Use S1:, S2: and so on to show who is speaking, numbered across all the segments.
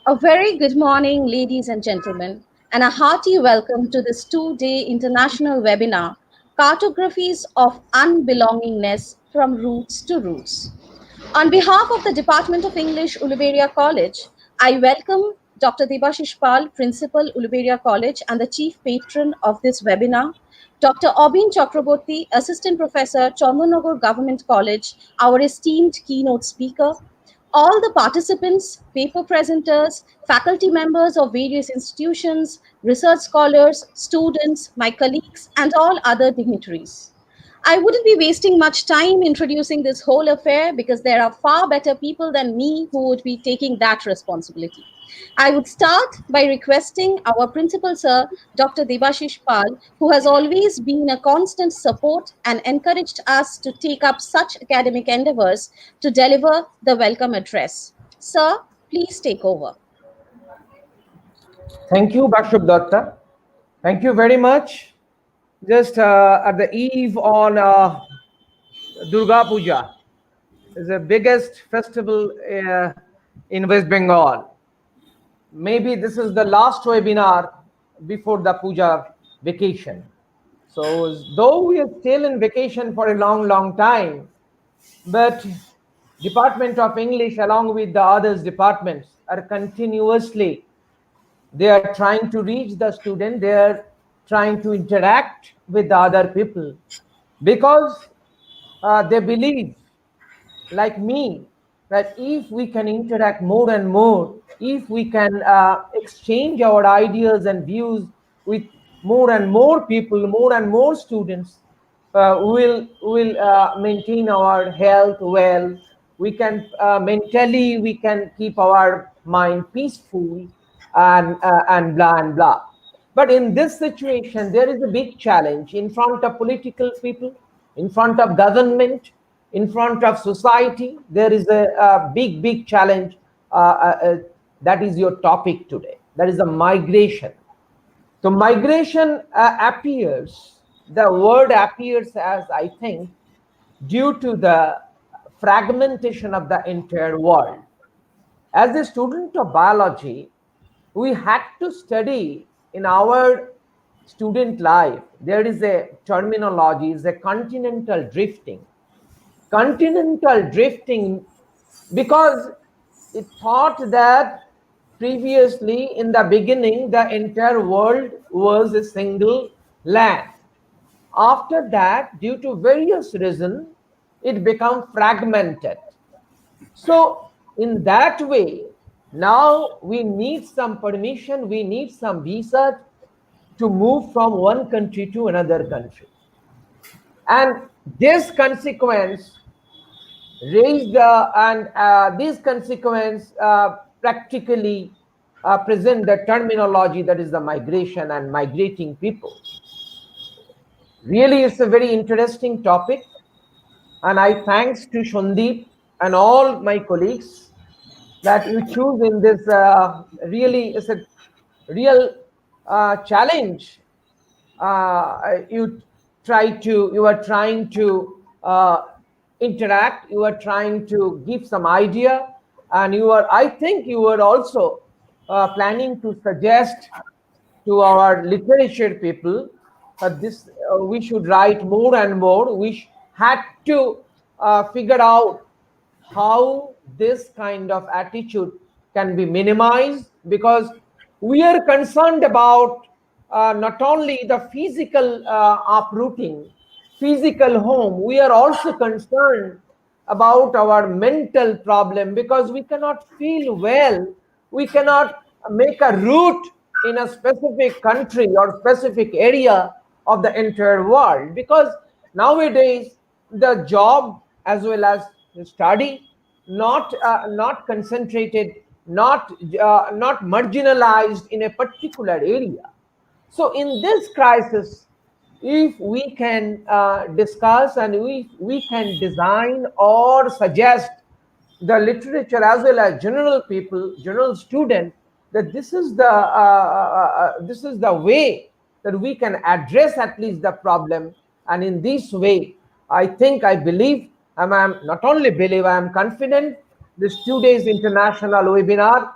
S1: A very good morning, ladies and gentlemen, and a hearty welcome to this 2-day international webinar, Cartographies of Unbelongingness from Roots to Roots. On behalf of the Department of English, Uluberia College, I welcome Dr. Debashish Pal, Principal, Uluberia College, and the Chief Patron of this webinar, Dr. Abin Chakraborty, Assistant Professor, Chandanagar Government College, our esteemed keynote speaker, all the participants, paper presenters, faculty members of various institutions, research scholars, students, my colleagues, and all other dignitaries. I wouldn't be wasting much time introducing this whole affair because there are far better people than me who would be taking that responsibility. I would start by requesting our principal sir, Dr. Debashish Pal, who has always been a constant support and encouraged us to take up such academic endeavors to deliver the welcome address. Sir, please take over.
S2: Thank you, Bhakshub Datta. Thank you very much. Just at the eve on Durga Puja, is the biggest festival in West Bengal. Maybe this is the last webinar before the Puja vacation. So though we are still in vacation for a long time, but Department of English along with the others departments are continuously, they are trying to reach the student, they are trying to interact with the other people because they believe, like me, that if we can interact more and more, if we can exchange our ideas and views with more and more people, more and more students, we will maintain our health well. We can mentally, we can keep our mind peaceful and blah and blah. But in this situation, there is a big challenge in front of political people, in front of government, in front of society. There is a big challenge. That is your topic today. That is the migration. So migration appears, the word appears as, I think, due to the fragmentation of the entire world. As a student of biology, we had to study in our student life. There is a terminology, is a continental drifting. Continental drifting, because it thought that previously in the beginning the entire world was a single land. After that, due to various reasons, it became fragmented. So in that way, now we need some permission, we need some visa to move from one country to another country. And this consequence raised these consequence practically present the terminology that is the migration and migrating people. Really, it's a very interesting topic, and I thanks to Shondeep and all my colleagues that you choose in this. Really, it's a real challenge. You are trying to interact, you are trying to give some idea, and I think you are also planning to suggest to our literature people that this we should write more and more. We had to figure out how this kind of attitude can be minimized, because we are concerned about not only the physical uprooting, physical home, we are also concerned about our mental problem, because we cannot feel well, we cannot make a root in a specific country or specific area of the entire world, because nowadays the job as well as the study not concentrated, not marginalized in a particular area. So in this crisis, if we can discuss and we can design or suggest the literature as well as general people, general student, that this is the way that we can address at least the problem. And in this way, I believe, I'm not only believe, I am confident this 2 days international webinar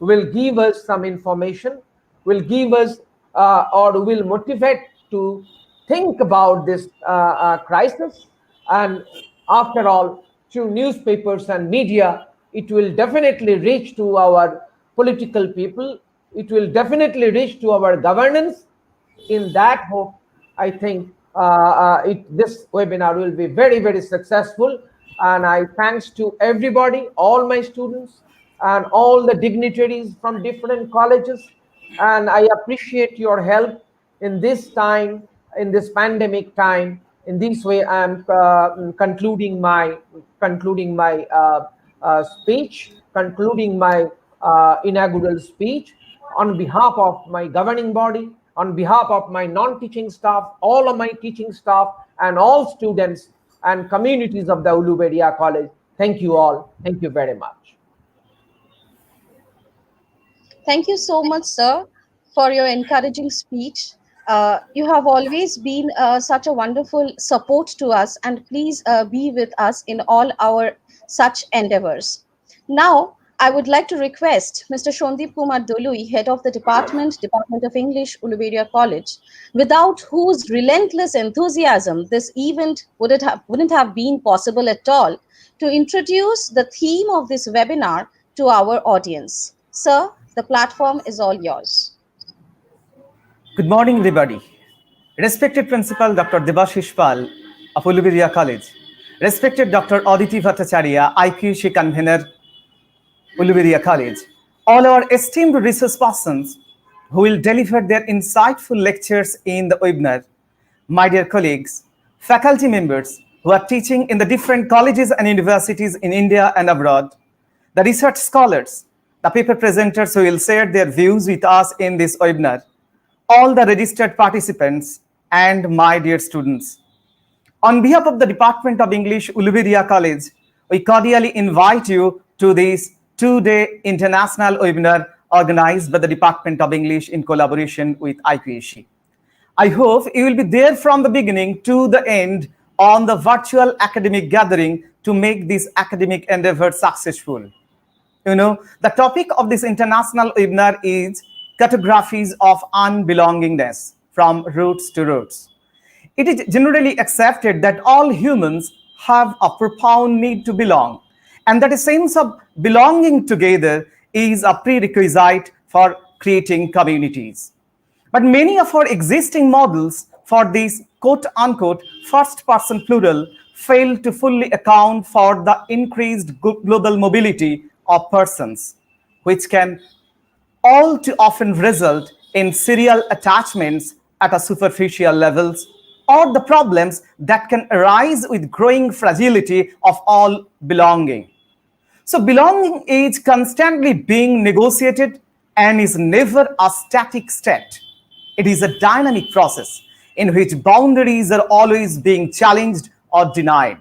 S2: will give us some information, will give us or will motivate to think about this crisis. And after all, through newspapers and media, it will definitely reach to our political people, it will definitely reach to our governance. In that hope, I think this webinar will be very, very successful. And I thanks to everybody, all my students and all the dignitaries from different colleges. And I appreciate your help in this time, in this pandemic time. In this way, I am concluding my speech, concluding my inaugural speech on behalf of my governing body, on behalf of my non-teaching staff, all of my teaching staff, and all students and communities of the Uluberia College. Thank you all. Thank you very much.
S1: Thank you so much, sir, for your encouraging speech. You have always been such a wonderful support to us, and please be with us in all our such endeavors. Now, I would like to request Mr. Shondip Kumar Dolui, Head of the Department of English, Uluberia College, without whose relentless enthusiasm this event wouldn't have been possible at all, to introduce the theme of this webinar to our audience. Sir, the platform is all yours.
S3: Good morning, everybody. Respected Principal Dr. Debashish Pal of Uluberia College, respected Dr. Aditi Bhattacharya, IQC Convener, Uluberia College, all our esteemed resource persons who will deliver their insightful lectures in the webinar, my dear colleagues, faculty members who are teaching in the different colleges and universities in India and abroad, the research scholars, the paper presenters who will share their views with us in this webinar, all the registered participants, and my dear students. On behalf of the Department of English, Uluberia College, we cordially invite you to this two-day international webinar organized by the Department of English in collaboration with IPAC. I hope you will be there from the beginning to the end on the virtual academic gathering to make this academic endeavor successful. The topic of this international webinar is Cartographies of Unbelongingness, from Roots to Roots. It is generally accepted that all humans have a profound need to belong, and that a sense of belonging together is a prerequisite for creating communities. But many of our existing models for this quote-unquote first-person plural fail to fully account for the increased global mobility of persons, which can all too often result in serial attachments at a superficial levels, or the problems that can arise with growing fragility of all belonging. So belonging is constantly being negotiated and is never a static state. It is a dynamic process in which boundaries are always being challenged or denied.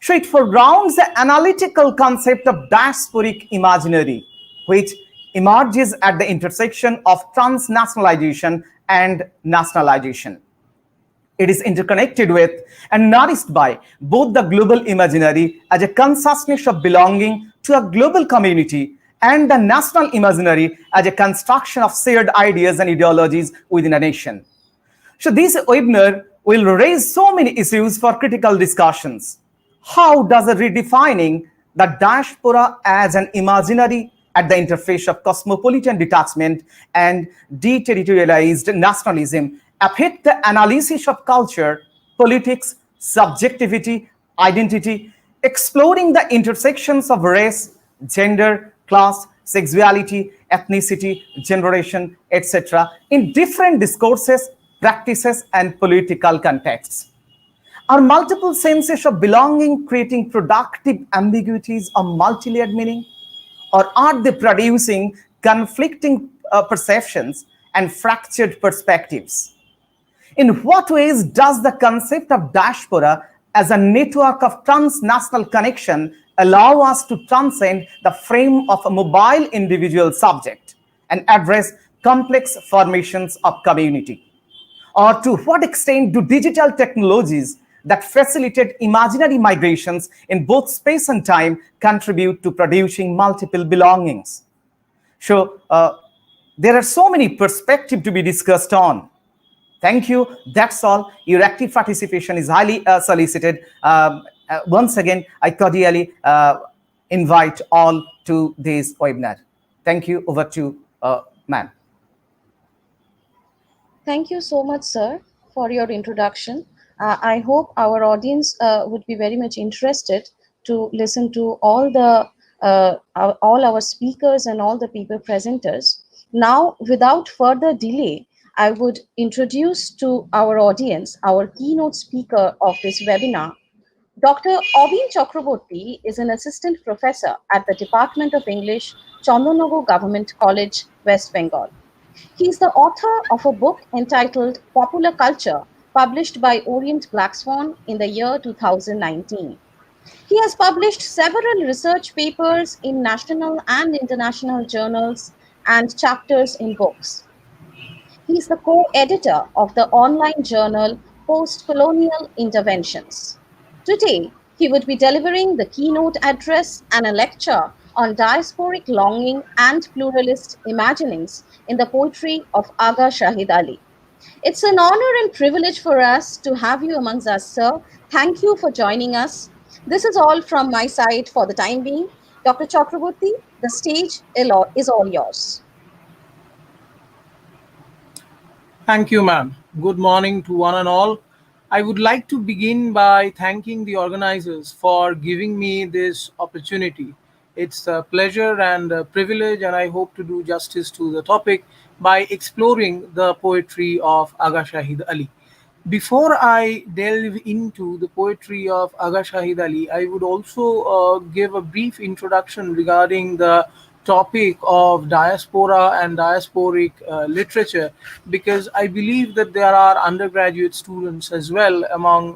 S3: So it foregrounds the analytical concept of diasporic imaginary, which emerges at the intersection of transnationalization and nationalization. It is interconnected with and nourished by both the global imaginary as a consciousness of belonging to a global community and the national imaginary as a construction of shared ideas and ideologies within a nation. So this webinar will raise so many issues for critical discussions. How does a redefining the diaspora as an imaginary at the interface of cosmopolitan detachment and deterritorialized nationalism affect the analysis of culture, politics, subjectivity, identity, exploring the intersections of race, gender, class, sexuality, ethnicity, generation, etc. in different discourses, practices, and political contexts? Are multiple senses of belonging creating productive ambiguities or multi-layered meaning? Or are they producing conflicting perceptions and fractured perspectives? In what ways does the concept of diaspora as a network of transnational connection allow us to transcend the frame of a mobile individual subject and address complex formations of community? Or to what extent do digital technologies that facilitate imaginary migrations in both space and time contribute to producing multiple belongings? So there are so many perspectives to be discussed on. Thank you. That's all. Your active participation is highly solicited. Once again, I cordially invite all to this webinar. Thank you. Over to ma'am.
S1: Thank you so much, sir, for your introduction. I hope our audience would be very much interested to listen to all our speakers and all the people presenters. Now, without further delay, I would introduce to our audience our keynote speaker of this webinar. Dr. Abin Chakraborty is an assistant professor at the Department of English, Chandanagar Government College, West Bengal. He is the author of a book entitled Popular Culture, published by Orient Black Swan in the year 2019. He has published several research papers in national and international journals and chapters in books. He is the co editor of the online journal Post-Colonial Interventions. Today, he would be delivering the keynote address and a lecture on diasporic longing and pluralist imaginings in the poetry of Aga Shahid Ali. It's an honor and privilege for us to have you amongst us, sir. Thank you for joining us. This is all from my side for the time being. Dr. Chakraborty, the stage is all yours.
S4: Thank you, ma'am. Good morning to one and all. I would like to begin by thanking the organizers for giving me this opportunity. It's a pleasure and a privilege, and I hope to do justice to the topic by exploring the poetry of Aga Shahid Ali. Before I delve into the poetry of Aga Shahid Ali, I would also give a brief introduction regarding the topic of diaspora and diasporic literature, because I believe that there are undergraduate students as well among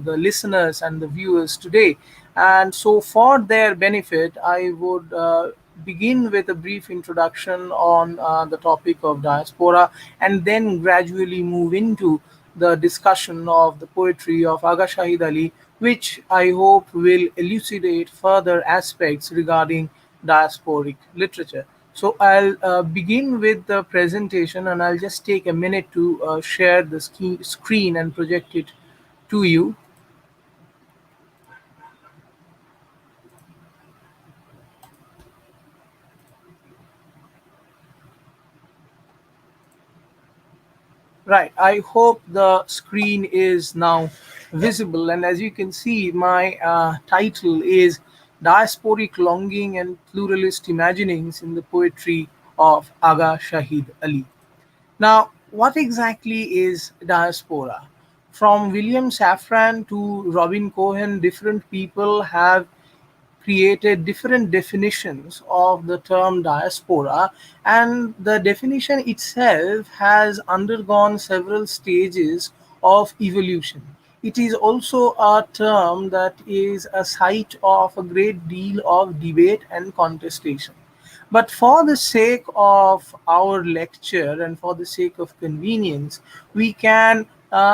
S4: the listeners and the viewers today. And so, for their benefit, I would begin with a brief introduction on the topic of diaspora and then gradually move into the discussion of the poetry of Aga Shahid Ali, which I hope will elucidate further aspects regarding diasporic literature. So I'll begin with the presentation, and I'll just take a minute to share the screen and project it to you. Right. I hope the screen is now visible. And as you can see, my title is Diasporic Longing and Pluralist Imaginings in the Poetry of Aga Shahid Ali. Now, what exactly is diaspora? From William Safran to Robin Cohen, different people have created different definitions of the term diaspora, and the definition itself has undergone several stages of evolution. It is also a term that is a site of a great deal of debate and contestation. But for the sake of our lecture and for the sake of convenience, we can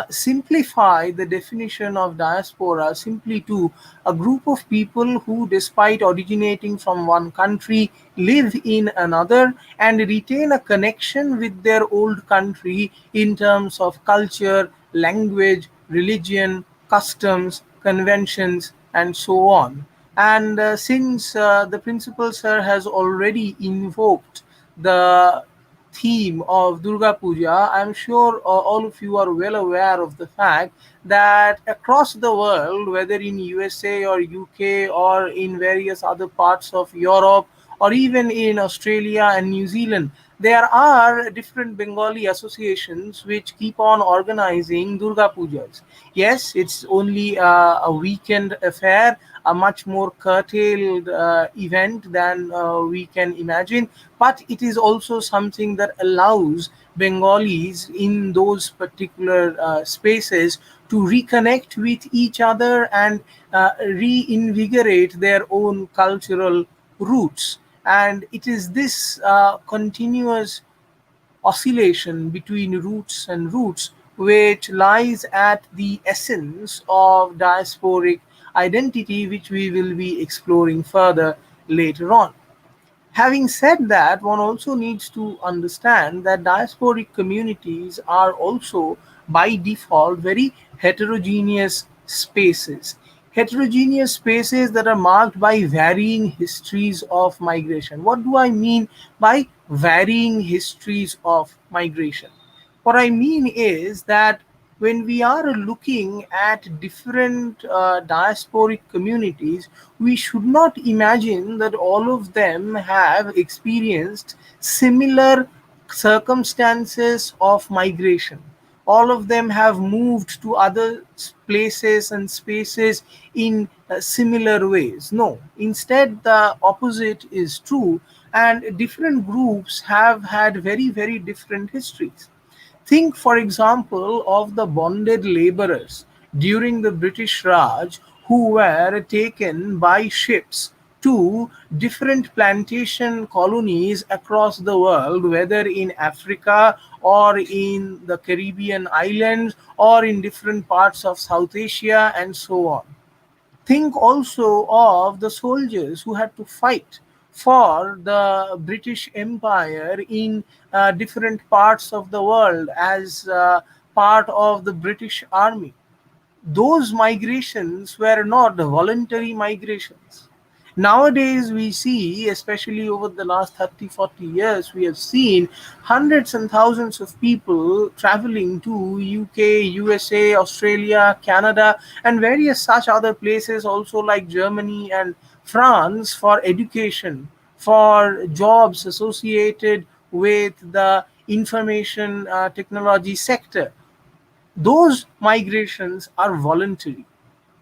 S4: simplify the definition of diaspora simply to a group of people who, despite originating from one country, live in another and retain a connection with their old country in terms of culture, language, religion, customs, conventions, and so on. And since the principal sir has already invoked the theme of Durga Puja, I'm sure all of you are well aware of the fact that across the world, whether in USA or UK or in various other parts of Europe or even in Australia and New Zealand, there are different Bengali associations which keep on organizing Durga Pujas. Yes, it's only a weekend affair, a much more curtailed event than we can imagine, but it is also something that allows Bengalis in those particular spaces to reconnect with each other and reinvigorate their own cultural roots. And it is this continuous oscillation between roots and roots which lies at the essence of diasporic identity, which we will be exploring further later on. Having said that, one also needs to understand that diasporic communities are also by default very heterogeneous spaces. Heterogeneous spaces that are marked by varying histories of migration. What do I mean by varying histories of migration? What I mean is that when we are looking at different diasporic communities, we should not imagine that all of them have experienced similar circumstances of migration. All of them have moved to other places and spaces in similar ways. No, instead, the opposite is true, and different groups have had very, very different histories. Think, for example, of the bonded laborers during the British Raj who were taken by ships to different plantation colonies across the world, whether in Africa or in the Caribbean islands or in different parts of South Asia and so on. Think also of the soldiers who had to fight for the British Empire in different parts of the world as part of the British Army. Those migrations were not voluntary migrations. Nowadays, we see, especially over the last 30, 40 years, we have seen hundreds and thousands of people traveling to UK, USA, Australia, Canada, and various such other places, also like Germany and France, for education, for jobs associated with the information technology sector. Those migrations are voluntary,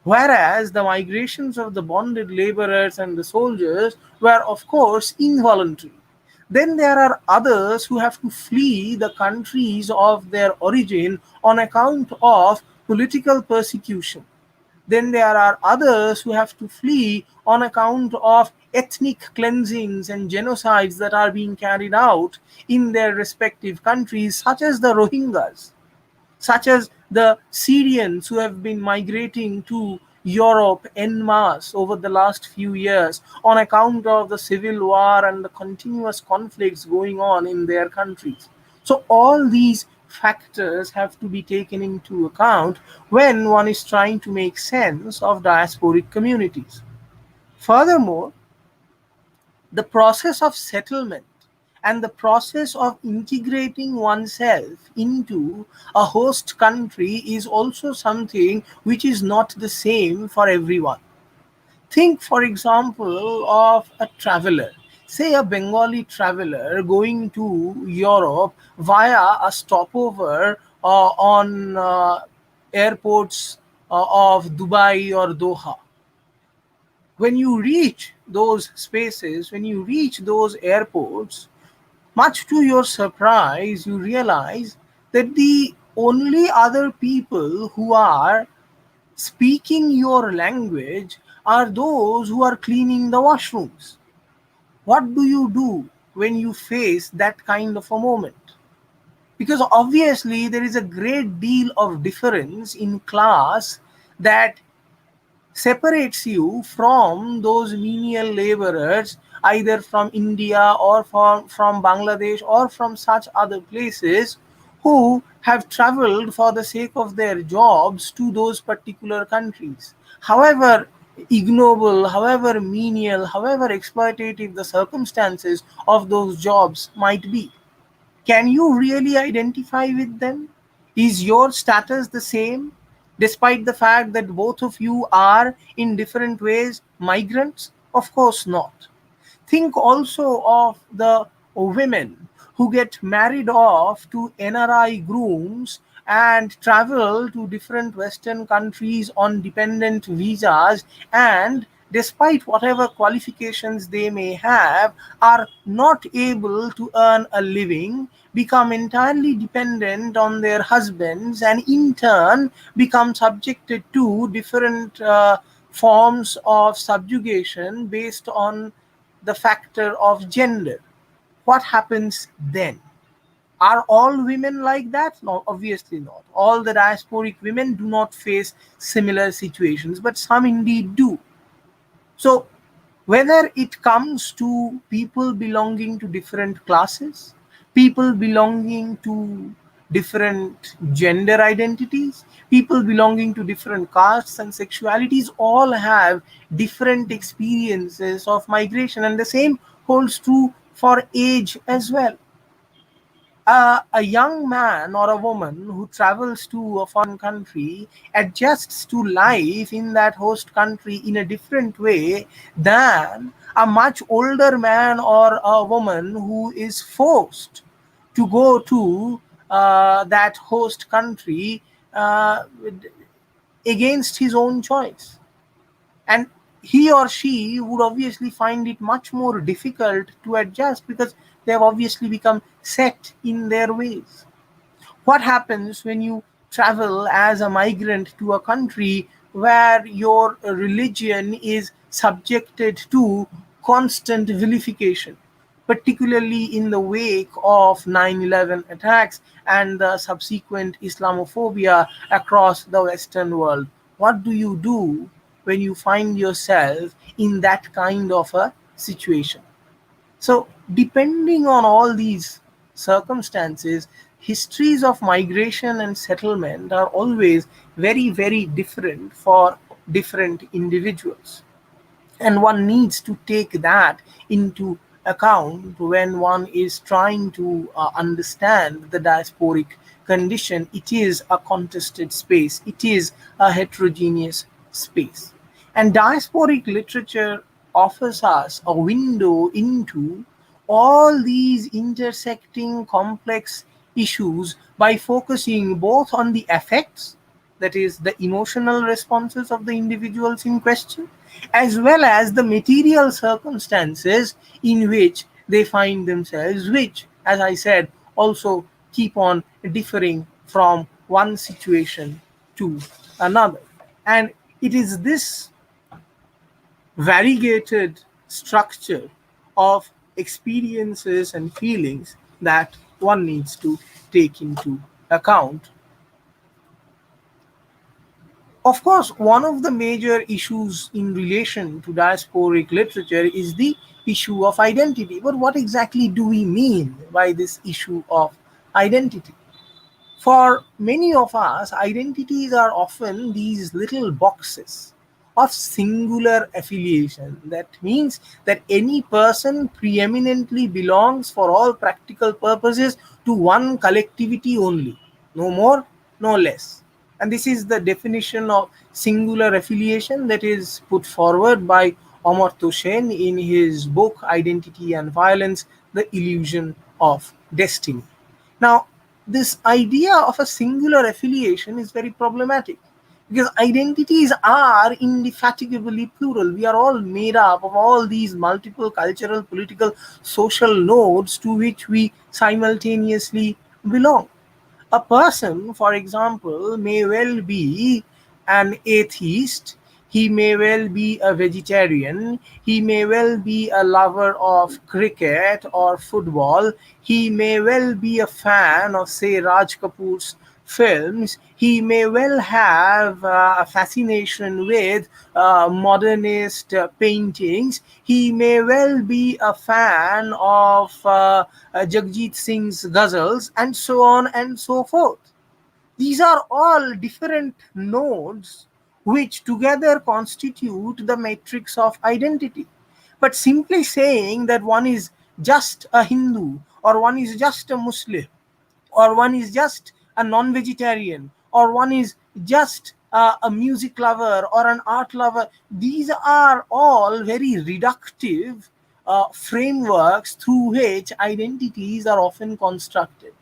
S4: whereas the migrations of the bonded laborers and the soldiers were, of course, involuntary. Then there are others who have to flee the countries of their origin on account of political persecution. Then there are others who have to flee on account of ethnic cleansings and genocides that are being carried out in their respective countries, such as the Rohingyas, such as the Syrians who have been migrating to Europe en masse over the last few years on account of the civil war and the continuous conflicts going on in their countries. So, all these factors have to be taken into account when one is trying to make sense of diasporic communities. Furthermore, the process of settlement and the process of integrating oneself into a host country is also something which is not the same for everyone. Think, for example, of a traveler, say a Bengali traveler going to Europe via a stopover on airports of Dubai or Doha. When you reach those spaces, when you reach those airports, much to your surprise, you realize that the only other people who are speaking your language are those who are cleaning the washrooms. What do you do when you face that kind of a moment? Because obviously, there is a great deal of difference in class that separates you from those menial laborers, either from India or from Bangladesh or from such other places, who have traveled for the sake of their jobs to those particular countries. However ignoble, however menial, however exploitative the circumstances of those jobs might be, can you really identify with them? Is your status the same, despite the fact that both of you are in different ways migrants? Of course not. Think also of the women who get married off to NRI grooms and travel to different Western countries on dependent visas, and despite whatever qualifications they may have, are not able to earn a living, become entirely dependent on their husbands, and in turn become subjected to different forms of subjugation based on the factor of gender. What happens then? Are all women like that? No, obviously not. All the diasporic women do not face similar situations, but some indeed do. So, whether it comes to people belonging to different classes, people belonging to different gender identities, people belonging to different castes and sexualities, all have different experiences of migration, and the same holds true for age as well. A young man or a woman who travels to a foreign country adjusts to life in that host country in a different way than a much older man or a woman who is forced to go to that host country against his own choice. And he or she would obviously find it much more difficult to adjust because they have obviously become set in their ways. What happens when you travel as a migrant to a country where your religion is subjected to constant vilification, particularly in the wake of 9/11 attacks and the subsequent Islamophobia across the Western world? What do you do when you find yourself in that kind of a situation? So, depending on all these circumstances, histories of migration and settlement are always very, very different for different individuals. And one needs to take that into account when one is trying to understand the diasporic condition. It is a contested space, it is a heterogeneous space. And diasporic literature offers us a window into all these intersecting complex issues by focusing both on the affects, that is, the emotional responses of the individuals in question, as well as the material circumstances in which they find themselves, which, as I said, also keep on differing from one situation to another. And it is this variegated structure of experiences and feelings that one needs to take into account. Of course, one of the major issues in relation to diasporic literature is the issue of identity. But what exactly do we mean by this issue of identity? For many of us, identities are often these little boxes of singular affiliation. That means that any person preeminently belongs, for all practical purposes, to one collectivity only, no more, no less. And this is the definition of singular affiliation that is put forward by Amartya Sen in his book Identity and Violence: The Illusion of Destiny. Now, this idea of a singular affiliation is very problematic because identities are indefatigably plural. We are all made up of all these multiple cultural, political, social nodes to which we simultaneously belong. A person, for example, may well be an atheist, he may well be a vegetarian, he may well be a lover of cricket or football, he may well be a fan of, say, Raj Kapoor's films, he may well have a fascination with modernist paintings, he may well be a fan of Jagjit Singh's ghazals, and so on and so forth. These are all different nodes which together constitute the matrix of identity. But simply saying that one is just a Hindu, or one is just a Muslim, or one is just a non-vegetarian, or one is just a music lover or an art lover, these are all very reductive frameworks through which identities are often constructed.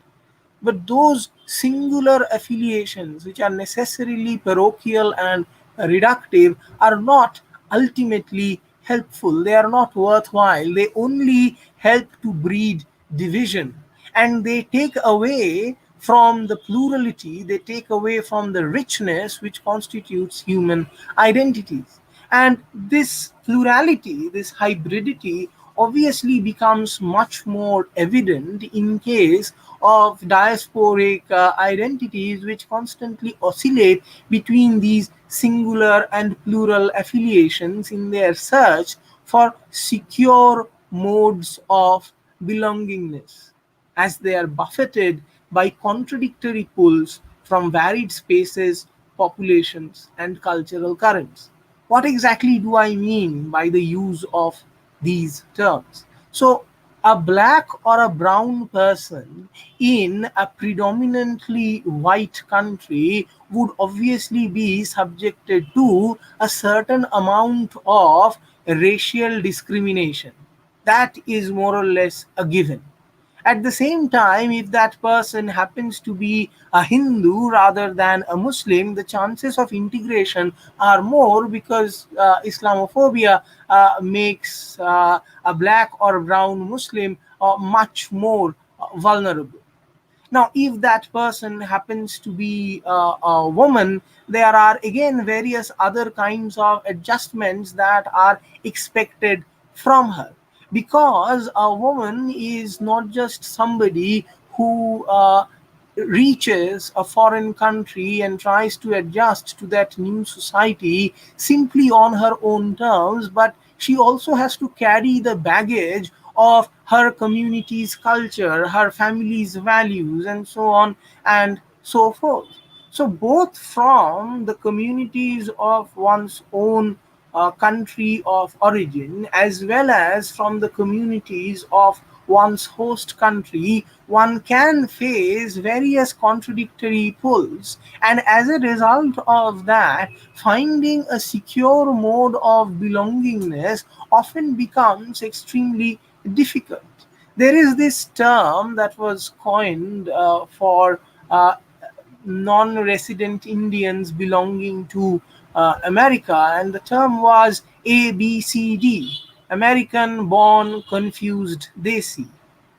S4: But those singular affiliations, which are necessarily parochial and reductive, are not ultimately helpful. They are not worthwhile. They only help to breed division. And they take away from the plurality, they take away from the richness which constitutes human identities. And this plurality, this hybridity, obviously becomes much more evident in case of diasporic identities which constantly oscillate between these singular and plural affiliations in their search for secure modes of belongingness, as they are buffeted by contradictory pulls from varied spaces, populations, and cultural currents. What exactly do I mean by the use of these terms? So, a black or a brown person in a predominantly white country would obviously be subjected to a certain amount of racial discrimination. That is more or less a given. At the same time, if that person happens to be a Hindu rather than a Muslim, the chances of integration are more, because Islamophobia makes a black or brown Muslim much more vulnerable. Now, if that person happens to be a woman, there are again various other kinds of adjustments that are expected from her, because a woman is not just somebody who reaches a foreign country and tries to adjust to that new society simply on her own terms, but she also has to carry the baggage of her community's culture, her family's values, and so on and so forth. So, both from the communities of one's own country of origin, as well as from the communities of one's host country, one can face various contradictory pulls, and as a result of that, finding a secure mode of belongingness often becomes extremely difficult. There is this term that was coined for non-resident Indians belonging to America, and the term was ABCD, American Born Confused Desi.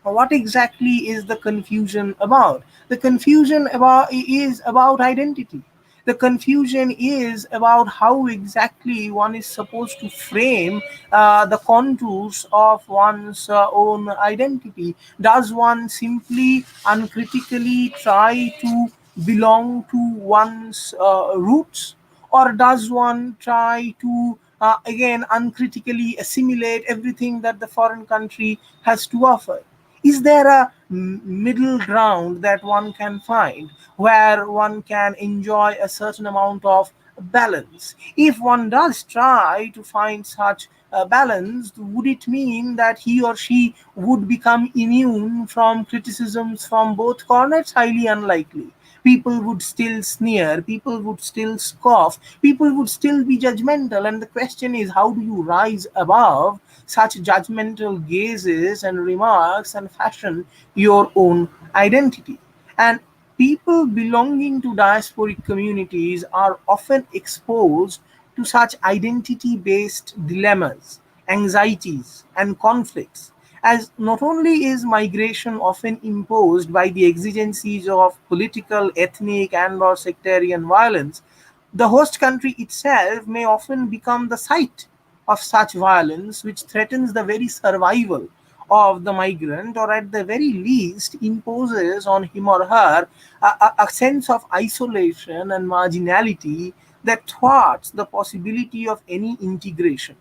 S4: Now, what exactly is the confusion about? The confusion is about identity. The confusion is about how exactly one is supposed to frame the contours of one's own identity. Does one simply uncritically try to belong to one's roots, or does one try to again uncritically assimilate everything that the foreign country has to offer? Is there a middle ground that one can find where one can enjoy a certain amount of balance? If one does try to find such a balance, would it mean that he or she would become immune from criticisms from both corners? Highly unlikely. People would still sneer, people would still scoff, people would still be judgmental. And the question is, how do you rise above such judgmental gazes and remarks and fashion your own identity? And people belonging to diasporic communities are often exposed to such identity based dilemmas, anxieties, and conflicts, as not only is migration often imposed by the exigencies of political, ethnic, and or sectarian violence, the host country itself may often become the site of such violence, which threatens the very survival of the migrant, or at the very least imposes on him or her a sense of isolation and marginality that thwarts the possibility of any integration.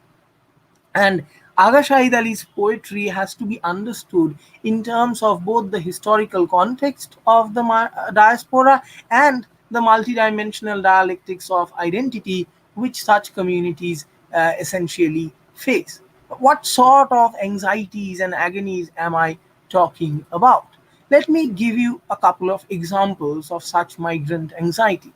S4: And Aga Shahid Ali's poetry has to be understood in terms of both the historical context of the diaspora and the multidimensional dialectics of identity which such communities essentially face. What sort of anxieties and agonies am I talking about? Let me give you a couple of examples of such migrant anxiety.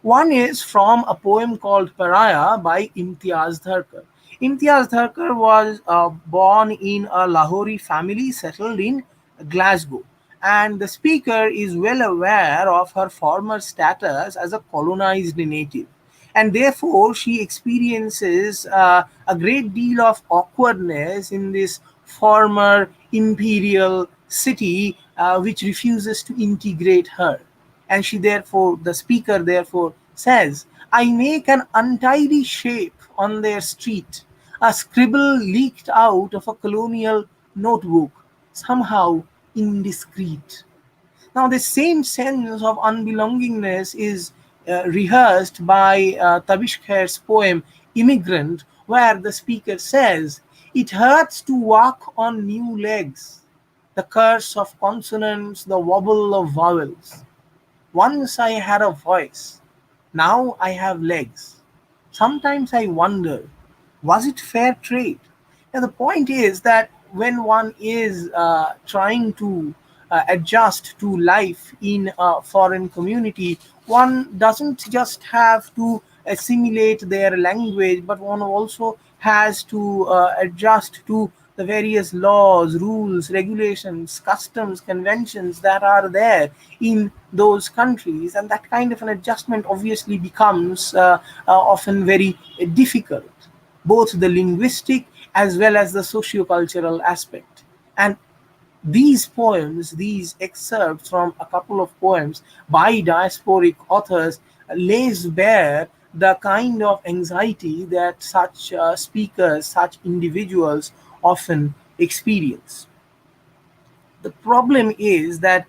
S4: One is from a poem called Pariah by Imtiaz Dharkar. Imtiaz Dharkar was born in a Lahori family settled in Glasgow, and the speaker is well aware of her former status as a colonized native, and therefore she experiences a great deal of awkwardness in this former imperial city which refuses to integrate her. And she therefore, the speaker therefore says, I make an untidy shape on their street, a scribble leaked out of a colonial notebook, somehow indiscreet. Now, the same sense of unbelongingness is rehearsed by Tabish Khair's poem Immigrant, where the speaker says, It hurts to walk on new legs. The curse of consonants, the wobble of vowels. Once I had a voice, now I have legs. Sometimes I wonder, was it fair trade? And the point is that when one is trying to adjust to life in a foreign community, one doesn't just have to assimilate their language, but one also has to adjust to the various laws, rules, regulations, customs, conventions that are there in those countries. And that kind of an adjustment obviously becomes often very difficult, both the linguistic as well as the socio-cultural aspect. And these poems, these excerpts from a couple of poems by diasporic authors, lays bare the kind of anxiety that such speakers, such individuals often experience. The problem is that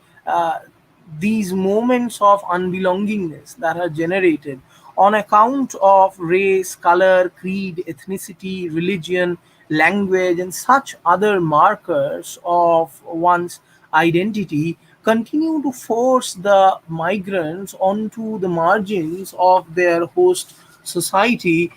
S4: these moments of unbelongingness that are generated on account of race, color, creed, ethnicity, religion, language, and such other markers of one's identity continue to force the migrants onto the margins of their host society,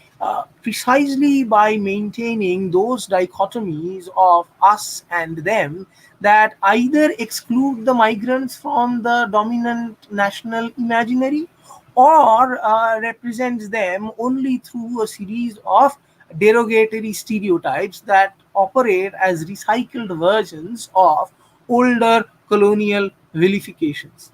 S4: precisely by maintaining those dichotomies of us and them that either exclude the migrants from the dominant national imaginary or represents them only through a series of derogatory stereotypes that operate as recycled versions of older colonial vilifications.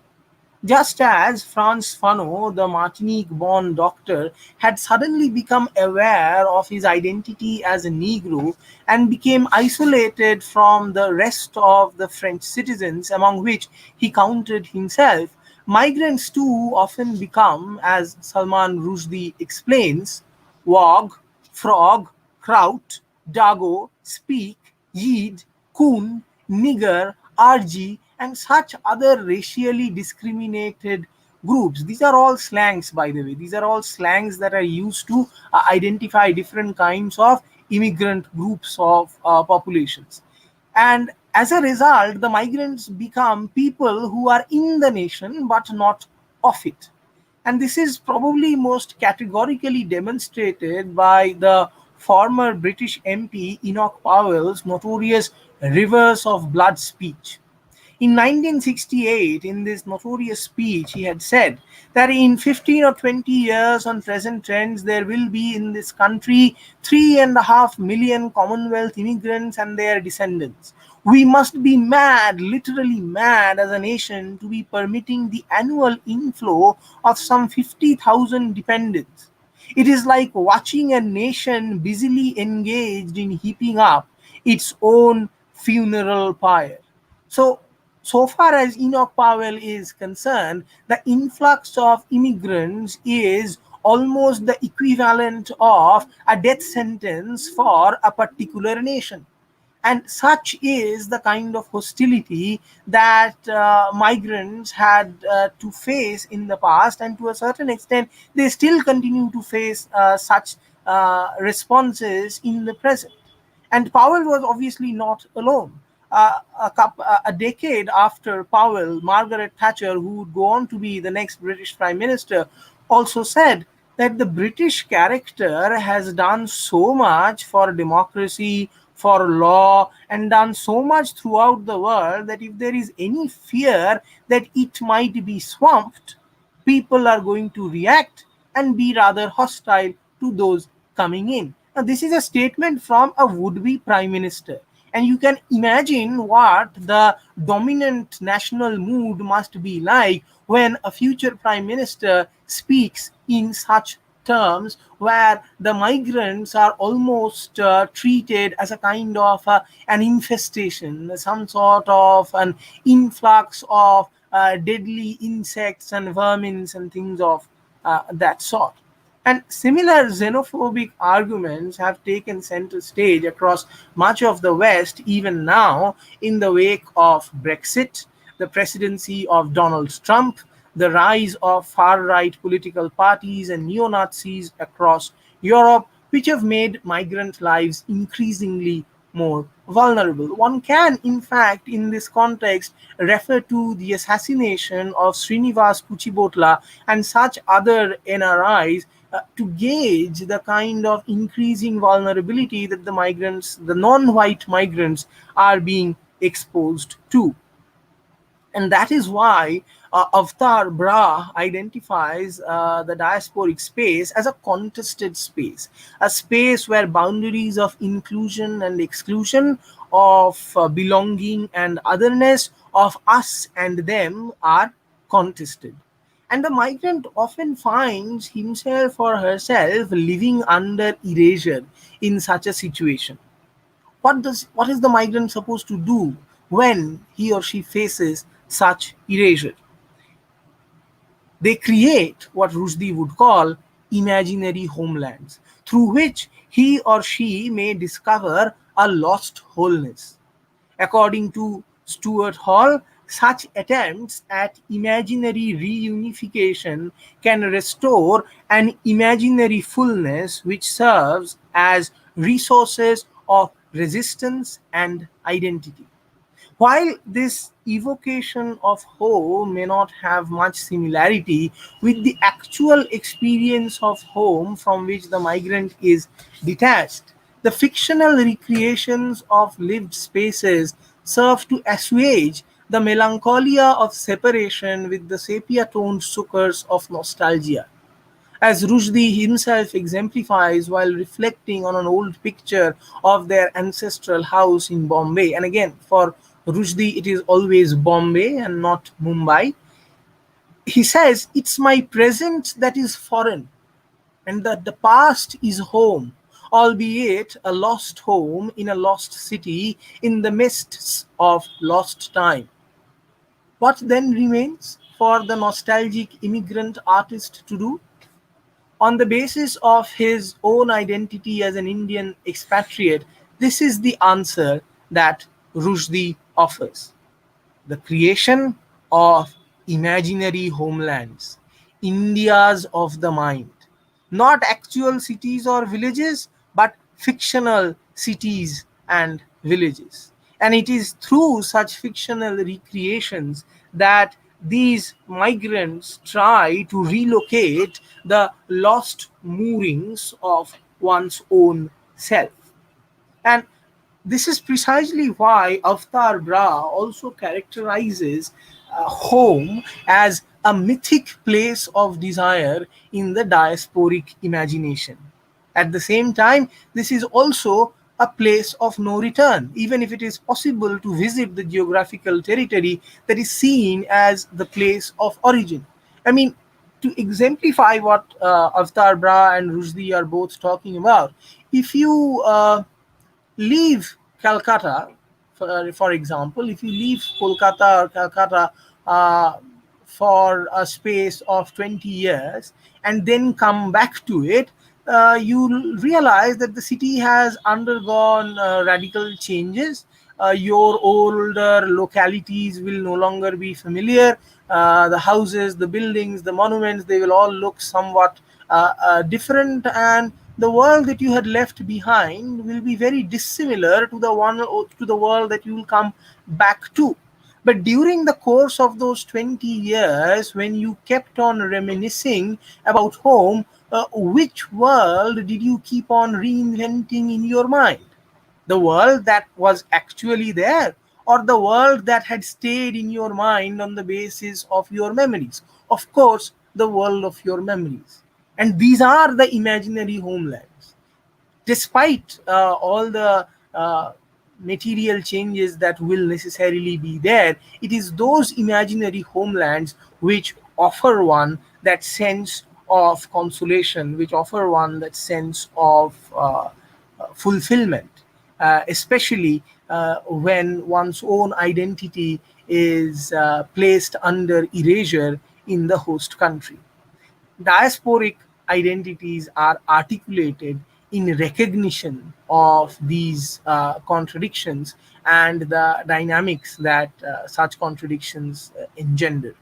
S4: Just as Franz Fanon, the Martinique born doctor, had suddenly become aware of his identity as a Negro and became isolated from the rest of the French citizens, among which he counted himself, migrants too often become, as Salman Rushdie explains, wog, frog, kraut, dago, speak, yid, coon, nigger, RG, and such other racially discriminated groups. These are all slangs, by the way. These are all slangs that are used to identify different kinds of immigrant groups of populations. And as a result, the migrants become people who are in the nation but not of it. And this is probably most categorically demonstrated by the former British MP Enoch Powell's notorious Rivers of Blood speech. In 1968, in this notorious speech, he had said that in 15 or 20 years on present trends, there will be in this country 3.5 million Commonwealth immigrants and their descendants. We must be mad, literally mad as a nation, to be permitting the annual inflow of some 50,000 dependents. It is like watching a nation busily engaged in heaping up its own funeral pyre. So, so far as Enoch Powell is concerned, the influx of immigrants is almost the equivalent of a death sentence for a particular nation. And such is the kind of hostility that migrants had to face in the past, and to a certain extent, they still continue to face such responses in the present. And Powell was obviously not alone. A decade after Powell, Margaret Thatcher, who would go on to be the next British Prime Minister, also said that the British character has done so much for democracy, for law, and done so much throughout the world that if there is any fear that it might be swamped, people are going to react and be rather hostile to those coming in. Now, this is a statement from a would-be prime minister. And you can imagine what the dominant national mood must be like when a future prime minister speaks in such terms, where the migrants are almost treated as a kind of an infestation, some sort of an influx of deadly insects and vermins and things of that sort. And similar xenophobic arguments have taken center stage across much of the West, even now, in the wake of Brexit, the presidency of Donald Trump, the rise of far right political parties and neo Nazis across Europe, which have made migrant lives increasingly more vulnerable. One can, in fact, in this context, refer to the assassination of Srinivas Kuchibotla and such other NRIs to gauge the kind of increasing vulnerability that the migrants, the non-white migrants, are being exposed to. And that is why Avatar Bra identifies the diasporic space as a contested space, a space where boundaries of inclusion and exclusion, of belonging and otherness, of us and them are contested. And the migrant often finds himself or herself living under erasure in such a situation. What is the migrant supposed to do when he or she faces such erasure? They create what Rushdie would call imaginary homelands, through which he or she may discover a lost wholeness. According to Stuart Hall, such attempts at imaginary reunification can restore an imaginary fullness which serves as resources of resistance and identity. While this evocation of home may not have much similarity with the actual experience of home from which the migrant is detached, the fictional recreations of lived spaces serve to assuage the melancholia of separation with the sepia toned succors of nostalgia, as Rushdie himself exemplifies while reflecting on an old picture of their ancestral house in Bombay. And again, for Rushdie, it is always Bombay and not Mumbai. He says, "It's my present that is foreign, and that the past is home, albeit a lost home in a lost city in the mists of lost time." What then remains for the nostalgic immigrant artist to do? On the basis of his own identity as an Indian expatriate, this is the answer that Rushdie offers: the creation of imaginary homelands, Indias of the mind, not actual cities or villages, but fictional cities and villages. And it is through such fictional recreations that these migrants try to relocate the lost moorings of one's own self. And this is precisely why Avtar Bra also characterizes home as a mythic place of desire in the diasporic imagination. At the same time, this is also a place of no return, even if it is possible to visit the geographical territory that is seen as the place of origin. I mean, to exemplify what Avtar Bra and Rushdie are both talking about, if you leave Calcutta, for example, if you leave Kolkata or Calcutta uh, for a space of 20 years and then come back to it, you'll realize that the city has undergone radical changes. Your older localities will no longer be familiar. The houses, the buildings, the monuments, they will all look somewhat different, and the world that you had left behind will be very dissimilar to the world that you will come back to. But during the course of those 20 years, when you kept on reminiscing about home, which world did you keep on reinventing in your mind? The world that was actually there, or the world that had stayed in your mind on the basis of your memories? Of course, the world of your memories. And these are the imaginary homelands. Despite all the material changes that will necessarily be there, it is those imaginary homelands which offer one that sense of consolation, which offer one that sense of fulfillment, especially when one's own identity is placed under erasure in the host country. Diasporic identities are articulated in recognition of these contradictions and the dynamics that such contradictions engender.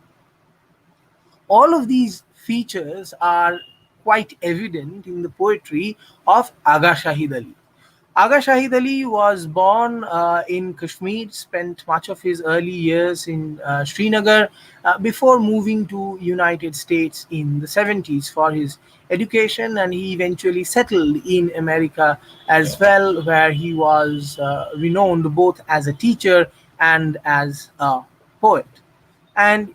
S4: All of these features are quite evident in the poetry of Agha Shahid Ali. Agha Shahid Ali was born in Kashmir, spent much of his early years in Srinagar before moving to United States in the 70s for his education, and he eventually settled in America as well, where he was renowned both as a teacher and as a poet. And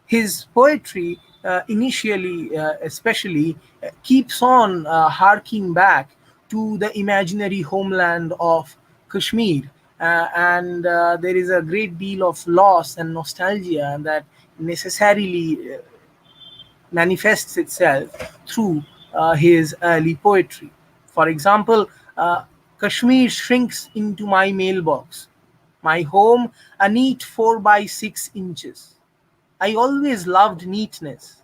S4: his poetry initially especially keeps on harking back to the imaginary homeland of Kashmir, and there is a great deal of loss and nostalgia that necessarily manifests itself through his early poetry. For example, Kashmir shrinks into my mailbox, my home a neat 4 by 6 inches. I always loved neatness.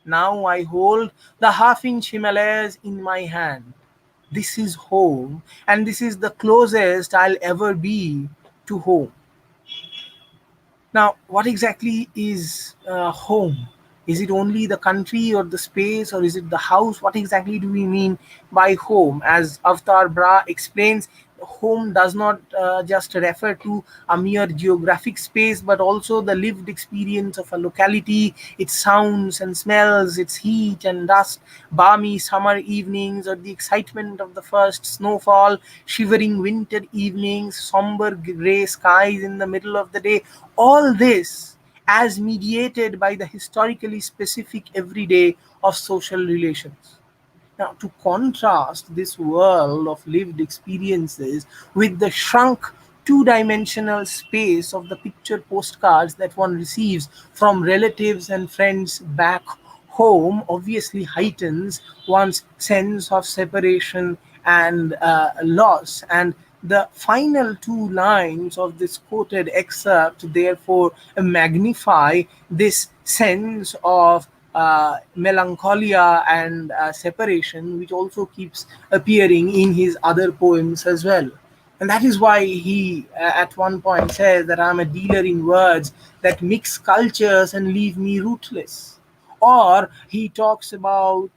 S4: Now I hold the half-inch Himalayas in my hand. This is home, and this is the closest I'll ever be to home. Now, what exactly is home? Is it only the country or the space, or is it the house? What exactly do we mean by home? As Avtar Bra explains, home does not just refer to a mere geographic space, but also the lived experience of a locality, its sounds and smells, its heat and dust, balmy summer evenings, or the excitement of the first snowfall, shivering winter evenings, somber gray skies in the middle of the day. All this as mediated by the historically specific everyday of social relations. Now, to contrast this world of lived experiences with the shrunk two-dimensional space of the picture postcards that one receives from relatives and friends back home, obviously heightens one's sense of separation and loss. And the final two lines of this quoted excerpt, therefore, magnify this sense of melancholia and separation, which also keeps appearing in his other poems as well. And that is why he, at one point, says that I'm a dealer in words that mix cultures and leave me rootless. Or he talks about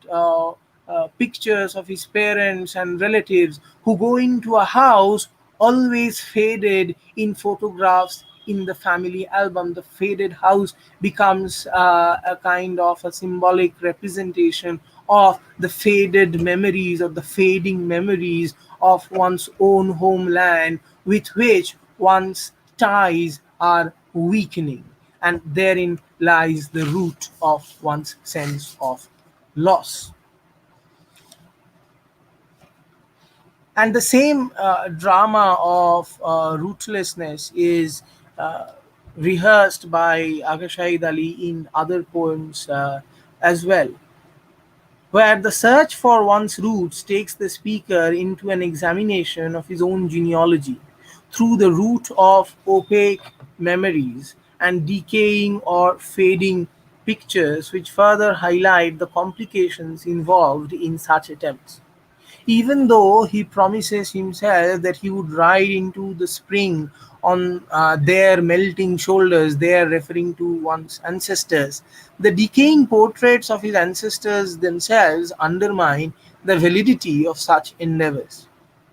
S4: pictures of his parents and relatives who go into a house always faded in photographs in the family album. The faded house becomes a kind of a symbolic representation of the faded memories or the fading memories of one's own homeland with which one's ties are weakening. And therein lies the root of one's sense of loss. And the same drama of rootlessness is rehearsed by Agha Shahid Ali in other poems as well, where the search for one's roots takes the speaker into an examination of his own genealogy through the root of opaque memories and decaying or fading pictures, which further highlight the complications involved in such attempts. Even though he promises himself that he would ride into the spring on their melting shoulders, there referring to one's ancestors, the decaying portraits of his ancestors themselves undermine the validity of such endeavors.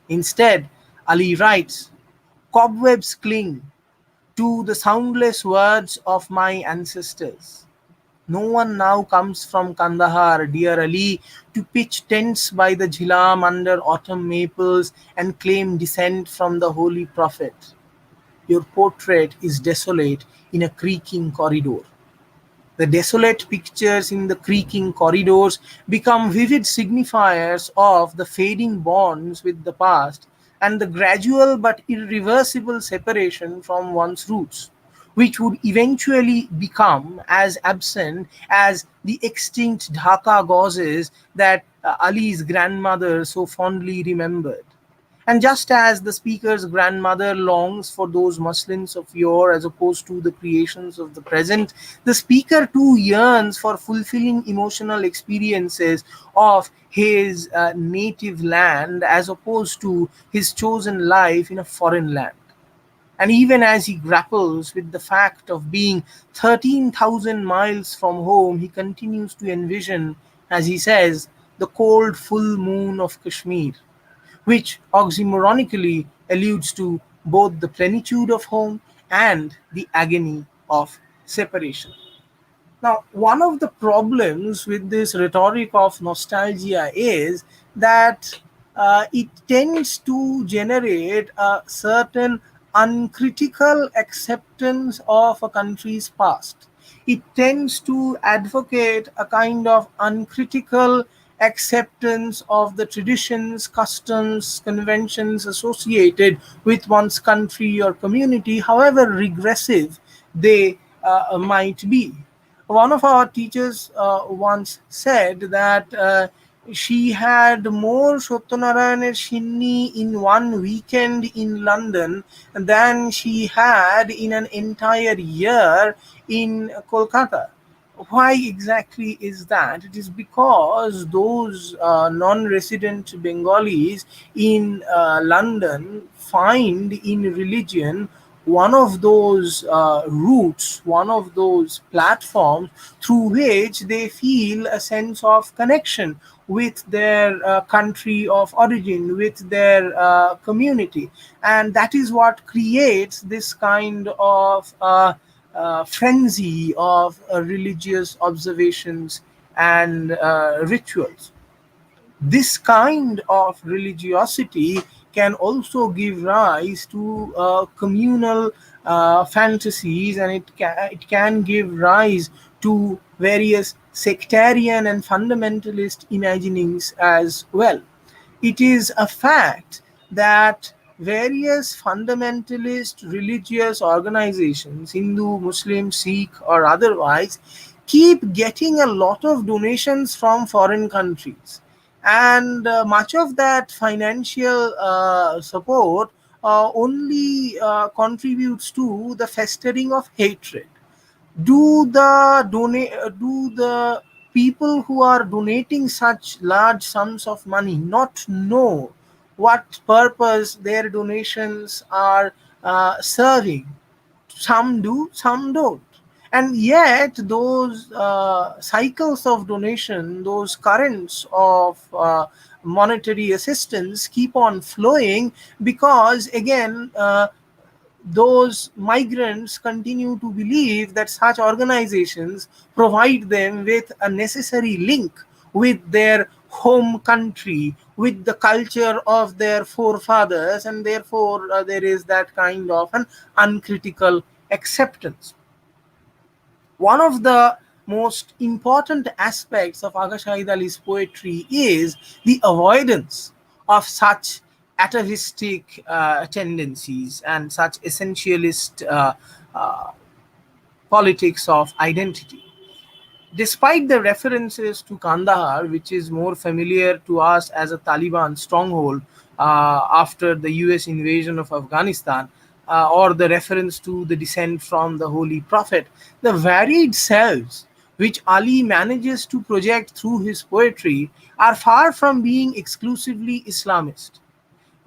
S4: Instead, Ali writes, cobwebs cling to the soundless words of my ancestors. No one now comes from Kandahar, dear Ali, to pitch tents by the Jhilam under autumn maples and claim descent from the Holy Prophet. Your portrait is desolate in a creaking corridor. The desolate pictures in the creaking corridors become vivid signifiers of the fading bonds with the past and the gradual but irreversible separation from one's roots, which would eventually become as absent as the extinct Dhaka gauzes that Ali's grandmother so fondly remembered. And just as the speaker's grandmother longs for those muslins of yore as opposed to the creations of the present, the speaker too yearns for fulfilling emotional experiences of his native land as opposed to his chosen life in a foreign land. And even as he grapples with the fact of being 13,000 miles from home, he continues to envision, as he says, the cold full moon of Kashmir, which oxymoronically alludes to both the plenitude of home and the agony of separation. Now, one of the problems with this rhetoric of nostalgia is that it tends to generate a certain uncritical acceptance of a country's past. It tends to advocate a kind of uncritical acceptance of the traditions, customs, conventions associated with one's country or community, however regressive they might be. One of our teachers once said that she had more Shotonarayaner Shinni in one weekend in London than she had in an entire year in Kolkata. Why exactly is that? It is because those non-resident Bengalis in London find in religion one of those routes, one of those platforms through which they feel a sense of connection with their country of origin, with their community. And that is what creates this kind of frenzy of religious observations and rituals. This kind of religiosity can also give rise to communal fantasies, and it can give rise to various sectarian and fundamentalist imaginings as well. It is a fact that various fundamentalist religious organizations, Hindu, Muslim, Sikh, or otherwise, keep getting a lot of donations from foreign countries. And much of that financial support only contributes to the festering of hatred. Do the people who are donating such large sums of money not know what purpose their donations are serving? Some do, some don't. And yet those cycles of donation, those currents of monetary assistance keep on flowing, because again, those migrants continue to believe that such organizations provide them with a necessary link with their home country, with the culture of their forefathers, and therefore there is that kind of an uncritical acceptance. One of the most important aspects of Aga Shahid Ali's poetry is the avoidance of such atavistic tendencies and such essentialist uh, politics of identity. Despite the references to Kandahar, which is more familiar to us as a Taliban stronghold after the US invasion of Afghanistan, or the reference to the descent from the Holy Prophet, the varied selves which Ali manages to project through his poetry are far from being exclusively Islamist.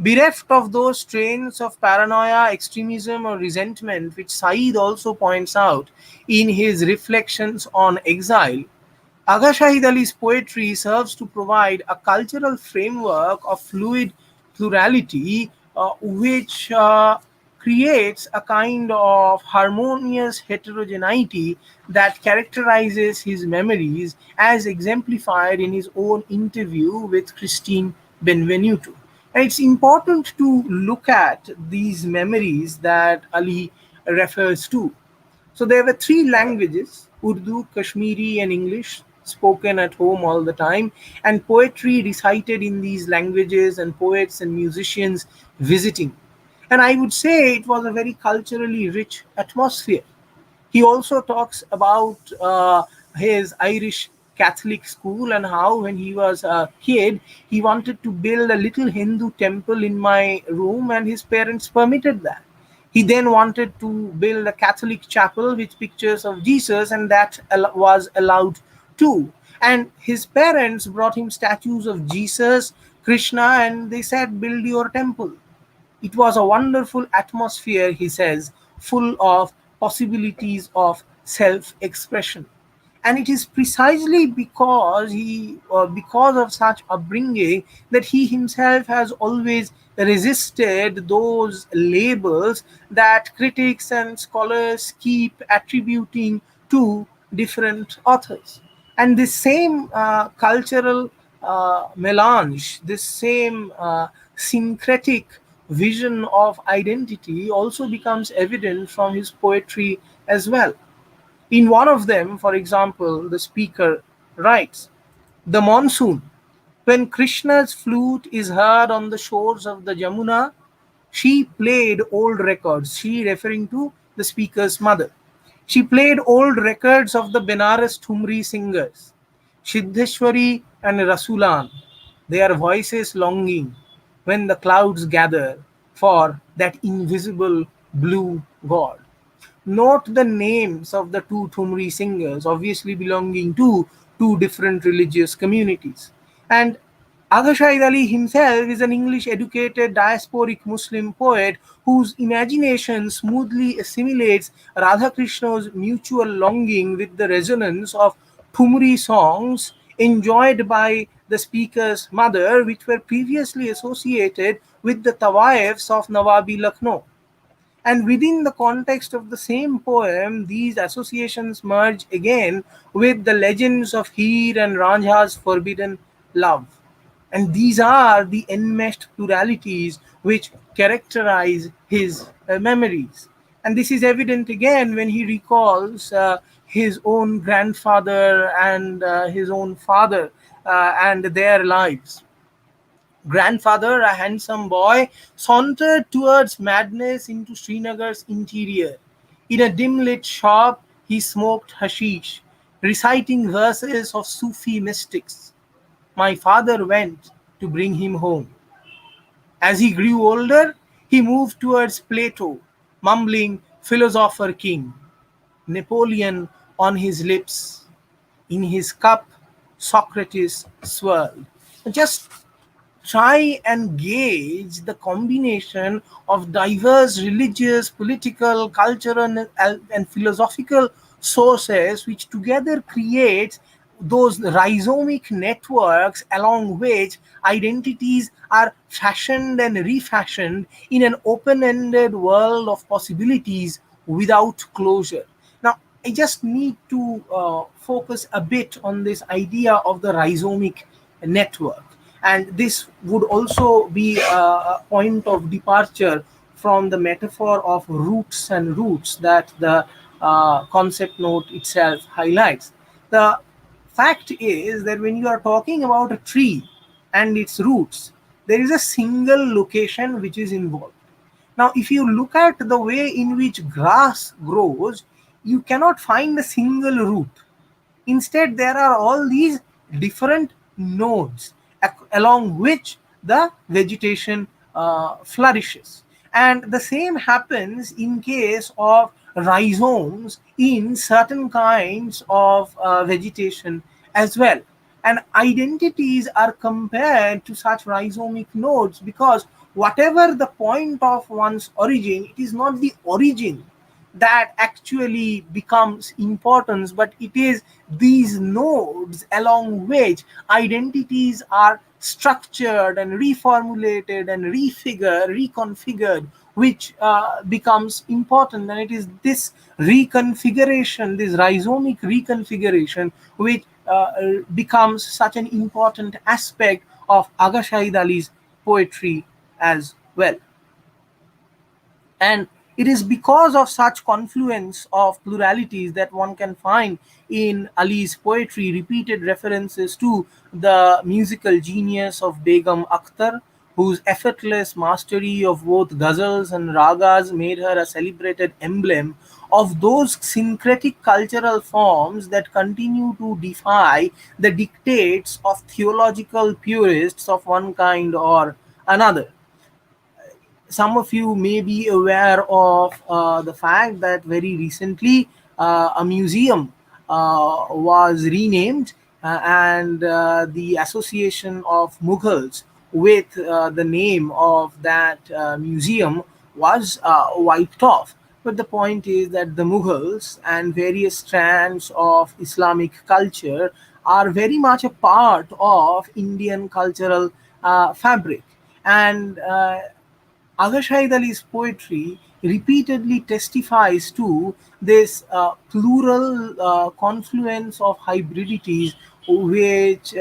S4: Bereft of those strains of paranoia, extremism, or resentment, which Said also points out in his reflections on exile, Agha Shahid Ali's poetry serves to provide a cultural framework of fluid plurality, which creates a kind of harmonious heterogeneity that characterizes his memories, as exemplified in his own interview with Christine Benvenuto. And it's important to look at these memories that Ali refers to. So there were three languages: Urdu, Kashmiri, and English, spoken at home all the time, and poetry recited in these languages, and poets and musicians visiting. And I would say it was a very culturally rich atmosphere. He also talks about his Irish Catholic school, and how, when he was a kid, he wanted to build a little Hindu temple in my room, and his parents permitted that. He then wanted to build a Catholic chapel with pictures of Jesus, and that was allowed too. And his parents brought him statues of Jesus, Krishna, and they said, "Build your temple." It was a wonderful atmosphere, he says, full of possibilities of self expression. And it is precisely because of such upbringing that he himself has always resisted those labels that critics and scholars keep attributing to different authors. And this same cultural melange, this same syncretic vision of identity also becomes evident from his poetry as well. In one of them, for example, the speaker writes, "The monsoon, when Krishna's flute is heard on the shores of the Jamuna, she played old records." She referring to the speaker's mother. She played old records of the Benares Thumri singers, Siddheshwari and Rasulan, their voices longing when the clouds gather for that invisible blue god. Note the names of the two Thumri singers, obviously belonging to two different religious communities. And Aga Shahid Ali himself is an English educated diasporic Muslim poet whose imagination smoothly assimilates Radha Krishna's mutual longing with the resonance of Thumri songs enjoyed by the speaker's mother, which were previously associated with the Tawaifs of Nawabi Lucknow. And within the context of the same poem, these associations merge again with the legends of Heer and Ranjha's forbidden love. And these are the enmeshed pluralities which characterize his memories. And this is evident again when he recalls his own grandfather and his own father and their lives. Grandfather, a handsome boy, sauntered towards madness into Srinagar's interior. In a dim lit shop, he smoked hashish, reciting verses of Sufi mystics. My father went to bring him home. As he grew older, he moved towards Plato, mumbling Philosopher King, Napoleon on his lips. In his cup, Socrates swirled. Just try and gauge the combination of diverse religious, political, cultural, and philosophical sources which together create those rhizomic networks along which identities are fashioned and refashioned in an open-ended world of possibilities without closure. Now, I just need to focus a bit on this idea of the rhizomic network. And this would also be a point of departure from the metaphor of roots and roots that the concept note itself highlights. The fact is that when you are talking about a tree and its roots, there is a single location which is involved. Now, if you look at the way in which grass grows, you cannot find a single root. Instead, there are all these different nodes along which the vegetation flourishes. And the same happens in case of rhizomes in certain kinds of vegetation as well. And identities are compared to such rhizomic nodes because whatever the point of one's origin, it is not the origin that actually becomes important, but it is these nodes along which identities are structured and reformulated and reconfigured, which becomes important. And it is this reconfiguration, this rhizomic reconfiguration, which becomes such an important aspect of Aga Shahid Ali's poetry as well. And it is because of such confluence of pluralities that one can find in Ali's poetry repeated references to the musical genius of Begum Akhtar, whose effortless mastery of both ghazals and ragas made her a celebrated emblem of those syncretic cultural forms that continue to defy the dictates of theological purists of one kind or another. Some of you may be aware of the fact that very recently a museum was renamed, and the association of Mughals with the name of that museum was wiped off. But the point is that the Mughals and various strands of Islamic culture are very much a part of Indian cultural fabric. And Aga Shahid Ali's poetry repeatedly testifies to this plural confluence of hybridities which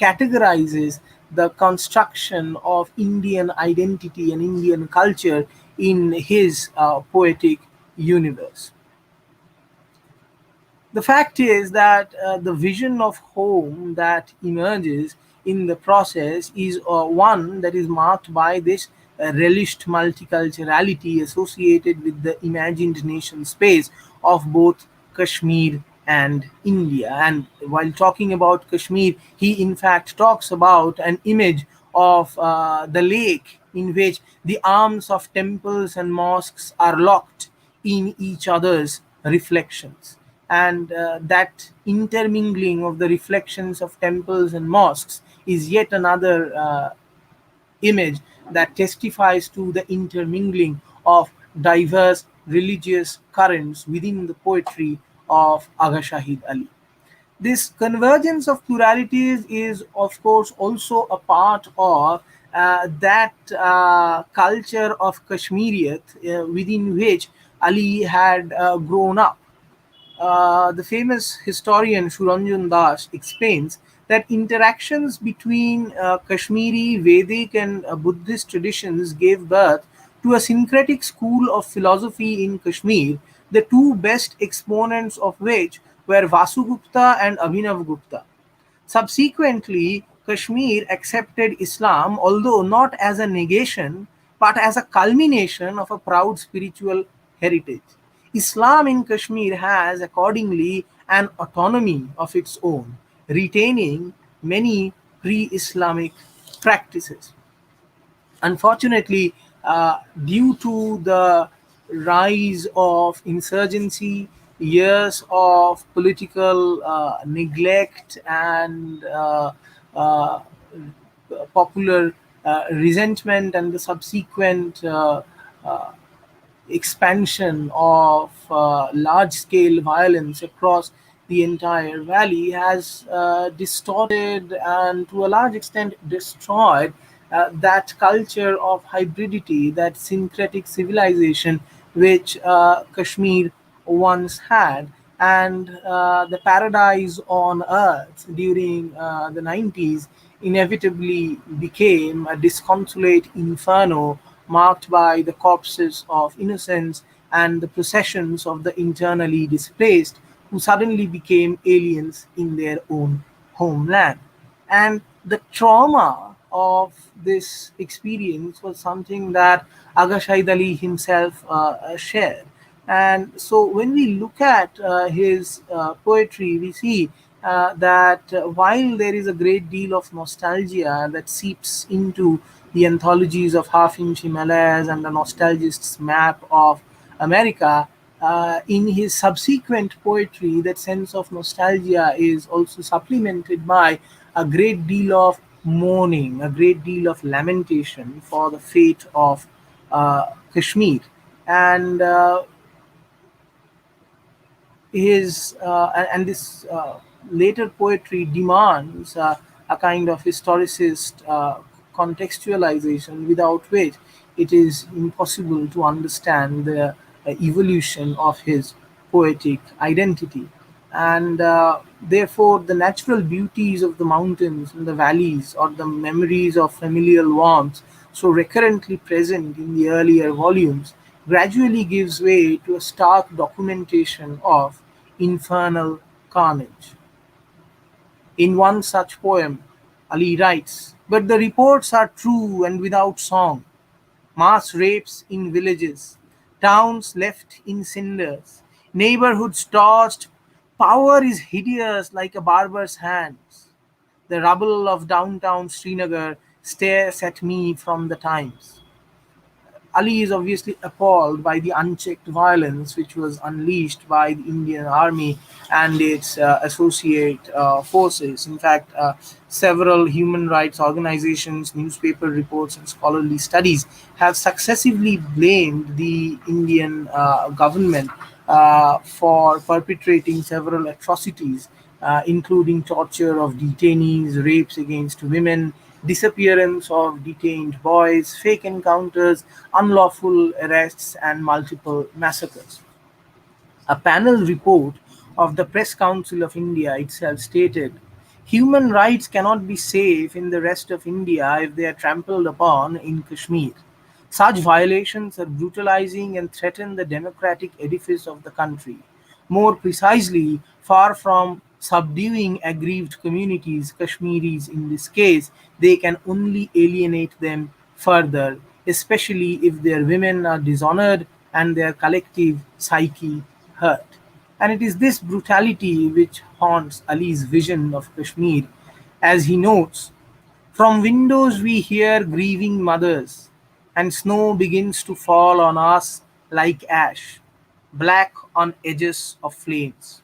S4: categorizes the construction of Indian identity and Indian culture in his poetic universe. The fact is that the vision of home that emerges in the process is one that is marked by this relished multiculturality associated with the imagined nation space of both Kashmir and India. And while talking about Kashmir, he in fact talks about an image of the lake in which the arms of temples and mosques are locked in each other's reflections. And that intermingling of the reflections of temples and mosques is yet another image that testifies to the intermingling of diverse religious currents within the poetry of Agha Shahid Ali. This convergence of pluralities is, of course, also a part of that culture of Kashmiriyat within which Ali had grown up. The famous historian Shuranjan Das explains that interactions between Kashmiri, Vedic, and Buddhist traditions gave birth to a syncretic school of philosophy in Kashmir, the two best exponents of which were Vasugupta and Abhinav Gupta. Subsequently, Kashmir accepted Islam, although not as a negation, but as a culmination of a proud spiritual heritage. Islam in Kashmir has accordingly an autonomy of its own, retaining many pre Islamic practices. Unfortunately, due to the rise of insurgency, years of political neglect, and uh, popular resentment, and the subsequent expansion of large scale violence across the entire valley has distorted and to a large extent destroyed that culture of hybridity, that syncretic civilization which Kashmir once had. And the paradise on earth during the 90s inevitably became a disconsolate inferno marked by the corpses of innocents and the processions of the internally displaced who suddenly became aliens in their own homeland. And the trauma of this experience was something that Aga Shahid Ali himself shared. And so when we look at his poetry, we see that while there is a great deal of nostalgia that seeps into the anthologies of Half Inch Himalayas and the Nostalgist's Map of America, in his subsequent poetry, that sense of nostalgia is also supplemented by a great deal of mourning, a great deal of lamentation for the fate of Kashmir. And his and this later poetry demands a kind of historicist contextualization without which it is impossible to understand the evolution of his poetic identity. And therefore the natural beauties of the mountains and the valleys, or the memories of familial warmth so recurrently present in the earlier volumes, gradually gives way to a stark documentation of infernal carnage. In one such poem, Ali writes, "But the reports are true and without song. Mass rapes in villages, towns left in cinders, neighborhoods torched. Power is hideous like a barber's hands. The rubble of downtown Srinagar stares at me from the Times." Ali is obviously appalled by the unchecked violence which was unleashed by the Indian army and its associate forces. In fact, several human rights organizations, newspaper reports, and scholarly studies have successively blamed the Indian government for perpetrating several atrocities, including torture of detainees, rapes against women, disappearance of detained boys, fake encounters, unlawful arrests, and multiple massacres. A panel report of the Press Council of India itself stated, "Human rights cannot be safe in the rest of India if they are trampled upon in Kashmir. Such violations are brutalizing and threaten the democratic edifice of the country. More precisely, far from subduing aggrieved communities, Kashmiris in this case, they can only alienate them further, especially if their women are dishonored and their collective psyche hurt." And it is this brutality which haunts Ali's vision of Kashmir. As he notes, "From windows we hear grieving mothers, and snow begins to fall on us like ash, black on edges of flames.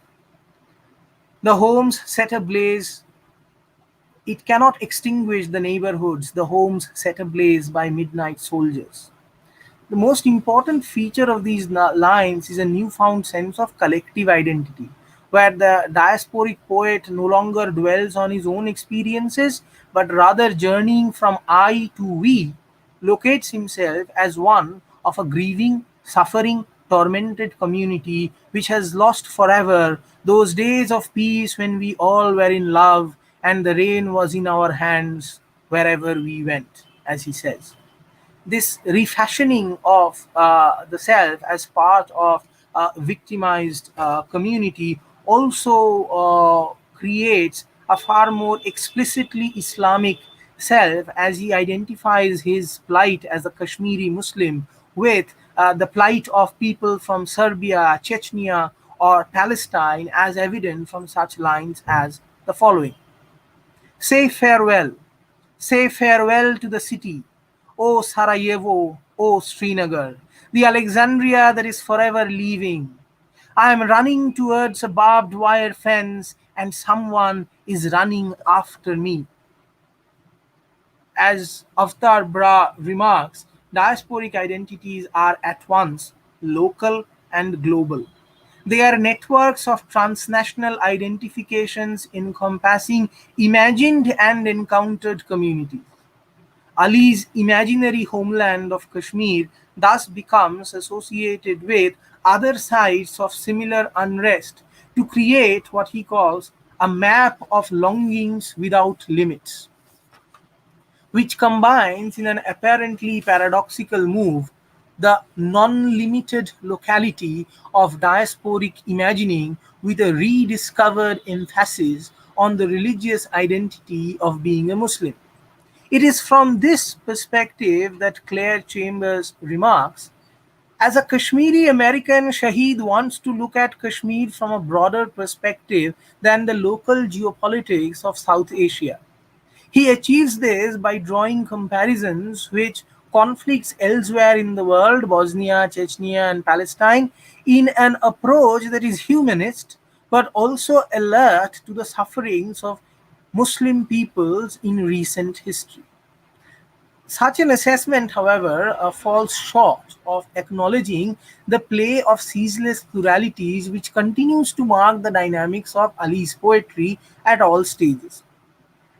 S4: The homes set ablaze, it cannot extinguish the neighborhoods, the homes set ablaze by midnight soldiers." The most important feature of these lines is a newfound sense of collective identity, where the diasporic poet no longer dwells on his own experiences, but rather journeying from I to we, locates himself as one of a grieving, suffering, tormented community which has lost forever those days of peace when we all were in love and the rain was in our hands wherever we went, as he says. This refashioning of the self as part of a victimized community also creates a far more explicitly Islamic self, as he identifies his plight as a Kashmiri Muslim with the plight of people from Serbia, Chechnya, or Palestine, as evident from such lines as the following: "Say farewell. Say farewell to the city, O Sarajevo, O Srinagar, the Alexandria that is forever leaving. I am running towards a barbed wire fence, and someone is running after me." As Avtar Bra remarks, diasporic identities are at once local and global. They are networks of transnational identifications encompassing imagined and encountered communities. Ali's imaginary homeland of Kashmir thus becomes associated with other sites of similar unrest to create what he calls a map of longings without limits, which combines in an apparently paradoxical move the non-limited locality of diasporic imagining with a rediscovered emphasis on the religious identity of being a Muslim. It is from this perspective that Claire Chambers remarks, "As a Kashmiri American, Shahid wants to look at Kashmir from a broader perspective than the local geopolitics of South Asia. He achieves this by drawing comparisons which conflicts elsewhere in the world, Bosnia, Chechnya, and Palestine, in an approach that is humanist but also alert to the sufferings of Muslim peoples in recent history." Such an assessment, however, falls short of acknowledging the play of ceaseless pluralities which continues to mark the dynamics of Ali's poetry at all stages.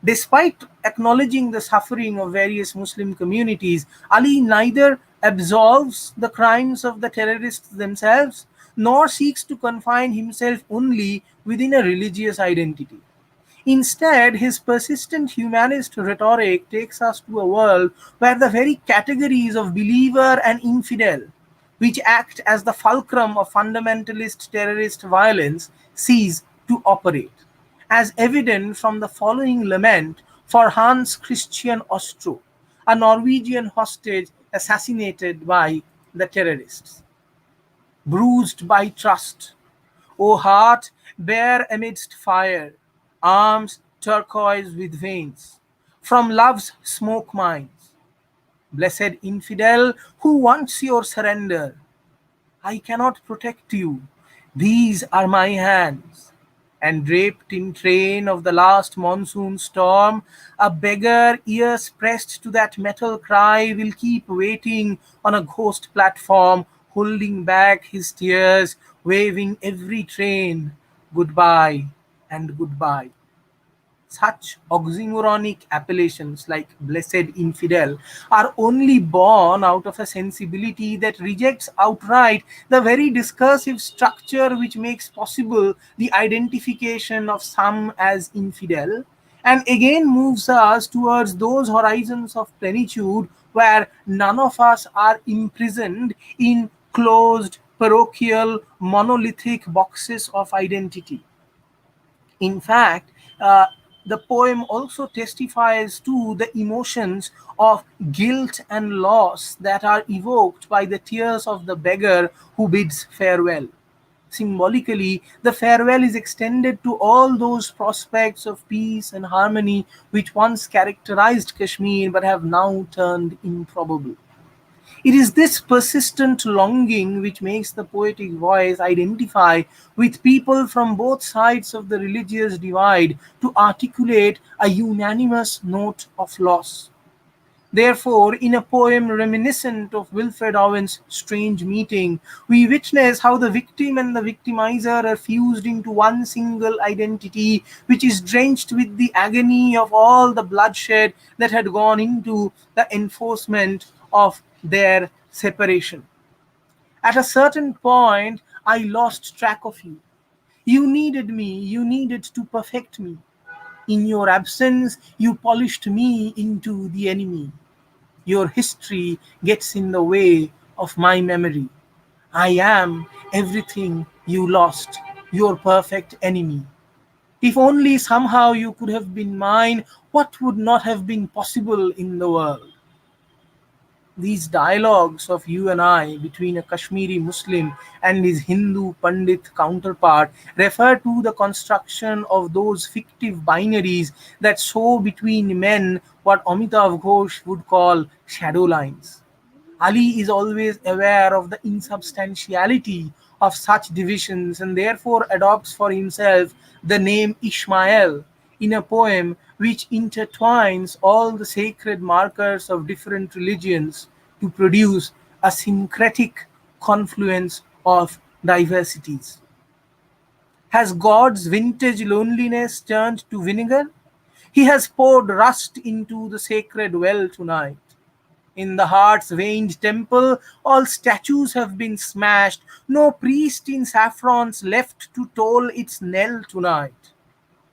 S4: Despite acknowledging the suffering of various Muslim communities, Ali neither absolves the crimes of the terrorists themselves nor seeks to confine himself only within a religious identity. Instead, his persistent humanist rhetoric takes us to a world where the very categories of believer and infidel, which act as the fulcrum of fundamentalist terrorist violence, cease to operate, as evident from the following lament for Hans Christian Ostro, a Norwegian hostage assassinated by the terrorists. "Bruised by trust, O heart bare amidst fire, arms turquoise with veins, from love's smoke mines. Blessed infidel who wants your surrender, I cannot protect you. These are my hands. And draped in train of the last monsoon storm, a beggar, ears pressed to that metal cry, will keep waiting on a ghost platform, holding back his tears, waving every train goodbye and goodbye. Such oxymoronic appellations like blessed infidel are only born out of a sensibility that rejects outright the very discursive structure which makes possible the identification of some as infidel, and again moves us towards those horizons of plenitude where none of us are imprisoned in closed, parochial, monolithic boxes of identity. In fact, uh, the poem also testifies to the emotions of guilt and loss that are evoked by the tears of the beggar who bids farewell. Symbolically, the farewell is extended to all those prospects of peace and harmony which once characterized Kashmir but have now turned improbable. It is this persistent longing which makes the poetic voice identify with people from both sides of the religious divide to articulate a unanimous note of loss. Therefore, in a poem reminiscent of Wilfred Owen's Strange Meeting, we witness how the victim and the victimizer are fused into one single identity, which is drenched with the agony of all the bloodshed that had gone into the enforcement of their separation. At a certain point, I lost track of you. You needed me, you needed to perfect me. In your absence, you polished me into the enemy. Your history gets in the way of my memory. I am everything you lost, your perfect enemy. If only somehow you could have been mine, what would not have been possible in the world? These dialogues of you and I between a Kashmiri Muslim and his Hindu Pandit counterpart refer to the construction of those fictive binaries that sow between men what Amitav Ghosh would call shadow lines. Ali is always aware of the insubstantiality of such divisions and therefore adopts for himself the name Ishmael in a poem which intertwines all the sacred markers of different religions to produce a syncretic confluence of diversities. Has God's vintage loneliness turned to vinegar? He has poured rust into the sacred well tonight. In the heart's veined temple, all statues have been smashed. No priest in saffrons left to toll its knell tonight.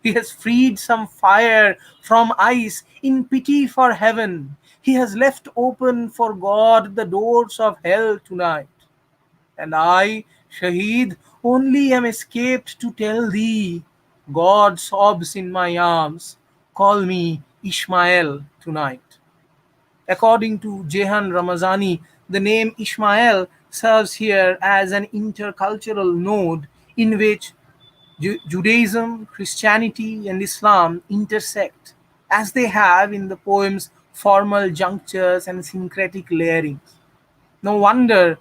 S4: He has freed some fire from ice in pity for heaven. He has left open for God the doors of hell tonight. And I, Shaheed, only am escaped to tell thee, God sobs in my arms, call me Ishmael tonight. According to Jehan Ramazani, the name Ishmael serves here as an intercultural node in which Judaism, Christianity, and Islam intersect, as they have in the poem's formal junctures and syncretic layerings. No wonder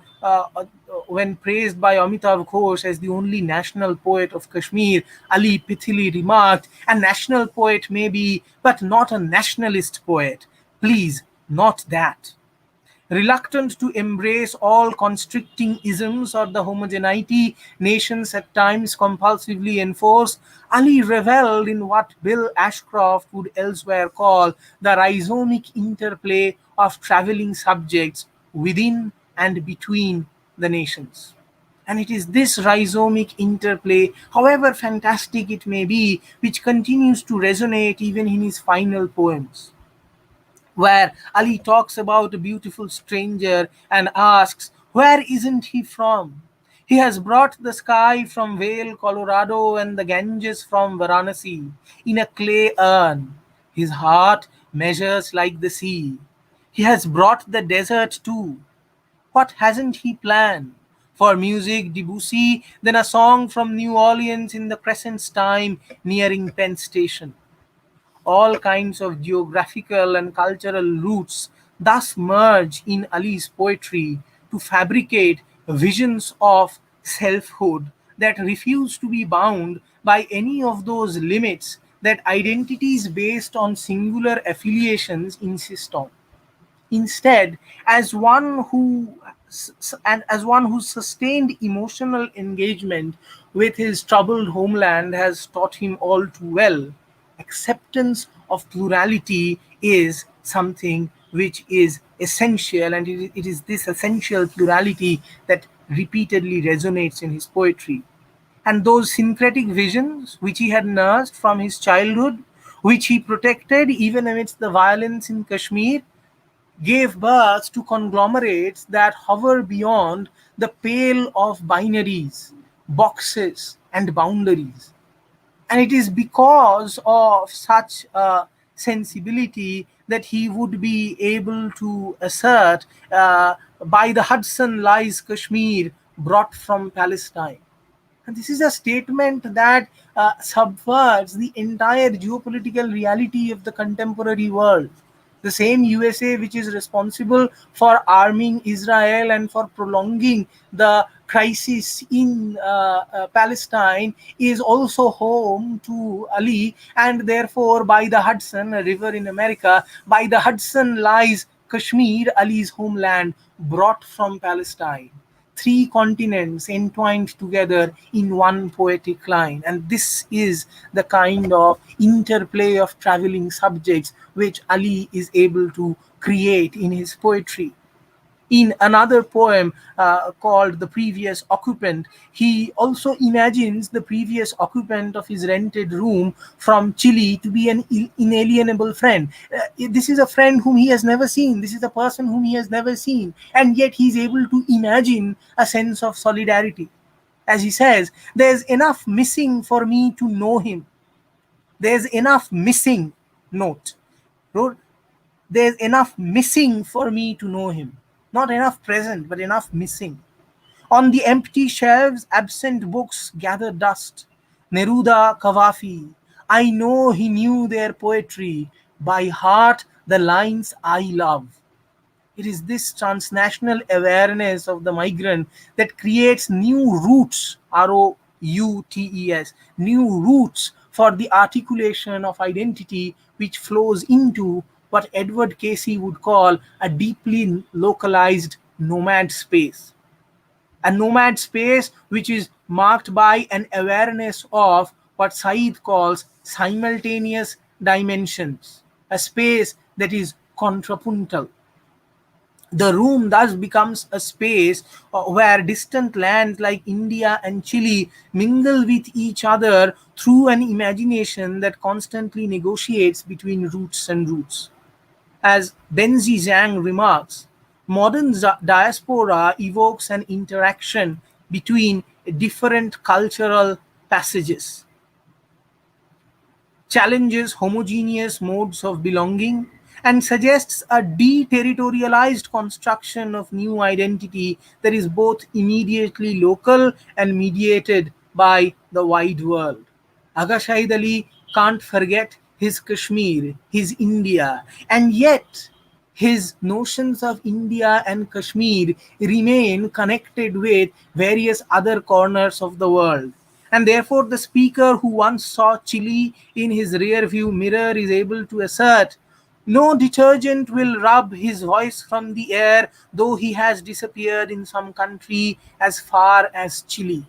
S4: when praised by Amitav Ghosh as the only national poet of Kashmir, Ali pithily remarked, a national poet may be, but not a nationalist poet. Please, not that. Reluctant to embrace all constricting isms or the homogeneity nations at times compulsively enforce, Ali revelled in what Bill Ashcroft would elsewhere call the rhizomic interplay of traveling subjects within and between the nations. And it is this rhizomic interplay, however fantastic it may be, which continues to resonate even in his final poems, where Ali talks about a beautiful stranger and asks, where isn't he from? He has brought the sky from Vail, Colorado, and the Ganges from Varanasi in a clay urn. His heart measures like the sea. He has brought the desert too. What hasn't he planned? For music, Debussy, then a song from New Orleans in the Crescent's time, nearing Penn Station. All kinds of geographical and cultural routes thus merge in Ali's poetry to fabricate visions of selfhood that refuse to be bound by any of those limits that identities based on singular affiliations insist on. Instead, as one who and as one whose sustained emotional engagement with his troubled homeland has taught him all too well, acceptance of plurality is something which is essential, and it is this essential plurality that repeatedly resonates in his poetry. And those syncretic visions which he had nursed from his childhood, which he protected even amidst the violence in Kashmir, gave birth to conglomerates that hover beyond the pale of binaries, boxes, and boundaries. And it is because of such a sensibility that he would be able to assert, by the Hudson lies Kashmir, brought from Palestine. And this is a statement that subverts the entire geopolitical reality of the contemporary world. The same USA, which is responsible for arming Israel and for prolonging the crisis in Palestine, is also home to Ali, and therefore, by the Hudson, a river in America, by the Hudson lies Kashmir, Ali's homeland, brought from Palestine. Three continents entwined together in one poetic line. And this is the kind of interplay of traveling subjects which Ali is able to create in his poetry. In another poem called The Previous Occupant, he also imagines the previous occupant of his rented room from Chile to be an inalienable friend. This is a friend whom he has never seen. This is a person whom he has never seen. And yet he is able to imagine a sense of solidarity. As he says, there's enough missing for me to know him. There's enough missing, note, there's enough missing for me to know him. Not enough present, but enough missing. On the empty shelves, absent books gather dust. Neruda, Kawafi, I know he knew their poetry. By heart, the lines I love. It is this transnational awareness of the migrant that creates new roots, ROUTES, new roots for the articulation of identity, which flows into what Edward Casey would call a deeply localized nomad space. A nomad space which is marked by an awareness of what Said calls simultaneous dimensions, a space that is contrapuntal. The room thus becomes a space where distant lands like India and Chile mingle with each other through an imagination that constantly negotiates between roots and roots. As Benzi Zhang remarks, modern diaspora evokes an interaction between different cultural passages, challenges homogeneous modes of belonging, and suggests a deterritorialized construction of new identity that is both immediately local and mediated by the wide world. Aga Shahid Ali can't forget his Kashmir, his India, and yet his notions of India and Kashmir remain connected with various other corners of the world. And therefore, the speaker who once saw Chile in his rear view mirror is able to assert, no detergent will rub his voice from the air, though he has disappeared in some country as far as Chile.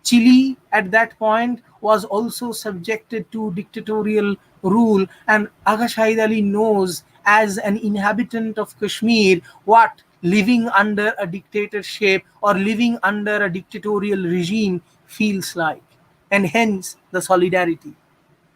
S4: Chile at that point was also subjected to dictatorial rule, and Aga Shahid Ali knows as an inhabitant of Kashmir what living under a dictatorship or living under a dictatorial regime feels like, and hence the solidarity.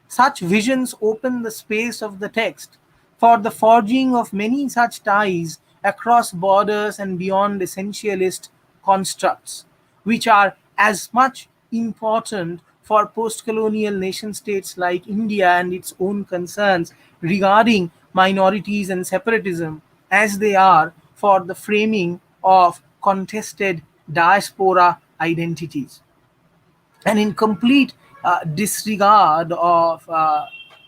S4: Such visions open the space of the text for the forging of many such ties across borders and beyond essentialist constructs, which are as much important for post colonial nation states like India and its own concerns regarding minorities and separatism as they are for the framing of contested diaspora identities. And in complete disregard of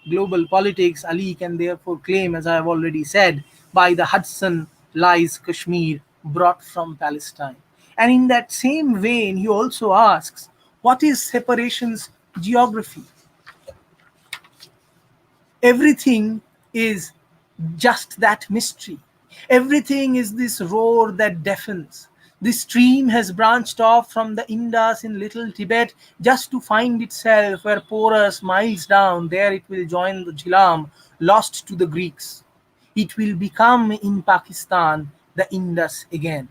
S4: global politics, Ali can therefore claim, as I have already said, by the Hudson lies Kashmir, brought from Palestine. And in that same vein, he also asks, what is separation's geography? Everything is just that mystery. Everything is this roar that deafens. This stream has branched off from the Indus in Little Tibet just to find itself where porous miles down, there it will join the Jhelum, lost to the Greeks. It will become in Pakistan the Indus again.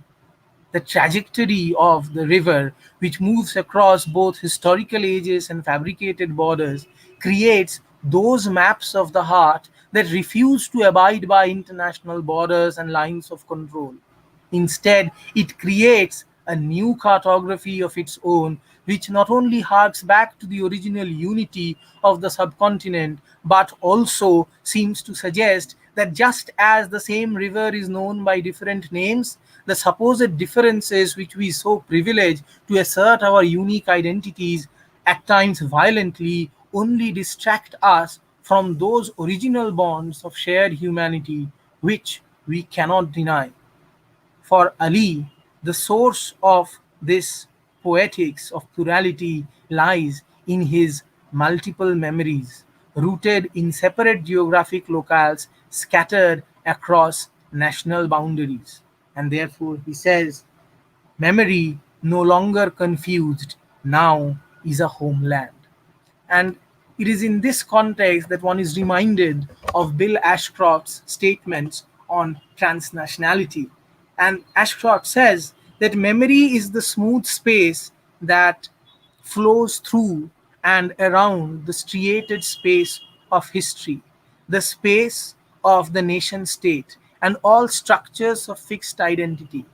S4: The trajectory of the river, which moves across both historical ages and fabricated borders, creates those maps of the heart that refuse to abide by international borders and lines of control. Instead, it creates a new cartography of its own, which not only harks back to the original unity of the subcontinent, but also seems to suggest that just as the same river is known by different names, the supposed differences which we so privilege to assert our unique identities, at times violently, only distract us from those original bonds of shared humanity which we cannot deny. For Ali, the source of this poetics of plurality lies in his multiple memories, rooted in separate geographic locales scattered across national boundaries. And therefore, he says, memory no longer confused, now is a homeland. And it is in this context that one is reminded of Bill Ashcroft's statements on transnationality. And Ashcroft says that memory is the smooth space that flows through and around the striated space of history, the space of the nation state, and all structures of fixed identity.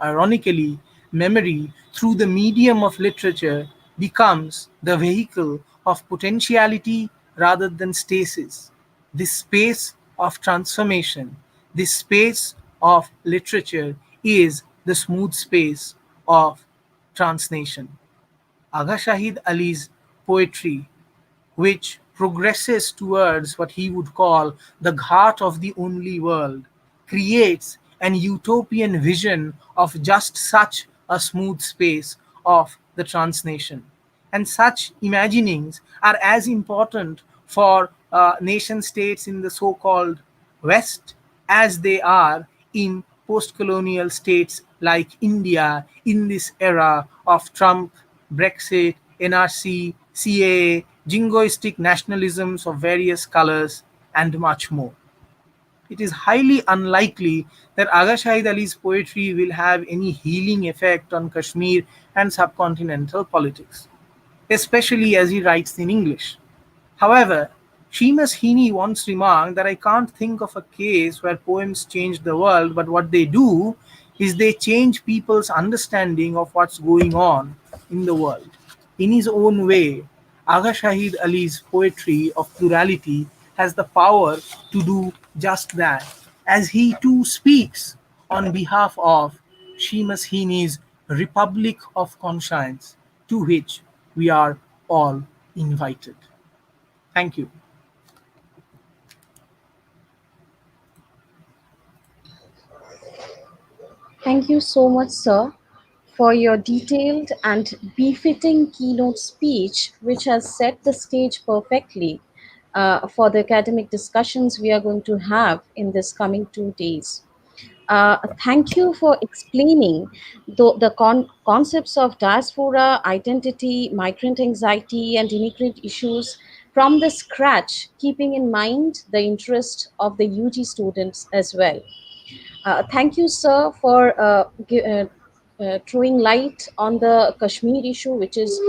S4: Ironically, memory, through the medium of literature, becomes the vehicle of potentiality rather than stasis. This space of transformation, this space of literature is the smooth space of transnation. Agha Shahid Ali's poetry, which progresses towards what he would call the ghat of the only world, creates an utopian vision of just such a smooth space of the transnation. And such imaginings are as important for nation states in the so called West as they are in post colonial states like India in this era of Trump, Brexit, NRC, CAA, jingoistic nationalisms of various colors, and much more. It is highly unlikely that Agha Shahid Ali's poetry will have any healing effect on Kashmir and subcontinental politics, especially as he writes in English. However, Seamus Heaney once remarked that I can't think of a case where poems change the world, but what they do is they change people's understanding of what's going on in the world. In his own way, Agha Shahid Ali's poetry of plurality has the power to do just that, as he too speaks on behalf of Seamus Heaney's Republic of Conscience, to which we are all invited. Thank you.
S1: Thank you so much, sir, for your detailed and befitting keynote speech, which has set the stage perfectly for the academic discussions we are going to have in this coming 2 days. Thank you for explaining the concepts of diaspora, identity, migrant anxiety, and immigrant issues from the scratch, keeping in mind the interest of the UG students as well. Thank you, sir, for throwing light on the Kashmir issue, which is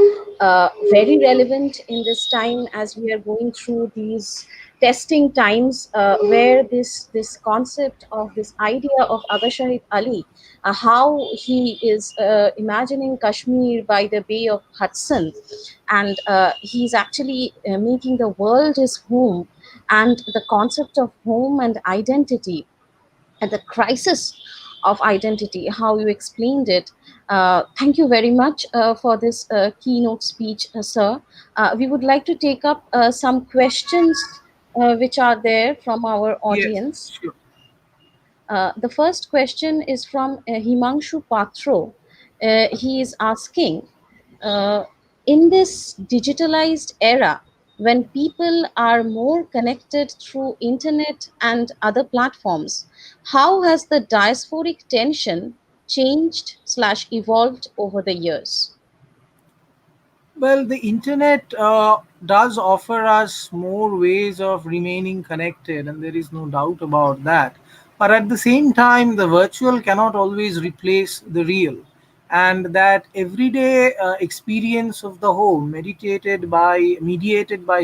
S1: very relevant in this time as we are going through these testing times, where this concept of this idea of Aga Shahid Ali, how he is imagining Kashmir by the Bay of Hudson, and he's actually making the world his home, and the concept of home and identity and the crisis of identity, how you explained it. Thank you very much for this keynote speech, sir. We would like to take up some questions which are there from our
S4: Yes,
S1: audience.
S4: sure.
S1: The first question is from Himanshu Patro. He is asking, uh, in this digitalized era, when people are more connected through internet and other platforms, how has the diasporic tension changed slash evolved over the years?
S4: Well, the internet does offer us more ways of remaining connected, and there is no doubt about that. But at the same time, the virtual cannot always replace the real. And that everyday experience of the home, mediated by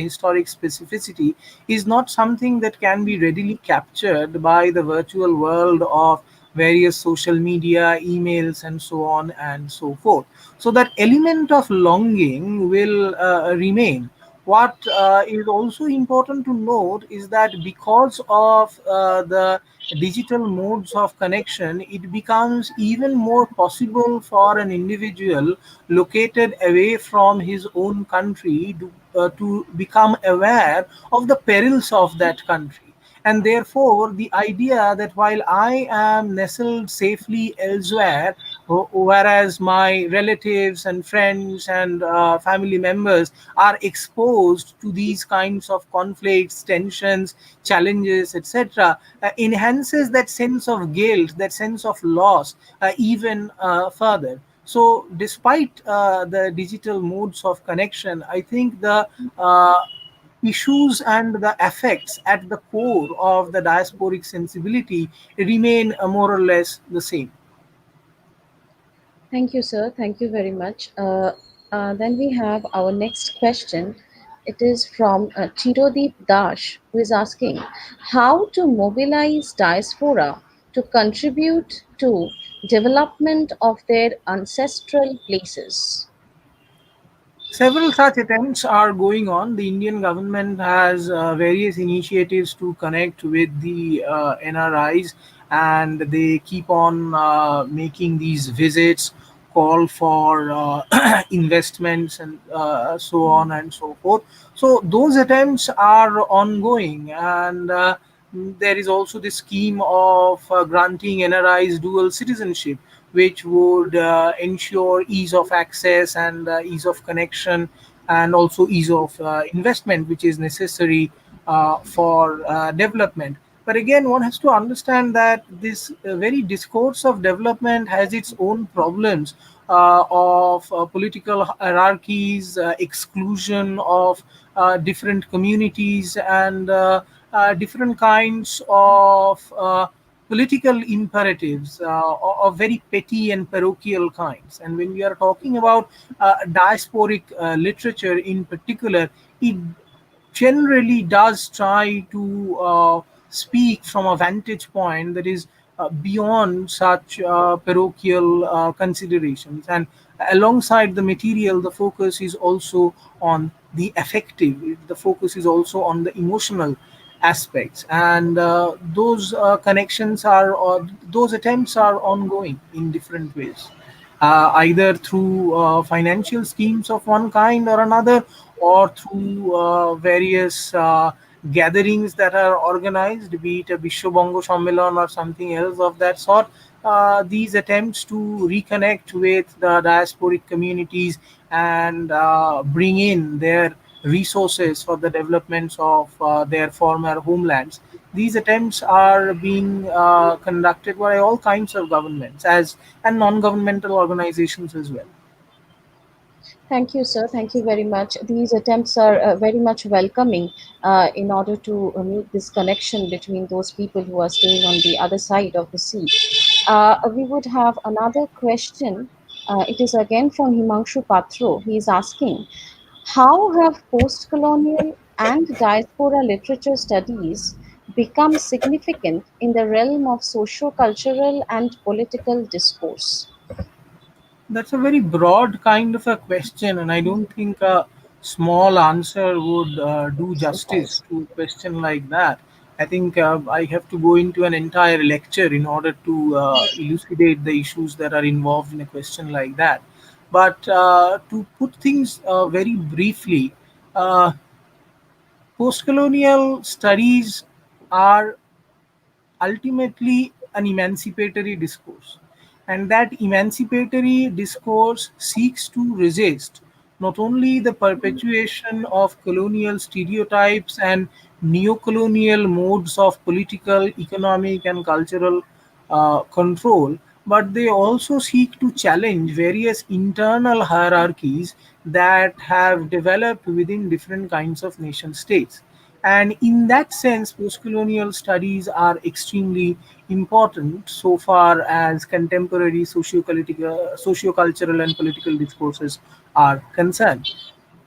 S4: historic specificity, is not something that can be readily captured by the virtual world of various social media, emails, and so on and so forth. So that element of longing will remain. What is also important to note is that because of the digital modes of connection, it becomes even more possible for an individual located away from his own country to become aware of the perils of that country. And therefore, the idea that while I am nestled safely elsewhere, whereas my relatives and friends and family members are exposed to these kinds of conflicts, tensions, challenges, etc., enhances that sense of guilt, that sense of loss even further. So, despite the digital modes of connection, I think the issues and the effects at the core of the diasporic sensibility remain more or less the same.
S1: Thank you, sir. Thank you very much. Then we have our next question. It is from Chirodeep Dash, who is asking how to mobilize diaspora to contribute to development of their ancestral places.
S4: Several such attempts are going on. The Indian government has various initiatives to connect with the NRIs, and they keep on making these visits, call for investments, and so on and so forth. So, those attempts are ongoing, and there is also the scheme of granting NRIs dual citizenship, which would ensure ease of access and ease of connection, and also ease of investment, which is necessary for development. But again, one has to understand that this very discourse of development has its own problems of political hierarchies, exclusion of different communities, and different kinds of political imperatives of very petty and parochial kinds. And when we are talking about diasporic literature in particular, it generally does try to speak from a vantage point that is beyond such parochial considerations. And alongside the material, the focus is also on the affective, the focus is also on the emotional aspects, and those connections are, or those attempts are ongoing in different ways, either through financial schemes of one kind or another, or through various gatherings that are organized, be it a Vishwabongo Sammelan or something else of that sort. These attempts to reconnect with the diasporic communities and bring in their resources for the developments of their former homelands. These attempts are being conducted by all kinds of governments as and non-governmental organizations as well.
S1: Thank you, sir. Thank you very much. These attempts are very much welcoming in order to make this connection between those people who are staying on the other side of the sea. We would have another question. It is again from Himanshu Patro. He is asking, how have post-colonial and diaspora literature studies become significant in the realm of socio-cultural and political discourse?
S4: That's a very broad kind of a question, and I don't think a small answer would do justice to a question like that. I think I have to go into an entire lecture in order to elucidate the issues that are involved in a question like that. But to put things very briefly, uh, post colonial studies are ultimately an emancipatory discourse. And that emancipatory discourse seeks to resist not only the perpetuation of colonial stereotypes and neo-colonial modes of political, economic, and cultural control, but they also seek to challenge various internal hierarchies that have developed within different kinds of nation states. And in that sense, post-colonial studies are extremely important so far as contemporary socio-cultural and political discourses are concerned.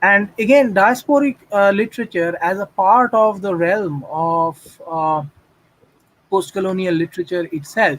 S4: And again, diasporic literature as a part of the realm of post-colonial literature itself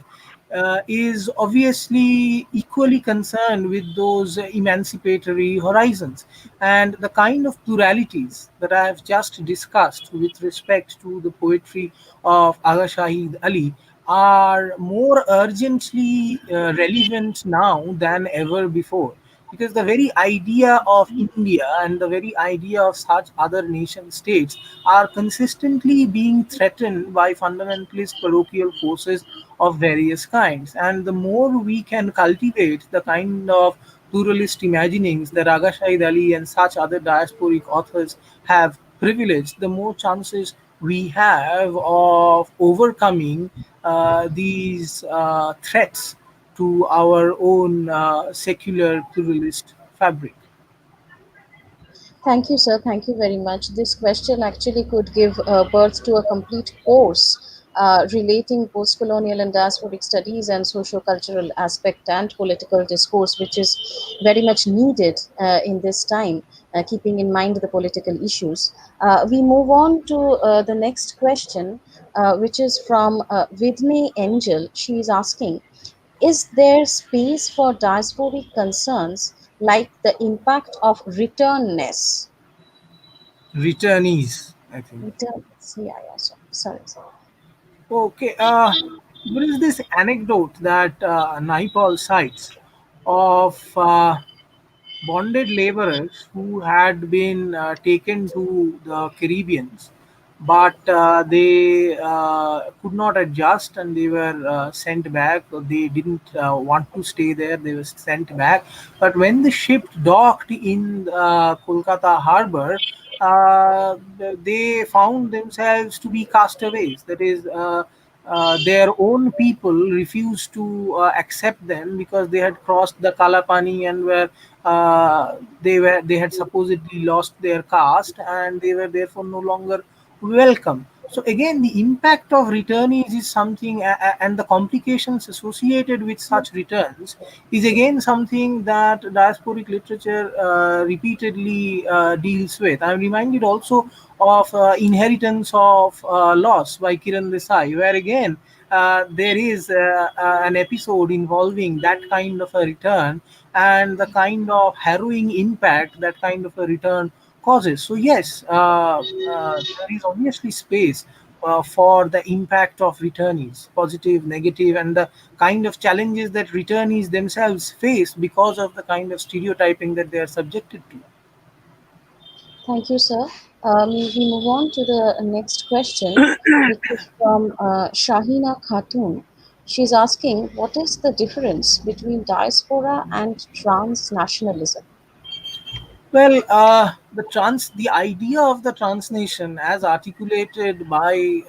S4: is obviously equally concerned with those emancipatory horizons, and the kind of pluralities that I have just discussed with respect to the poetry of Aga Shahid Ali are more urgently relevant now than ever before, because the very idea of India and the very idea of such other nation states are consistently being threatened by fundamentalist parochial forces of various kinds. And the more we can cultivate the kind of pluralist imaginings that Aga Shahid Ali and such other diasporic authors have privileged, the more chances we have of overcoming these threats to our own secular pluralist fabric.
S1: Thank you, sir. Thank you very much. This question actually could give birth to a complete course relating post colonial and diasporic studies and socio cultural aspect and political discourse, which is very much needed in this time, keeping in mind the political issues. We move on to the next question, which is from Vidney Angel. She is asking, is there space for diasporic concerns like the impact of returnness?
S4: Returnees, I think.
S1: Returnness, yeah, yeah, sorry, sorry.
S4: Okay, there is this anecdote that Naipaul cites of bonded laborers who had been taken to the Caribbeans, but they could not adjust and they were sent back. They didn't want to stay there, they were sent back. But when the ship docked in Kolkata harbor, they found themselves to be castaways. That is, their own people refused to accept them because they had crossed the Kalapani and they had supposedly lost their caste and they were therefore no longer welcome. So again, the impact of returnees is something, and the complications associated with such returns is again something that diasporic literature repeatedly deals with. I'm reminded also of Inheritance of Loss by Kiran Desai, where again there is an episode involving that kind of a return and the kind of harrowing impact that kind of a return causes. So yes, there is obviously space for the impact of returnees, positive, negative, and the kind of challenges that returnees themselves face because of the kind of stereotyping that they are subjected to.
S1: Thank you, sir. We move on to the next question, which is from Shahina Khatun. She's asking, what is the difference between diaspora and transnationalism?
S4: Well, the idea of the transnation, as articulated by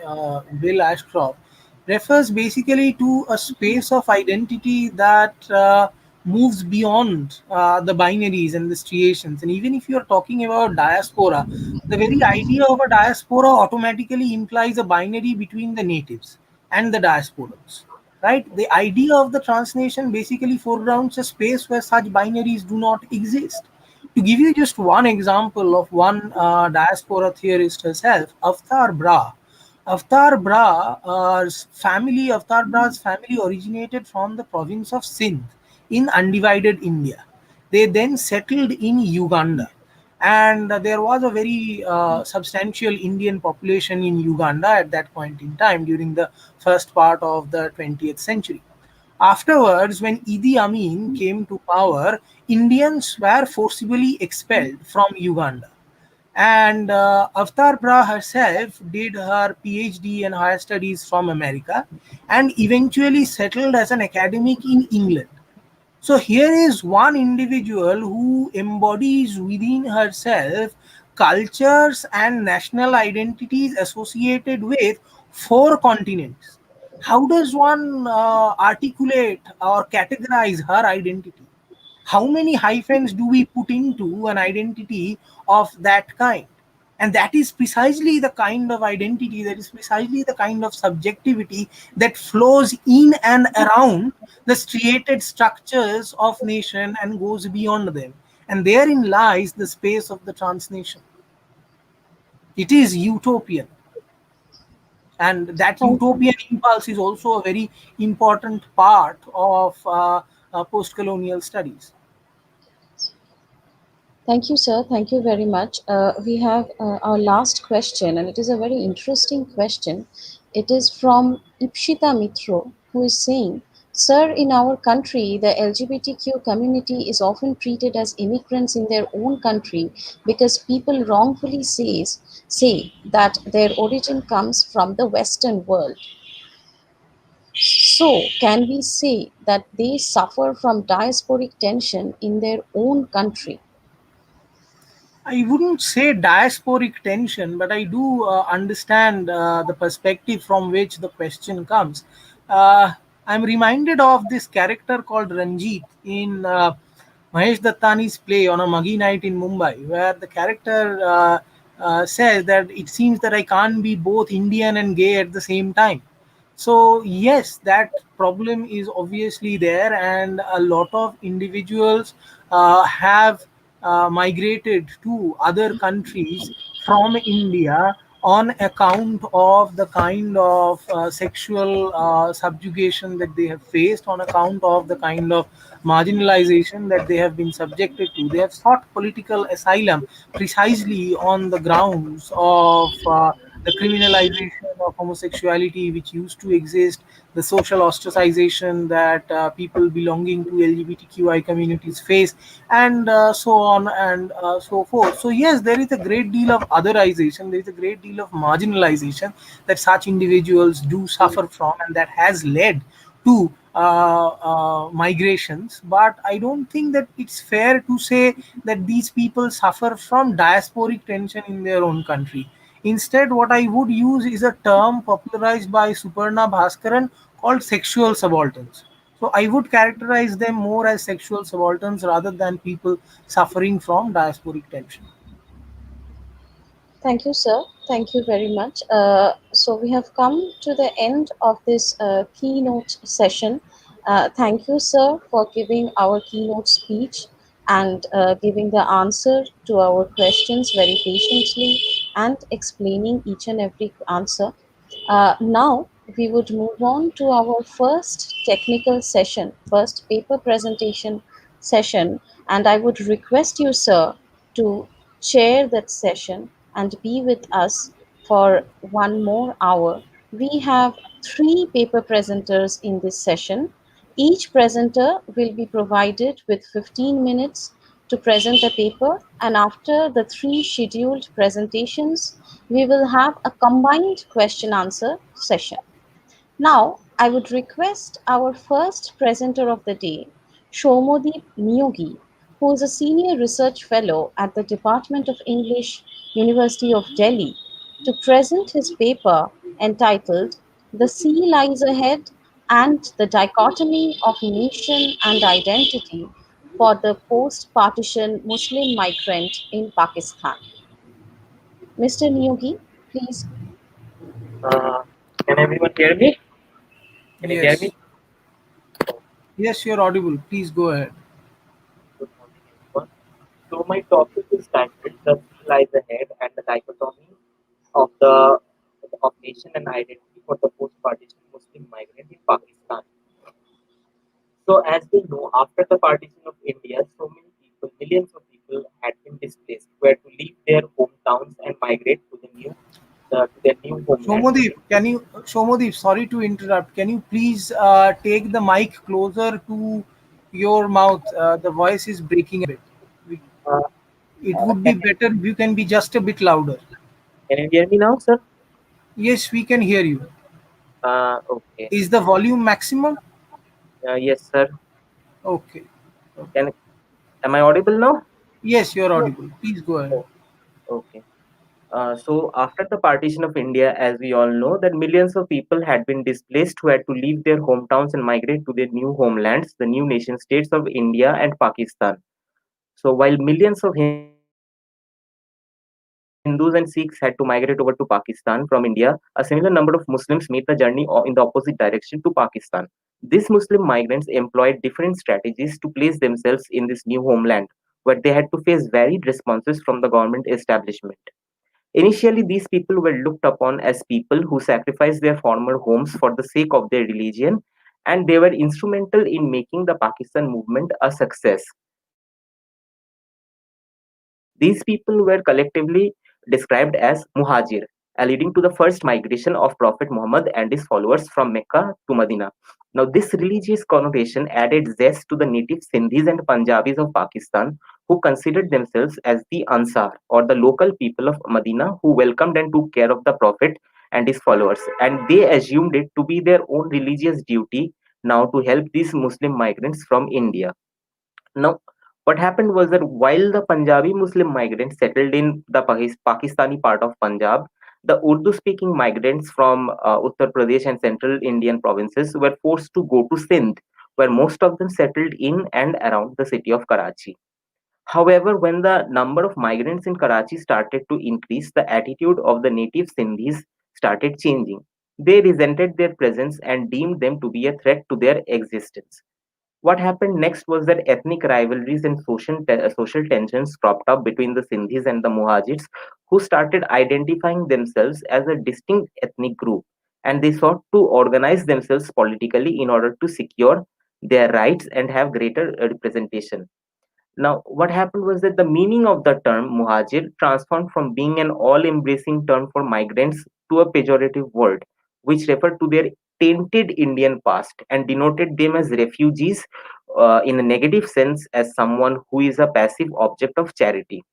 S4: Bill Ashcroft, refers basically to a space of identity that moves beyond the binaries and the striations. And even if you are talking about diaspora, the very idea of a diaspora automatically implies a binary between the natives and the diasporans. Right? The idea of the transnation basically foregrounds a space where such binaries do not exist. To give you just one example of one diaspora theorist herself, Avtar Bra. Avtar Bra's family originated from the province of Sindh in undivided India. They then settled in Uganda, and there was a very substantial Indian population in Uganda at that point in time during the first part of the 20th century. Afterwards, when Idi Amin came to power, Indians were forcibly expelled from Uganda. And Avtar Bra herself did her PhD and higher studies from America and eventually settled as an academic in England. So here is one individual who embodies within herself cultures and national identities associated with four continents. How does one articulate or categorize her identity? How many hyphens do we put into an identity of that kind? And that is precisely the kind of identity, that is precisely the kind of subjectivity that flows in and around the striated structures of nation and goes beyond them. And therein lies the space of the transnation. It is utopian, and that
S1: Thank you.
S4: utopian impulse is also a very important part of post-colonial studies.
S1: Thank you, sir. Thank you very much. We have our last question, and it is a very interesting question. It is from Ipshita Mitro, who is saying, sir, in our country, the LGBTQ community is often treated as immigrants in their own country because people wrongfully say that their origin comes from the Western world. So, can we say that they suffer from diasporic tension in their own country?
S4: I wouldn't say diasporic tension, but I do understand the perspective from which the question comes. I'm reminded of this character called Ranjit in Mahesh Dattani's play On a Muggy Night in Mumbai, where the character says that it seems that I can't be both Indian and gay at the same time. So yes, that problem is obviously there, and a lot of individuals have migrated to other countries from India on account of the kind of sexual subjugation that they have faced, on account of the kind of marginalization that they have been subjected to. They have sought political asylum precisely on the grounds of the criminalization of homosexuality, which used to exist, the social ostracization that people belonging to LGBTQI communities face, and so on and so forth. So, yes, there is a great deal of otherization, there is a great deal of marginalization that such individuals do suffer from, and that has led to migrations. But I don't think that it's fair to say that these people suffer from diasporic tension in their own country. Instead, what I would use is a term popularized by Suparna Bhaskaran called sexual subalterns. So I would characterize them more as sexual subalterns rather than people suffering from diasporic tension.
S1: Thank you, sir. Thank you very much. So we have come to the end of this keynote session. Thank you, sir, for giving our keynote speech and giving the answer to our questions very patiently and explaining each and every answer. Now we would move on to our first technical session, first paper presentation session, and I would request you, sir, to chair that session and be with us for one more hour. We have three paper presenters in this session. Each presenter will be provided with 15 minutes to present a paper, and after the three scheduled presentations, we will have a combined question answer session. Now, I would request our first presenter of the day, Shomodeep Niyogi, who is a senior research fellow at the Department of English, University of Delhi, to present his paper entitled The Sea Lies Ahead and the Dichotomy of Nation and Identity for the Post-Partition Muslim Migrant in Pakistan. Mr. Niyogi, please.
S5: Uh, can everyone hear me? Can you hear
S4: Yes.
S5: me?
S4: Yes, you're audible. Please go ahead.
S5: Good morning, everyone. So my topic is titled "The Sea Lies Ahead and the Dichotomy of the of Nation and Identity for the Post-Partition Muslim Migrant in Pakistan." So as we know, after the partition of India, so many people, millions of people, had been displaced, were to leave their hometowns and migrate to their new homeland.
S4: Shomodeep, sorry to interrupt. Can you please take the mic closer to your mouth? The voice is breaking a bit. We-
S5: Uh,
S4: It would be
S5: Can,
S4: better if you can be just a bit louder.
S5: can you hear me now, sir?
S4: Yes, we can hear you.
S5: Okay.
S4: Is the volume maximum?
S5: Yes, sir.
S4: Okay. Okay.
S5: Can Am I audible now?
S4: Yes, you're audible. Please go ahead.
S5: Oh, okay. So after the partition of India, as we all know, that millions of people had been displaced who had to leave their hometowns and migrate to their new homelands, the new nation states of India and Pakistan. So while millions of Hindus and Sikhs had to migrate over to Pakistan from India, a similar number of Muslims made the journey in the opposite direction to Pakistan. These Muslim migrants employed different strategies to place themselves in this new homeland, where they had to face varied responses from the government establishment. Initially, these people were looked upon as people who sacrificed their former homes for the sake of their religion, and they were instrumental in making the Pakistan movement a success. These people were collectively described as Muhajir, alluding to the first migration of Prophet Muhammad and his followers from Mecca to Medina. Now, this religious connotation added zest to the native Sindhis and Punjabis of Pakistan, who considered themselves as the Ansar, or the local people of Medina, who welcomed and took care of the Prophet and his followers, and they assumed it to be their own religious duty now to help these Muslim migrants from India. Now, what happened was that while the Punjabi Muslim migrants settled in the Pakistani part of Punjab, the Urdu speaking migrants from Uttar Pradesh and central Indian provinces were forced to go to Sindh, where most of them settled in and around the city of Karachi. However, when the number of migrants in Karachi started to increase, the attitude of the native Sindhis started changing. They resented their presence and deemed them to be a threat to their existence. What happened next was that ethnic rivalries and social tensions cropped up between the Sindhis and the Muhajirs, who started identifying themselves as a distinct ethnic group, and they sought to organize themselves politically in order to secure their rights and have greater representation. Now, what happened was that the meaning of the term Muhajir transformed from being an all embracing term for migrants to a pejorative word, which referred to their tainted Indian past and denoted them as refugees in a negative sense as someone who is a passive object of charity.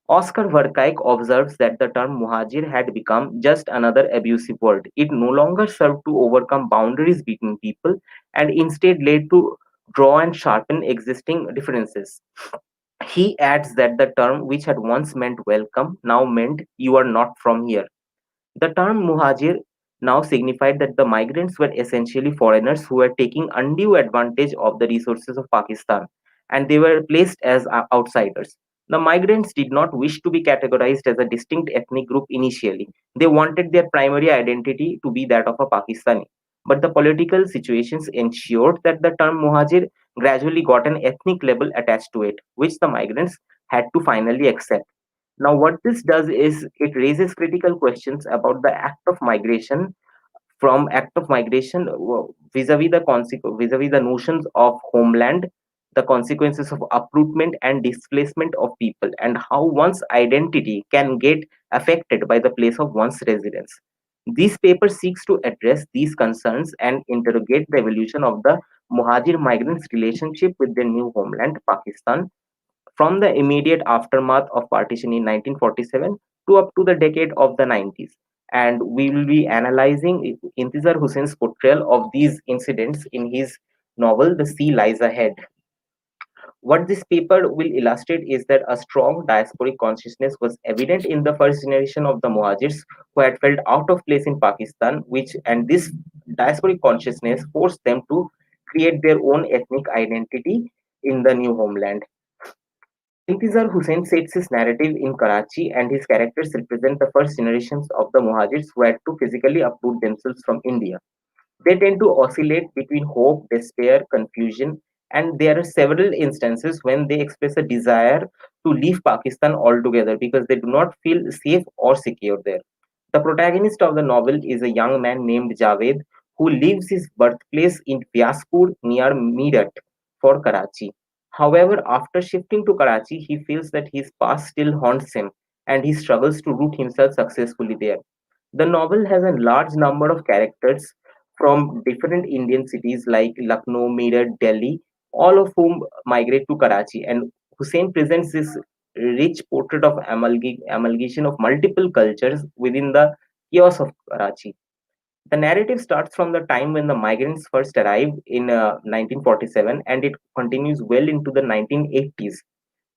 S5: Oscar Verkaik observes that the term Muhajir had become just another abusive word. It no longer served to overcome boundaries between people and instead led to draw and sharpen existing differences. He adds that the term, which had once meant welcome, now meant you are not from here. The term Muhajir now signified that the migrants were essentially foreigners who were taking undue advantage of the resources of Pakistan, and they were placed as outsiders. The migrants did not wish to be categorized as a distinct ethnic group initially. They wanted their primary identity to be that of a Pakistani. But the political situations ensured that the term Muhajir gradually got an ethnic label attached to it, which the migrants had to finally accept. Now, what this does is it raises critical questions about the act of migration from act of migration vis-a-vis the vis-a-vis the notions of homeland, the consequences of uprootment and displacement of people, and how one's identity can get affected by the place of one's residence. This paper seeks to address these concerns and interrogate the evolution of the Muhajir migrants' relationship with their new homeland, Pakistan, from the immediate aftermath of partition in 1947 to up to the decade of the 90s. And we will be analyzing Intizar Hussein's portrayal of these incidents in his novel The Sea Lies Ahead. What this paper will illustrate is that a strong diasporic consciousness was evident in the first generation of the Muhajirs who had felt out of place in Pakistan, which and this diasporic consciousness forced them to create their own ethnic identity in the new homeland. Intizar Hussain sets his narrative in Karachi, and his characters represent the first generations of the Muhajirs who had to physically uproot themselves from India. They tend to oscillate between hope, despair, confusion, and there are several instances when they express a desire to leave Pakistan altogether because they do not feel safe or secure there. The protagonist of the novel is a young man named Javed who leaves his birthplace in Vyaspur near Meerut for Karachi. However, after shifting to Karachi, he feels that his past still haunts him and he struggles to root himself successfully there. The novel has a large number of characters from different Indian cities like Lucknow, Meerut, Delhi, all of whom migrate to Karachi. And Hussein presents this rich portrait of amalgamation of multiple cultures within the chaos of Karachi. The narrative starts from the time when the migrants first arrived in 1947, and it continues well into the 1980s.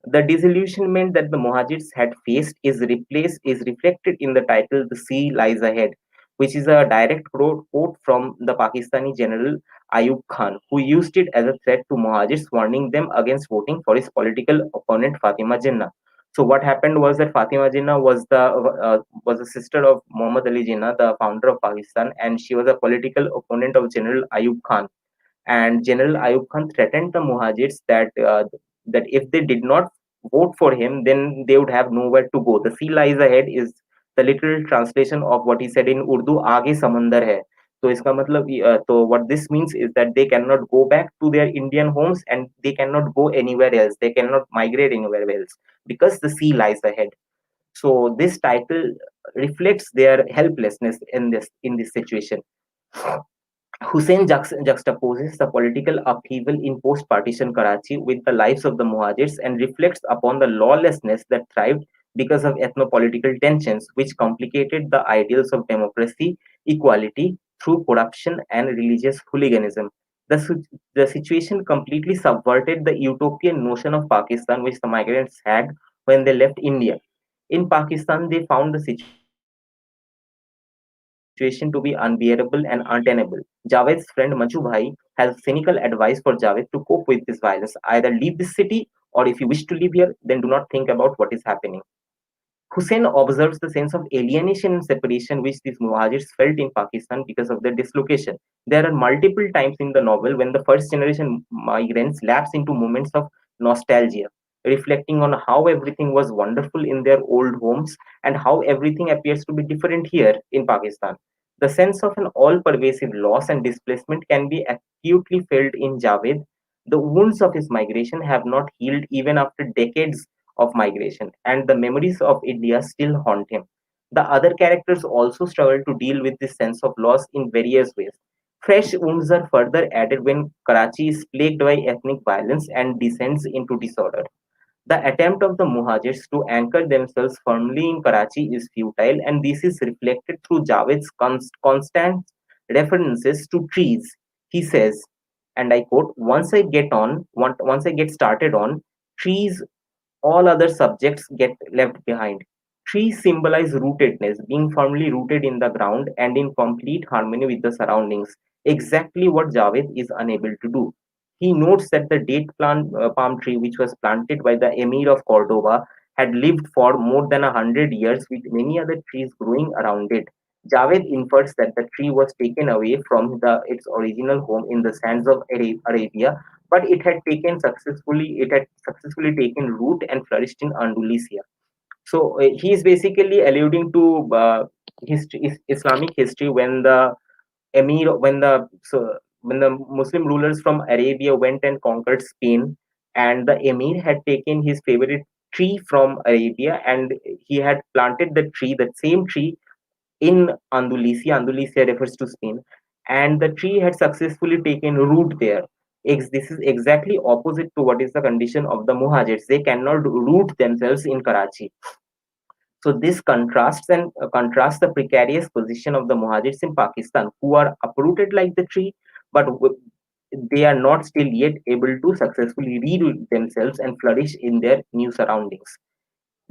S5: The disillusionment that the Muhajirs had faced is reflected in the title "The Sea Lies Ahead," which is a direct quote from the Pakistani general Ayub Khan, who used it as a threat to Muhajirs, warning them against voting for his political opponent Fatima Jinnah. So what happened was that Fatima Jinnah was the sister of Muhammad Ali Jinnah, the founder of Pakistan, and she was a political opponent of General Ayub Khan. And General Ayub Khan threatened the Muhajirs that if they did not vote for him, then they would have nowhere to go. The sea lies ahead is the literal translation of what he said in Urdu, "आगे समंदर है." तो इसका मतलब तो what this means is that they cannot go back to their Indian homes and they cannot go anywhere else. They cannot migrate anywhere else because the sea lies ahead. So this title reflects their helplessness in this situation. Hussein juxtaposes the political upheaval in post-partition Karachi with the lives of the Muhajirs and reflects upon the lawlessness that thrived because of ethno-political tensions, which complicated the ideals of democracy, equality through corruption and religious hooliganism. The situation completely subverted the utopian notion of Pakistan which the migrants had when they left India. In Pakistan, they found the situation to be unbearable and untenable. Javed's friend Manju Bhai has cynical advice for Javed to cope with this violence. Either leave this city, or if you wish to live here, then do not think about what is happening. Hussein observes the sense of alienation and separation which these Muhajirs felt in Pakistan because of their dislocation. There are multiple times in the novel when the first generation migrants lapse into moments of nostalgia, reflecting on how everything was wonderful in their old homes and how everything appears to be different here in Pakistan. The sense of an all pervasive loss and displacement can be acutely felt in Javed. The wounds of his migration have not healed even after decades of migration, and the memories of India still haunt him. The other characters also struggle to deal with this sense of loss in various ways. Fresh wounds are further added when Karachi is plagued by ethnic violence and descends into disorder. The attempt of the Muhajirs to anchor themselves firmly in Karachi is futile, and this is reflected through Javed's constant references to trees. He says, and I quote, once I get started on trees, all other subjects get left behind. Trees symbolize rootedness, being firmly rooted in the ground and in complete harmony with the surroundings, exactly what Javed is unable to do. He notes that the palm tree, which was planted by the Emir of Cordoba, had lived for more than 100 years with many other trees growing around it. Javed infers that the tree was taken away from its original home in the sands of Arabia, but it had successfully taken root and flourished in Andalusia. So he is basically alluding to Islamic history when the emir when the Muslim rulers from Arabia went and conquered Spain, and the emir had taken his favorite tree from Arabia and he had planted that same tree in Andalusia. Andalusia refers to Spain, and the tree had successfully taken root there. This is exactly opposite to what is the condition of the Muhajirs. They cannot root themselves in Karachi. So this contrasts the precarious position of the Muhajirs in Pakistan, who are uprooted like the tree, but they are not still yet able to successfully reroot themselves and flourish in their new surroundings.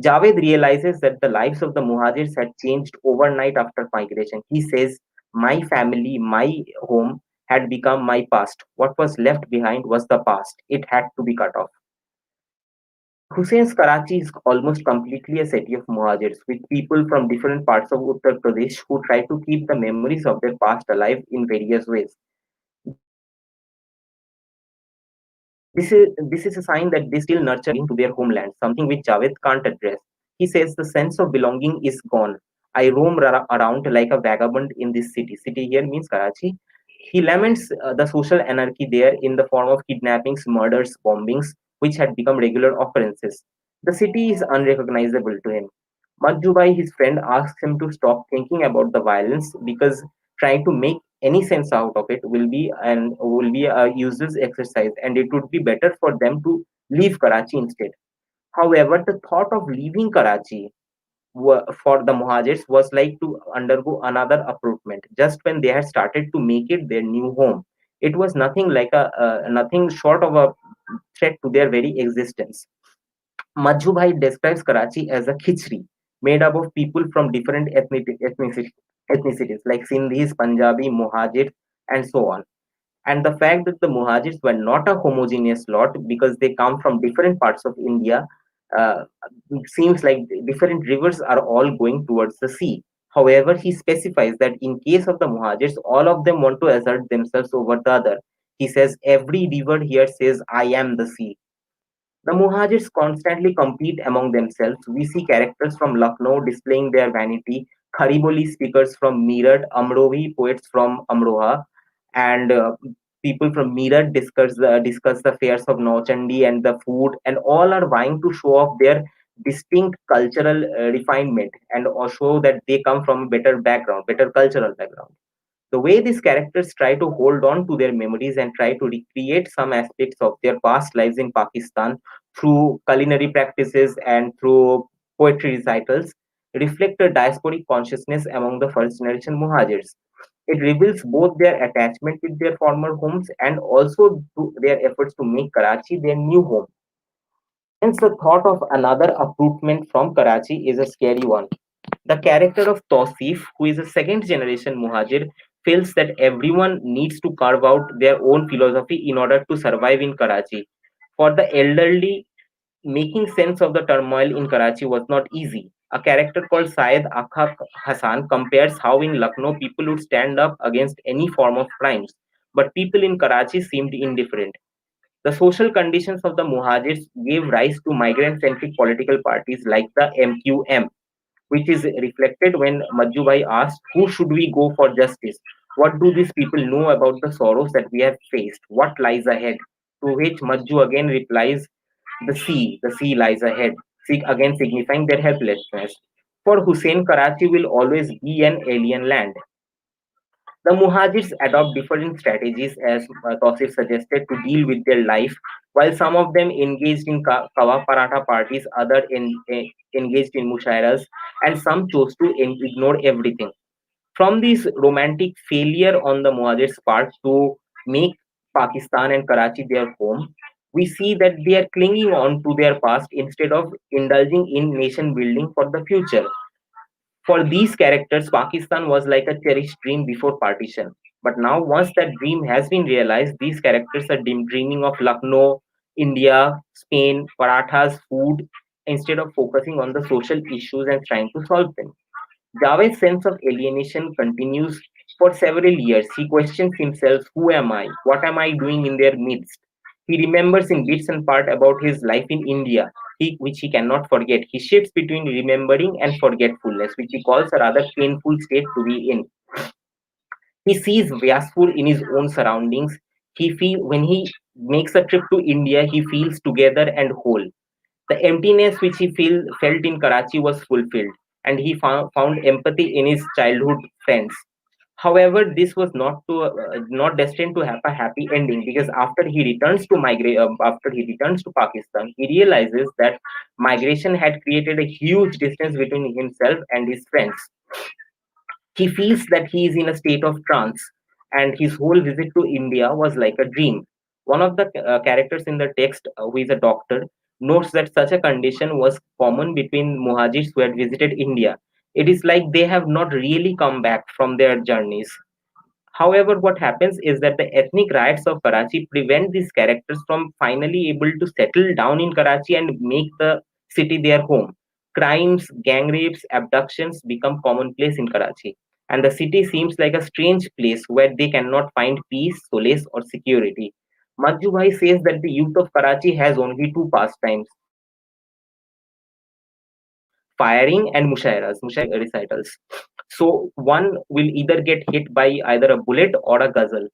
S5: Javed realizes that the lives of the Muhajirs had changed overnight after migration. He says, "My family, my home had become my past. What was left behind was the past. It had to be cut off." Hussein's Karachi is almost completely a city of Muhajirs, with people from different parts of Uttar Pradesh who try to keep the memories of their past alive in various ways. This is a sign that they still nurture a longing to their homeland, something which Javed can't address. He says the sense of belonging is gone. I roam around like a vagabond in this city. City here means Karachi. He laments the social anarchy there in the form of kidnappings, murders, bombings, which had become regular occurrences. The city is unrecognizable to him. Majjubai, his friend, asks him to stop thinking about the violence because trying to make any sense out of it will be a useless exercise, and it would be better for them to leave Karachi instead. However, the thought of leaving Karachi for the Muhajirs was like to undergo another uprootment. Just when they had started to make it their new home, it was nothing like a nothing short of a threat to their very existence. Majhu Bhai describes Karachi as a khichdi made up of people from different ethnicities like Sindhis, Punjabi, Muhajirs, and so on. And the fact that the Muhajirs were not a homogeneous lot because they come from different parts of India, uh, seems like different rivers are all going towards the sea. However, he specifies that in case of the Muhajirs, all of them want to assert themselves over the other. He says, every river here says, I am the sea. The Muhajirs constantly compete among themselves. We see characters from Lucknow displaying their vanity, Khariboli speakers from Meerut, Amrohi poets from Amroha, and people from Meerut discuss the fairs of Nauchandi and the food, and all are vying to show off their distinct cultural refinement and show that they come from a better background, better cultural background. The way these characters try to hold on to their memories and try to recreate some aspects of their past lives in Pakistan through culinary practices and through poetry recitals reflect a diasporic consciousness among the first generation Muhajirs. It reveals both their attachment with their former homes and also their efforts to make Karachi their new home. Hence, the thought of another uprootment from Karachi is a scary one. The character of Tausif, who is a second generation Muhajir, feels that everyone needs to carve out their own philosophy in order to survive in Karachi. For the elderly, making sense of the turmoil in Karachi was not easy. A character called Syed Akha Hassan compares how in Lucknow people would stand up against any form of crimes, but people in Karachi seemed indifferent. The social conditions of the Muhajirs gave rise to migrant centric political parties like the MQM, which is reflected when Majjubai asked, who should we go for justice? What do these people know about the sorrows that we have faced? What lies ahead? To which Majju again replies, the sea lies ahead, again signifying their helplessness. For Hussein, Karachi will always be an alien land. The Muhajirs adopt different strategies, as Tausif suggested, to deal with their life, while some of them engaged in Kawa Paratha parties, others engaged in mushairas, and some chose to ignore everything. From this romantic failure on the Muhajirs' part to make Pakistan and Karachi their home, we see that they are clinging on to their past instead of indulging in nation building for the future. For these characters, Pakistan was like a cherished dream before partition. But now, once that dream has been realized, these characters are dreaming of Lucknow, India, Spain, Parathas, food, instead of focusing on the social issues and trying to solve them. Javed's sense of alienation continues for several years. He questions himself, who am I? What am I doing in their midst? He remembers in bits and part about his life in India, which he cannot forget. He shifts between remembering and forgetfulness, which he calls a rather painful state to be in. He sees Vyaspur in his own surroundings. When he makes a trip to India, he feels together and whole. The emptiness which he felt in Karachi was fulfilled, and he found empathy in his childhood friends. However, this was not destined to have a happy ending because after he returns to Pakistan, he realizes that migration had created a huge distance between himself and his friends. He feels that he is in a state of trance, and his whole visit to India was like a dream. One of the characters in the text, who is a doctor, notes that such a condition was common between Muhajirs who had visited India. It is like they have not really come back from their journeys. However, what happens is that the ethnic riots of Karachi prevent these characters from finally able to settle down in Karachi and make the city their home. Crimes, gang rapes, abductions become commonplace in Karachi, and the city seems like a strange place where they cannot find peace, solace, or security. Majju Bhai says that the youth of Karachi has only two pastimes: firing and recitals. So one will either get hit by either a bullet or a ghazal.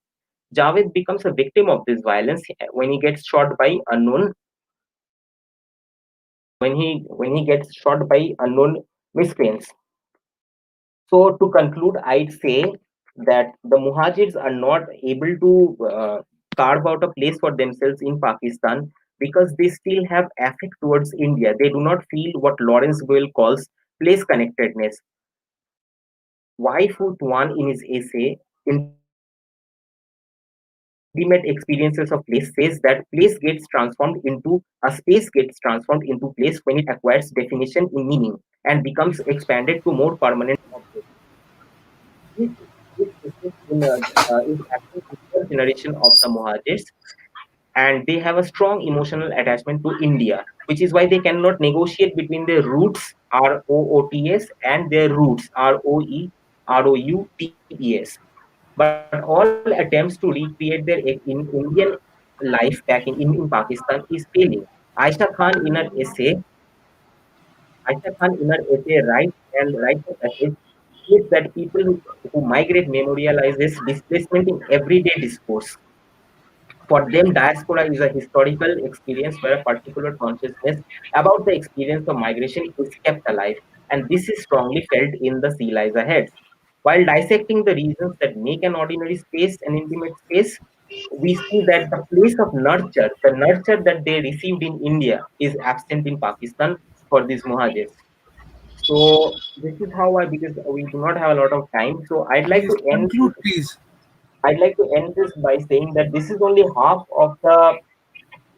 S5: Javed becomes a victim of this violence when he gets shot by unknown miscreants. So to conclude, I'd say that the Muhajirs are not able to carve out a place for themselves in Pakistan because they still have affect towards India. They do not feel what Lawrence Boyle calls place connectedness. Why Foot One in his essay, Intimate Experiences of Place, says that place gets transformed into a space gets transformed into place when it acquires definition in meaning and becomes expanded to more permanent objects. This, this process is happening in the generation of the Muhajirs, and they have a strong emotional attachment to India, which is why they cannot negotiate between their roots ROOTS and their roots ROUTES. But all attempts to recreate their Indian life back in Pakistan is failing. Aisha Khan in her essay, Aisha Khan in her essay writes a passage states that people who migrate memorializes displacement in everyday discourse. For them, diaspora is a historical experience where a particular consciousness about the experience of migration is kept alive, and this is strongly felt in the sea lies ahead. While dissecting the reasons that make an ordinary space an intimate space, we see that the place of nurture, the nurture that they received in India, is absent in Pakistan for these muhajirs. So this is how I, because we do not have a lot of time, so
S4: Please conclude, please.
S5: I'd like to end this by saying that this is only half of the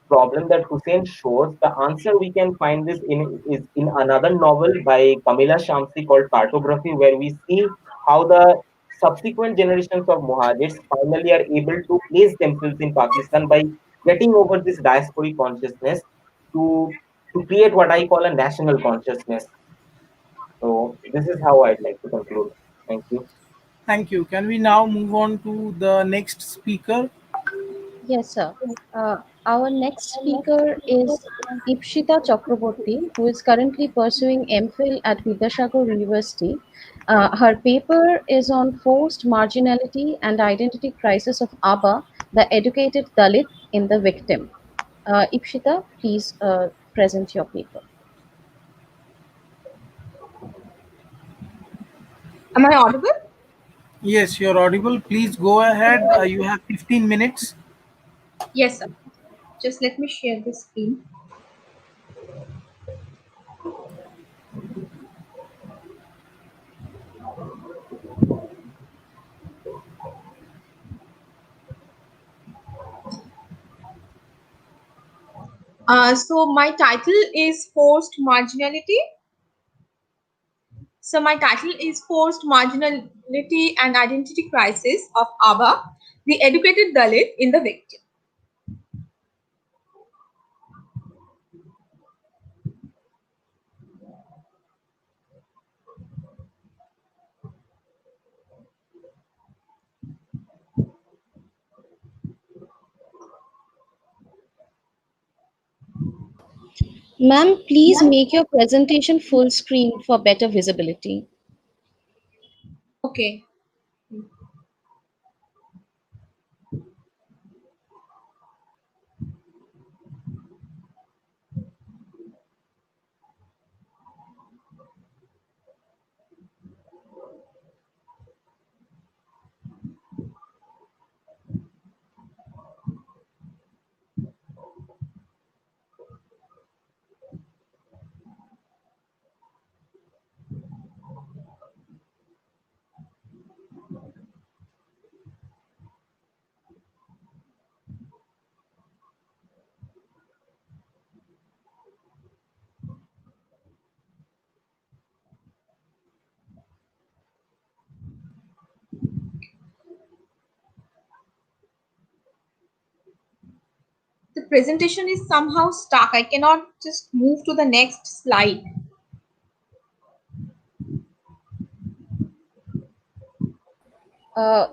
S5: problem that Hussein shows. The answer we can find this in is in another novel by Kamila Shamsi called Cartography, where we see how the subsequent generations of Muhajirs finally are able to place themselves in Pakistan by getting over this diasporic consciousness to to create what I call a national consciousness. So this is how I'd like to conclude. Thank you.
S4: Thank you. Can we now move on to the next speaker?
S1: Yes, sir. Our next speaker is Ipshita Chakraborty, who is currently pursuing MPhil at Vidyasagar University. Her paper is on forced marginality and identity crisis of ABBA, the educated Dalit in the victim. Ipshita, please present your paper.
S6: Am I audible?
S4: Yes, you're audible. Please go ahead. You have 15 minutes.
S6: Yes, sir. Just let me share the screen. So my title is Forced Marginality. So my title is Forced Marginality and Identity Crisis of ABBA, the Educated Dalit in the Victim.
S1: Ma'am, please make your presentation full screen for better visibility.
S6: Okay. The presentation is somehow stuck. I cannot just move to the next slide.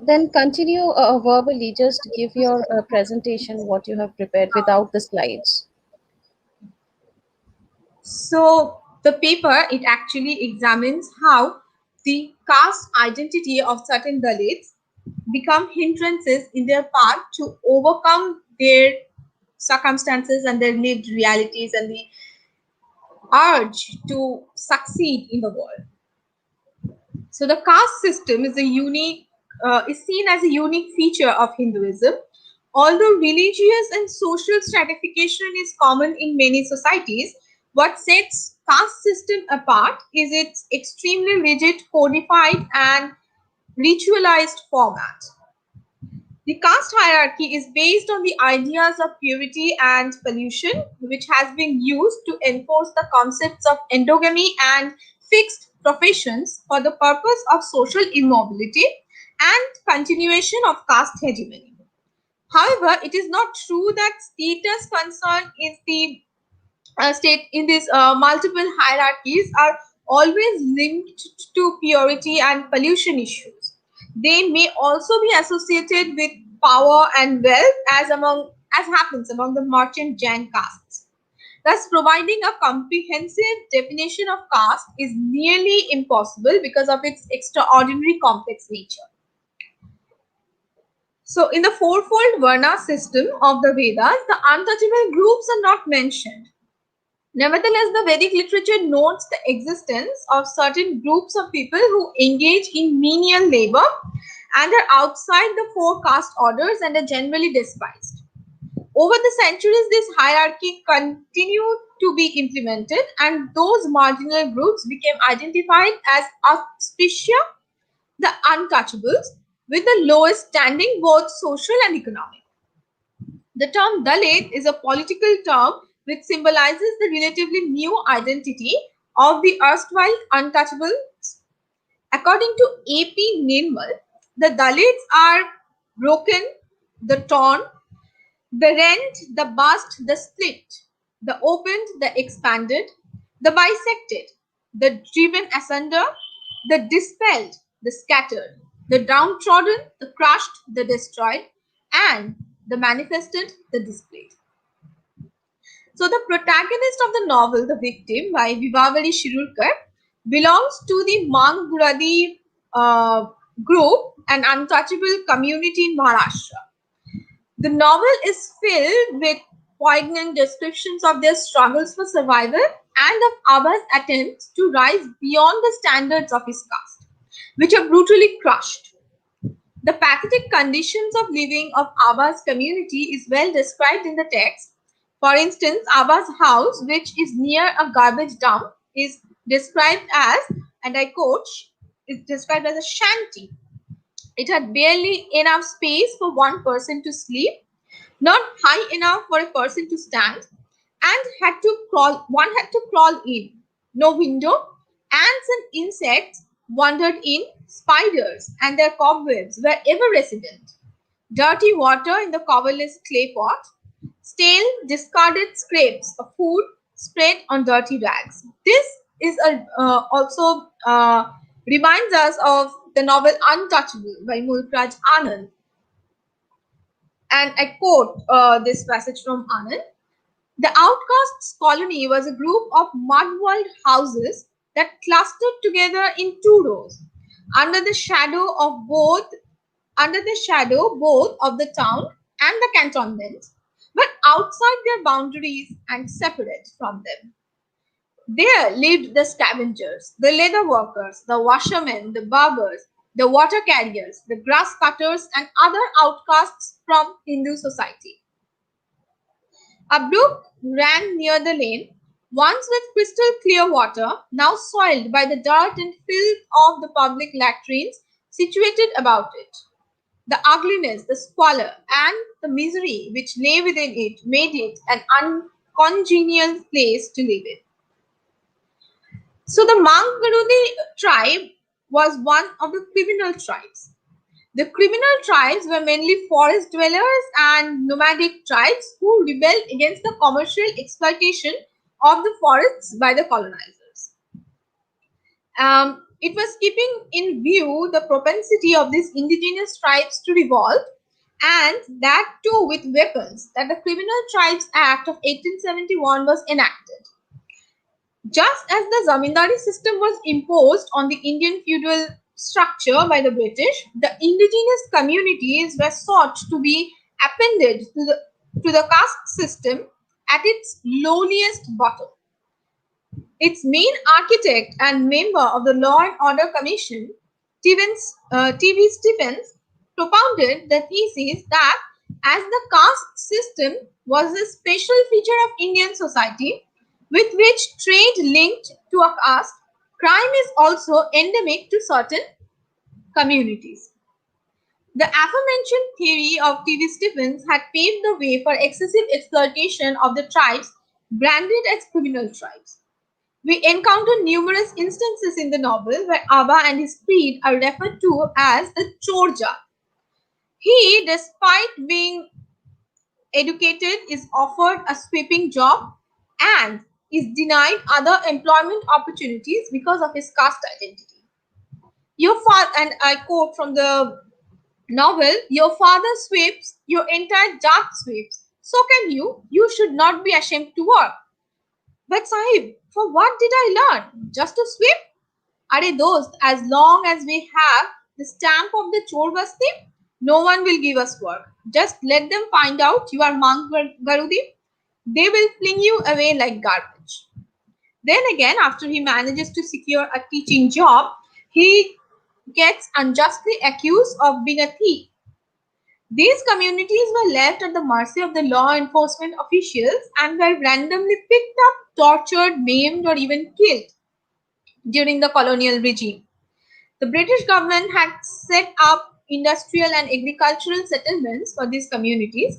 S1: Then continue verbally, just give your presentation, what you have prepared without the slides.
S6: So the paper, it actually examines how the caste identity of certain Dalits become hindrances in their path to overcome their circumstances and their lived realities and the urge to succeed in the world. So the caste system is a unique, is seen as a unique feature of Hinduism, Although religious and social stratification is common in many societies, what sets caste system apart is its extremely rigid, codified, and ritualized format. The caste hierarchy is based on the ideas of purity and pollution, which has been used to enforce the concepts of endogamy and fixed professions for the purpose of social immobility and continuation of caste hegemony. However, it is not true that status concern is the state in these multiple hierarchies are always linked to purity and pollution issues. They may also be associated with power and wealth, as happens among the merchant Jain castes. Thus, providing a comprehensive definition of caste is nearly impossible because of its extraordinary complex nature. So, in the fourfold Varna system of the Vedas, the untouchable groups are not mentioned. Nevertheless, the Vedic literature notes the existence of certain groups of people who engage in menial labor and are outside the four caste orders and are generally despised. Over the centuries, this hierarchy continued to be implemented, and those marginal groups became identified as auspicious, the untouchables, with the lowest standing, both social and economic. The term Dalit is a political term which symbolizes the relatively new identity of the erstwhile untouchables. According to A.P. Nirmal, the Dalits are broken, the torn, the rent, the bust, the split, the opened, the expanded, the bisected, the driven asunder, the dispelled, the scattered, the downtrodden, the crushed, the destroyed, and the manifested, the displayed. So the protagonist of the novel, The Victim by Vivavali Shirulkar, belongs to the Manguradi group, an untouchable community in Maharashtra. The novel is filled with poignant descriptions of their struggles for survival and of Abba's attempts to rise beyond the standards of his caste, which are brutally crushed. The pathetic conditions of living of Abba's community is well described in the text. For instance, Abba's house, which is near a garbage dump, is described as, and I quote, is described as a shanty. It had barely enough space for one person to sleep, not high enough for a person to stand, and one had to crawl in. No window, ants and insects wandered in, spiders and their cobwebs were ever resident. Dirty water in the coverless clay pot, stale, discarded scraps of food spread on dirty rags. This is also reminds us of the novel Untouchable by Mulkraj Anand. And I quote this passage from Anand. The outcasts colony was a group of mud-walled houses that clustered together in two rows, under the shadow both of the town and the cantonment, but outside their boundaries and separate from them. There lived the scavengers, the leather workers, the washermen, the barbers, the water carriers, the grass cutters, and other outcasts from Hindu society. A brook ran near the lane, once with crystal clear water, now soiled by the dirt and filth of the public latrines situated about it. The ugliness, the squalor, and the misery which lay within it made it an uncongenial place to live in. So the Manggarudi tribe was one of the criminal tribes. The criminal tribes were mainly forest dwellers and nomadic tribes who rebelled against the commercial exploitation of the forests by the colonizers. It was keeping in view the propensity of these indigenous tribes to revolt, and that too with weapons, that the Criminal Tribes Act of 1871 was enacted. Just as the zamindari system was imposed on the Indian feudal structure by the British, the indigenous communities were sought to be appended to the caste system at its lowliest bottom. Its main architect and member of the Law and Order Commission, T.V. Stephens, propounded the thesis that as the caste system was a special feature of Indian society with which trade linked to a caste, crime is also endemic to certain communities. The aforementioned theory of T.V. Stephens had paved the way for excessive exploitation of the tribes branded as criminal tribes. We encounter numerous instances in the novel where Abba and his creed are referred to as the Chorja. He, despite being educated, is offered a sweeping job and is denied other employment opportunities because of his caste identity. Your father, and I quote from the novel, your father sweeps, your entire jat sweeps. So can you. You should not be ashamed to work. But Sahib, for what did I learn? Just to sweep? Are those, as long as we have the stamp of the chore basti, no one will give us work. Just let them find out you are Mang Garudi. They will fling you away like garbage. Then again, after he manages to secure a teaching job, he gets unjustly accused of being a thief. These communities were left at the mercy of the law enforcement officials and were randomly picked up, tortured, maimed, or even killed during the colonial regime. The British government had set up industrial and agricultural settlements for these communities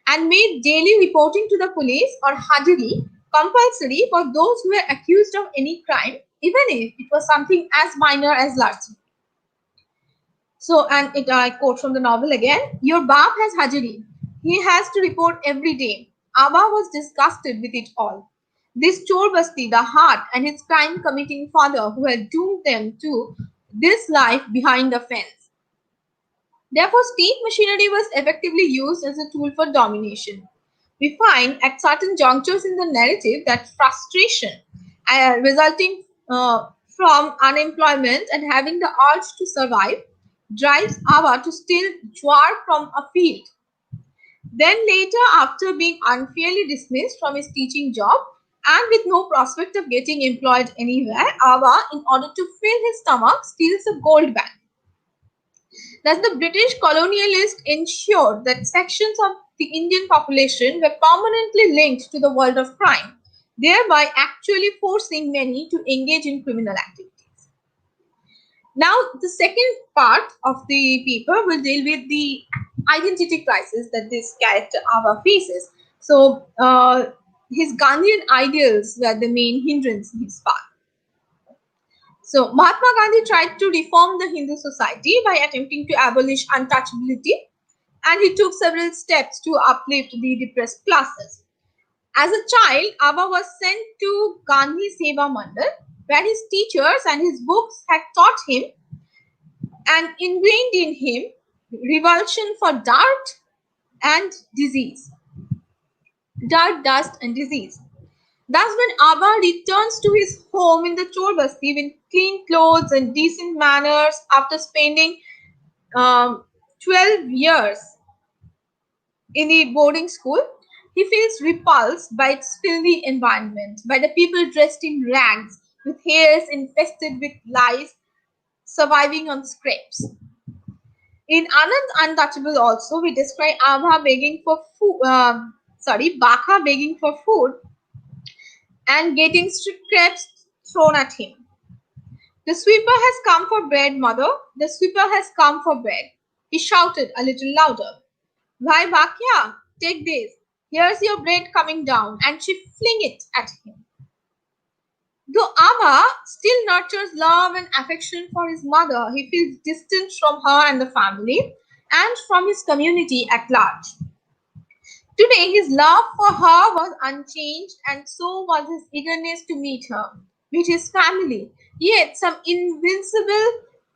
S6: and made daily reporting to the police or Hajri compulsory for those who were accused of any crime, even if it was something as minor as larceny. So, and I quote from the novel again, your Baap has Hajri. He has to report every day. Abba was disgusted with it all. This chore basti, the heart, and his crime committing father who had doomed them to this life behind the fence. Therefore, state machinery was effectively used as a tool for domination. We find at certain junctures in the narrative that frustration resulting from unemployment and having the urge to survive drives Abba to steal jowar from a field. Then later, after being unfairly dismissed from his teaching job and with no prospect of getting employed anywhere, Abba, in order to fill his stomach, steals a gold bag. Thus, the British colonialists ensured that sections of the Indian population were permanently linked to the world of crime, thereby actually forcing many to engage in criminal activities. Now, the second part of the paper will deal with the identity crisis that this character Ava faces. So, his Gandhian ideals were the main hindrance in his path. So, Mahatma Gandhi tried to reform the Hindu society by attempting to abolish untouchability, and he took several steps to uplift the depressed classes. As a child, Abba was sent to Gandhi Seva Mandal, where his teachers and his books had taught him and ingrained in him revulsion for dirt and disease. Dirt, dust, and disease. Thus, when Abba returns to his home in the Chor Basti with clean clothes and decent manners after spending 12 years in the boarding school, he feels repulsed by its filthy environment, by the people dressed in rags, with hairs infested with lice, surviving on scraps. In Anand's Untouchable also, we describe Abha begging for food, Baka begging for food and getting scraps thrown at him. The sweeper has come for bread, mother. The sweeper has come for bread. He shouted a little louder. Bhai Bakya, take this. Here's your bread coming down. And she fling it at him. Though Abha still nurtures love and affection for his mother, he feels distant from her and the family and from his community at large. Today, his love for her was unchanged, and so was his eagerness to meet her, meet his family. Yet, some invincible,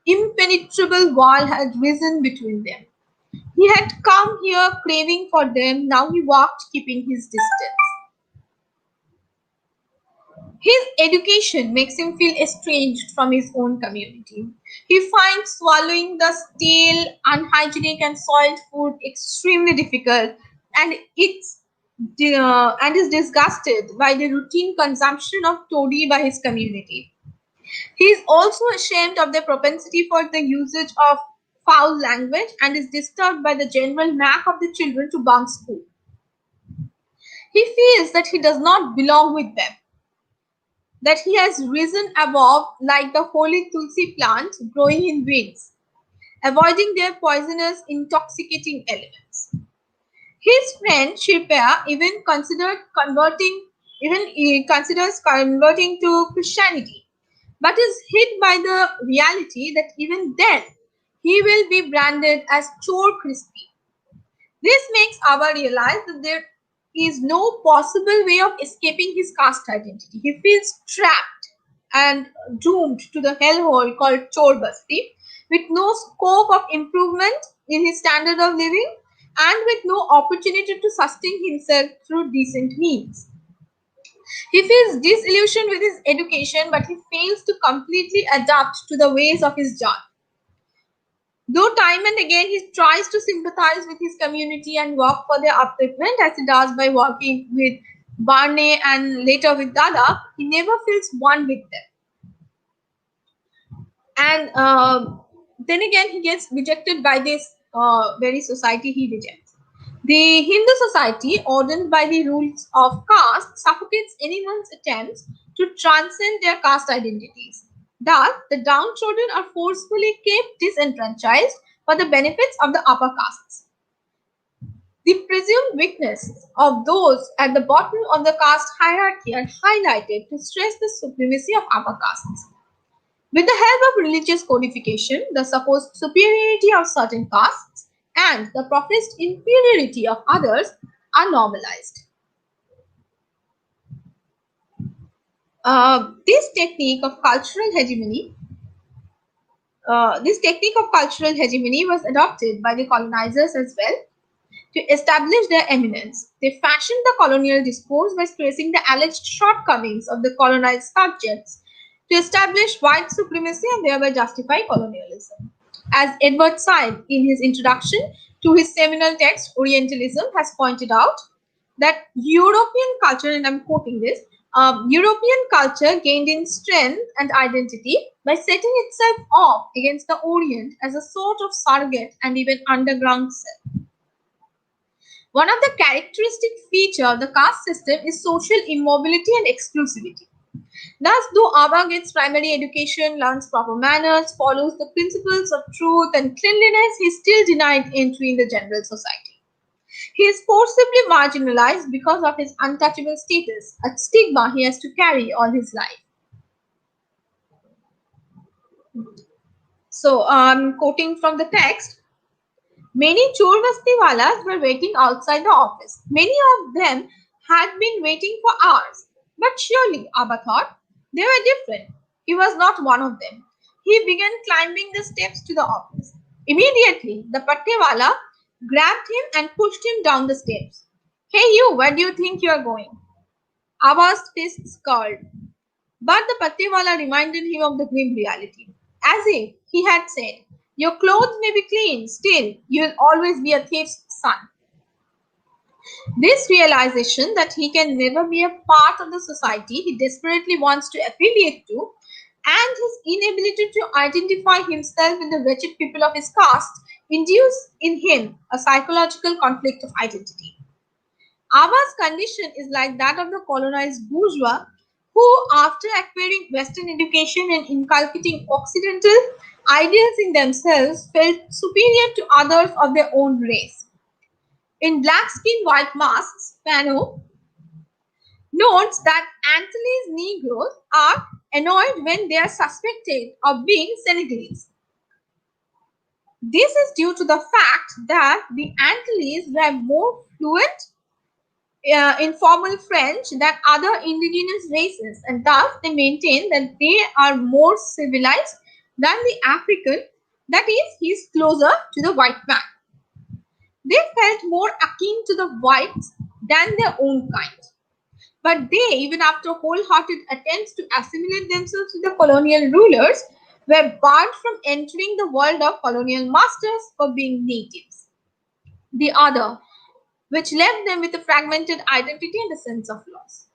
S6: impenetrable wall had risen between them. He had come here craving for them, now he walked keeping his distance. His education makes him feel estranged from his own community. He finds swallowing the stale, unhygienic, and soiled food extremely difficult, and is disgusted by the routine consumption of toddy by his community. He is also ashamed of their propensity for the usage of foul language, and is disturbed by the general knack of the children to bunk school. He feels that he does not belong with them, that he has risen above like the holy tulsi plant growing in weeds, avoiding their poisonous, intoxicating elements. His friend Sipra even considers converting to Christianity, but is hit by the reality that even then he will be branded as Chor Crispy. This makes Abba realize that there is no possible way of escaping his caste identity. He feels trapped and doomed to the hellhole called Chor Basti, with no scope of improvement in his standard of living and with no opportunity to sustain himself through decent means. He feels disillusioned with his education, but he fails to completely adapt to the ways of his Jat. Though time and again he tries to sympathize with his community and work for their upliftment, as he does by working with Barney and later with Dada, he never feels one with them. And then again, he gets rejected by this very society he rejects. The Hindu society, ordained by the rules of caste, suffocates anyone's attempts to transcend their caste identities. Thus, the downtrodden are forcefully kept disenfranchised for the benefits of the upper castes. The presumed weakness of those at the bottom of the caste hierarchy are highlighted to stress the supremacy of upper castes. With the help of religious codification, the supposed superiority of certain castes and the professed inferiority of others are normalized. This technique of cultural hegemony was adopted by the colonizers as well to establish their eminence. They fashioned the colonial discourse by stressing the alleged shortcomings of the colonized subjects to establish white supremacy and thereby justify colonialism. As Edward Said, in his introduction to his seminal text Orientalism, has pointed out, that European culture, and I'm quoting this, European culture gained in strength and identity by setting itself off against the Orient as a sort of surrogate and even underground self. One of the characteristic features of the caste system is social immobility and exclusivity. Thus, though Abba gets primary education, learns proper manners, follows the principles of truth and cleanliness, he is still denied entry in the general society. He is forcibly marginalized because of his untouchable status, a stigma he has to carry all his life. So, quoting from the text, many Chorvastiwalas were waiting outside the office. Many of them had been waiting for hours. But surely, Abba thought, they were different. He was not one of them. He began climbing the steps to the office. Immediately, the Pattewala grabbed him and pushed him down the steps. Hey you, where do you think you are going? Abba's fists curled. But the Pattewala reminded him of the grim reality. As if he had said, your clothes may be clean, still, you will always be a thief's son. This realization that he can never be a part of the society he desperately wants to affiliate to, and his inability to identify himself with the wretched people of his caste, induce in him a psychological conflict of identity. Abba's condition is like that of the colonized bourgeois who, after acquiring Western education and inculcating Occidental ideals in themselves, felt superior to others of their own race. In Black Skin, White Masks, Fano notes that Antilles Negroes are annoyed when they are suspected of being Senegalese. This is due to the fact that the Antilles were more fluent in formal French than other indigenous races, and thus they maintain that they are more civilized than the African, that is, he is closer to the white man. They felt more akin to the whites than their own kind. But they, even after wholehearted attempts to assimilate themselves to the colonial rulers, were barred from entering the world of colonial masters for being natives. The other, which left them with a fragmented identity and a sense of loss.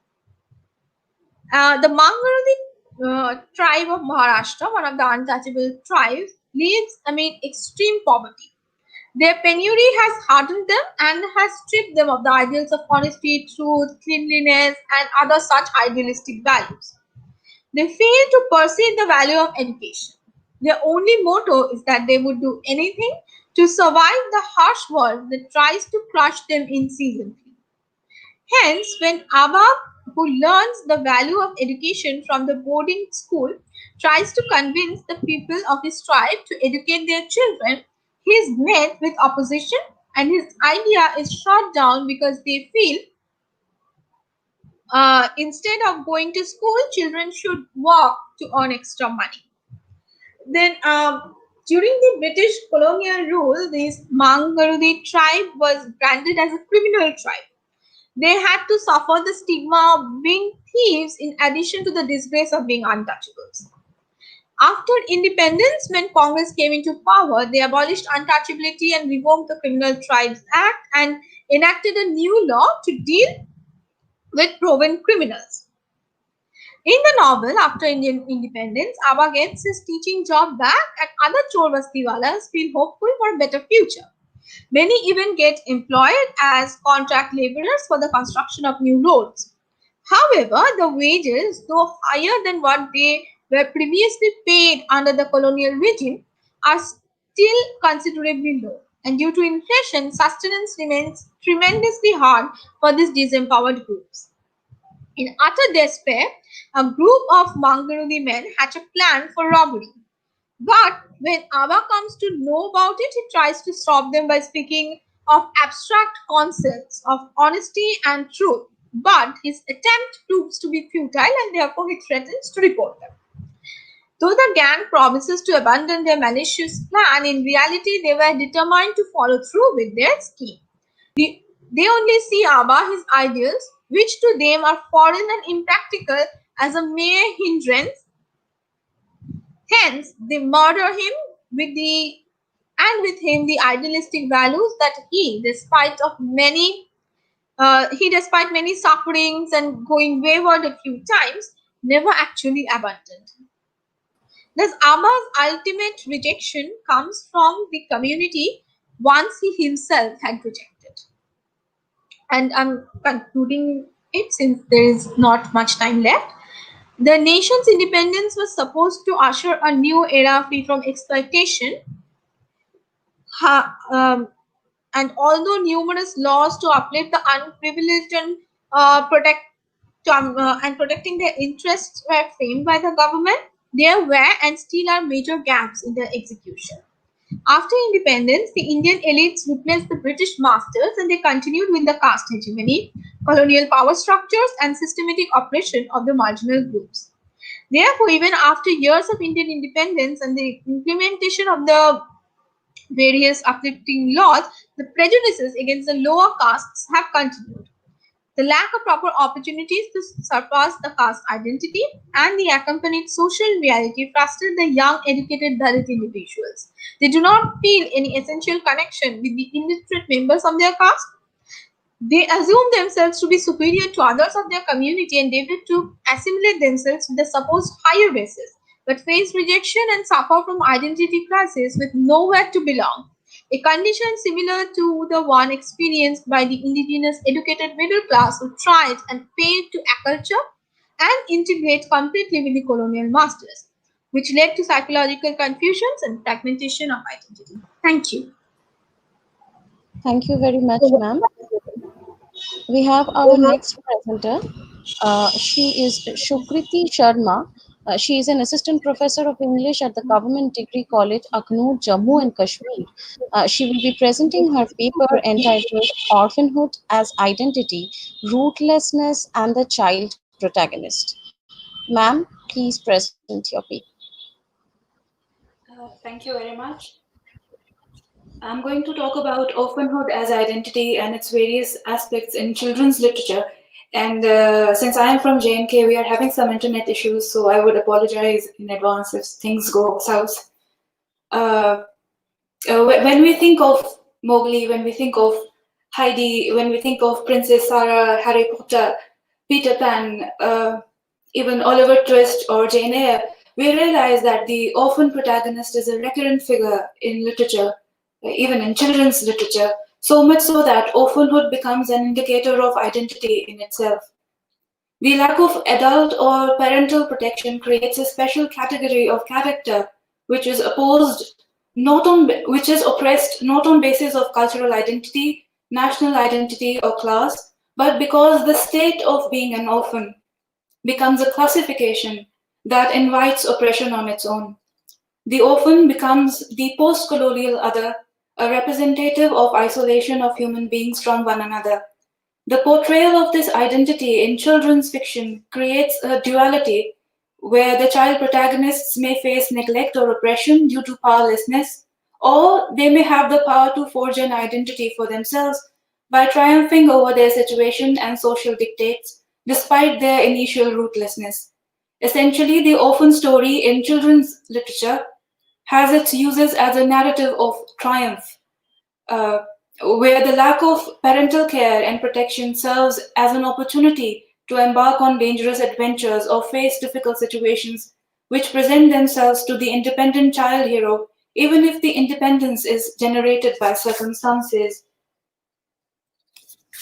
S6: The Mangarothi tribe of Maharashtra, one of the untouchable tribes, lives amid extreme poverty. Their penury has hardened them and has stripped them of the ideals of honesty, truth, cleanliness, and other such idealistic values. They fail to perceive the value of education. Their only motto is that they would do anything to survive the harsh world that tries to crush them incessantly. Hence, when Abba, who learns the value of education from the boarding school, tries to convince the people of his tribe to educate their children, he is met with opposition and his idea is shot down because they feel instead of going to school, children should walk to earn extra money. Then, during the British colonial rule, this Mangarudi tribe was branded as a criminal tribe. They had to suffer the stigma of being thieves in addition to the disgrace of being untouchables. After independence, when Congress came into power, they abolished untouchability and revoked the Criminal Tribes Act and enacted a new law to deal with proven criminals. In the novel, after Indian independence, Abba gets his teaching job back and other Chor Bastiwalas feel hopeful for a better future. Many even get employed as contract laborers for the construction of new roads. However, the wages, though higher than what they were previously paid under the colonial regime, are still considerably low. And due to inflation, sustenance remains tremendously hard for these disempowered groups. In utter despair, a group of Mangarudi men hatch a plan for robbery. But when Abba comes to know about it, he tries to stop them by speaking of abstract concepts of honesty and truth. But his attempt proves to be futile and therefore he threatens to report them. Though the gang promises to abandon their malicious plan, in reality they were determined to follow through with their scheme. They only see Abba, his ideals, which to them are foreign and impractical, as a mere hindrance. Hence, they murder him with him the idealistic values that despite many sufferings and going wayward a few times, never actually abandoned. Thus, Abba's ultimate rejection comes from the community once he himself had rejected. And I'm concluding it since there is not much time left. The nation's independence was supposed to usher a new era free from exploitation. And although numerous laws to uplift the unprivileged and protecting their interests were framed by the government, there were and still are major gaps in their execution. After independence, the Indian elites replaced the British masters and they continued with the caste hegemony, colonial power structures, and systematic oppression of the marginal groups. Therefore, even after years of Indian independence and the implementation of the various uplifting laws, the prejudices against the lower castes have continued. The lack of proper opportunities to surpass the caste identity and the accompanied social reality frustrate the young, educated Dalit individuals. They do not feel any essential connection with the illiterate members of their caste. They assume themselves to be superior to others of their community and endeavor to assimilate themselves with the supposed higher races, but face rejection and suffer from identity crisis with nowhere to belong, a condition similar to the one experienced by the indigenous educated middle class who tried and failed to acculture and integrate completely with the colonial masters, which led to psychological confusions and fragmentation of identity. Thank you.
S1: Thank you very much, ma'am. We have our next presenter. She is Shukriti Sharma. She is an assistant professor of English at the Government Degree College, Aknoor, Jammu and Kashmir. She will be presenting her paper entitled Orphanhood as Identity, Rootlessness and the Child Protagonist. Ma'am, please present your paper.
S7: Thank you very much. I'm going to talk about orphanhood as identity and its various aspects in children's literature. And since I am from JNK, we are having some internet issues, so I would apologize in advance if things go south. When we think of Mowgli, when we think of Heidi, when we think of Princess Sarah, Harry Potter, Peter Pan, even Oliver Twist or Jane Eyre, we realize that the orphan protagonist is a recurrent figure in literature, even in children's literature, so much so that orphanhood becomes an indicator of identity in itself. The lack of adult or parental protection creates a special category of character which is which is oppressed not on basis of cultural identity, national identity, or class, but because the state of being an orphan becomes a classification that invites oppression on its own. The orphan becomes the post-colonial other, a representative of isolation of human beings from one another. The portrayal of this identity in children's fiction creates a duality where the child protagonists may face neglect or oppression due to powerlessness, or they may have the power to forge an identity for themselves by triumphing over their situation and social dictates despite their initial rootlessness. Essentially, the orphan story in children's literature has its uses as a narrative of triumph, uh, where the lack of parental care and protection serves as an opportunity to embark on dangerous adventures or face difficult situations which present themselves to the independent child hero, even if the independence is generated by circumstances.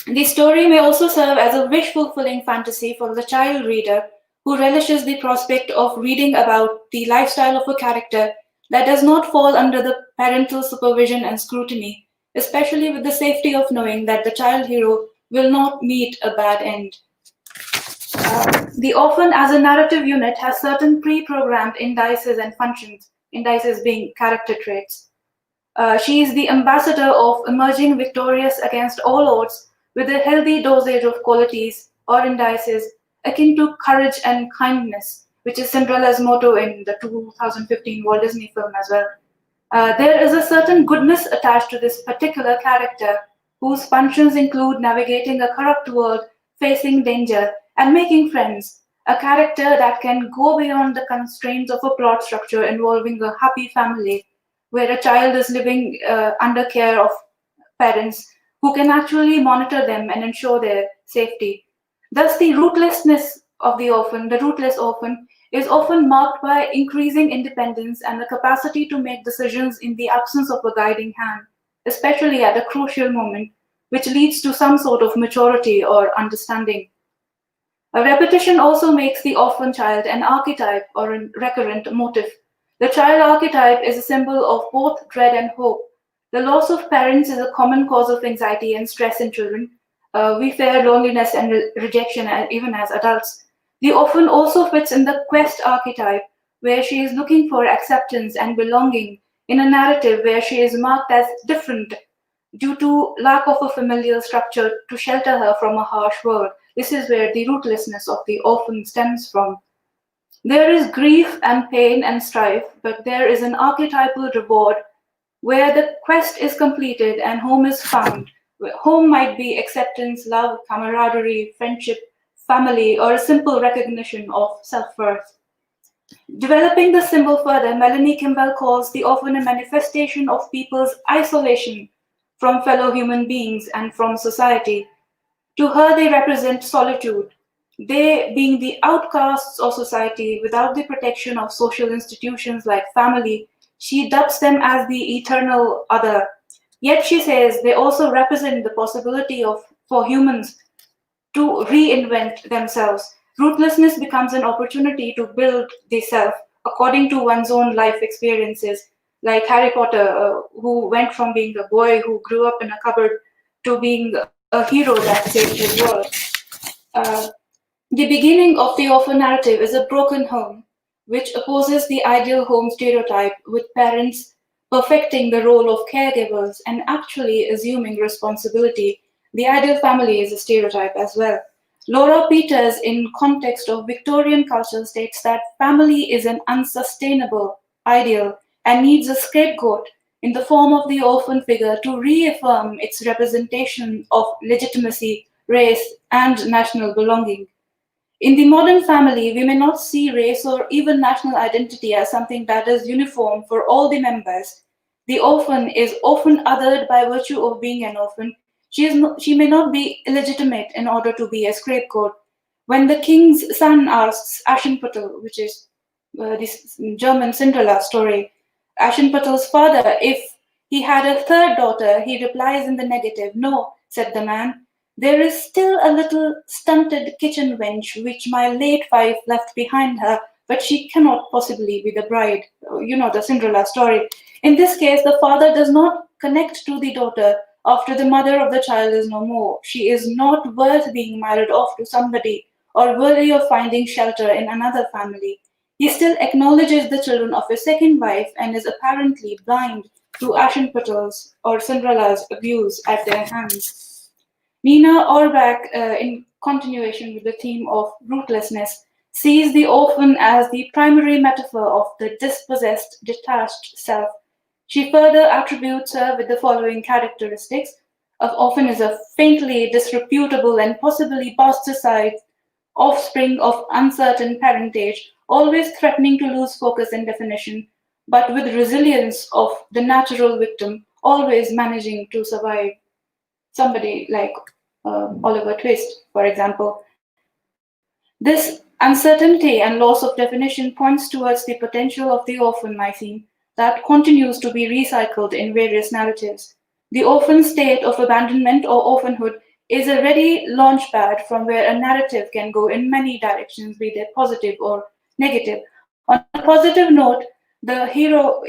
S7: The story may also serve as a wish-fulfilling fantasy for the child reader who relishes the prospect of reading about the lifestyle of a character that does not fall under the parental supervision and scrutiny, especially with the safety of knowing that the child hero will not meet a bad end. The orphan as a narrative unit has certain pre-programmed indices and functions, indices being character traits. She is the ambassador of emerging victorious against all odds with a healthy dosage of qualities or indices akin to courage and kindness, which is Cinderella's motto in the 2015 Walt Disney film as well. There is a certain goodness attached to this particular character, whose functions include navigating a corrupt world, facing danger, and making friends. A character that can go beyond the constraints of a plot structure involving a happy family, where a child is living under care of parents who can actually monitor them and ensure their safety. Thus, the rootlessness of the orphan, the rootless orphan, is often marked by increasing independence and the capacity to make decisions in the absence of a guiding hand, especially at a crucial moment, which leads to some sort of maturity or understanding. A repetition also makes the orphan child an archetype or a recurrent motif. The child archetype is a symbol of both dread and hope. The loss of parents is a common cause of anxiety and stress in children. We fear loneliness and rejection even as adults. The orphan also fits in the quest archetype, where she is looking for acceptance and belonging in a narrative where she is marked as different due to lack of a familial structure to shelter her from a harsh world. This is where the rootlessness of the orphan stems from. There is grief and pain and strife, but there is an archetypal reward where the quest is completed and home is found. Home might be acceptance, love, camaraderie, friendship, family, or a simple recognition of self-worth. Developing the symbol further, Melanie Kimball calls the orphan a manifestation of people's isolation from fellow human beings and from society. To her, they represent solitude. They, being the outcasts of society without the protection of social institutions like family, she dubs them as the eternal other. Yet she says they also represent the possibility for humans to reinvent themselves. Rootlessness becomes an opportunity to build the self according to one's own life experiences, like Harry Potter, who went from being a boy who grew up in a cupboard to being a hero that saved his world. The beginning of the orphan narrative is a broken home, which opposes the ideal home stereotype, with parents perfecting the role of caregivers and actually assuming responsibility. The ideal family is a stereotype as well. Laura Peters, in context of Victorian culture, states that family is an unsustainable ideal and needs a scapegoat in the form of the orphan figure to reaffirm its representation of legitimacy, race, and national belonging. In the modern family, we may not see race or even national identity as something that is uniform for all the members. The orphan is often othered by virtue of being an orphan. She may not be illegitimate in order to be a scapegoat. When the king's son asks Ashinpatal, which is this German Cinderella story. Aschenputtel's father, if he had a third daughter, he replies in the negative. No, said the man. There is still a little stunted kitchen wench which my late wife left behind her, but she cannot possibly be the bride. You know the Cinderella story. In this case, the father does not connect to the daughter after the mother of the child is no more. She is not worth being married off to somebody or worthy of finding shelter in another family. He still acknowledges the children of his second wife and is apparently blind to Aschenputtel's or Cinderella's abuse at their hands. Nina Orbach, in continuation with the theme of rootlessness, sees the orphan as the primary metaphor of the dispossessed, detached self. She further attributes her with the following characteristics. Of orphan is a faintly disreputable and possibly bastardized offspring of uncertain parentage, always threatening to lose focus and definition, but with resilience of the natural victim, always managing to survive. Somebody like Oliver Twist, for example. This uncertainty and loss of definition points towards the potential of the orphan mytheme that continues to be recycled in various narratives. The orphan state of abandonment or orphanhood is a ready launchpad from where a narrative can go in many directions, be they positive or negative. On a positive note, the hero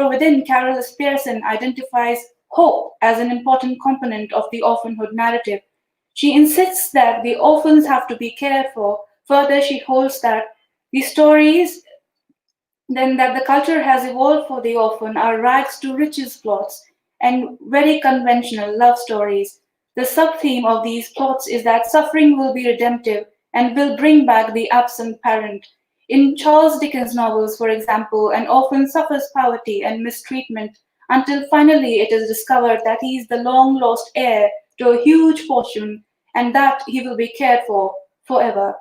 S7: within, Carol S. Pearson identifies hope as an important component of the orphanhood narrative. She insists that the orphans have to be cared for. Further, she holds that the stories then that the culture has evolved for the orphan are rags to riches plots and very conventional love stories. The sub-theme of these plots is that suffering will be redemptive and will bring back the absent parent. In Charles Dickens' novels, for example, an orphan suffers poverty and mistreatment until finally it is discovered that he is the long-lost heir to a huge fortune and that he will be cared for forever.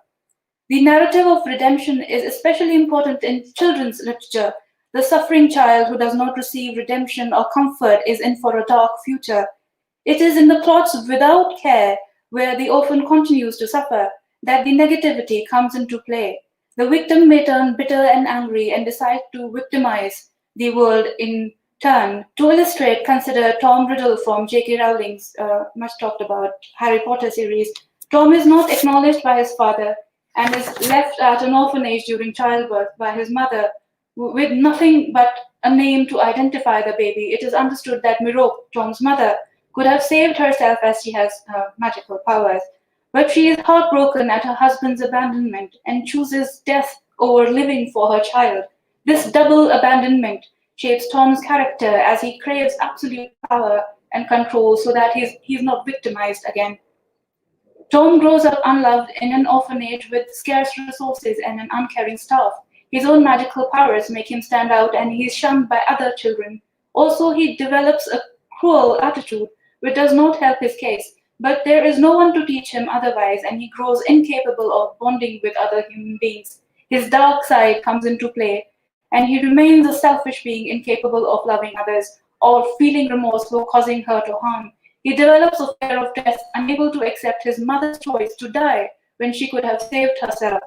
S7: The narrative of redemption is especially important in children's literature. The suffering child who does not receive redemption or comfort is in for a dark future. It is in the plots without care, where the orphan continues to suffer, that the negativity comes into play. The victim may turn bitter and angry and decide to victimize the world in turn. To illustrate, consider Tom Riddle from J.K. Rowling's much talked about Harry Potter series. Tom is not acknowledged by his father and is left at an orphanage during childbirth by his mother with nothing but a name to identify the baby. It is understood that Mirope, Tom's mother, could have saved herself as she has magical powers. But she is heartbroken at her husband's abandonment and chooses death over living for her child. This double abandonment shapes Tom's character as he craves absolute power and control so that he's not victimized again. Tom grows up unloved in an orphanage with scarce resources and an uncaring staff. His own magical powers make him stand out and he is shunned by other children. Also, he develops a cruel attitude which does not help his case. But there is no one to teach him otherwise, and he grows incapable of bonding with other human beings. His dark side comes into play, and he remains a selfish being incapable of loving others or feeling remorse for causing her to harm. He develops a fear of death, unable to accept his mother's choice to die when she could have saved herself.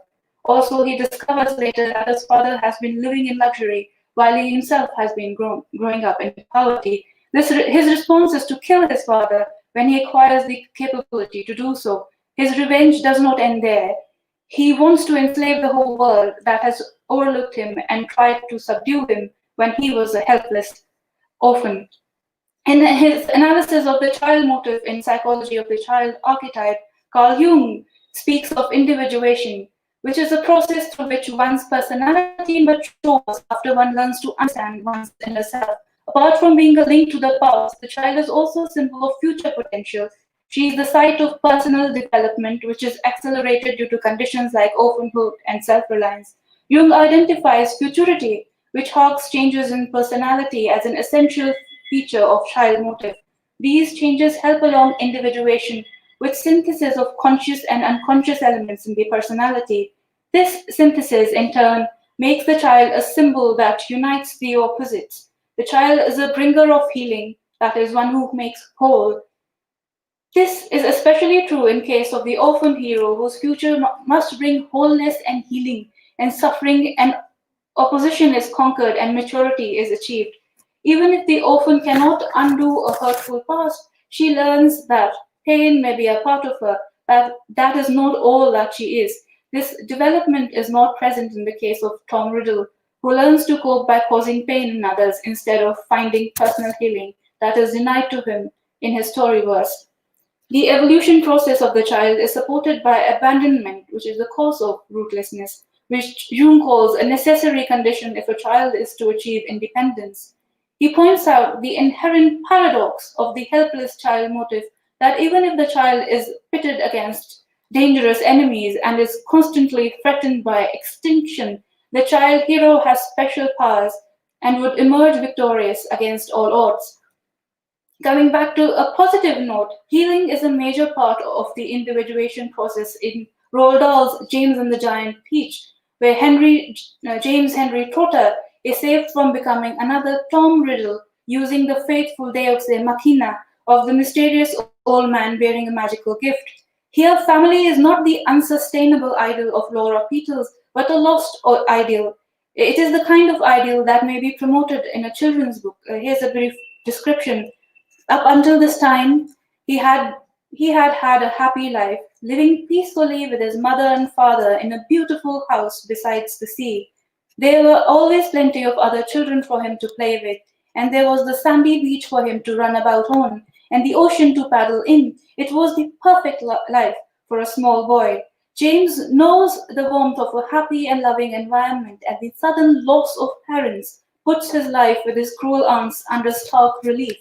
S7: Also, he discovers later that his father has been living in luxury while he himself has been growing up in poverty. His response is to kill his father when he acquires the capability to do so. His revenge does not end there. He wants to enslave the whole world that has overlooked him and tried to subdue him when he was a helpless orphan. In his analysis of the child motive in Psychology of the Child Archetype, Carl Jung speaks of individuation, which is a process through which one's personality matures after one learns to understand one's inner self. Apart from being a link to the past, the child is also a symbol of future potential. She is the site of personal development, which is accelerated due to conditions like orphanhood and self-reliance. Jung identifies futurity, which harks changes in personality as an essential feature of child motive. These changes help along individuation with synthesis of conscious and unconscious elements in the personality. This synthesis, in turn, makes the child a symbol that unites the opposites. The child is a bringer of healing, that is, one who makes whole. This is especially true in case of the orphan hero, whose future must bring wholeness and healing, and suffering and opposition is conquered and maturity is achieved. Even if the orphan cannot undo a hurtful past, she learns that pain may be a part of her, that that is not all that she is. This development is not present in the case of Tom Riddle, who learns to cope by causing pain in others instead of finding personal healing that is denied to him in his story verse. The evolution process of the child is supported by abandonment, which is the cause of rootlessness, which Jung calls a necessary condition if a child is to achieve independence. He points out the inherent paradox of the helpless child motive that even if the child is pitted against dangerous enemies and is constantly threatened by extinction, the child hero has special powers and would emerge victorious against all odds. Coming back to a positive note, healing is a major part of the individuation process in Roald Dahl's James and the Giant Peach, where James Henry Trotter is saved from becoming another Tom Riddle using the fateful Deus Ex Machina of the mysterious old man bearing a magical gift. Here, family is not the unsustainable ideal of Laura Peters, but a lost ideal. It is the kind of ideal that may be promoted in a children's book. Here's a brief description. Up until this time, he had a happy life, living peacefully with his mother and father in a beautiful house beside the sea. There were always plenty of other children for him to play with, and there was the sandy beach for him to run about on, and the ocean to paddle in. It was the perfect life for a small boy. James knows the warmth of a happy and loving environment, and the sudden loss of parents puts his life with his cruel aunts under stark relief.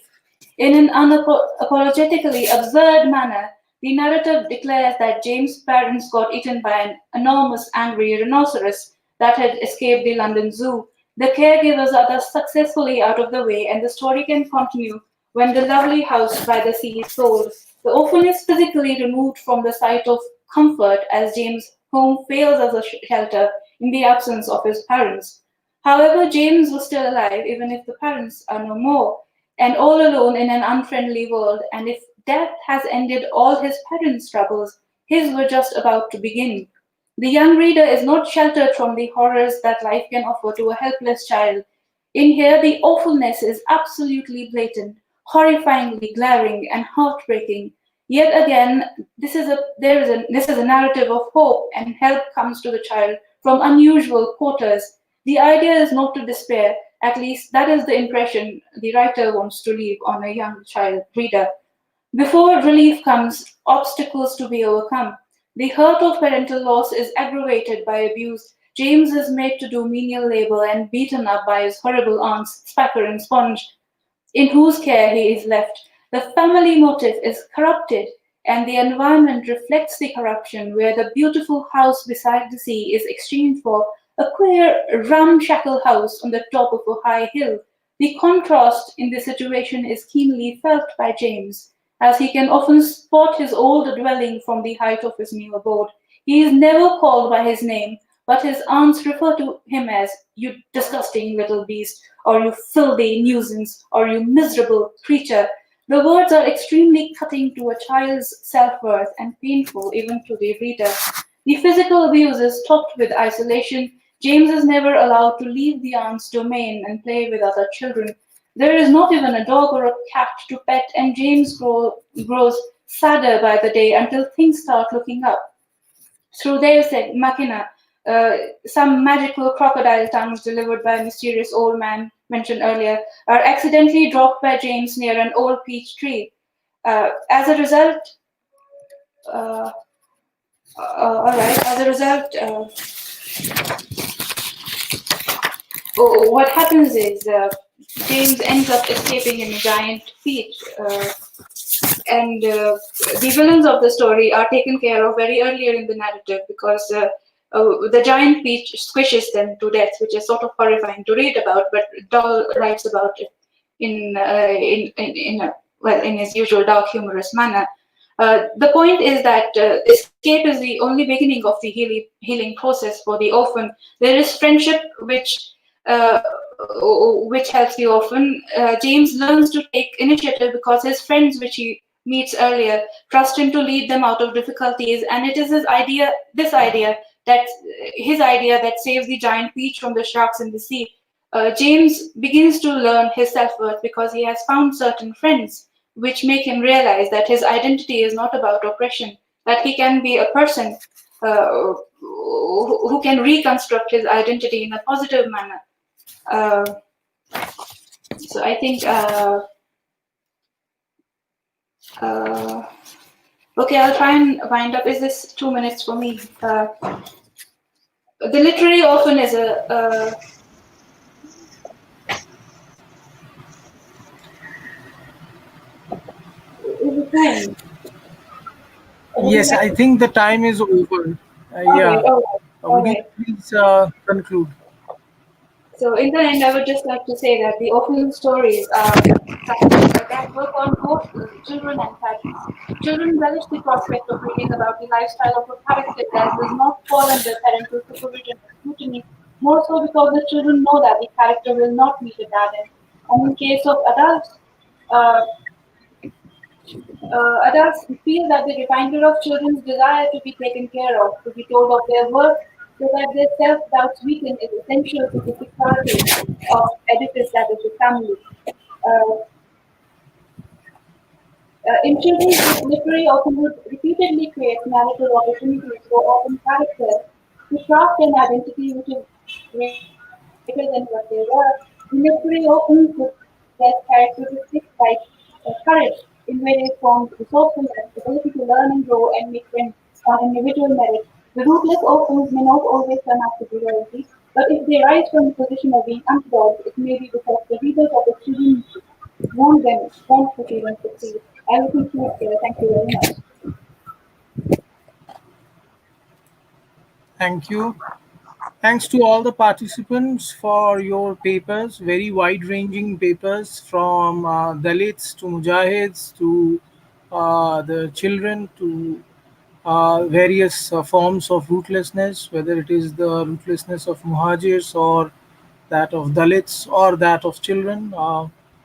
S7: In an unapologetically absurd manner, the narrative declares that James' parents got eaten by an enormous angry rhinoceros that had escaped the London Zoo. The caregivers are thus successfully out of the way, and the story can continue when the lovely house by the sea is sold. The orphan is physically removed from the site of comfort as James' home fails as a shelter in the absence of his parents. However, James was still alive even if the parents are no more, and all alone in an unfriendly world, and if death has ended all his parents' troubles, his were just about to begin. The young reader is not sheltered from the horrors that life can offer to a helpless child. In here, the awfulness is absolutely blatant, horrifyingly glaring, and heartbreaking. Yet again, this is a narrative of hope, and help comes to the child from unusual quarters. The idea is not to despair, at least that is the impression the writer wants to leave on a young child reader. Before relief comes, obstacles to be overcome. The hurt of parental loss is aggravated by abuse. James is made to do menial labor and beaten up by his horrible aunts, Spacker and Sponge, in whose care he is left. The family motive is corrupted, and the environment reflects the corruption, where the beautiful house beside the sea is exchanged for a queer, ramshackle house on the top of a high hill. The contrast in this situation is keenly felt by James, as he can often spot his old dwelling from the height of his new abode. He is never called by his name, but his aunts refer to him as "you disgusting little beast," or "you filthy nuisance," or "you miserable creature." The words are extremely cutting to a child's self-worth and painful even to the reader. The physical abuse is topped with isolation. James is never allowed to leave the aunt's domain and play with other children. There is not even a dog or a cat to pet, and James grows sadder by the day until things start looking up. Through Deus Ex Machina, some magical crocodile tongues delivered by a mysterious old man mentioned earlier are accidentally dropped by James near an old peach tree. As a result, what happens is James ends up escaping in a giant peach, and the villains of the story are taken care of very earlier in the narrative because the giant peach squishes them to death, which is sort of horrifying to read about. But Dahl writes about it in his usual dark, humorous manner. The point is that escape is the only beginning of the healing process for the orphan. There is friendship, which helps the orphan. James learns to take initiative because his friends, which he meets earlier, trust him to lead them out of difficulties, and it is this idea that his idea that saves the giant peach from the sharks in the sea. James begins to learn his self-worth because he has found certain friends which make him realize that his identity is not about oppression, that he can be a person who can reconstruct his identity in a positive manner. Uh, so I think, okay, I'll try and wind up. Is this 2 minutes for me? The literary orphan is a time.
S4: Yes, I think the time is over. Yeah.
S7: All
S4: Would you
S7: right.
S4: please conclude?
S7: So in the end, I would just like to say that the orphan stories that work on both children and parents. Children relish the prospect of reading about the lifestyle of a character that does not fall under parental supervision or scrutiny, more so because the children know that the character will not meet a dead end. And in case of adults, uh, adults feel that the reminder of children's desire to be taken care of, to be told of their worth, so that their self-doubts weaken is essential to the security of edifice that is the family. Uh, in children's book, literary authors repeatedly create narrative opportunities for often characters to craft an identity which is greater than what they were. The literary authors possess characteristics like courage in various forms, resourcefulness, ability to learn and grow and make friends on individual merit. The rootless orphans may not always turn out to be royalty, but if they rise from the position of being underdogs, it may be because the readers of the children's want to see them succeed. I will conclude here. Thank you very much.
S4: Thank you. Thanks to all the participants for your papers, very wide-ranging papers from Dalits to Mujahids to the children to various forms of rootlessness, whether it is the rootlessness of Muhajirs or that of Dalits or that of children.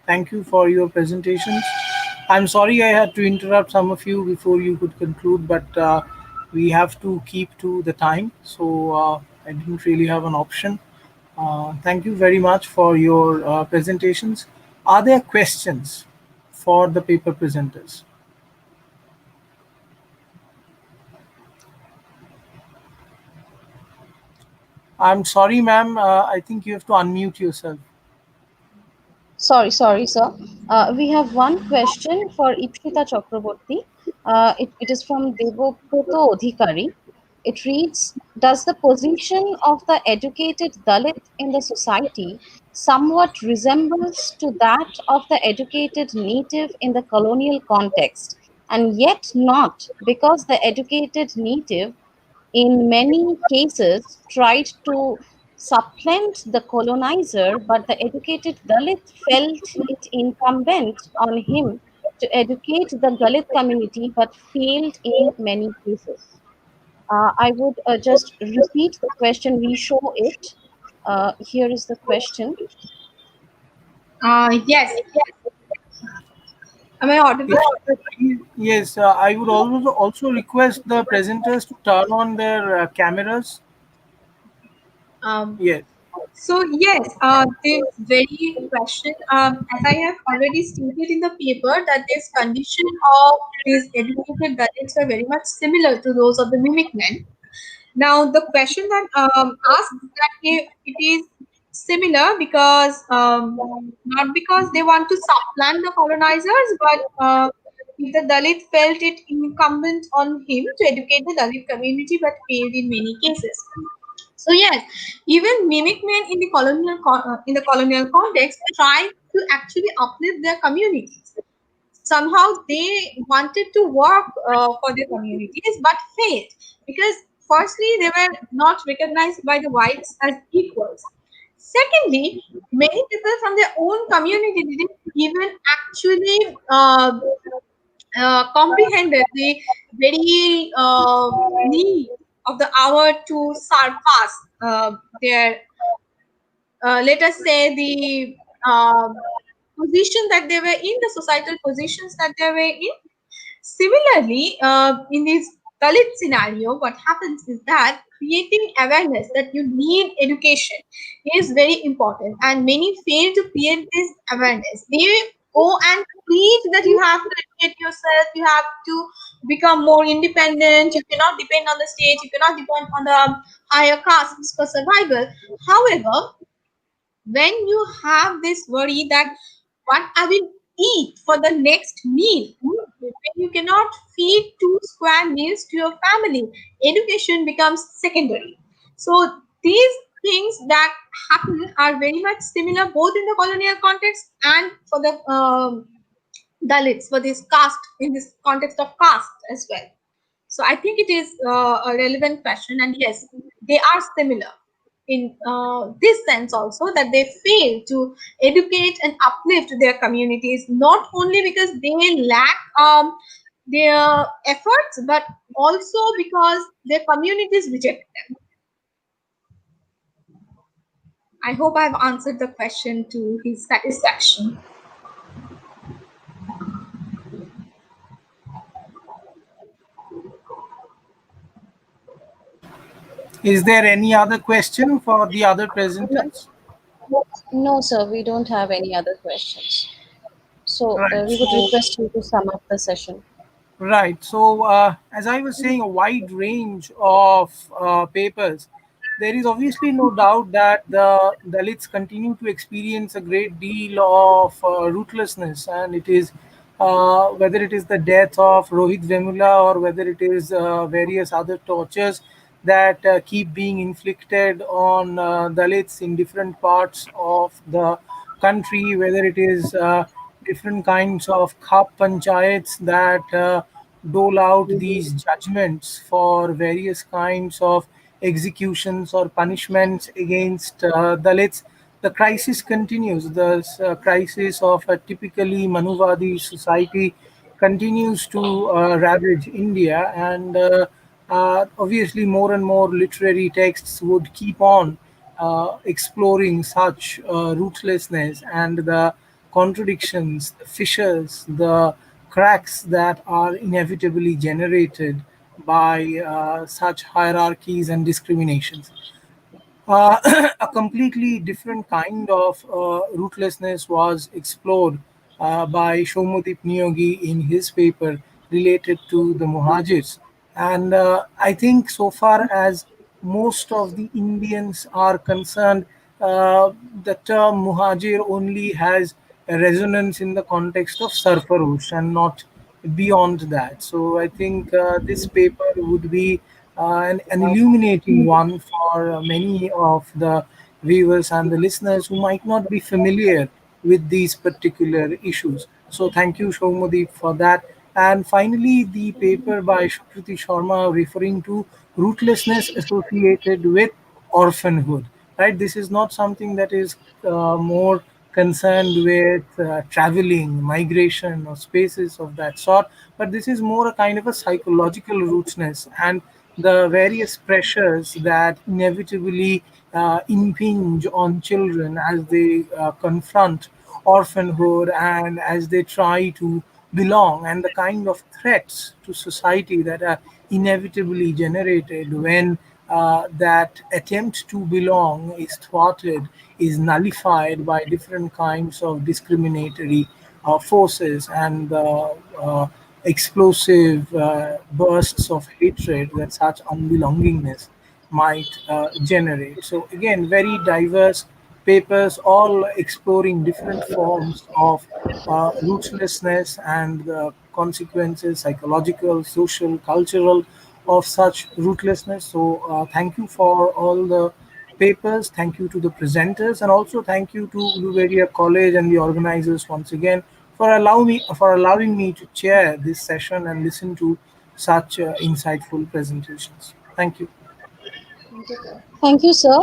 S4: Thank you for your presentations. I'm sorry I had to interrupt some of you before you could conclude, but we have to keep to the time, so I didn't really have an option. Thank you very much for your presentations. Are there questions for the paper presenters? I'm sorry, ma'am. I think you have to unmute yourself.
S1: Sorry, sir. We have one question for Ipshita Chakraborty. It is from Devobroto Odhikari. It reads, does the position of the educated Dalit in the society somewhat resembles to that of the educated native in the colonial context, and yet not because the educated native in many cases tried to supplant the colonizer, but the educated Dalit felt it incumbent on him to educate the Dalit community but failed in many cases. I would just repeat the question, reshow it. Here is the question.
S6: Yes. Am I audible?
S4: Yes, I would also request the presenters to turn on their cameras.
S6: Um,
S4: Yes.
S6: So yes, this very question, as I have already stated in the paper, that this condition of these educated Dalits are very much similar to those of the mimic men. Now, the question that asks that if it is similar because not because they want to supplant the colonizers, but if the Dalit felt it incumbent on him to educate the Dalit community, but failed in many cases. So yes, even mimic men in the colonial context try to actually uplift their communities. Somehow they wanted to work for their communities but failed because firstly they were not recognized by the whites as equals. Secondly, many people from their own community didn't even actually comprehended the very need of the hour to surpass their, let us say, the position that they were in, the societal positions that they were in. Similarly, in these Dalit scenario, what happens is that creating awareness that you need education is very important, and many fail to create this awareness. They go and preach that you have to educate yourself, you have to become more independent, you cannot depend on the state, you cannot depend on the higher castes for survival. However, when you have this worry that what I will eat for the next meal, when you cannot feed two square meals to your family, education becomes secondary. So these things that happen are very much similar both in the colonial context and for the Dalits, for this caste, in this context of caste as well. So I think it is a relevant question, and yes, they are similar in this sense also, that they fail to educate and uplift their communities, not only because they lack their efforts, but also because their communities reject them. I hope I've answered the question to his satisfaction.
S4: Is there any other question for the other
S1: No,
S4: presenters?
S1: no, sir, we don't have any other questions. So
S4: Right.
S1: we would
S4: So
S1: request you to sum up the session.
S4: right. So, as I was saying, a wide range of papers. There is obviously no doubt that the Dalits continue to experience a great deal of ruthlessness, and it is whether it is the death of Rohit Vemula or whether it is various other tortures that keep being inflicted on Dalits in different parts of the country, whether it is different kinds of khap panchayats that dole out these judgments for various kinds of executions or punishments against Dalits. The crisis continues. The crisis of a typically Manuvadi society continues to ravage India, and obviously, more and more literary texts would keep on exploring such ruthlessness and the contradictions, the fissures, the cracks that are inevitably generated by such hierarchies and discriminations. A completely different kind of ruthlessness was explored by Shomudip Niyogi in his paper related to the Muhajirs. And I think, so far as most of the Indians are concerned, the term Muhajir only has a resonance in the context of Sarfarosh and not beyond that. So I think this paper would be an illuminating one for many of the viewers and the listeners who might not be familiar with these particular issues. So thank you, Shomudi, for that. And finally, the paper by Shruti Sharma referring to ruthlessness associated with orphanhood. Right, this is not something that is more concerned with traveling, migration, or spaces of that sort, but this is more a kind of a psychological rootness and the various pressures that inevitably impinge on children as they confront orphanhood and as they try to belong, and the kind of threats to society that are inevitably generated when that attempt to belong is thwarted, is nullified by different kinds of discriminatory forces and explosive bursts of hatred that such unbelongingness might generate. So, again, very diverse papers, all exploring different forms of ruthlessness and the consequences, psychological, social, cultural, of such ruthlessness. So, thank you for all the papers. Thank you to the presenters, and also thank you to Uluveria College and the organizers once again for allowing me to chair this session and listen to such insightful presentations. Thank you.
S1: Thank you, sir.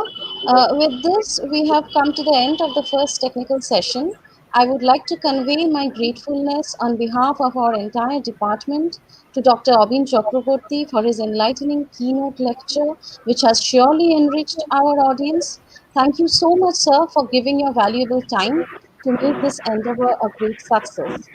S1: With this, we have come to the end of the first technical session. I would like to convey my gratefulness on behalf of our entire department to Dr. Abin Chakraborty for his enlightening keynote lecture, which has surely enriched our audience. Thank you so much, sir, for giving your valuable time. to make this endeavor a great success.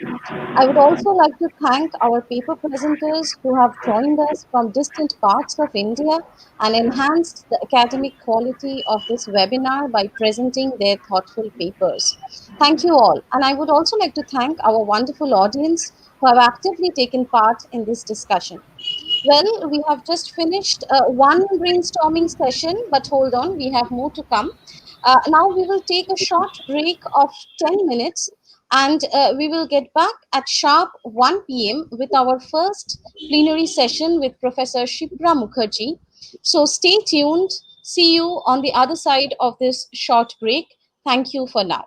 S1: I would also like to thank our paper presenters who have joined us from distant parts of India and enhanced the academic quality of this webinar by presenting their thoughtful papers. Thank you all. And I would also like to thank our wonderful audience who have actively taken part in this discussion. Well, we have just finished one brainstorming session, but hold on, we have more to come. Now we will take a short break of 10 minutes and we will get back at sharp 1 p.m. with our first plenary session with Professor Sipra Mukherjee. So stay tuned. See you on the other side of this short break. Thank you for now.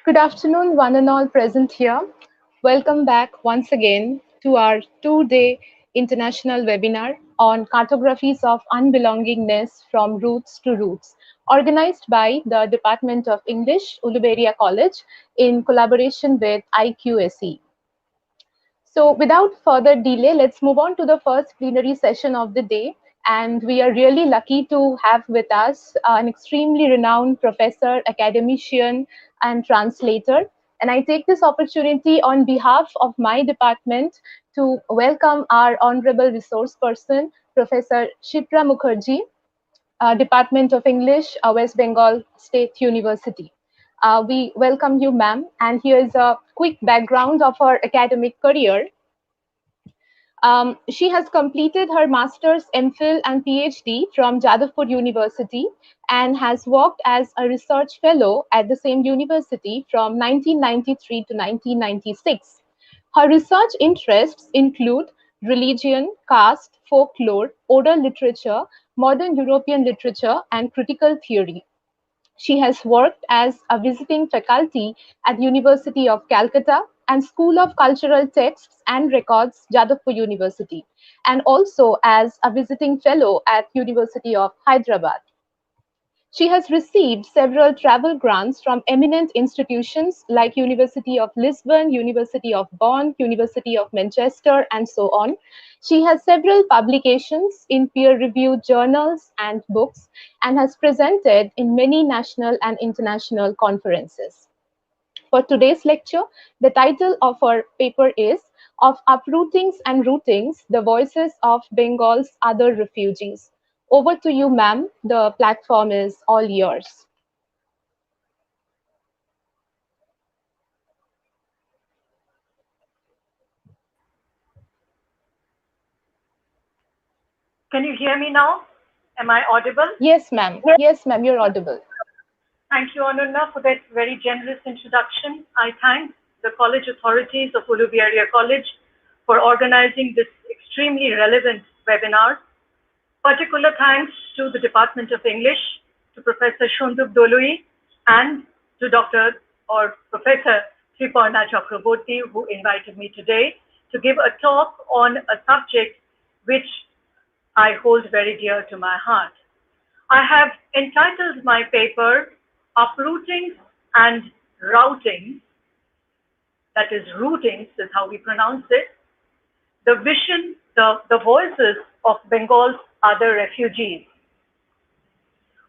S8: Good afternoon, one and all present here. Welcome back once again to our two-day international webinar on cartographies of unbelongingness from roots to roots, organized by the Department of English, Uluberia College, in collaboration with IQSE. So without further delay, let's move on to the first plenary session of the day. And we are really lucky to have with us an extremely renowned professor, academician, and translator. And I take this opportunity on behalf of my department to welcome our honorable resource person, Professor Sipra Mukherjee, Department of English, West Bengal State University. We welcome you, ma'am. And here is a quick background of her academic career. She has completed her master's, MPhil, and PhD from Jadavpur University and has worked as a research fellow at the same university from 1993 to 1996. Her research interests include religion, caste, folklore, oral literature, modern European literature, and critical theory. She has worked as a visiting faculty at University of Calcutta and School of Cultural Texts and Records, Jadavpur University, and also as a visiting fellow at University of Hyderabad. She has received several travel grants from eminent institutions like University of Lisbon, University of Bonn, University of Manchester, and so on. She has several publications in peer-reviewed journals and books and has presented in many national and international conferences. For today's lecture, the title of our paper is Of Uprootings and Rootings, the Voices of Bengal's Other Refugees. Over to you, ma'am. The platform is all yours.
S9: Can you hear me now? Am I audible?
S8: Yes, ma'am. Yes, ma'am, you're audible.
S9: Thank you, Anurna, for that very generous introduction. I thank the college authorities of Uluberia College for organizing this extremely relevant webinar. Particular thanks to the Department of English, to Professor Shonduk Dolui, and to Dr. or Professor Sipra Chakraborty, who invited me today to give a talk on a subject which I hold very dear to my heart. I have entitled my paper Uprooting and Routing, that is rootings is how we pronounce it, the vision, the voices of Bengal's other refugees.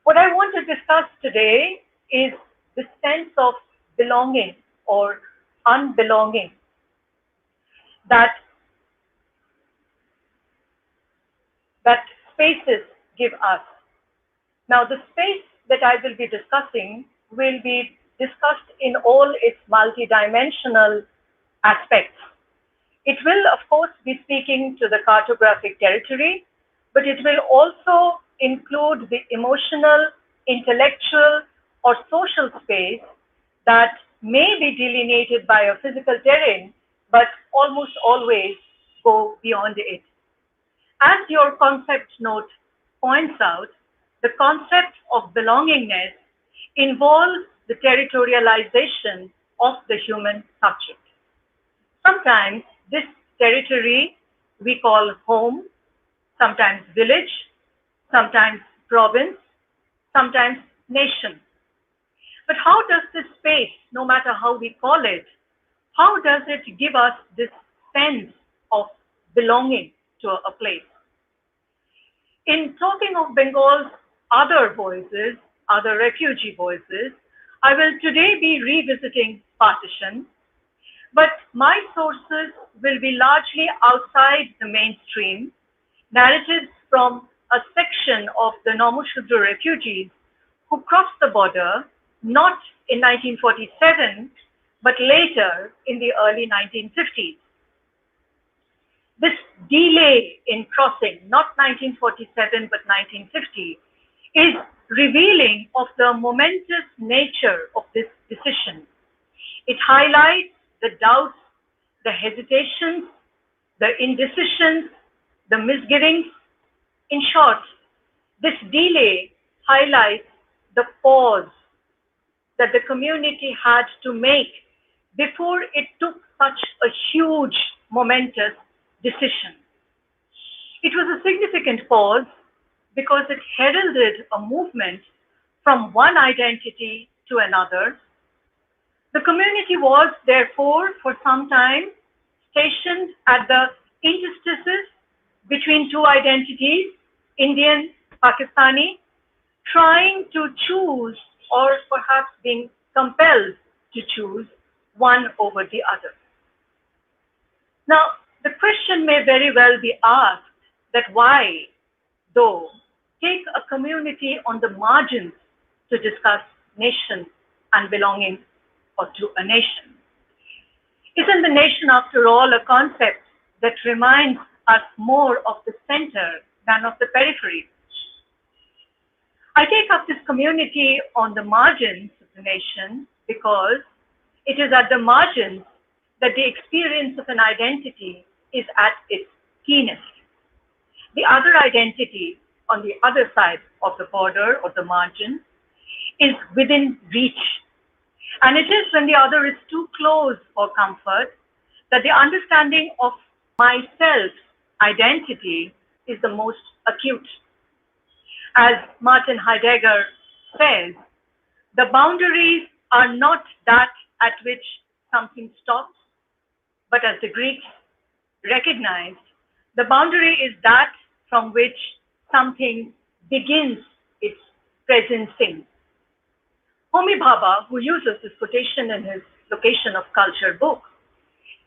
S9: What I want to discuss today is the sense of belonging or unbelonging that spaces give us. Now, the space that I will be discussing will be discussed in all its multidimensional aspects. It will, of course, be speaking to the cartographic territory, but it will also include the emotional, intellectual, or social space that may be delineated by a physical terrain, but almost always go beyond it. As your concept note points out, the concept of belongingness involves the territorialization of the human subject. Sometimes this territory we call home, sometimes village, sometimes province, sometimes nation. But how does this space, no matter how we call it, how does it give us this sense of belonging to a place? In talking of Bengal's other voices, other refugee voices, I will today be revisiting partition, but my sources will be largely outside the mainstream, narratives from a section of the Nomushudra refugees who crossed the border not in 1947, but later in the early 1950s. This delay in crossing, not 1947, but 1950, is revealing of the momentous nature of this decision. It highlights the doubts, the hesitations, the indecisions, the misgivings. In short, this delay highlights the pause that the community had to make before it took such a huge, momentous decision. It was a significant pause because it heralded a movement from one identity to another. The community was, therefore, for some time, stationed at the interstices between two identities, Indian, Pakistani, trying to choose, or perhaps being compelled to choose, one over the other. Now, the question may very well be asked that why, though, take a community on the margins to discuss nation and belonging or to a nation? Isn't the nation, after all, a concept that reminds us more of the center than of the periphery? I take up this community on the margins of the nation because it is at the margins that the experience of an identity is at its keenest. The other identity on the other side of the border or the margin is within reach. And it is when the other is too close for comfort that the understanding of myself identity is the most acute. As Martin Heidegger says, the boundaries are not that at which something stops, but as the Greeks recognized, the boundary is that from which something begins its presencing. Homi Bhabha, who uses this quotation in his Location of Culture book,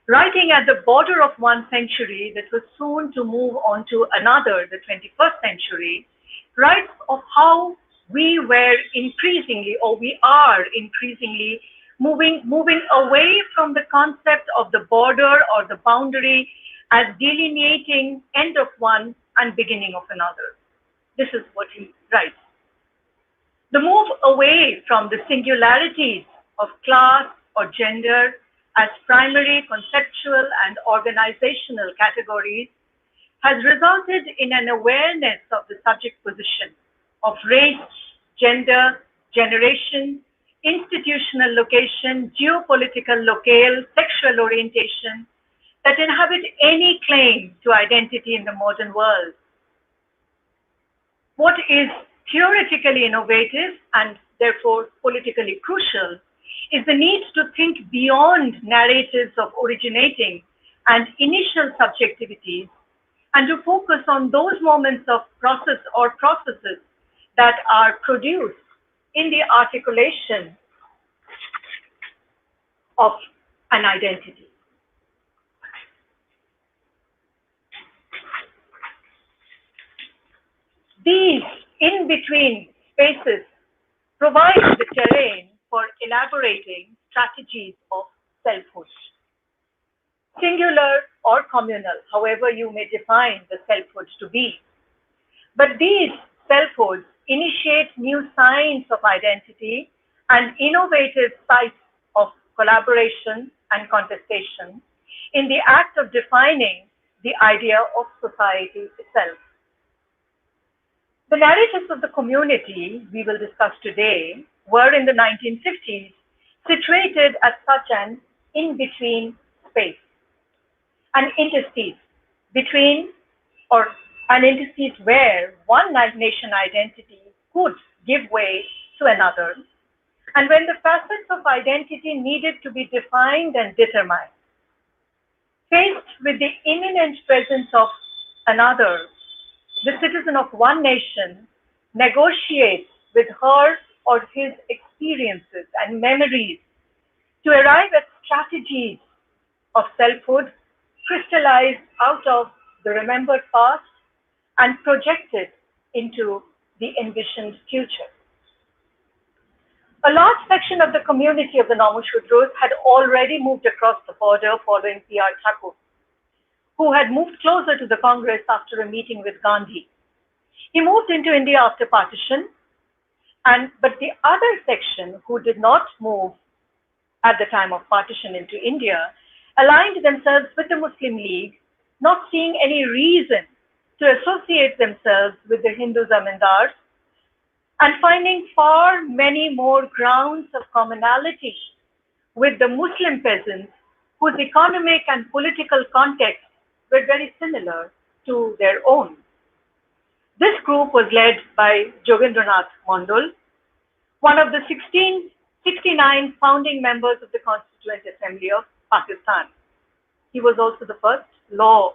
S9: writing at the border of one century that was soon to move on to another, the 21st century, writes of how we were increasingly, or we are increasingly, moving away from the concept of the border or the boundary as delineating end of one and beginning of another. This is what he writes. The move away from the singularities of class or gender as primary conceptual and organizational categories has resulted in an awareness of the subject position of race, gender, generation, institutional location, geopolitical locale, sexual orientation that inhabit any claim to identity in the modern world. What is theoretically innovative and therefore politically crucial is the need to think beyond narratives of originating and initial subjectivities and to focus on those moments of process or processes that are produced in the articulation of an identity. These in-between spaces provide the terrain for elaborating strategies of selfhood. Singular or communal, however you may define the selfhood to be. But these selfhoods initiate new signs of identity and innovative sites of collaboration and contestation in the act of defining the idea of society itself. The narratives of the community we will discuss today were in the 1950s situated at such an in-between space, an interstice between, or an interstice where one nation identity could give way to another, and when the facets of identity needed to be defined and determined. Faced with the imminent presence of another, the citizen of one nation negotiates with her or his experiences and memories to arrive at strategies of selfhood crystallized out of the remembered past and projected into the envisioned future. A large section of the community of the Normal Shudros had already moved across the border following P.R. Thakur, who had moved closer to the Congress after a meeting with Gandhi. He moved into India after partition, but the other section who did not move at the time of partition into India aligned themselves with the Muslim League, not seeing any reason to associate themselves with the Hindu zamindars and finding far many more grounds of commonality with the Muslim peasants whose economic and political contexts were very similar to their own. This group was led by Jogendranath Mondal, one of the 1669 founding members of the Constituent Assembly of Pakistan. He was also the first law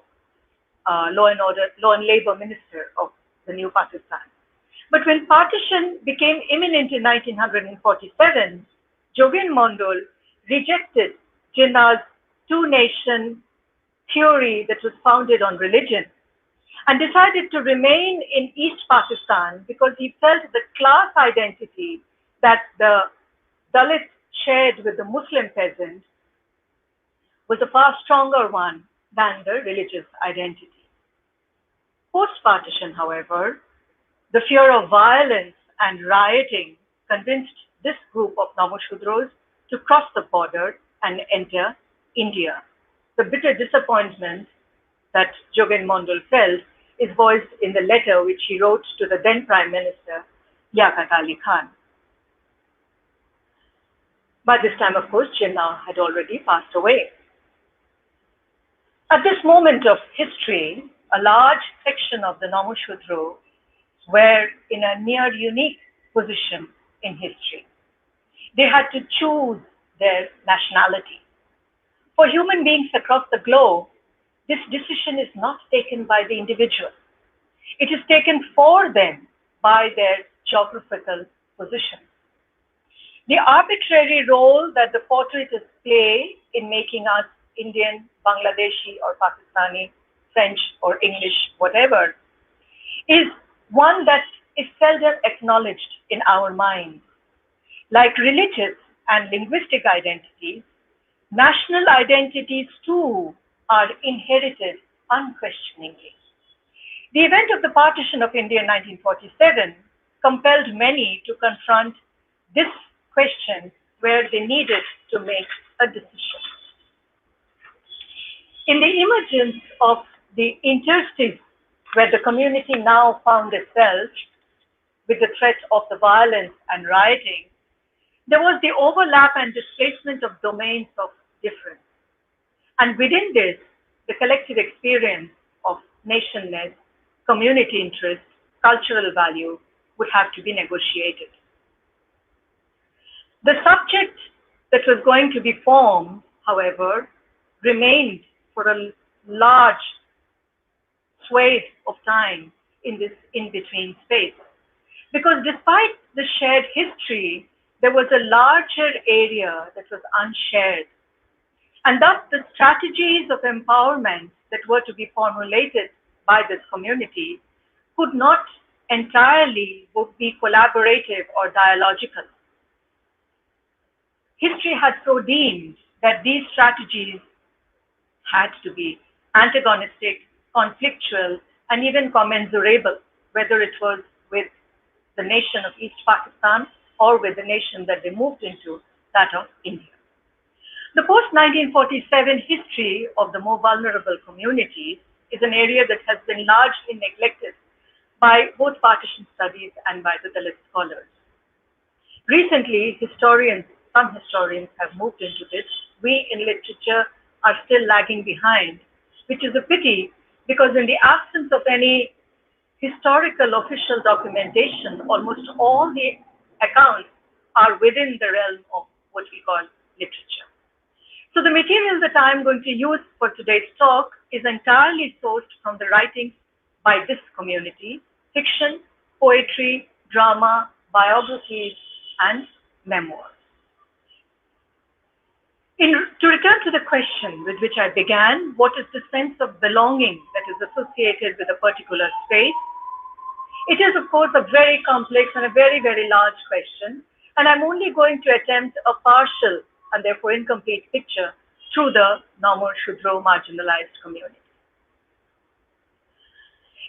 S9: and labor minister of the new Pakistan. But when partition became imminent in 1947, Jogen Mondal rejected Jinnah's two-nation theory that was founded on religion and decided to remain in East Pakistan because he felt the class identity that the Dalits shared with the Muslim peasant was a far stronger one than the religious identity. Post-partition, however, the fear of violence and rioting convinced this group of Namoshudros to cross the border and enter India. The bitter disappointment that Jogen Mondal felt is voiced in the letter which he wrote to the then Prime Minister, Liaquat Ali Khan. By this time, of course, Jinnah had already passed away. At this moment of history, a large section of the Namoshudro were in a near unique position in history. They had to choose their nationality. For human beings across the globe, this decision is not taken by the individual. It is taken for them by their geographical position. The arbitrary role that the portraitors play in making us Indian, Bangladeshi, or Pakistani, French, or English, whatever, is one that is seldom acknowledged in our minds. Like religious and linguistic identities, national identities too are inherited unquestioningly. The event of the partition of India in 1947 compelled many to confront this question where they needed to make a decision. In the emergence of the interstice where the community now found itself with the threat of the violence and rioting, there was the overlap and displacement of domains of difference. And within this, the collective experience of nationness, community interest, cultural value would have to be negotiated. The subject that was going to be formed, however, remained for a large swathe of time in this in-between space. Because despite the shared history, there was a larger area that was unshared. And thus the strategies of empowerment that were to be formulated by this community could not entirely be collaborative or dialogical. History had so deemed that these strategies had to be antagonistic, conflictual, and even commensurable, whether it was with the nation of East Pakistan or with the nation that they moved into, that of India. The post-1947 history of the more vulnerable communities is an area that has been largely neglected by both partition studies and by the Dalit scholars. Recently, some historians have moved into this. We in literature are still lagging behind, which is a pity because in the absence of any historical official documentation, almost all the accounts are within the realm of what we call literature. So the material that I'm going to use for today's talk is entirely sourced from the writings by this community: fiction, poetry, drama, biographies, and memoirs. To return to the question with which I began, what is the sense of belonging that is associated with a particular space? It is, of course, a very complex and a very, very large question, and I'm only going to attempt a partial and therefore incomplete picture through the Namoshudro marginalized community.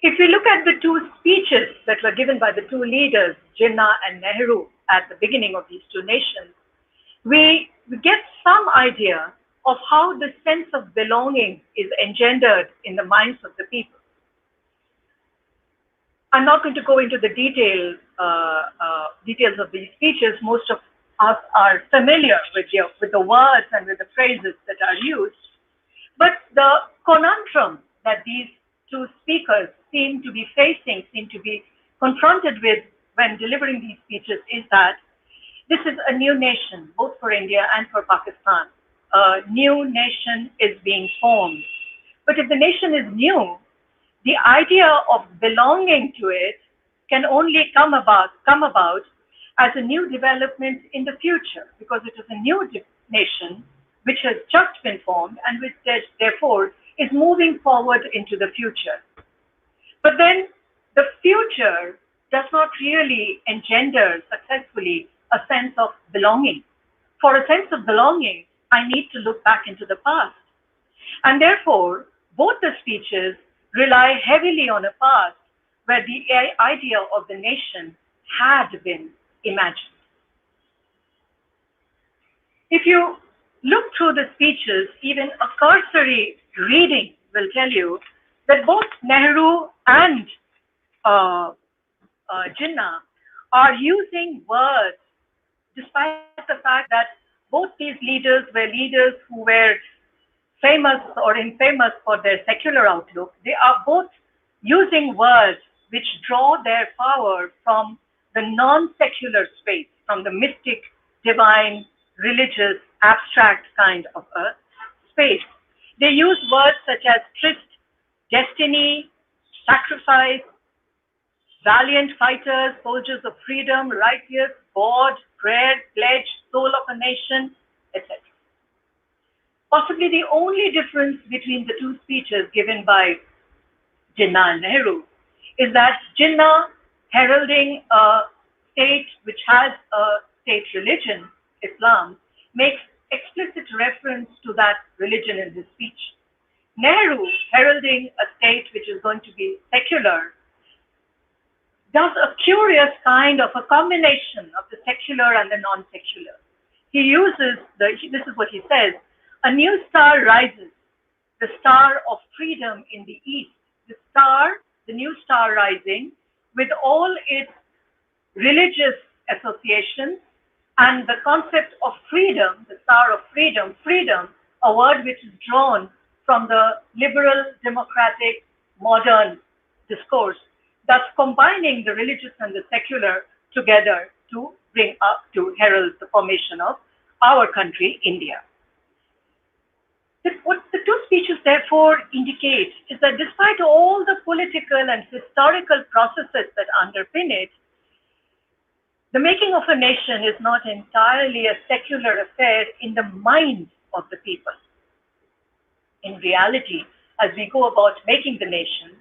S9: If we look at the two speeches that were given by the two leaders, Jinnah and Nehru, at the beginning of these two nations, we get some idea of how the sense of belonging is engendered in the minds of the people. I'm not going to go into the detail details of these speeches, most of us are familiar with the words and with the phrases that are used. But the conundrum that these two speakers seem to be facing, seem to be confronted with when delivering these speeches is that this is a new nation, both for India and for Pakistan. A new nation is being formed. But if the nation is new, the idea of belonging to it can only come about as a new development in the future, because it is a new nation which has just been formed and which therefore is moving forward into the future. But then the future does not really engender successfully a sense of belonging. For a sense of belonging, I need to look back into the past. And therefore, both the speeches rely heavily on a past where the idea of the nation had been imagined. If you look through the speeches, even a cursory reading will tell you that both Nehru and Jinnah are using words, despite the fact that both these leaders were leaders who were famous or infamous for their secular outlook. They are both using words which draw their power from the non-secular space, from the mystic, divine, religious, abstract kind of a space. They use words such as tryst, destiny, sacrifice, valiant fighters, soldiers of freedom, righteous, God, prayer, pledge, soul of a nation, etc. Possibly the only difference between the two speeches given by Jinnah and Nehru is that Jinnah, heralding a state which has a state religion, Islam, makes explicit reference to that religion in his speech. Nehru, heralding a state which is going to be secular, does a curious kind of a combination of the secular and the non-secular. He uses, this is what he says, a new star rises, the star of freedom in the east. The new star rising, with all its religious associations and the concept of freedom, the star of freedom, a word which is drawn from the liberal, democratic, modern discourse, thus combining the religious and the secular together to bring up, to herald the formation of our country, India. What the two speeches therefore indicate is that despite all the political and historical processes that underpin it, the making of a nation is not entirely a secular affair in the minds of the people. In reality, as we go about making the nation,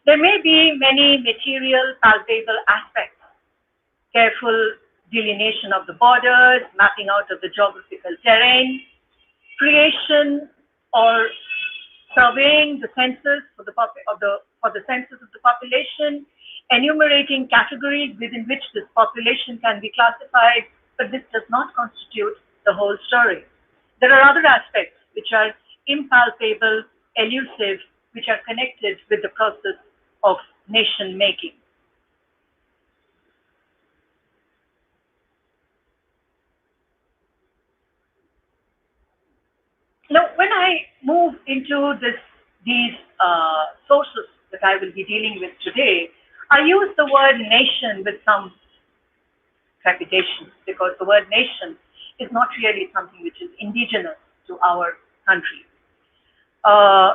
S9: there may be many material, palpable aspects, careful delineation of the borders, mapping out of the geographical terrain, creation or surveying the census for the census of the population, enumerating categories within which this population can be classified, but this does not constitute the whole story. There are other aspects which are impalpable, elusive, which are connected with the process of nation making. Now, when I move into these sources that I will be dealing with today, I use the word nation with some trepidation, because the word nation is not really something which is indigenous to our country.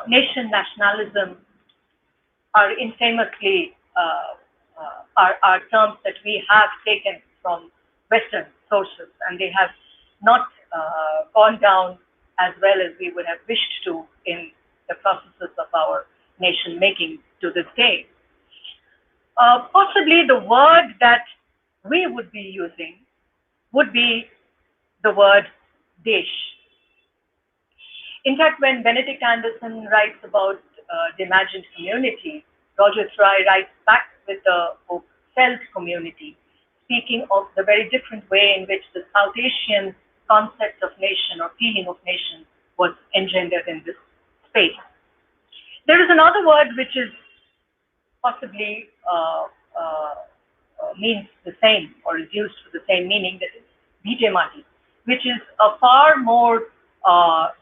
S9: Nation, nationalism are infamously are terms that we have taken from Western sources, and they have not gone down as well as we would have wished to in the processes of our nation making to this day. Possibly the word that we would be using would be the word Desh. In fact, when Benedict Anderson writes about the imagined community, Roger Fry writes back with the book Felt Community, speaking of the very different way in which the South Asian concept of nation or feeling of nation was engendered in this space. There is another word which is possibly means the same or is used for the same meaning, that is Bhite Mati, which is a far more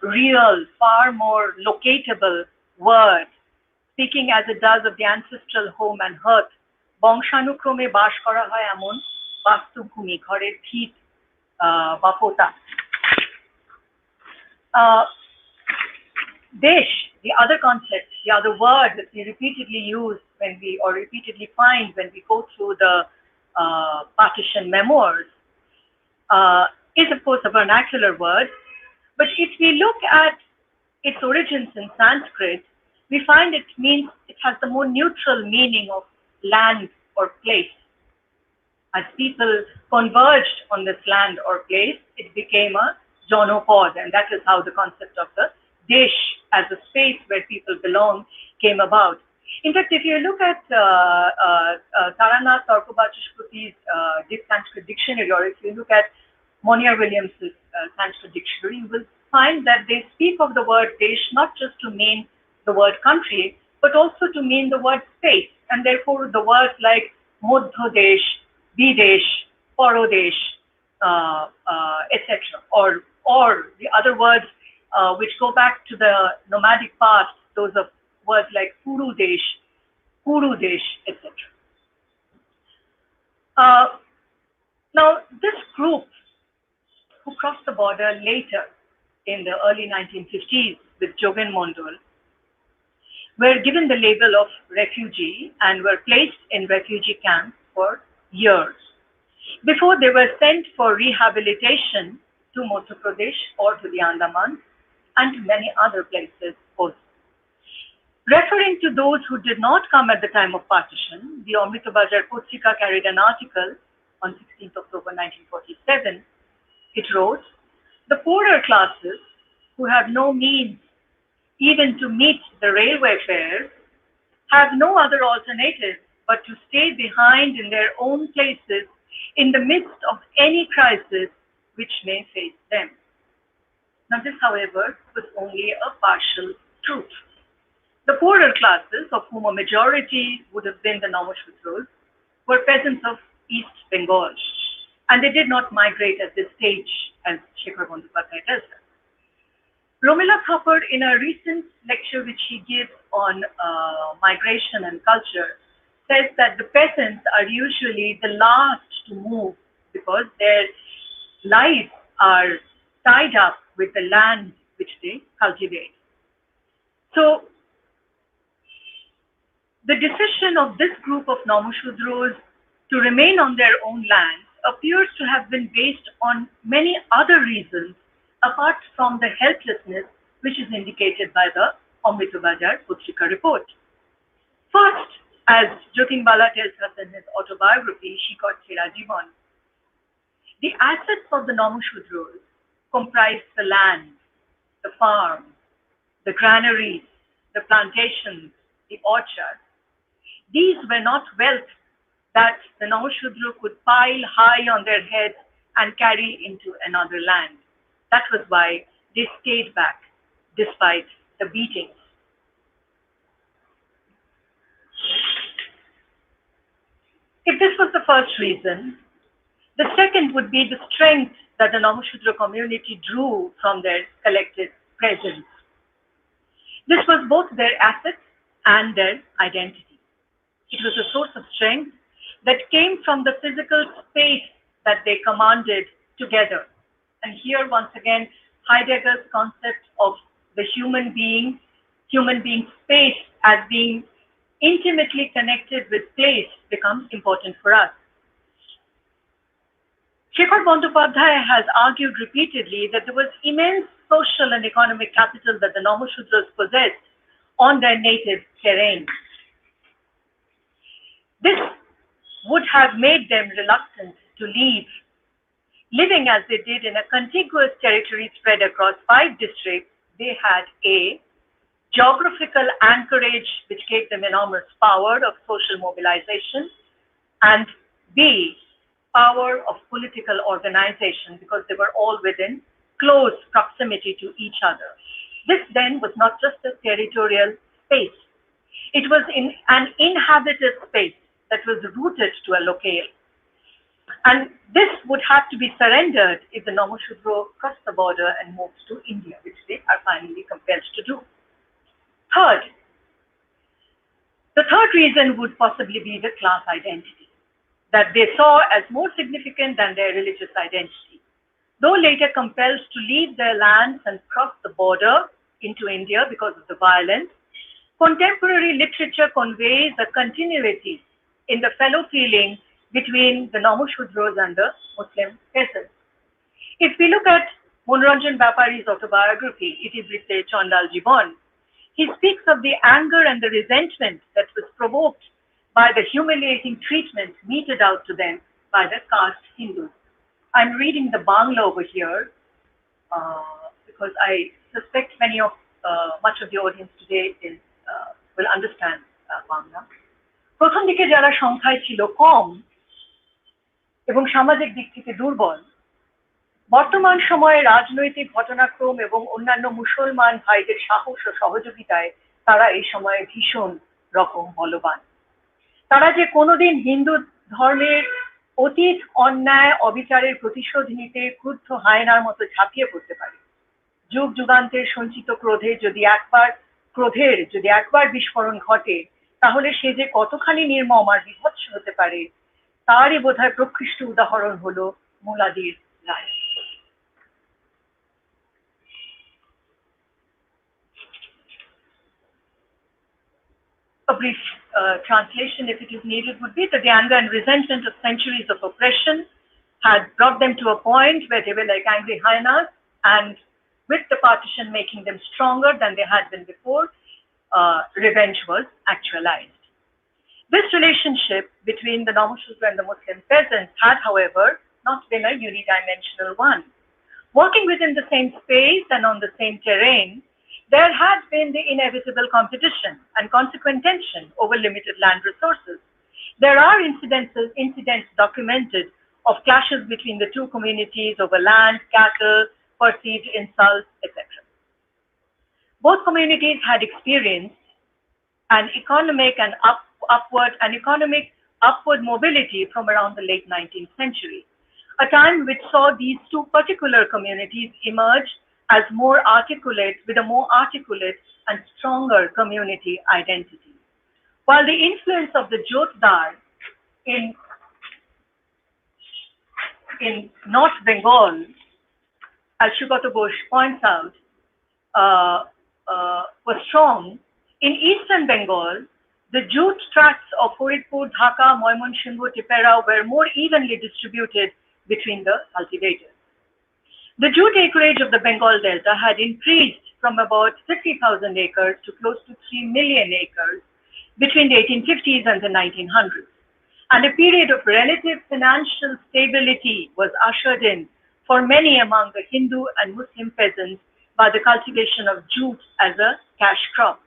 S9: real, far more locatable word, speaking as it does of the ancestral home and hearth. বংশানুক্রমে বাস করা হয় এমন বাস্তুভূমি, ঘরের ভিত বা পোতা। Desh, the other concept, the other word that we repeatedly use or repeatedly find when we go through the partition memoirs, is of course a vernacular word. But if we look at its origins in Sanskrit, we find it has the more neutral meaning of land or place. As people converged on this land or place, it became a jonopod, and that is how the concept of the Desh as a space where people belong came about. In fact, if you look at Taranath Tarkobachishputi's Deep Sanskrit Dictionary, or if you look at Monier Williams's Sanskrit Dictionary, you will find that they speak of the word Desh not just to mean the word country, but also to mean the word space. And therefore, the words like Moddho Desh, Videsh, Parodesh, etc., or the other words which go back to the nomadic past, those of words like Purudesh, etc. Now, this group who crossed the border later in the early 1950s with Jogen Mondol were given the label of refugee and were placed in refugee camps for years before they were sent for rehabilitation to Madhya Pradesh or to the Andaman and to many other places also. Referring to those who did not come at the time of partition, the Amrita Bazar Putrika carried an article on 16th October 1947. It wrote, "The poorer classes who have no means even to meet the railway fares have no other alternative but to stay behind in their own places in the midst of any crisis which may face them." Now this, however, was only a partial truth. The poorer classes, of whom a majority would have been the Namoshudros, were peasants of East Bengal, and they did not migrate at this stage, as Shekhar Bandyopadhyay tells us. Romila Thapar, in a recent lecture which he gives on migration and culture, says that the peasants are usually the last to move because their lives are tied up with the land which they cultivate. So, the decision of this group of Namoshudros to remain on their own land appears to have been based on many other reasons apart from the helplessness which is indicated by the Amrita Bazar Putrika report. First, as Jyotinbala tells us in his autobiography, Shikar Chera Jivan, the assets of the Namoshudros comprised the land, the farm, the granaries, the plantations, the orchards. These were not wealth that the Namoshudro could pile high on their heads and carry into another land. That was why they stayed back despite the beatings. If this was the first reason, the second would be the strength that the Namoshudra community drew from their collective presence. This was both their assets and their identity. It was a source of strength that came from the physical space that they commanded together. And here, once again, Heidegger's concept of the human being space as being intimately connected with place becomes important for us. Shekhar Bandyopadhyay has argued repeatedly that there was immense social and economic capital that the Namoshudras possessed on their native terrain. This would have made them reluctant to leave. Living as they did in a contiguous territory spread across 5 districts, they had a geographical anchorage which gave them enormous power of social mobilization, and B, power of political organization because they were all within close proximity to each other. This then was not just a territorial space. It was in an inhabited space that was rooted to a locale. And this would have to be surrendered if the Nomoshudro crossed the border and moved to India, which they are finally compelled to do. The third reason would possibly be the class identity that they saw as more significant than their religious identity. Though later compelled to leave their lands and cross the border into India because of the violence, contemporary literature conveys a continuity in the fellow feeling between the Nomoshudros and the Muslim peasants. If we look at Monoranjan Bapari's autobiography, Itivrite Chandal Jibon, he speaks of the anger and the resentment that was provoked by the humiliating treatment meted out to them by the caste Hindus. I'm reading the Bangla over here because I suspect much of the audience today will understand Bangla. প্রথম দিকে যারা সংখ্যায় ছিল কম এবং সামাজিক দিক থেকে দুর্বল, বর্তমান সময়ে রাজনৈতিক ঘটনাক্রম এবং অন্যান্য মুসলমান ভাইদের সাহস ও সহযোগিতায় তারা এই সময়ে ভীষণ রকম বলবান। তারা যে কোনোদিন হিন্দু ধর্মের অতীত অন্যায় অবিচারের প্রতিশোধ নিতে ক্রুদ্ধ হায়নার মতো ঝাঁপিয়ে পড়তে পারে। যুগ যুগান্তের সঞ্চিত ক্রোধের যদি একবার বিস্ফোরণ ঘটে, তাহলে সে যে কতখানি নির্মম আর বিভৎস হতে পারে তারই বোধহয় প্রকৃষ্ট উদাহরণ হলো মুলাদির রায়। A brief translation, if it is needed, would be that the anger and resentment of centuries of oppression had brought them to a point where they were like angry hyenas, and with the partition making them stronger than they had been before, revenge was actualized. This relationship between the Nomoshudra and the Muslim peasants had, however, not been a unidimensional one. Working within the same space and on the same terrain, there had been the inevitable competition and consequent tension over limited land resources. There are incidents documented of clashes between the two communities over land, cattle, perceived insults, etc. Both communities had experienced an economic upward mobility from around the late 19th century, a time which saw these two particular communities emerge as with a more articulate and stronger community identity. While the influence of the Jotdar in North Bengal, as Shugato Ghosh points out, was strong, in Eastern Bengal, the jute tracts of Faridpur, Dhaka, Moymonsingo, Tipera were more evenly distributed between the cultivators. The jute acreage of the Bengal Delta had increased from about 50,000 acres to close to 3 million acres between the 1850s and the 1900s. And a period of relative financial stability was ushered in for many among the Hindu and Muslim peasants by the cultivation of jute as a cash crop.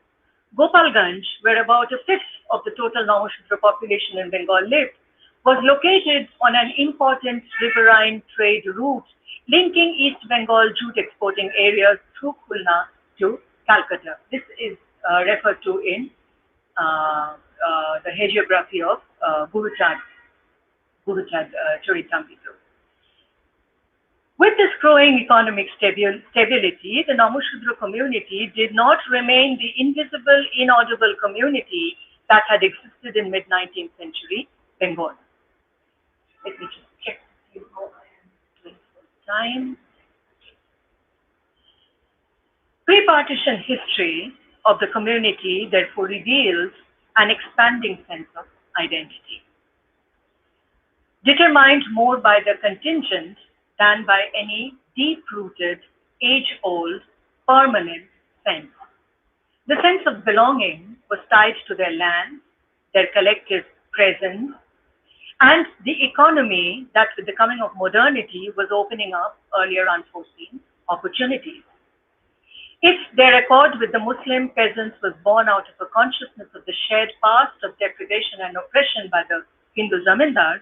S9: Gopalganj, where about a fifth of the total Nomoshudra population in Bengal lived, was located on an important riverine trade route linking East Bengal jute exporting areas through Khulna to Calcutta. This is referred to in the hagiography of Guruchand Charitamrita. With this growing economic stability, the Nomoshudra community did not remain the invisible, inaudible community that had existed in mid-19th century Bengal. Let me just check how I am doing for time. Pre-partition history of the community therefore reveals an expanding sense of identity, determined more by the contingent than by any deep-rooted, age-old, permanent sense. The sense of belonging was tied to their land, their collective presence, and the economy that with the coming of modernity was opening up earlier unforeseen opportunities. If their accord with the Muslim peasants was born out of a consciousness of the shared past of deprivation and oppression by the Hindu zamindars,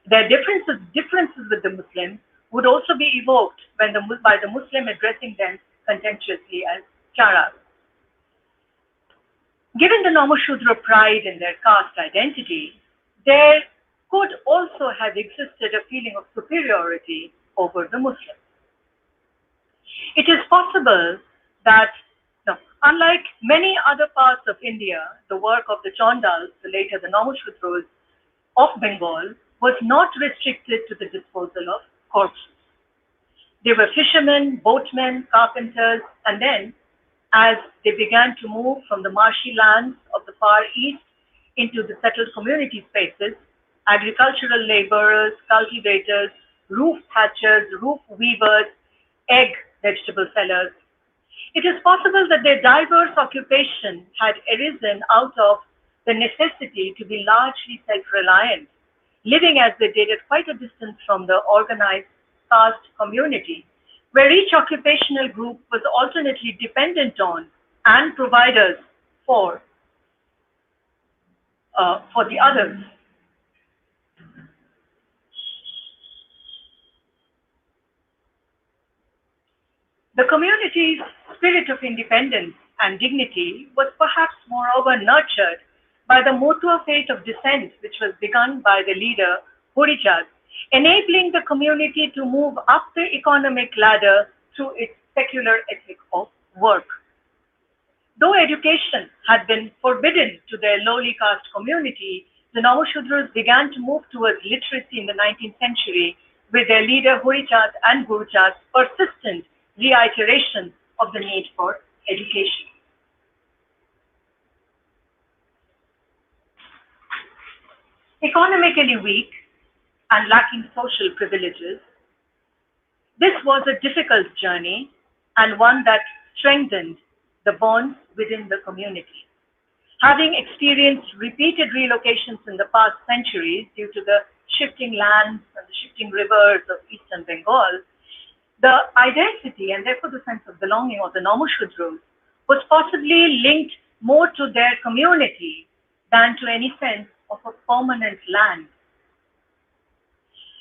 S9: their differences with the Muslims would also be evoked by the Muslim addressing them contemptuously as charas. Given the Nomoshudra pride in their caste identity, there could also have existed a feeling of superiority over the Muslims. It is possible that, unlike many other parts of India, the work of the Chandals, the later the Namushudros of Bengal, was not restricted to the disposal of corpses. They were fishermen, boatmen, carpenters, and then, as they began to move from the marshy lands of the Far East into the settled community spaces, agricultural laborers, cultivators, roof thatchers, roof weavers, egg vegetable sellers. It is possible that their diverse occupation had arisen out of the necessity to be largely self-reliant, living as they did at quite a distance from the organized caste community, where each occupational group was alternately dependent on and providers for the others. The community's spirit of independence and dignity was perhaps moreover nurtured by the mutual fate of descent, which was begun by the leader Hurichand, enabling the community to move up the economic ladder through its secular ethic of work. Though education had been forbidden to their lowly caste community, the Namushudras began to move towards literacy in the 19th century with their leader Hurichand and Guruchand's persistent reiteration of the need for education. Economically weak and lacking social privileges, this was a difficult journey and one that strengthened the bonds within the community. Having experienced repeated relocations in the past centuries due to the shifting lands and the shifting rivers of eastern Bengal, the identity and therefore the sense of belonging of the Namushudras was possibly linked more to their community than to any sense of a permanent land.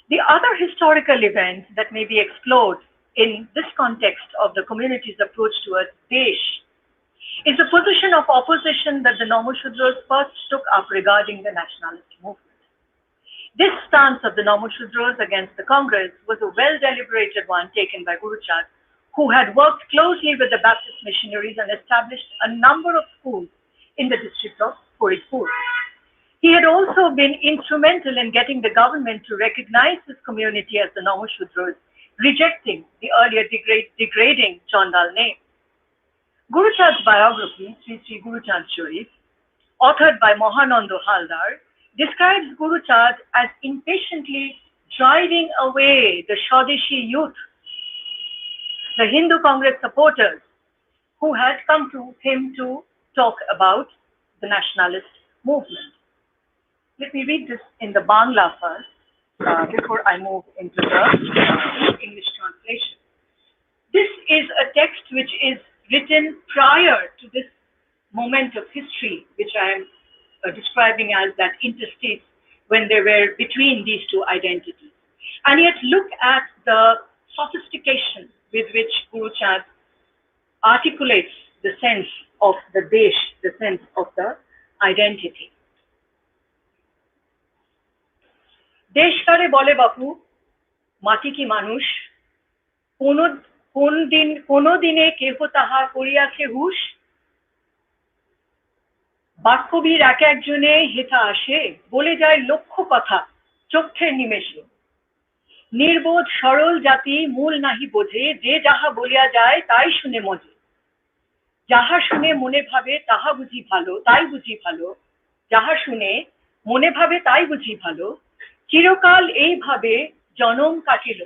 S9: The other historical event that may be explored in this context of the community's approach towards Desh is the position of opposition that the Namushudras first took up regarding the nationalist movement. This stance of the Namushudras against the Congress was a well-deliberated one taken by Guruchand, who had worked closely with the Baptist missionaries and established a number of schools in the district of Faridpur. He had also been instrumental in getting the government to recognize this community as the Namushudras, rejecting the earlier degrading Chandal name. Guruchand's biography, Sri Sri Guruchand Sharif, authored by Mohanando Haldar, describes Guruchand as impatiently driving away the Swadeshi youth, the Hindu Congress supporters, who had come to him to talk about the nationalist movement. Let me read this in the Bangla first, before I move into the English translation. This is a text which is written prior to this moment of history, which I am describing as that interstate when they were between these two identities. And yet look at the sophistication with which Guruchand articulates the sense of the Desh, the sense of the identity. দেশ কারে বলে বাপু মাটি কি মানুষ কোন দিনে কেহ তাহা করিয়াছে হুশ বাক্যবীর এক একজনে হেথা আসে বলে যায় লক্ষ কথা চক্ষের নিমেষে নির্বোধ সরল জাতি মূল নাহি বোঝে যে যাহা বলিয়া যায় তাই শুনে মজে যাহা শুনে মনে ভাবে তাহা বুঝি ভালো তাই বুঝি ভালো যাহা শুনে মনে ভাবে তাই বুঝি ভালো চিরকাল এইভাবে জনম কাটিল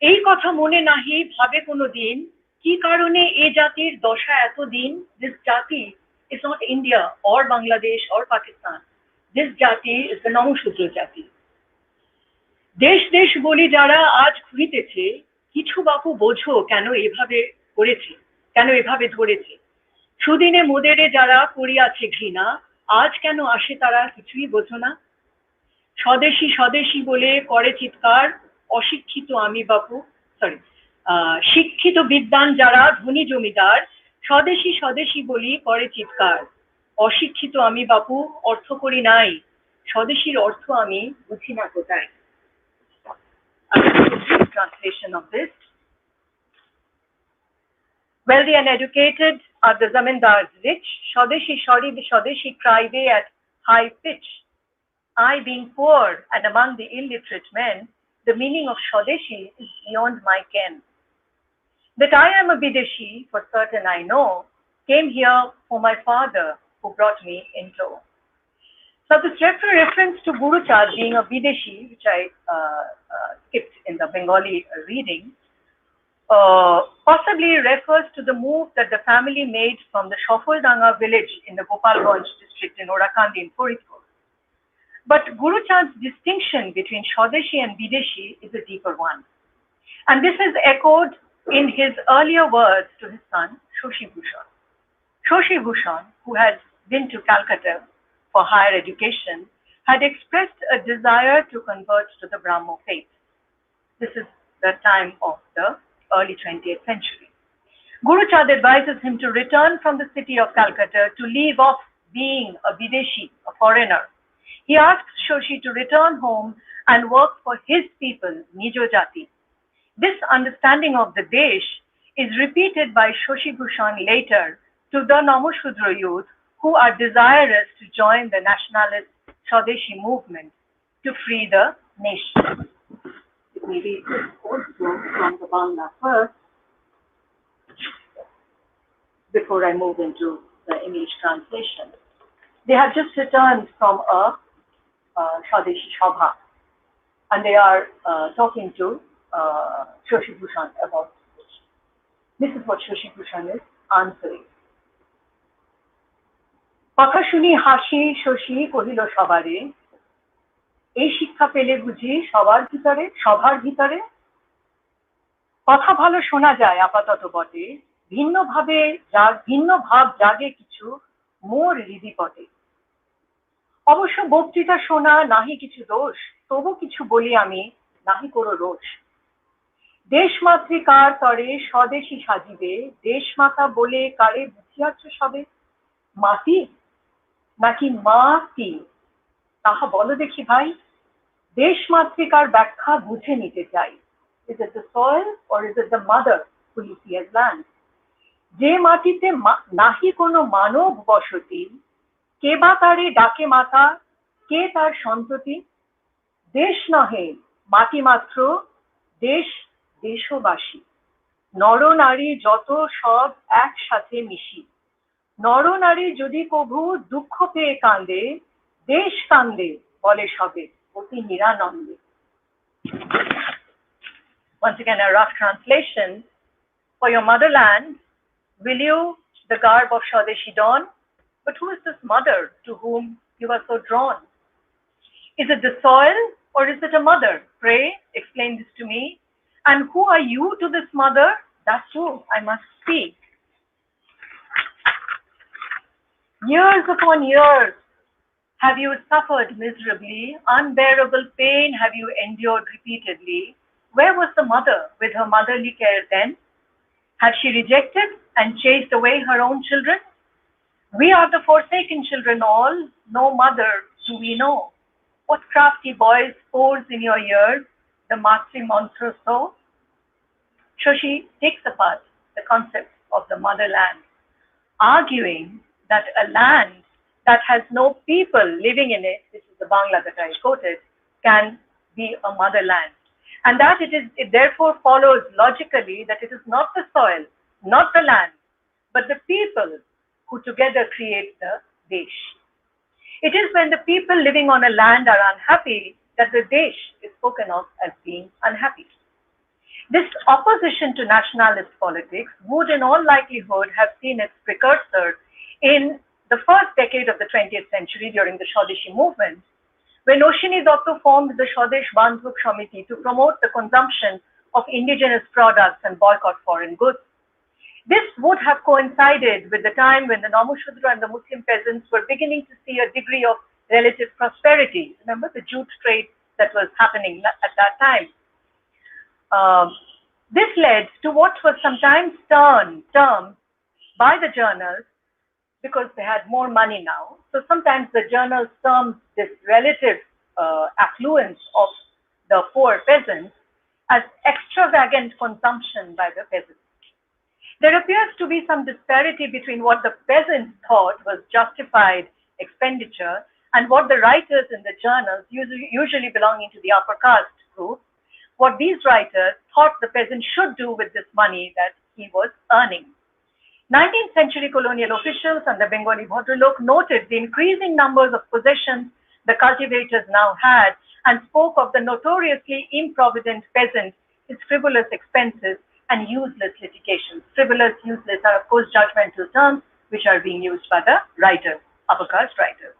S9: এই কথা মনে নাহি ভাবে কোনো দিন কি কারণে এ জাতির দশা এত দিন this জাতি is not India or Bangladesh or Pakistan. This জাতি is the Namushudra জাতি. দেশ দেশ বলি যারা আজ ঘুরিতেছে কিছু বাপু বোঝো কেন এভাবে করেছে কেন এভাবে ধরেছে সুদিনে মোদেরে যারা করিয়াছে ঘৃণা আজ কেন আসে তারা কিছুই বোঝো না স্বদেশী স্বদেশী বলে করে চিৎকার অশিক্ষিত আমি বাপু শিক্ষিত বিদ্বান যারা ধনী জমিদার স্বদেশী স্বদেশী বলি করে চিৎকার অশিক্ষিত আমি বাপু অর্থ করি নাই, স্বদেশীর অর্থ আমি বুঝি না কোথায়। Translation of this. Wealthy and educated are the zamindars rich. Swadeshi sorry, the Swadeshi cry they at high pitch. I being poor and among the illiterate men, the meaning of Swadeshi is beyond my ken. That I am a Bideshi, for certain I know, came here for my father who brought me in tow. So this reference to Guru Chand being a Bideshi, which I skipped in the Bengali reading, possibly refers to the move that the family made from the Shofoldanga village in the Gopalganj district in Orakandi in Faridpur. But Guru Chand's distinction between Swadeshi and Bideshi is a deeper one. And this is echoed in his earlier words to his son, Shoshi Bhushan. Shoshi Bhushan, who had been to Calcutta for higher education, had expressed a desire to convert to the Brahmo faith. This is the time of the early 20th century. Guru Chand advises him to return from the city of Calcutta to leave off being a Videshi, a foreigner. He asks Shoshi to return home and work for his people, Nijo Jati. This understanding of the Desh is repeated by Shoshi Bhushan later to the Namoshudra youth who are desirous to join the nationalist Swadeshi movement to free the nation. Maybe also from the Bangla first, before I move into the English translation. They have just returned from a Swadeshi Shabha, and they are talking to Shoshi Bhushan about this. This is what Shoshi Bhushan is answering. কথা শুনি হাসি শশী কহিল সবারে, এই শিক্ষা পেলে বুঝি সবার ভিতরে কথা ভালো শোনা যায় আপাতত বটে, ভিন্ন ভাব জাগে কিছু মোর হৃদিপটে। অবশ্য বক্তৃতা শোনা নাহি কিছু দোষ, তবু কিছু বলি আমি নাহি কোনো রোষ। দেশমাতৃকার তরে স্বদেশী সাজিবে, দেশমাতা বলে কারে বুঝিয়াছ সবে, মাটি নাকি মাটি তাহা বলো দেখি ভাই, দেশমাতৃকার ব্যাখ্যা বুঝে নিতে চাই। Is it the soil or is it the mother who you see as land? যে মাটিতে নাহি কোনো মানব বসতি, কে বা তারে ডাকে মাতা, কে তার সন্ততি? দেশ নহে মাটি মাত্র, দেশ দেশবাসী। নর নারী যত সব একসাথে মিশি, নর নারী যদি কভু দুঃখ পেয়ে কাঁদে, দেশ কান্দে বলে সবে অতি নিরানন্দে। Once again, a rough translation. For your motherland, will you the garb of Swadeshi don? But who is this mother to whom you are so drawn? Is it the soil or is it a mother? Pray, explain this to me. And who are you to this mother? That too I must speak. Years upon years have you suffered miserably, unbearable pain have you endured repeatedly. Where was the mother with her motherly care then? Had she rejected and chased away her own children? We are the forsaken children all, no mother do we know. What crafty boys pours in your ears the matri mantra so? Shoshi takes apart the concept of the motherland, arguing that a land that has no people living in it, this is the Bangla that I quoted, can be a motherland. And that it therefore follows logically that it is not the soil, not the land, but the people who together create the Desh. It is when the people living on a land are unhappy that the Desh is spoken of as being unhappy. This opposition to nationalist politics would in all likelihood have seen its precursor in the first decade of the 20th century during the Swadeshi movement, when Oshini Dotto formed the Swadesh Bandhuk Samiti to promote the consumption of indigenous products and boycott foreign goods. This would have coincided with the time when the Namoshudra and the Muslim peasants were beginning to see a degree of relative prosperity. Remember the jute trade that was happening at that time. This led to what was sometimes termed by the journals because they had more money now. So sometimes the journal terms this relative affluence of the poor peasants as extravagant consumption by the peasants. There appears to be some disparity between what the peasants thought was justified expenditure and what the writers in the journals, usually belonging to the upper caste group, what these writers thought the peasant should do with this money that he was earning. 19th century colonial officials and the Bengali Bhadralok noted the increasing numbers of possessions the cultivators now had and spoke of the notoriously improvident peasant, his frivolous expenses, and useless litigations. Frivolous, useless are of course judgmental terms which are being used by the writers, upper caste writers.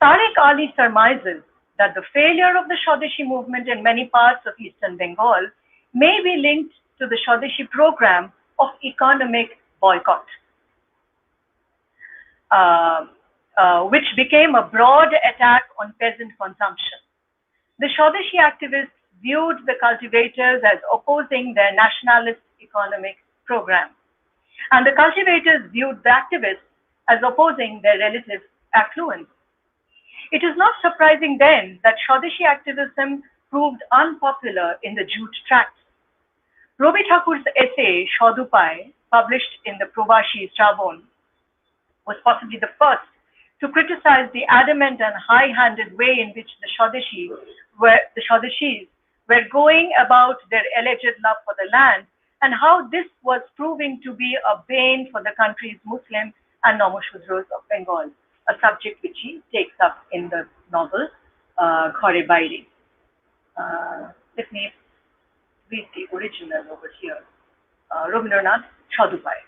S9: Tariq Ali surmises that the failure of the Swadeshi movement in many parts of eastern Bengal may be linked to the Swadeshi program of economic boycott, which became a broad attack on peasant consumption. The Swadeshi activists viewed the cultivators as opposing their nationalist economic program, and the cultivators viewed the activists as opposing their relative affluence. It is not surprising then that Swadeshi activism proved unpopular in the jute tracts. Rabi Thakur's essay, Shodupai, published in the Provashi Strabon, was possibly the first to criticize the adamant and high-handed way in which the Swadeshis were going about their alleged love for the land, and how this was proving to be a bane for the country's Muslim and Nomoshudros of Bengal, a subject which he takes up in the novel Ghore Baire. Let me read the original over here. Rabindranath Shodupai.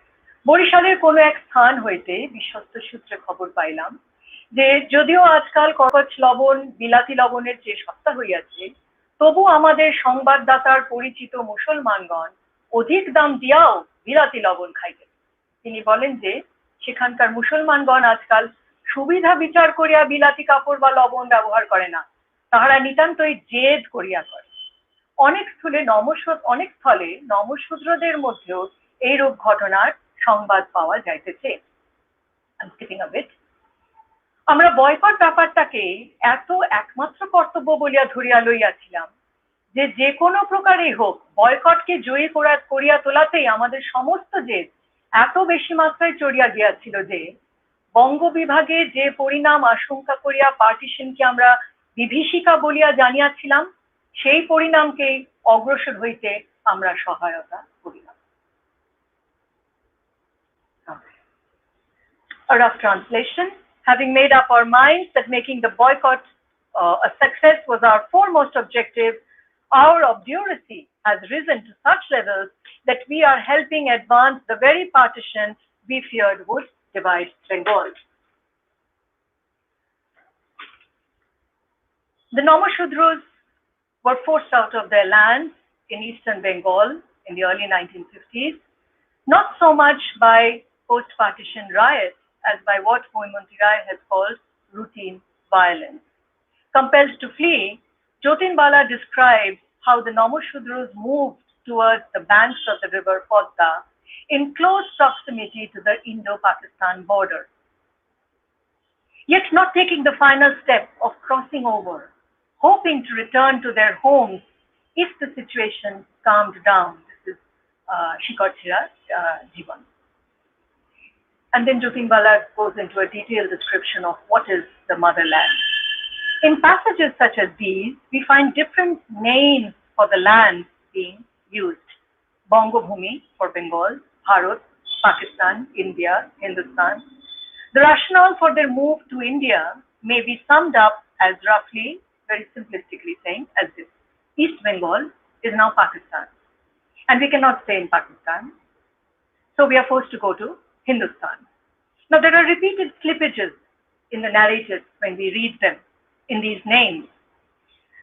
S9: বরিশালের কোনো এক স্থান হইতে বিশ্বস্ত সূত্রে খবর পাইলাম যে যদিও আজকাল কর্কচ লবণ বিলাতি লবণের চেয়ে সস্তা হইয়াছে, তবু আমাদের সংবাদদাতার পরিচিত মুসলমানগণ অধিক দাম দিয়াও বিলাতি লবণ খাইতে। তিনি বলেন যে সেখানকার মুসলমানগণ আজকাল সুবিধা বিচার করিয়া বিলাতি কাপড় বা লবণ ব্যবহার করে না, তাহারা নিতান্তই জেদ করিয়া করে। অনেক স্থলে নমশূদ্রদের মধ্যেও এইরূপ ঘটনার সংবাদ পাওয়া যাইতেছে। I'm skipping a bit. আমরা বয়কট ব্যাপারটাকে এত একমাত্র কর্তব্য বলিয়া ধরিয়া লইয়াছিলাম যে যে কোনো প্রকারেই হোক বয়কটকে জয়ী করিয়া তোলাতেই আমাদের সমস্ত জেদ এত বেশি মাত্রায় চড়িয়া গিয়াছিল যে বঙ্গ বিভাগে যে পরিণাম আশঙ্কা করিয়া পার্টিশনকে আমরা বিভীষিকা বলিয়া জানিয়াছিলাম, সেই পরিণামকেই অগ্রসর হইতে আমরা সহায়তা করিলাম। A rough translation. Having made up our minds that making the boycott a success was our foremost objective, our obduracy has risen to such levels that we are helping advance the very partition we feared would divide Bengal. The Nomoshudros were forced out of their lands in eastern Bengal in the early 1950s, not so much by post-partition riots as by what Moimonti Rai has called routine violence. Compelled to flee, Jotin Bala describes how the Nomoshudros moved towards the banks of the river Podda in close proximity to the Indo-Pakistan border. Yet not taking the final step of crossing over, hoping to return to their homes if the situation calmed down. This is Shikarchira's Jivan. And then Jotin Bala goes into a detailed description of what is the motherland. In passages such as these, we find different names for the land being used. Bongo Bhumi for Bengal, Bharat, Pakistan, India, Hindustan. The rationale for their move to India may be summed up as roughly, very simplistically saying, as this: East Bengal is now Pakistan, and we cannot stay in Pakistan, so we are forced to go to Hindustan. Now there are repeated slippages in the narratives when we read them in these names.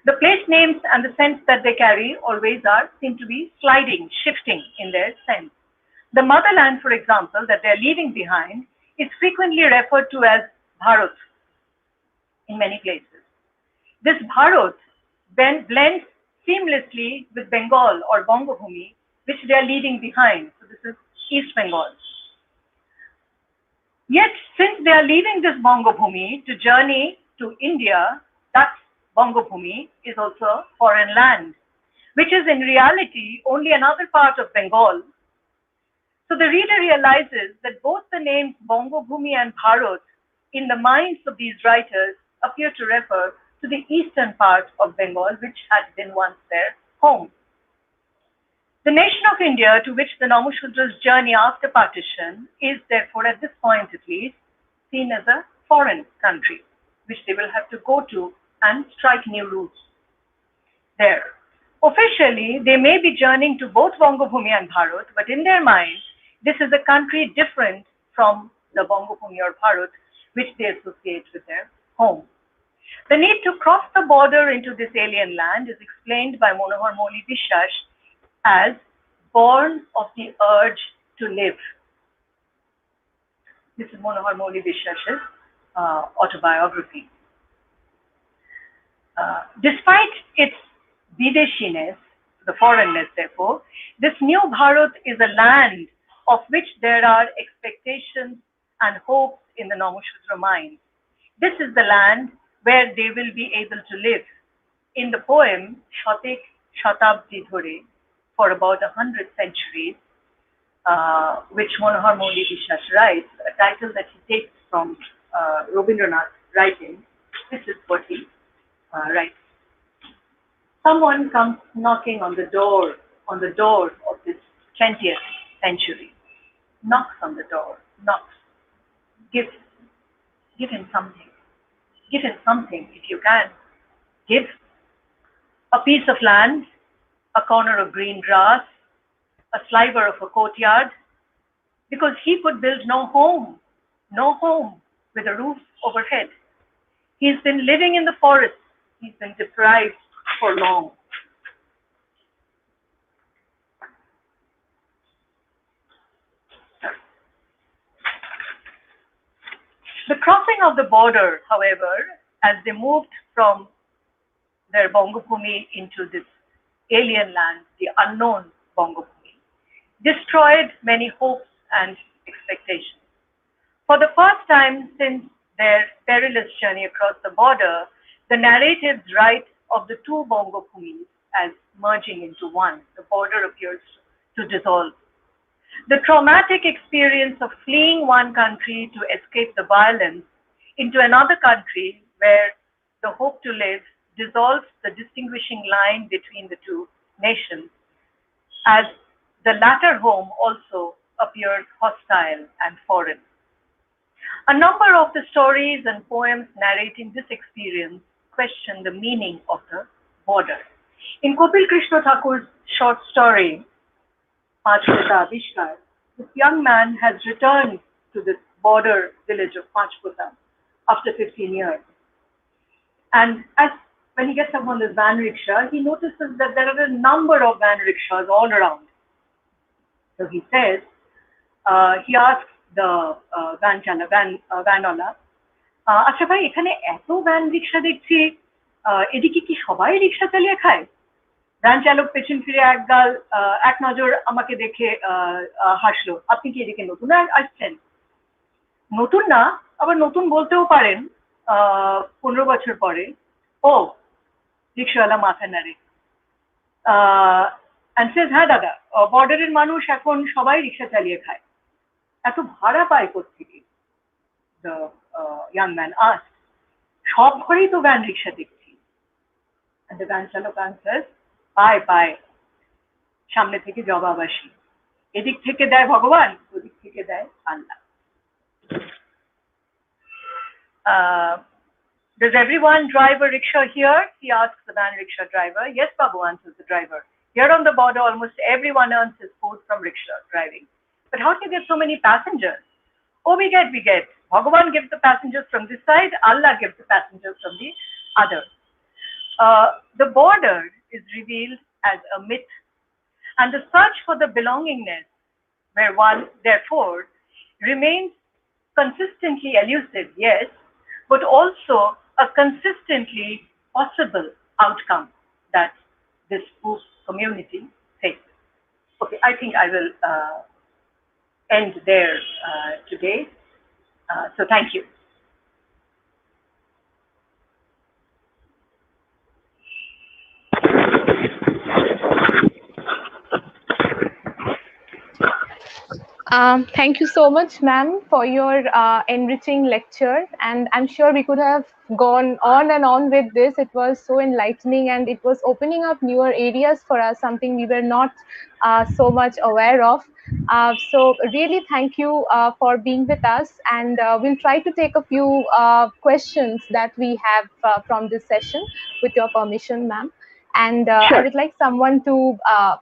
S9: The place names and the sense that they carry always seem to be sliding, shifting in their sense. The motherland, for example, that they are leaving behind is frequently referred to as Bharat in many places. This Bharat then blends seamlessly with Bengal or Bongo Bhumi, which they are leaving behind. So this is East Bengal. Yet, since they are leaving this Bongo Bhumi to journey to India, that Bongo Bhumi is also a foreign land, which is in reality only another part of Bengal. So the reader realizes that both the names Bongo Bhumi and Bharat in the minds of these writers appear to refer to the eastern part of Bengal, which had been once their home. The nation of India, to which the Namushudras journey after partition, is therefore, at this point at least, seen as a foreign country, which they will have to go to and strike new routes there. Officially, they may be journeying to both Bongo Bhumi and Bharat, but in their minds, this is a country different from the Bongo Bhumi or Bharat, which they associate with their home. The need to cross the border into this alien land is explained by Manohar Moli Vishwas as born of the urge to live. This is Manohar Moli Vishwas's autobiography. Despite its Videshiness, the foreignness therefore, this new Bharat is a land of which there are expectations and hopes in the Namushudra mind. This is the land where they will be able to live. In the poem Shatek Shatabdi Dhore, for about 100 centuries, which Manohar Moli Vishwas writes, a title that he takes from Rabindranath's writing, this is what he writes. Someone comes knocking on the door of this 20th century. Knocks on the door, knocks. Give him something. Give him something if you can. Give a piece of land, a corner of green grass, a sliver of a courtyard, because he could build no home with a roof overhead. He's been living in the forest. He's been deprived for long. The crossing of the border, however, as they moved from their Bongo Bhumi into this alien land, the unknown Bongo Bhumi, destroyed many hopes and expectations. For the first time since their perilous journey across the border, the narratives write of the two Bongo Bhumis as merging into one. The border appears to dissolve. The traumatic experience of fleeing one country to escape the violence into another country where the hope to live dissolves the distinguishing line between the two nations, as the latter home also appears hostile and foreign. A number of the stories and poems narrating this experience question the meaning of the border. In Kopil Krishna Thakur's short story, Pachpota Avishkar, this young man has returned to this border village of Pachpota after 15 years. And when he gets up on this van rickshaw, he notices that there are a number of van rickshaws all around. So he says, he asks the vanwala, আচ্ছা ভাই এখানে এত van rickshaw দেখছি, এদিকে কি সবাই রিক্সা চালিয়ে খায়? ভ্যান চালক পেছন ফিরে এক নজর আমাকে দেখে হাসলো, আপনি কি এদিকে নতুন আসছেন? নতুন না, আবার নতুন বলতেও পারেন 15 বছর পরে। ও, রিক্সাওয়ালা মাথা নাড়ে and says, হ্যাঁ দাদা, বর্ডারের মানুষ এখন সবাই রিক্সা চালিয়ে খায়, এত ভাড়া পায় কোত্থেকে? The young man asked, সব ঘরেই তো ভ্যান রিক্সা দেখছি। And the van চালক answers, পায়, সামনে থেকে জবাব আসি, এদিক থেকে দেয় ভগবান, ওদিক থেকে দেয় আল্লাহ। Does everyone drive a rickshaw here? He asks the van rickshaw driver. Yes, Babu, answers the driver. Here on the border, almost everyone earns his food from rickshaw driving. But how do you get so many passengers? Oh, we get. Bhagavan gives the passengers from this side, Allah gives the passengers from the other. The border is revealed as a myth, and the search for the belongingness, where one, therefore, remains consistently elusive, yes, but also a consistently possible outcome that this spoof community faces. Okay, I think I will end there today. So thank you.
S8: Thank you so much, ma'am, for your enriching lecture. And I'm sure we could have gone on and on with this. It was so enlightening and it was opening up newer areas for us, something we were not so much aware of. So really thank you for being with us. And we'll try to take a few questions that we have from this session with your permission, ma'am. And I
S9: Sure.
S8: would like someone to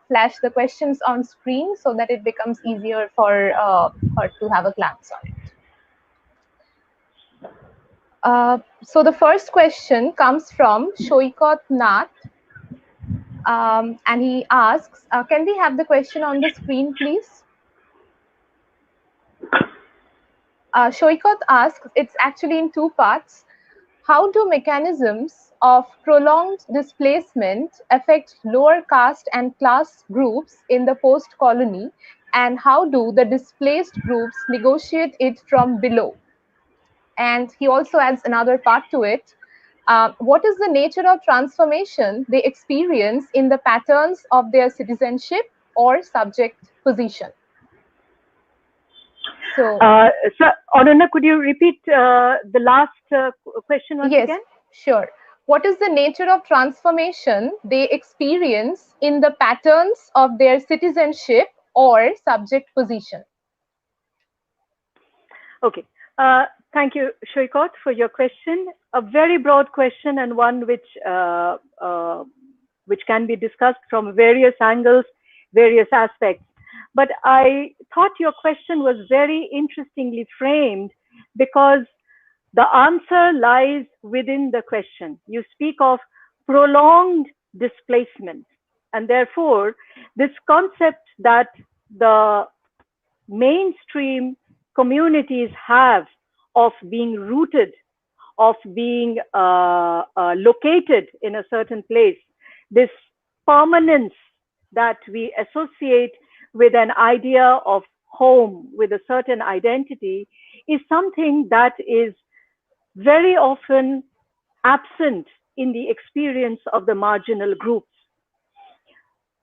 S8: flash the questions on screen so that it becomes easier for her to have a glance on it. So the first question comes from Shoikot Nath, and he asks, can we have the question on the screen, please? Shoikot asks, it's actually in two parts. How do mechanisms of prolonged displacement affect lower caste and class groups in the post-colony, and how do the displaced groups negotiate it from below? And he also adds another part to it. What is the nature of transformation they experience in the patterns of their citizenship or subject position? So,
S9: Anuna, could you repeat the last question once again?
S8: Yes, sure. What is the nature of transformation they experience in the patterns of their citizenship or subject position?
S9: Okay. Thank you, Shoikot, for your question. A very broad question and one which can be discussed from various angles, various aspects. But I thought your question was very interestingly framed because the answer lies within the question. You speak of prolonged displacement, and therefore this concept that the mainstream communities have of being rooted, of being located in a certain place, this permanence that we associate with an idea of home, with a certain identity, is something that is very often absent in the experience of the marginal groups.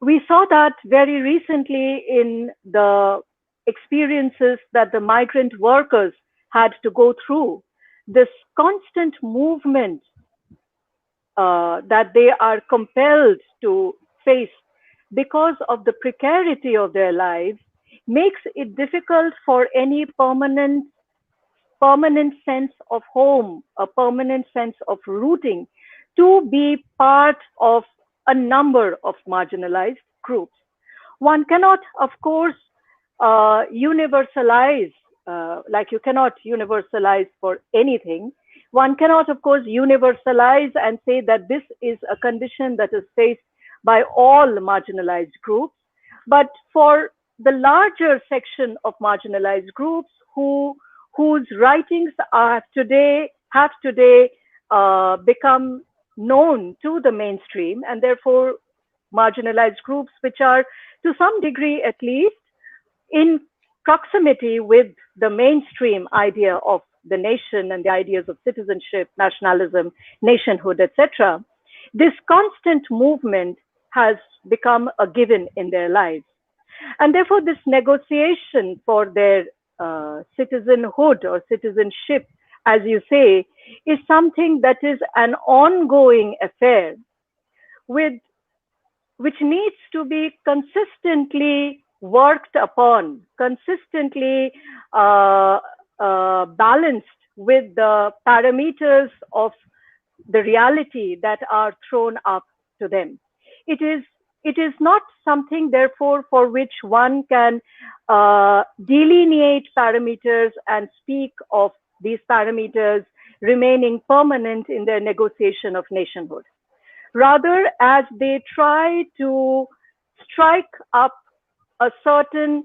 S9: We saw that very recently in the experiences that the migrant workers had to go through, this constant movement that they are compelled to face because of the precarity of their lives makes it difficult for any permanent sense of home, a permanent sense of rooting, to be part of a number of marginalized groups. One cannot, of course, universalize, like you cannot universalize for anything. One cannot, of course, universalize and say that this is a condition that is faced by all marginalized groups. But for the larger section of marginalized groups whose writings have today become known to the mainstream, and therefore marginalized groups which are to some degree at least in proximity with the mainstream idea of the nation and the ideas of citizenship, nationalism, nationhood, etc. This constant movement has become a given in their lives. And therefore this negotiation for their citizenhood or citizenship, as you say, is something that is an ongoing affair which needs to be consistently worked upon, consistently balanced with the parameters of the reality that are thrown up to them. It is not something, therefore, for which one can delineate parameters and speak of these parameters remaining permanent in their negotiation of nationhood. Rather, as they try to strike up a certain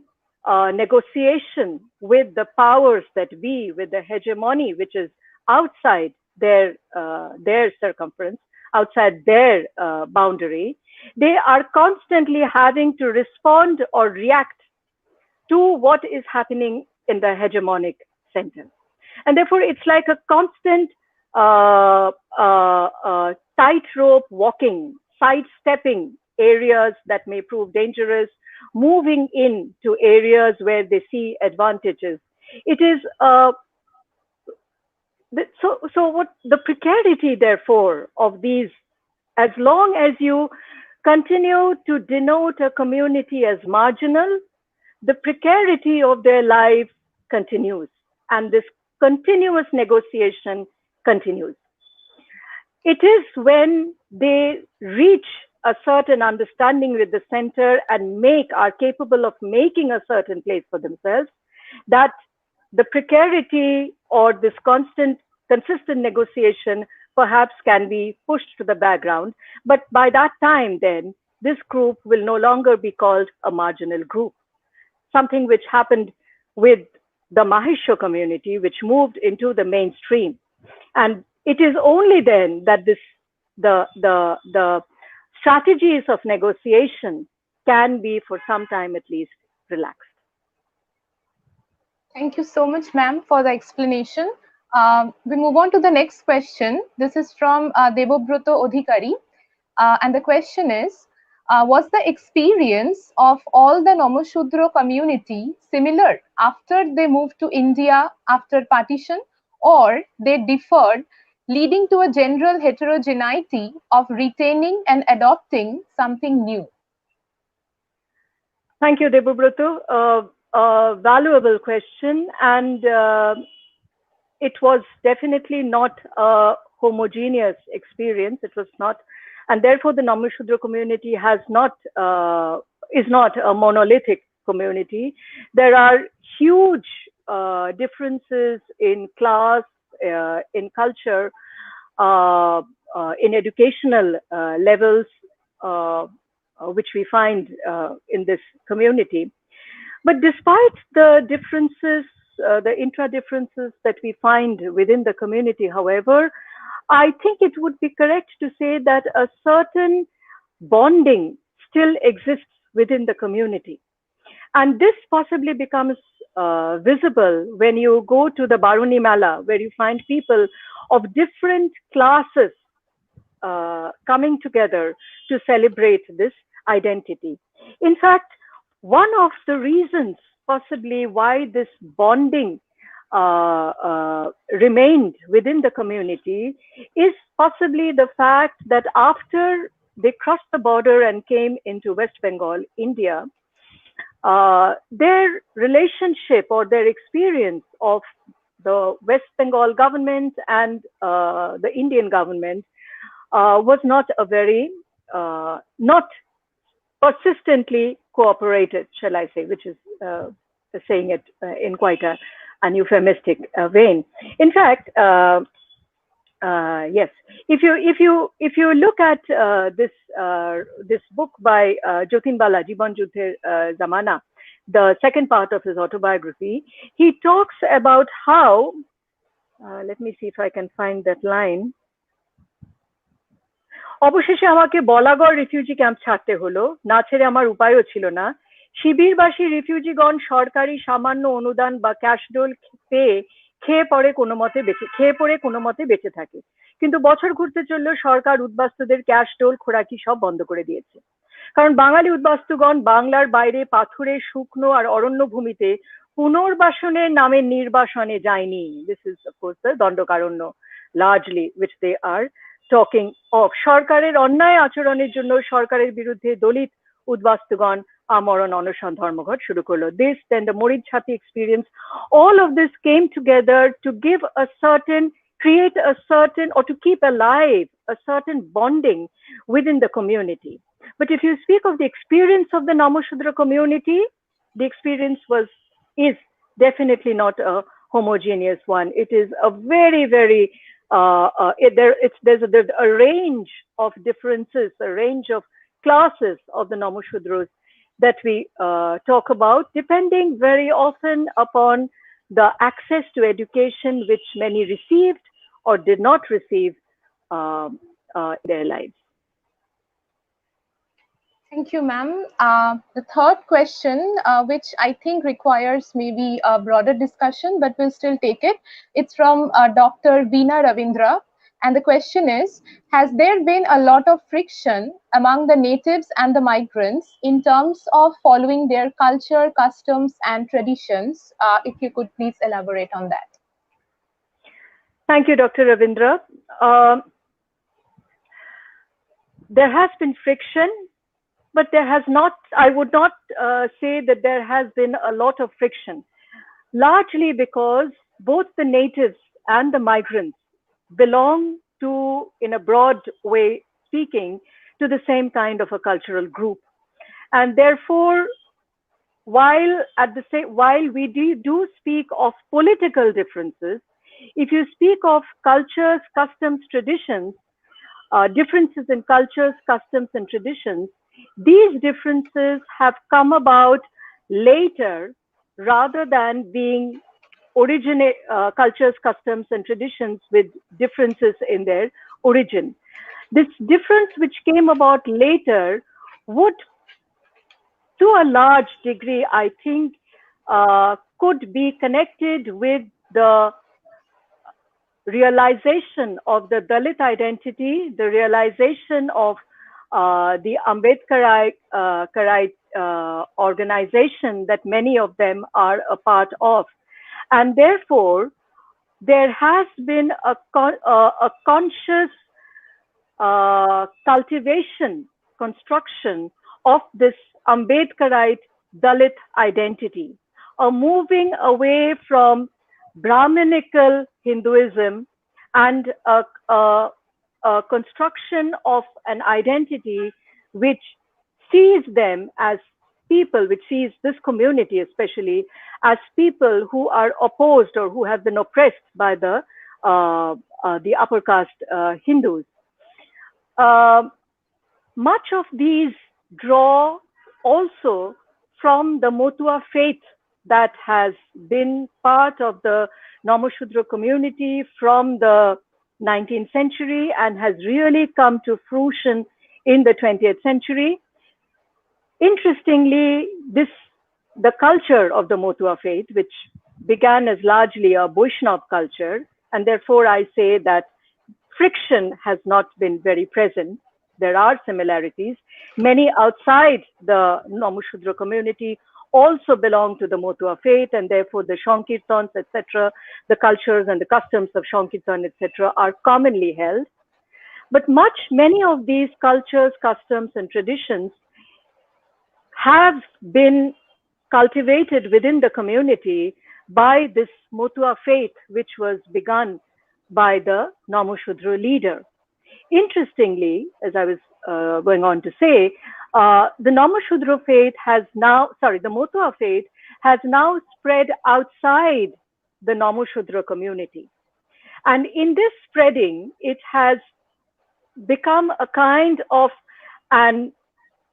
S9: negotiation with the powers that be, with the hegemony which is outside their circumference, outside their boundary, they are constantly having to respond or react to what is happening in the hegemonic center. And therefore, it's like a constant tightrope walking, sidestepping areas that may prove dangerous, moving into areas where they see advantages. It is so what the precarity, therefore, of these, as long as you continue to denote a community as marginal, the precarity of their lives continues, and this continuous negotiation continues. It is when they reach a certain understanding with the center and are capable of making a certain place for themselves, that the precarity or this consistent negotiation perhaps can be pushed to the background. But by that time, then, this group will no longer be called a marginal group. Something which happened with the Mahishya community, which moved into the mainstream. And it is only then that the strategies of negotiation can be, for some time at least, relaxed.
S8: Thank you so much, ma'am, for the explanation. We move on to the next question. This is from Debobroto Odhikari. And the question is, was the experience of all the Namashudra community similar after they moved to India after partition, or they differed, leading to a general heterogeneity of retaining and adopting something new?
S9: Thank you, Debobroto. Valuable question, and it was definitely not a homogeneous experience. It was not, and therefore the Namashudra community is not a monolithic community. There are huge differences in class, in culture, in educational levels, which we find in this community. But despite the differences, the intra-differences that we find within the community, however, I think it would be correct to say that a certain bonding still exists within the community. And this possibly becomes visible when you go to the Baruni Mala, where you find people of different classes coming together to celebrate this identity. In fact, one of the reasons possibly why this bonding remained within the community is possibly the fact that after they crossed the border and came into West Bengal, India, their relationship or their experience of the West Bengal government and the Indian government was not a very, not persistently cooperated, shall I say, which is saying it in quite an euphemistic vein. In fact, yes, if you look at this book by Jyotinbala, Jiban Juddher Zamana, the second part of his autobiography, he talks about how, let me see if I can find that line. অবশেষে আমাকে Balagarh refugee camp ছাড়তে হলো, না ছেড়ে আমার উপায়ও ছিল না। শিবিরবাসী রিফিউজিগণ সরকারি সামান্য অনুদান বা ক্যাশডোল পেয়ে খেয়ে পড়ে কোনো মতে বেঁচে থাকে, কিন্তু বছর ঘুরতে চলল, সরকার উদ্বাস্তুদের ক্যাশডোল খোরাকি সব বন্ধ করে দিয়েছে। কারণ বাঙালি উদ্বাস্তুগণ বাংলার বাইরে পাথুরে শুকনো আর অরণ্য ভূমিতে পুনর্বাসনের নামে নির্বাসনে যায়নি। This is of course the Dandakaranya largely which they are talking of. সরকারের অন্যায় আচরণের জন্য সরকারের বিরুদ্ধে দলিত উদ্বাস্তুগণ আমরণ অনশন ধর্মঘট শুরু করলো। This, then the Morid Chhati experience, all of this came together to give a certain, create a certain, or to keep alive a certain bonding within the community. But if you speak of the experience of the Namashudra community, the experience is definitely not a homogeneous one. It is a very, very there's a range of differences, a range of classes of the Namashudras that we talk about, depending very often upon the access to education which many received or did not receive in their lives.
S8: Thank you, ma'am. The third question, which I think requires maybe a broader discussion, but we'll still take it. It's from Dr. Veena Ravindra. And the question is, has there been a lot of friction among the natives and the migrants in terms of following their culture, customs, and traditions? If you could please elaborate on that.
S9: Thank you, Dr. Ravindra. There has been friction, but there has not, I would not say that there has been a lot of friction, largely because both the natives and the migrants belong to, in a broad way speaking, to the same kind of a cultural group. And therefore, while we do speak of political differences, if you speak of cultures, customs, traditions, differences in cultures, customs, and traditions, these differences have come about later rather than being cultures, customs, and traditions with differences in their origin. This difference, which came about later, would, to a large degree, I think, could be connected with the realization of the Dalit identity, the realization of the Ambedkarite organization that many of them are a part of. And therefore, there has been a conscious cultivation, construction of this Ambedkarite Dalit identity, a moving away from Brahminical Hinduism and a construction of an identity which sees them as people, which sees this community especially as people who are opposed or who have been oppressed by the upper caste Hindus. Much of these draw also from the Motua faith that has been part of the Namashudra community from the 19th century and has really come to fruition in the 20th century. Interestingly, the culture of the Motua faith, which began as largely a Vaishnava culture, and therefore I say that friction has not been very present. There are similarities. Many outside the Namashudra community also belong to the Motua faith, and therefore the Shankirtans, etc., the cultures and the customs of Shankirtan, etc., are commonly held. But many of these cultures, customs, and traditions have been cultivated within the community by this Motua faith, which was begun by the Namashudra leader. Interestingly, as I was going on to say, the Namashudra faith has now, the Motua faith has now spread outside the Namashudra community. And in this spreading, it has become a kind of an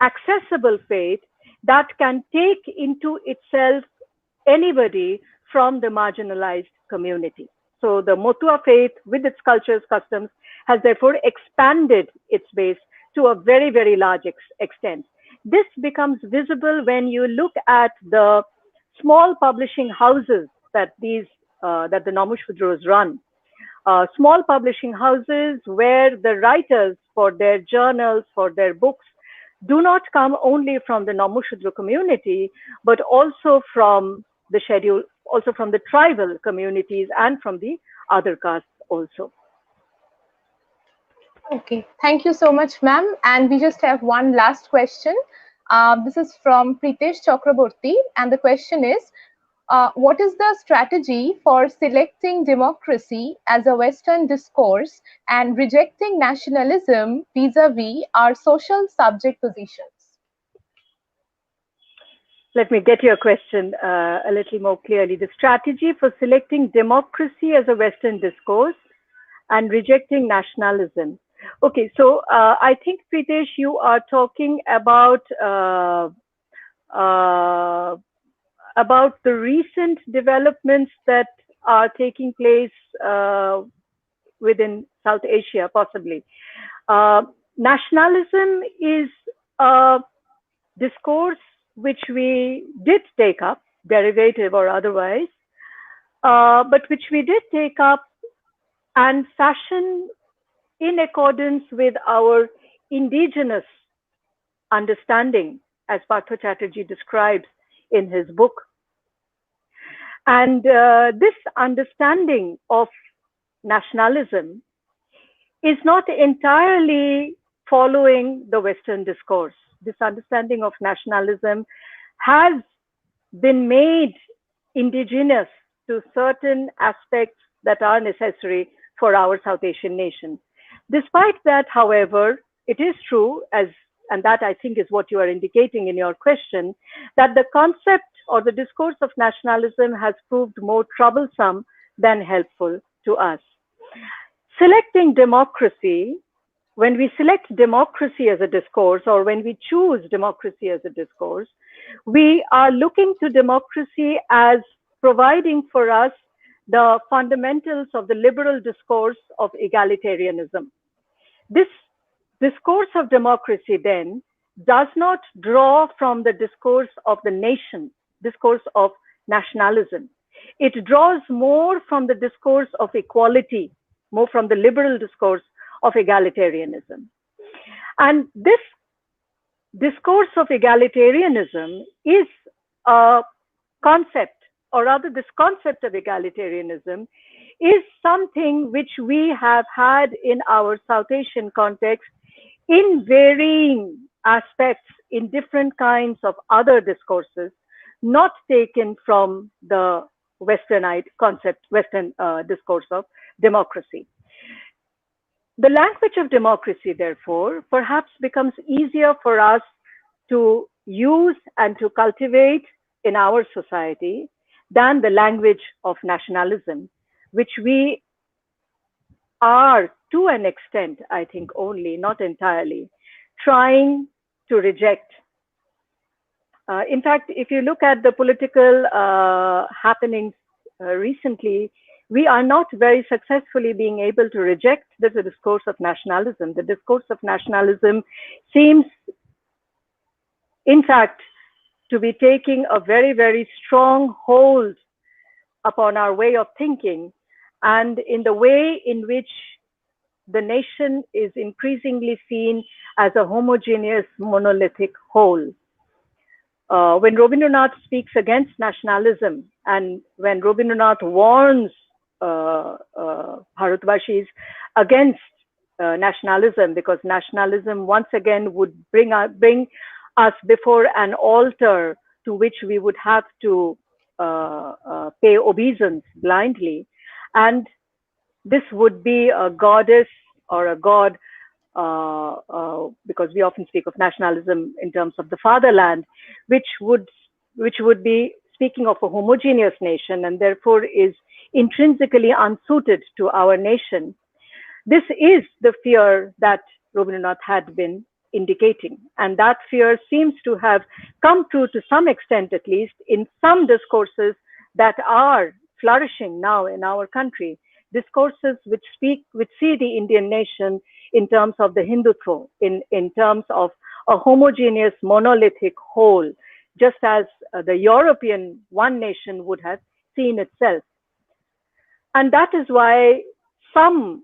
S9: accessible faith that can take into itself anybody from the marginalized community. So the Motua faith, with its cultures, customs, has therefore expanded its base to a very, very large extent. This becomes visible when you look at the small publishing houses that the Namashudras run. Small publishing houses where the writers for their journals, for their books, do not come only from the Namashudra community, but also from the schedule, also from the tribal communities and from the other castes also.
S8: Okay, thank you so much, ma'am. And we just have one last question. This is from Pritesh Chakraborty, and the question is, what is the strategy for selecting democracy as a Western discourse and rejecting nationalism vis-a-vis our social subject positions?
S9: Let me get your question a little more clearly. The strategy for selecting democracy as a Western discourse and rejecting nationalism. Okay, so I think, Pritesh, you are talking about the recent developments that are taking place within South Asia, possibly. Nationalism is a discourse which we did take up, derivative or otherwise, but which we did take up and fashion in accordance with our indigenous understanding, as Partha Chatterjee describes in his book. And this understanding of nationalism is not entirely following the Western discourse. This understanding of nationalism has been made indigenous to certain aspects that are necessary for our South Asian nation. Despite that, however, it is true, and that I think is what you are indicating in your question, that the concept or the discourse of nationalism has proved more troublesome than helpful to us. Selecting democracy, when we select democracy as a discourse, or when we choose democracy as a discourse, we are looking to democracy as providing for us the fundamentals of the liberal discourse of egalitarianism. This discourse of democracy then does not draw from the discourse of the nation, discourse of nationalism. It draws more from the discourse of equality, more from the liberal discourse of egalitarianism. And this discourse of egalitarianism is a concept, or rather this concept of egalitarianism is something which we have had in our South Asian context in varying aspects in different kinds of other discourses, not taken from the Western concept, Western discourse of democracy. The language of democracy, therefore, perhaps becomes easier for us to use and to cultivate in our society than the language of nationalism, which we are, to an extent, I think only, not entirely, trying to reject. In fact, if you look at the political happenings recently, we are not very successfully being able to reject the discourse of nationalism. The discourse of nationalism seems, in fact, to be taking a very, very strong hold upon our way of thinking and in the way in which the nation is increasingly seen as a homogeneous, monolithic whole. When Rabindranath speaks against nationalism and when Rabindranath warns Bharatvarshis against nationalism, because nationalism once again would bring us before an altar to which we would have to pay obeisance blindly, and this would be a goddess or a god, because we often speak of nationalism in terms of the fatherland, which would be speaking of a homogeneous nation and therefore is intrinsically unsuited to our nation. This is the fear that Rabindranath had been indicating, and that fear seems to have come true to some extent, at least in some discourses that are flourishing now in our country, discourses which see the Indian nation in terms of the Hindutva, in terms of a homogeneous monolithic whole, just as the European one nation would have seen itself. And that is why some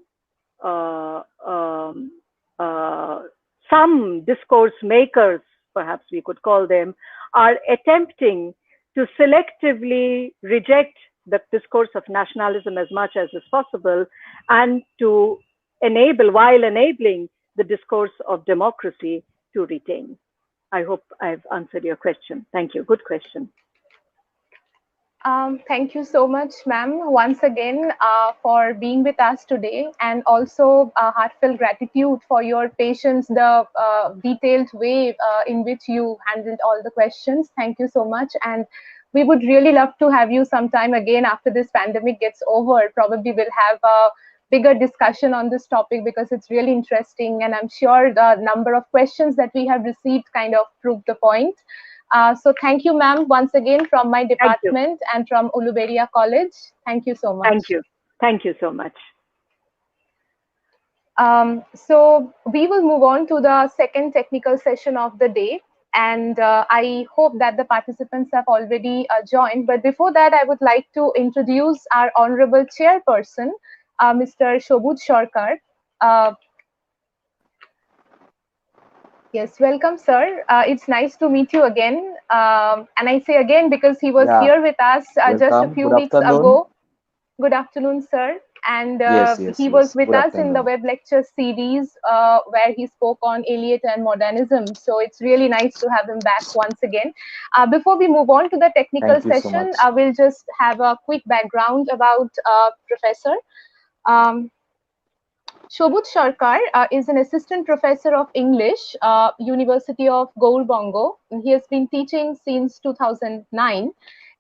S9: discourse makers, perhaps we could call them, are attempting to selectively reject the discourse of nationalism as much as is possible and to while enabling the discourse of democracy to retain. I hope I've answered your question. Thank you. Good question.
S8: Thank you so much, ma'am, once again for being with us today, and also heartfelt gratitude for your patience, the detailed way in which you handled all the questions. Thank you so much. And we would really love to have you sometime again after this pandemic gets over. Probably we'll have a bigger discussion on this topic because it's really interesting. And I'm sure the number of questions that we have received kind of prove the point. So thank you, ma'am, once again from my department and from Uluberia College. Thank you so much.
S9: Thank you. Thank you so much.
S8: So we will move on to the second technical session of the day. And I hope that the participants have already joined. But before that, I would like to introduce our honorable chairperson, Mr. Shobut Sarkar. Yes, welcome, sir. It's nice to meet you again. And I say again because he was
S10: Yeah,
S8: here with us just a
S10: welcome.
S8: few
S10: Good
S8: weeks
S10: afternoon.
S8: ago. Good afternoon, sir. And
S10: Yes, yes,
S8: he was
S10: yes.
S8: with
S10: Good
S8: us in the
S10: afternoon.
S8: web lecture series where he spoke on Eliot and modernism. So it's really nice to have him back once again. Before we move on to the technical
S10: Thank you so
S8: session,
S10: much.
S8: I will just have a quick background about Professor. Um, Shobut Sarkar is an assistant professor of English, University of Gaur-Bongo. He has been teaching since 2009.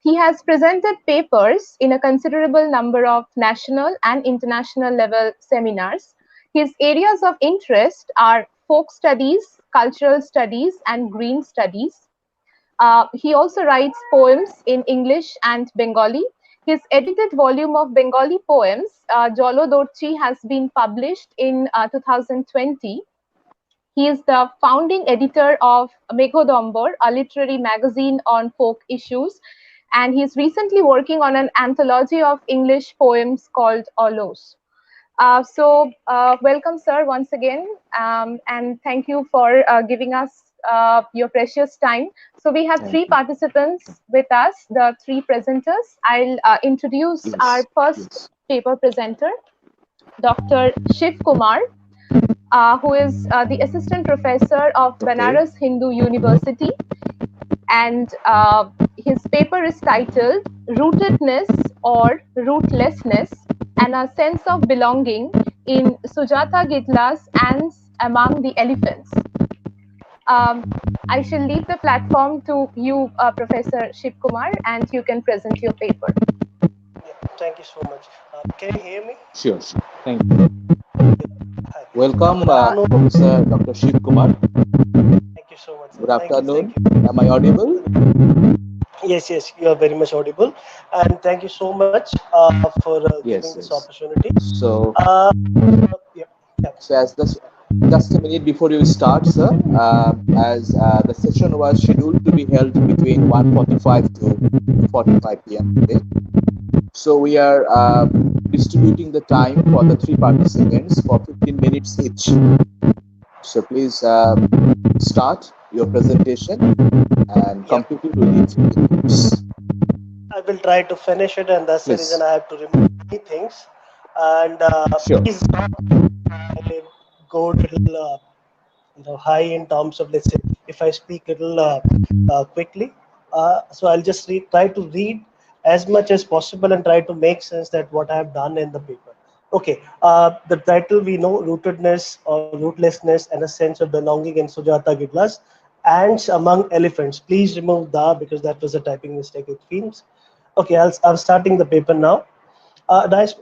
S8: He has presented papers in a considerable number of national and international level seminars. His areas of interest are folk studies, cultural studies, and green studies. He also writes poems in English and Bengali. His edited volume of Bengali poems, Jolo Dorchi, has been published in 2020. He is the founding editor of Meghodombor, a literary magazine on folk issues, and he is recently working on an anthology of English poems called Olos. Welcome, sir, once again, and thank you for giving us your precious time. So we have
S10: Thank
S8: three
S10: you.
S8: participants with us, the three presenters. I'll introduce our
S10: Yes,
S8: first
S10: yes.
S8: paper presenter, Dr. Shiv Kumar, who is the assistant professor of
S10: Okay.
S8: Banaras Hindu University. And his paper is titled Rootedness or Rootlessness and a Sense of Belonging in Sujata Gitla's Ants Among the Elephants. I shall leave the platform to you, Professor Shiv Kumar, and you can present your paper.
S11: Yeah, thank you so much. Can you hear me?
S10: Sure, sure. Thank you.
S11: Hi.
S10: Welcome,
S11: Good afternoon.
S10: Professor Dr. Shiv Kumar.
S11: Thank you so much, sir.
S10: Good
S11: Thank you.
S10: afternoon.
S11: Thank you.
S10: Am I audible?
S11: Yes, yes, you are very much audible. And thank you so much for giving
S10: Yes,
S11: this
S10: yes.
S11: opportunity.
S10: So,
S11: Uh, yeah, yeah.
S10: so as this, just a minute before you start, sir, as the session was scheduled to be held between 1:45 to 2:45 p.m. today. So we are distributing the time for the three participants for 15 minutes each. So please start your presentation and
S11: Yeah.
S10: complete it within 15 minutes.
S11: I will try to finish it, and that's the reason
S10: Please.
S11: I have to remove many things. And
S10: Sure.
S11: please go a little high in terms of, let's say, if I speak little quickly. So I'll just try to read as much as possible and try to make sense that what I have done in the paper. Okay, the title we know, rootedness or rootlessness and a sense of belonging in Sujata Gidlas, ants among elephants. Please remove the because that was a typing mistake it seems. Okay, I'm starting the paper now. Guys,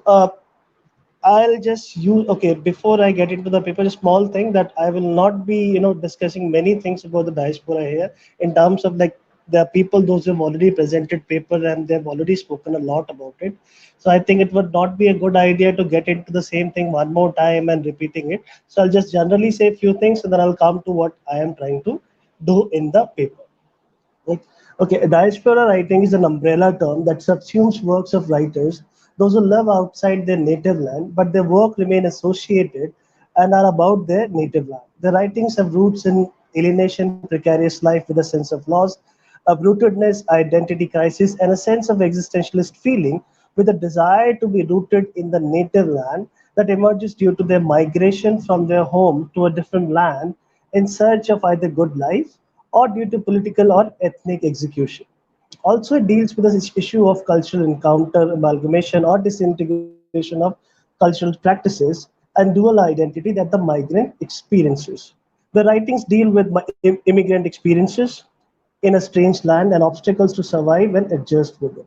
S11: I'll just use, okay, before I get into the paper, a small thing that I will not be, discussing many things about the diaspora here in terms of like the people, those who have already presented paper and they've already spoken a lot about it. So I think it would not be a good idea to get into the same thing one more time and repeating it. So I'll just generally say a few things and then I'll come to what I am trying to do in the paper. Right? Okay, diaspora writing is an umbrella term that subsumes works of writers, those who live outside their native land, but their work remain associated and are about their native land. Their writings have roots in alienation, precarious life with a sense of loss, uprootedness, identity crisis, and a sense of existentialist feeling with a desire to be rooted in the native land that emerges due to their migration from their home to a different land in search of either good life or due to political or ethnic execution. Also, it deals with the issue of cultural encounter, amalgamation, or disintegration of cultural practices and dual identity that the migrant experiences. The writings deal with immigrant experiences in a strange land and obstacles to survive and adjust with it.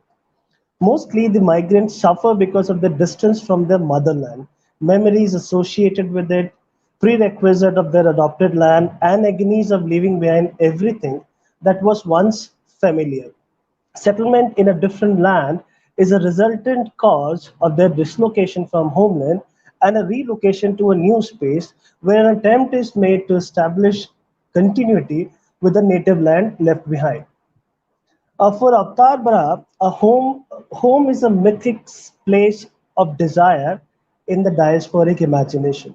S11: Mostly, the migrants suffer because of the distance from their motherland, memories associated with it, prerequisite of their adopted land, and agonies of leaving behind everything that was once familiar. Settlement in a different land is a resultant cause of their dislocation from homeland and a relocation to a new space where an attempt is made to establish continuity with the native land left behind. For Avtar Bara, home is a mythic place of desire in the diasporic imagination.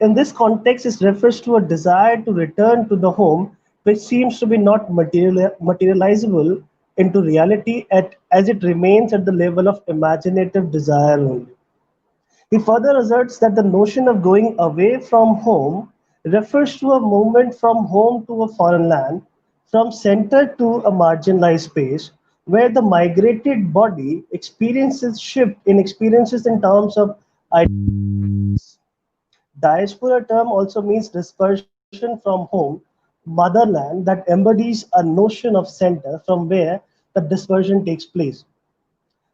S11: In this context, it refers to a desire to return to the home which seems to be not materializable into reality as it remains at the level of imaginative desire only. He further asserts that the notion of going away from home refers to a movement from home to a foreign land, from center to a marginalized space, where the migrated body experiences in terms of identities. Diaspora term also means dispersion from home, motherland, that embodies a notion of center from where the dispersion takes place.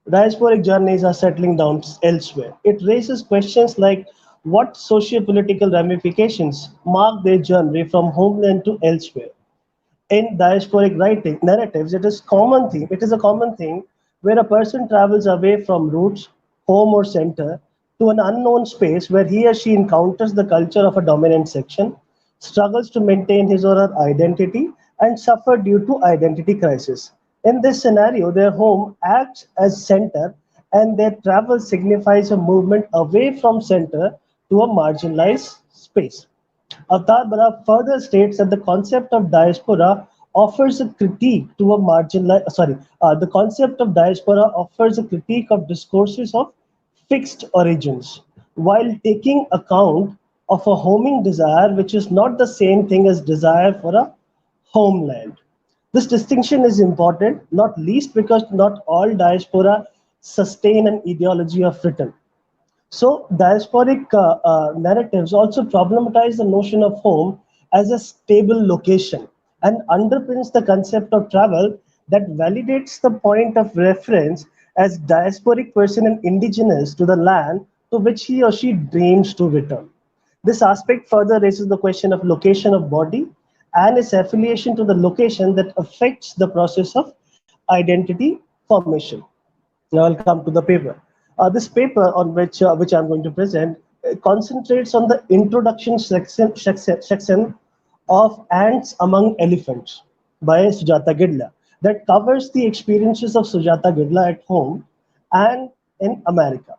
S11: Diasporic journeys are settling down elsewhere. It raises questions like what socio-political ramifications mark their journey from homeland to elsewhere. In diasporic writing narratives, it is a common thing where a person travels away from roots, home or center, to an unknown space where he or she encounters the culture of a dominant section, struggles to maintain his or her identity, and suffer due to identity crisis. In this scenario, their home acts as center, and their travel signifies a movement away from center to a marginalized space. Avtar Bara further states that the concept of diaspora offers a critique to a the concept of diaspora offers a critique of discourses of fixed origins, while taking account of a homing desire, which is not the same thing as desire for a homeland. This distinction is important, not least because not all diaspora sustain an ideology of return. So, diasporic narratives also problematize the notion of home as a stable location and underpins the concept of travel that validates the point of reference as diasporic person and indigenous to the land to which he or she dreams to return. This aspect further raises the question of location of body and its affiliation to the location that affects the process of identity formation. Now I'll come to the paper. This paper on which I'm going to present concentrates on the introduction section of Ants Among Elephants by Sujata Gidla that covers the experiences of Sujata Gidla at home and in America.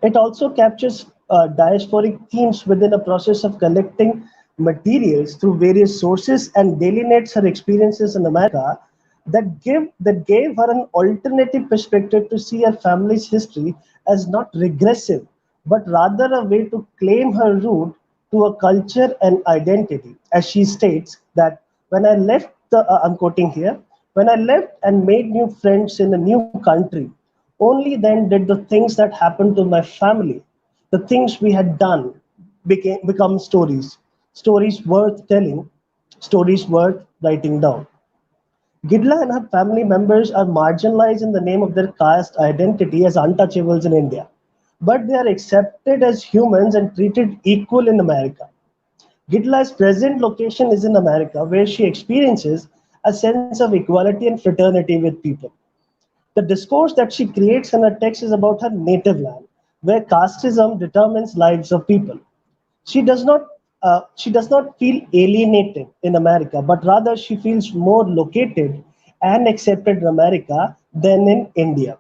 S11: It also captures diasporic themes within a process of collecting materials through various sources and delineates her experiences in America that gave her an alternative perspective to see her family's history as not regressive, but rather a way to claim her root to a culture and identity. As she states that when I left I'm quoting here, when I left and made new friends in a new country, only then did the things that happened to my family, the things we had done, become stories, stories worth telling, stories worth writing down. Gidla and her family members are marginalized in the name of their caste identity as untouchables in India, but they are accepted as humans and treated equal in America. Gidla's present location is in America, where she experiences a sense of equality and fraternity with people. The discourse that she creates in her text is about her native land, where casteism determines lives of people. She does not feel alienated in America, but rather she feels more located and accepted in America than in India.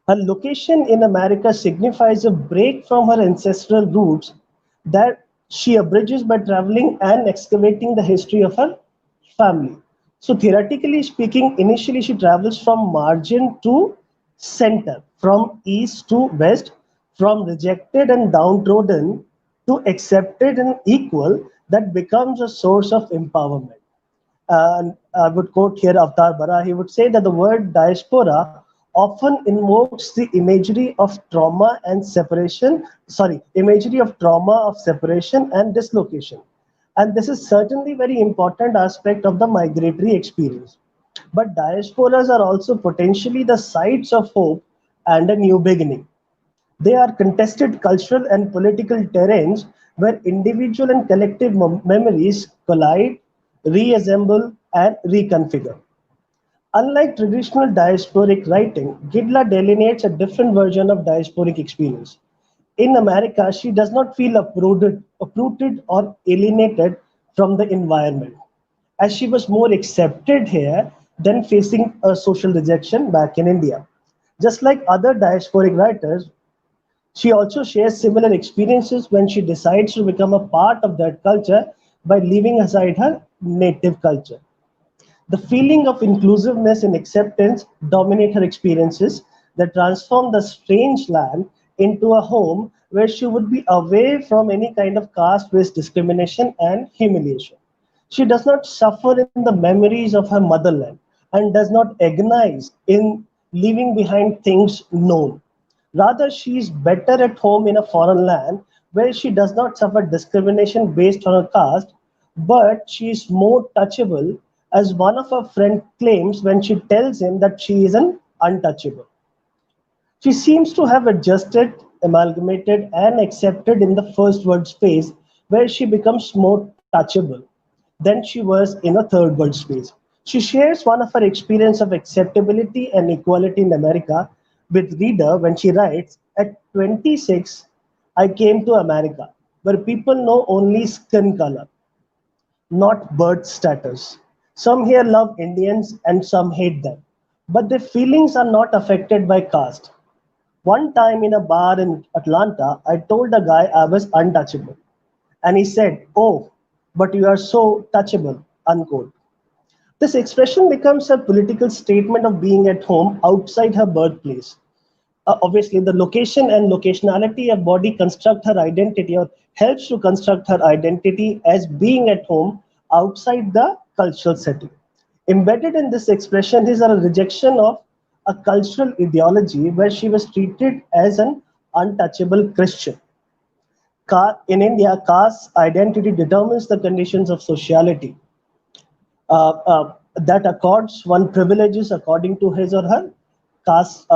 S11: Her location in America signifies a break from her ancestral roots that she abridges by traveling and excavating the history of her family. So, theoretically speaking, initially she travels from margin to center, from east to west, from rejected and downtrodden to accepted and equal, that becomes a source of empowerment. And I would quote here Avtar Bara. He would say that the word diaspora often invokes the imagery of trauma of separation and dislocation. And this is certainly very important aspect of the migratory experience. But diasporas are also potentially the sites of hope and a new beginning. They are contested cultural and political terrains where individual and collective memories collide, reassemble, and reconfigure. Unlike traditional diasporic writing, Gidla delineates a different version of diasporic experience. In America, she does not feel uprooted or alienated from the environment. as she was more accepted here than facing a social rejection back in India. Just like other diasporic writers, she also shares similar experiences when she decides to become a part of that culture by leaving aside her native culture. The feeling of inclusiveness and acceptance dominate her experiences that transform the strange land into a home where she would be away from any kind of caste based discrimination and humiliation. She does not suffer in the memories of her motherland and does not agonize in leaving behind things known. Rather, she is better at home in a foreign land where she does not suffer discrimination based on her caste, but she is more touchable, as one of her friends claims when she tells him that she is an untouchable. She seems to have adjusted, amalgamated, and accepted in the first world space, where she becomes more touchable than she was in a third world space. She shares one of her experience of acceptability and equality in America with reader when she writes, "At 26, I came to America, where people know only skin color, not birth status. Some here love Indians and some hate them, but their feelings are not affected by caste. One time in a bar in Atlanta, I told a guy I was untouchable. And he said, "Oh, but you are so touchable," unquote. This expression becomes a political statement of being at home outside her birthplace. Obviously, the location and locationality of body construct her identity or helps to construct her identity as being at home outside the cultural setting. Embedded in this expression is a rejection of a cultural ideology where she was treated as an untouchable Christian. In India, caste identity determines the conditions of sociality that accords one privileges according to his or her caste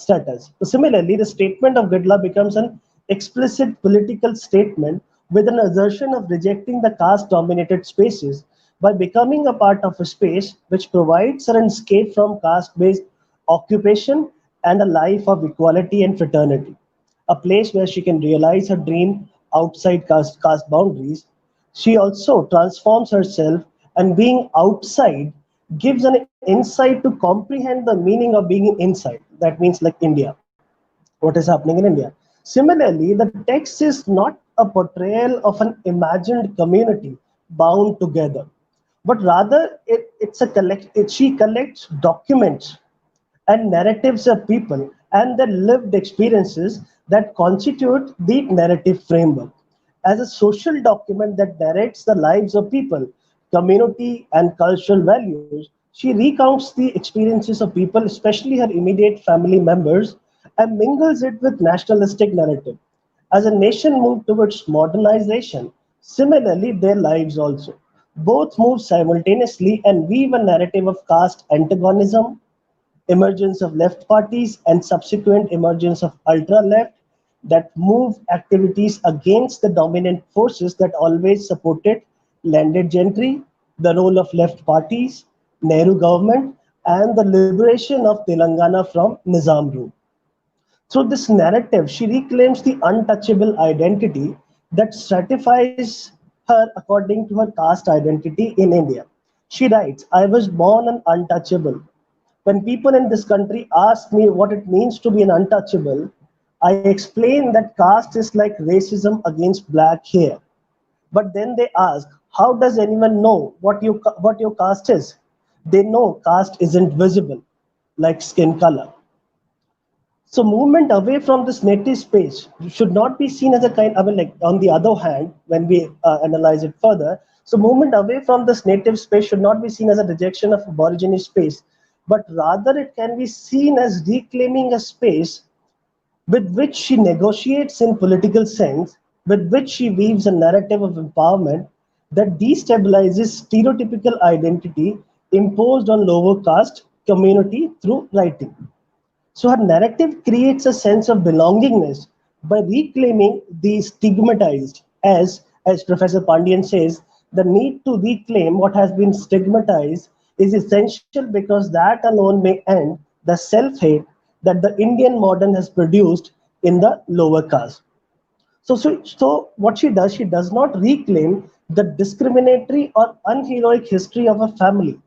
S11: status. Similarly, the statement of Gadla becomes an explicit political statement with an assertion of rejecting the caste-dominated spaces by becoming a part of a space which provides her an escape from caste-based occupation and a life of equality and fraternity, a place where she can realize her dream outside caste boundaries. She also transforms herself, and being outside gives an insight to comprehend the meaning of being inside. That means, like India, what is happening in India. Similarly, the text is not a portrayal of an imagined community bound together, but rather she collects documents and narratives of people and their lived experiences that constitute the narrative framework. As a social document that narrates the lives of people, community, and cultural values, she recounts the experiences of people, especially her immediate family members, and mingles it with nationalistic narrative. As a nation moved towards modernization, similarly their lives also. Both move simultaneously and weave a narrative of caste antagonism, emergence of left parties, and subsequent emergence of ultra left that move activities against the dominant forces that always supported landed gentry, the role of left parties, Nehru government, and the liberation of Telangana from Nizam rule. Through this narrative, she reclaims the untouchable identity that stratifies her according to her caste identity in India. She writes, "I was born an untouchable. When people in this country ask me what it means to be an untouchable, I explain that caste is like racism against black hair. But then they ask, how does anyone know what your caste is? They know caste isn't visible, like skin color." So movement away from this native space should not be seen as a kind, I mean, like on the other hand, when we analyze it further, so movement away from this native space should not be seen as a rejection of aborigine space, but rather it can be seen as reclaiming a space with which she negotiates in political sense, with which she weaves a narrative of empowerment that destabilizes stereotypical identity imposed on lower caste community through writing. So her narrative creates a sense of belongingness by reclaiming the stigmatized, as Professor Pandian says, the need to reclaim what has been stigmatized is essential because that alone may end the self-hate that the Indian modern has produced in the lower caste. So what she does not reclaim the discriminatory or unheroic history of a family,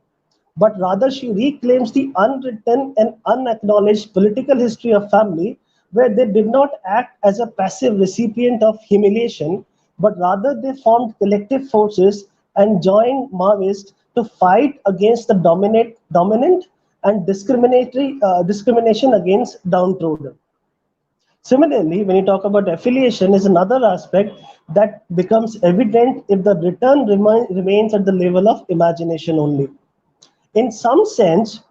S11: but rather she reclaims the unwritten and unacknowledged political history of family, where they did not act as a passive recipient of humiliation, but rather they formed collective forces and joined Maoists to fight against the dominant and discrimination against downtrodden. Similarly, when you talk about affiliation, is another aspect that becomes evident if the return remains at the level of imagination only. In some sense,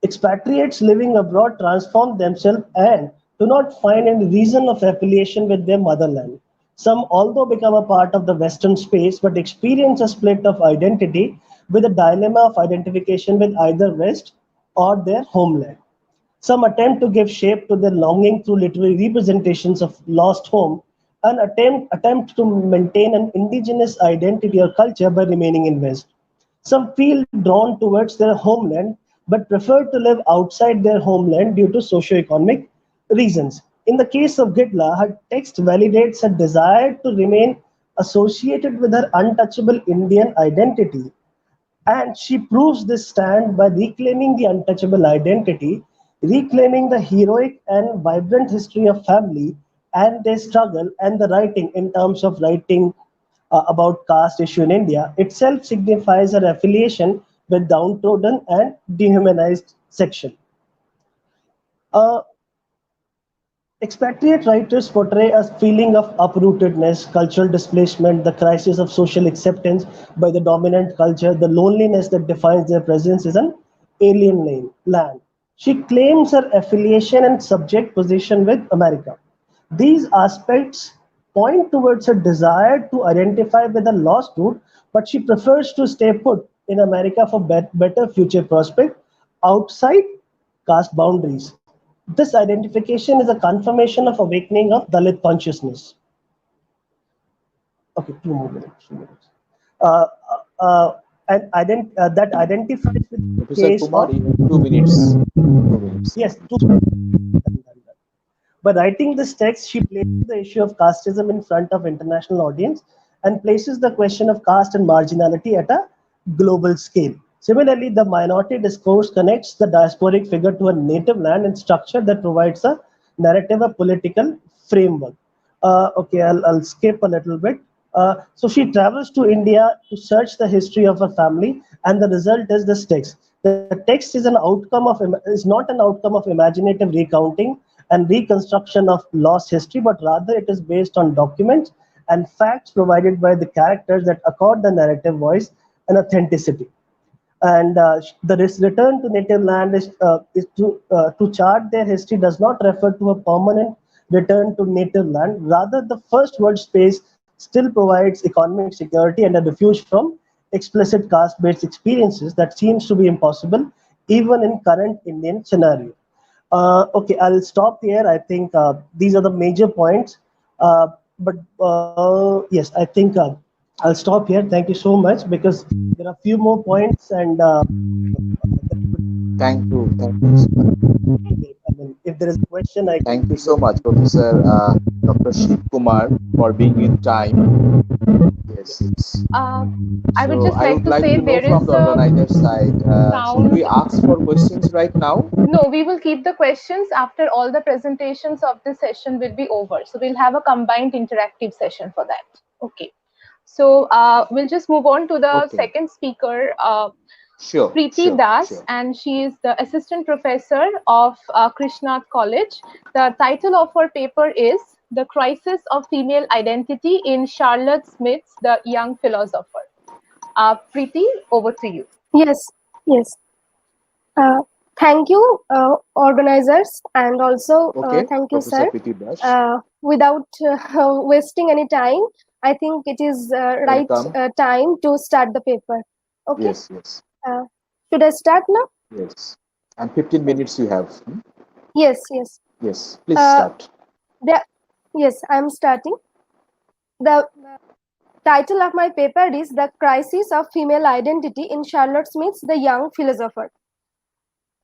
S11: expatriates living abroad transform themselves and do not find any reason of affiliation with their motherland. Some, although become a part of the Western space, but experience a split of identity with a dilemma of identification with either West or their homeland. Some attempt to give shape to their longing through literary representations of lost home, and attempt to maintain an indigenous identity or culture by remaining in West. Some feel drawn towards their homeland but prefer to live outside their homeland due to socio-economic reasons. In the case of Gitla, her text validates her desire to remain associated with her untouchable Indian identity, and she proves this stand by reclaiming the untouchable identity, reclaiming the heroic and vibrant history of family and their struggle, and the writing in terms of writing about caste issue in India itself signifies her affiliation with downtrodden and dehumanized section. Uh, Expatriate writers portray a feeling of uprootedness, cultural displacement, the crisis of social acceptance by the dominant culture, the loneliness that defines their presence as an land. She claims her affiliation and subject position with America. These aspects point towards her desire to identify with a lost root, but she prefers to stay put in America for better future prospect outside caste boundaries. This identification is a confirmation of awakening of Dalit consciousness. Okay, 2 more minutes. 2 minutes. Uh, that identifies with the
S10: Professor
S11: case
S10: Kumar,
S11: of,
S10: you have 2 minutes. 2 minutes.
S11: yes, 2 minutes. By writing this text, she places the issue of casteism in front of international audience and places the question of caste and marginality at a global scale. Similarly, the minority discourse connects the diasporic figure to a native land and structure that provides a narrative, a political framework. Okay, I'll skip a little bit. So she travels to India to search the history of her family, and the result is this text. The text is not an outcome of imaginative recounting and reconstruction of lost history, but rather it is based on documents and facts provided by the characters that accord the narrative voice and authenticity. And the return to native land is to chart their history does not refer to a permanent return to native land. Rather, the first world space still provides economic security and a refuge from explicit caste-based experiences that seems to be impossible even in current Indian scenario. Okay, I'll stop here. I think these are the major points. But yes, I think I'll stop here. Thank you so much, because there are a few more points, and
S10: Thank you. Thank you so much.
S11: I mean, if there is a question, I
S10: Thank
S11: can.
S10: you so much, Professor Dr. Shiv Kumar, for being in time. Yes. Yes.
S8: I would
S10: So
S8: just
S10: I
S8: like
S10: would
S8: to
S10: like
S8: say
S10: to know
S8: there
S10: from
S8: is
S10: the
S8: a
S10: organizer side, should
S8: sound.
S10: we ask for questions right now?
S8: No, we will keep the questions after all the presentations of this session will be over. So we'll have a combined interactive session for that. Okay. So we'll just move on to the
S10: Okay.
S8: second speaker,
S10: Sure.
S8: Preeti
S10: Sure.
S8: Das,
S10: Sure.
S8: and she is the assistant professor of Krishnath College. The title of her paper is The Crisis of Female Identity in Charlotte Smith's The Young Philosopher. Preeti, over to you.
S12: Yes, yes. Thank you, organizers, and also
S10: Okay,
S12: thank you,
S10: Professor
S12: sir.
S10: Preeti Das.
S12: Without wasting any time, I think it is right
S10: Welcome.
S12: time to start the paper. Okay.
S10: Yes, yes,
S12: Uh, should I start now?
S10: yes. And 15 minutes you have.
S12: Yes, yes.
S10: Yes, please
S12: Uh,
S10: start.
S12: yes, I'm starting. The title of my paper is The Crisis of Female Identity in Charlotte Smith's The Young Philosopher.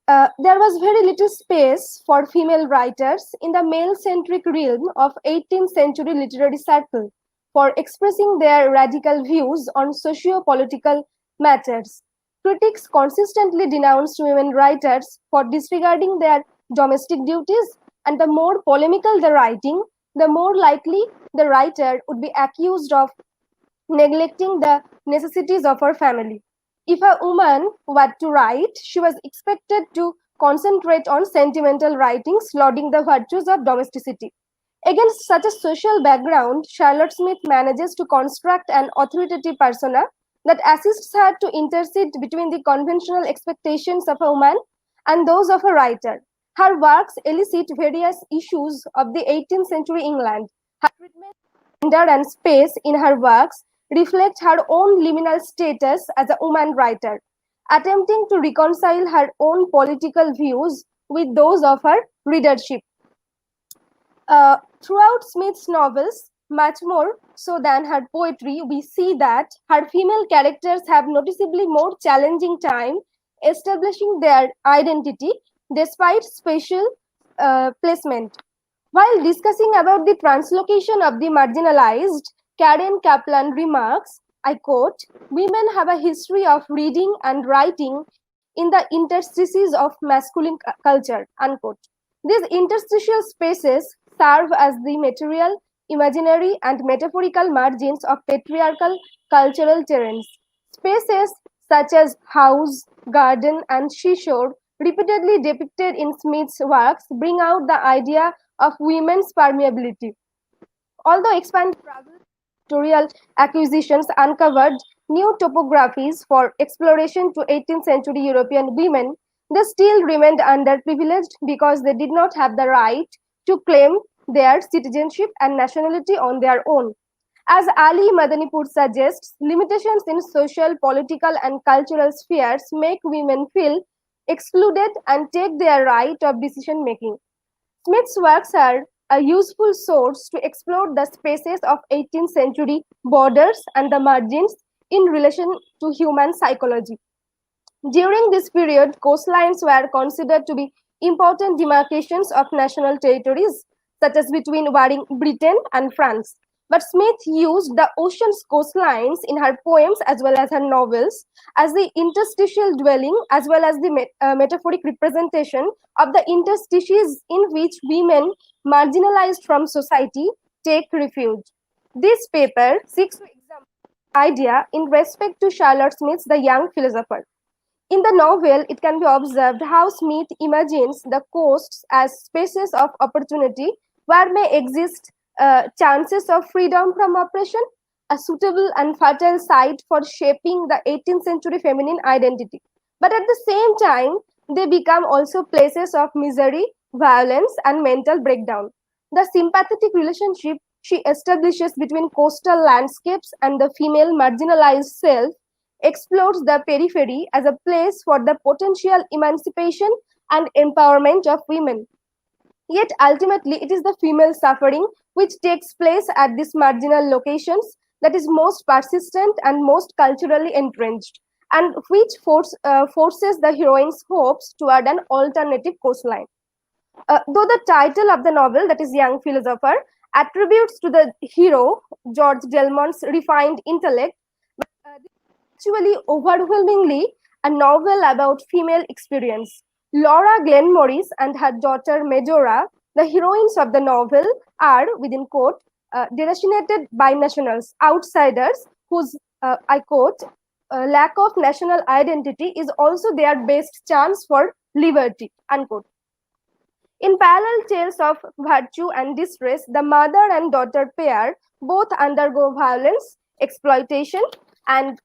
S12: There was very little space for female writers in the male-centric realm of 18th century literary circle for expressing their radical views on socio-political matters. Critics consistently denounced women writers for disregarding their domestic duties, and the more polemical the writing, the more likely the writer would be accused of neglecting the necessities of her family. If a woman were to write, she was expected to concentrate on sentimental writings, lauding the virtues of domesticity. Against such a social background, Charlotte Smith manages to construct an authoritative persona that assists her to intercede between the conventional expectations of a woman and those of a writer. Her works elicit various issues of the 18th century England. Her treatment of gender and space in her works reflect her own liminal status as a woman writer, attempting to reconcile her own political views with those of her readership. Throughout Smith's novels, much more so than her poetry, we see that her female characters have noticeably more challenging time establishing their identity despite special placement. While discussing about the translocation of the marginalized, Karen Kaplan remarks, I quote, "Women have a history of reading and writing in the interstices of masculine culture," unquote. These interstitial spaces serve as the material, imaginary, and metaphorical margins of patriarchal cultural terrains. Spaces such as house, garden, and seashore, repeatedly depicted in Smith's works, bring out the idea of women's permeability. Although expanded pictorial acquisitions uncovered new topographies for exploration to 18th century European women, they still remained underprivileged because they did not have the right to claim their citizenship and nationality on their own. As Ali Madanipur suggests, limitations in social, political, and cultural spheres make women feel excluded and take their right of decision making. Smith's works are a useful source to explore the spaces of 18th century borders and the margins in relation to human psychology. During this period, coastlines were considered to be important demarcations of national territories, such as between warring Britain and France. But Smith used the ocean's coastlines in her poems as well as her novels as the interstitial dwelling as well as the metaphoric representation of the interstices in which women marginalized from society take refuge. This paper seeks to examine the idea in respect to Charlotte Smith's The Young Philosopher. In the novel, it can be observed how Smith imagines the coasts as spaces of opportunity where may exist chances of freedom from oppression, a suitable and fertile site for shaping the 18th century feminine identity. But at the same time, they become also places of misery, violence, and mental breakdown. The sympathetic relationship she establishes between coastal landscapes and the female marginalized self explores the periphery as a place for the potential emancipation and empowerment of women. Yet ultimately, it is the female suffering which takes place at these marginal locations that is most persistent and most culturally entrenched, and which forces the heroine's hopes toward an alternative coastline. Though the title of the novel, that is Young Philosopher, attributes to the hero George Delmont's refined intellect, this is actually overwhelmingly a novel about female experience. Laura Glenmorris and her daughter Majora, the heroines of the novel, are, within quote, deracinated binationals, outsiders whose, I quote, lack of national identity is also their best chance for liberty, unquote. In parallel tales of virtue and distress, the mother and daughter pair both undergo violence, exploitation, and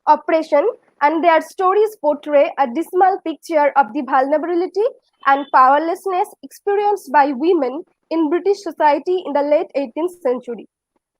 S12: oppression, and their stories portray a dismal picture of the vulnerability and powerlessness experienced by women in British society in the late 18th century.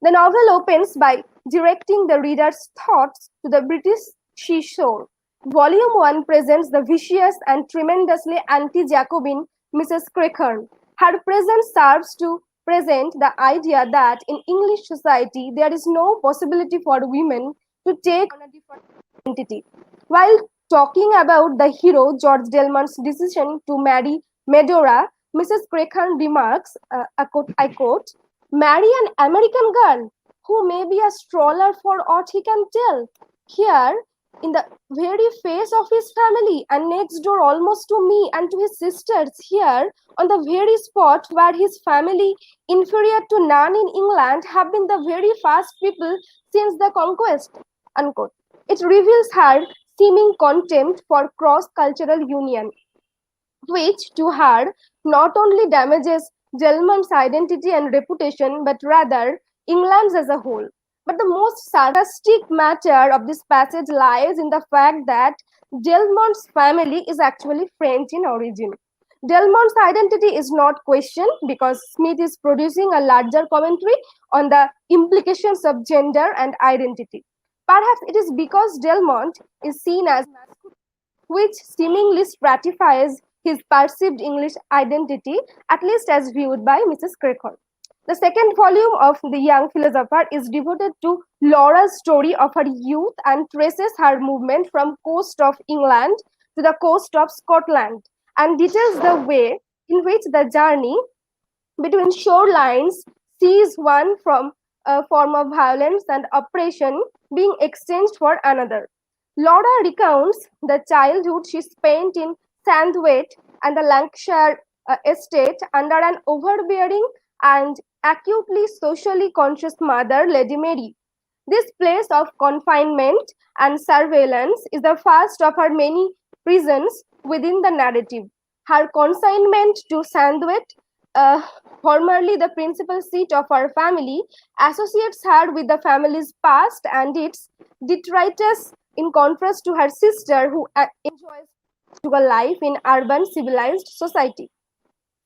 S12: The novel opens by directing the reader's thoughts to the British seashore. Volume 1 presents the vicious and tremendously anti-Jacobin Mrs. Crechorn. Her presence serves to present the idea that in English society there is no possibility for women to take on a different identity. While Talking about the hero George Delmont's decision to marry Medora, Mrs. Crechan remarks, I quote, "Marry an American girl who may be a stroller for aught he can tell. Here, in the very face of his family, and next door almost to me and to his sisters, here, on the very spot where his family, inferior to none in England, have been the very first people since the conquest." Unquote. It reveals her seeming contempt for cross-cultural union, which to her not only damages Gelman's identity and reputation, but rather England's as a whole. But the most sarcastic matter of this passage lies in the fact that Delmont's family is actually French in origin. Delmont's identity is not questioned because Smith is producing a larger commentary on the implications of gender and identity. Perhaps it is because Delmont is seen as masculine, which seemingly stratifies his perceived English identity, at least as viewed by Mrs. Crechan. The second volume of The Young Philosopher is devoted to Laura's story of her youth and traces her movement from coast of England to the coast of Scotland and details the way in which the journey between shorelines sees one from a form of violence and oppression being exchanged for another. Laura recounts the childhood she spent in Sandweight and the Lancashire estate under an overbearing and acutely socially conscious mother, Lady Mary. This place of confinement and surveillance is the first of her many prisons within the narrative. Her consignment to Sandweight, formerly the principal seat of her family, associates her with the family's past and its detritus, in contrast to her sister, who enjoys a life in urban civilized society.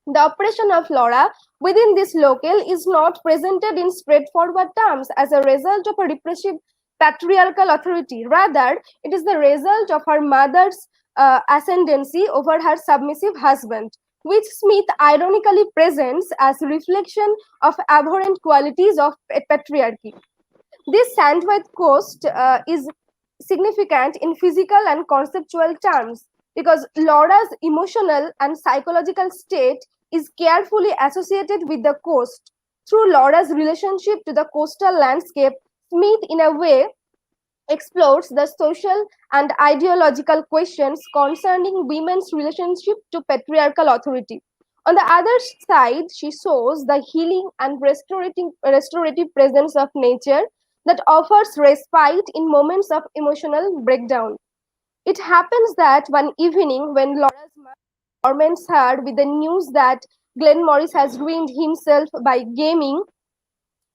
S12: The operation of Laura within this locale is not presented in straightforward terms as a result of a repressive patriarchal authority. Rather, it is the result of her mother's ascendancy over her submissive husband, which Smith ironically presents as a reflection of abhorrent qualities of patriarchy. This Sandweight coast is significant in physical and conceptual terms because Laura's emotional and psychological state is carefully associated with the coast. Through Laura's relationship to the coastal landscape, Smith, in a way, explores the social and ideological questions concerning women's relationship to patriarchal authority. On the other side, she shows the healing and restorative presence of nature that offers respite in moments of emotional breakdown. It happens that one evening, when Laura's mother torments her with the news that Glenn Morris has ruined himself by gaming,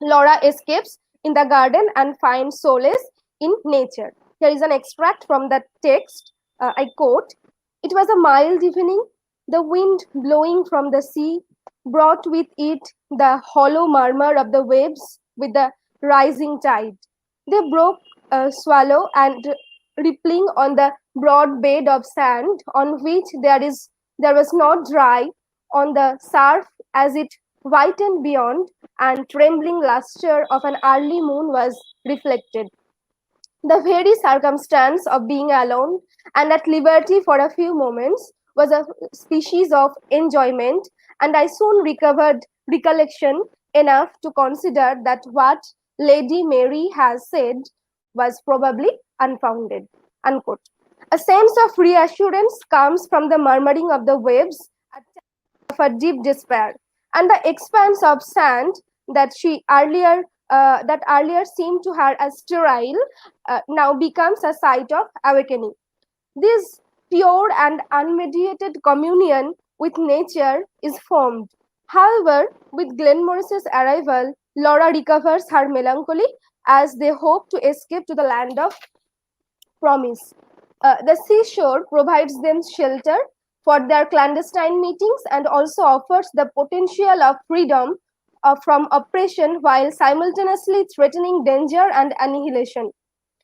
S12: Laura escapes in the garden and finds solace in nature. Here is an extract from the text. I quote, "It was a mild evening. The wind blowing from the sea brought with it the hollow murmur of the waves with the rising tide. They broke swallow and rippling on the broad bed of sand on which there was no dry on the surf as it whitened beyond, and trembling lustre of an early moon was reflected. The very circumstance of being alone and at liberty for a few moments was a species of enjoyment, and I soon recovered recollection enough to consider that what Lady Mary has said was probably unfounded." Unquote. A sense of reassurance comes from the murmuring of the waves at times of a deep despair, and the expanse of sand that earlier seemed to her as sterile now becomes a site of awakening. This pure and unmediated communion with nature is formed. However, with Glenmorris's arrival, Laura recovers her melancholy as they hope to escape to the land of promise. The seashore provides them shelter for their clandestine meetings and also offers the potential of freedom from oppression while simultaneously threatening danger and annihilation.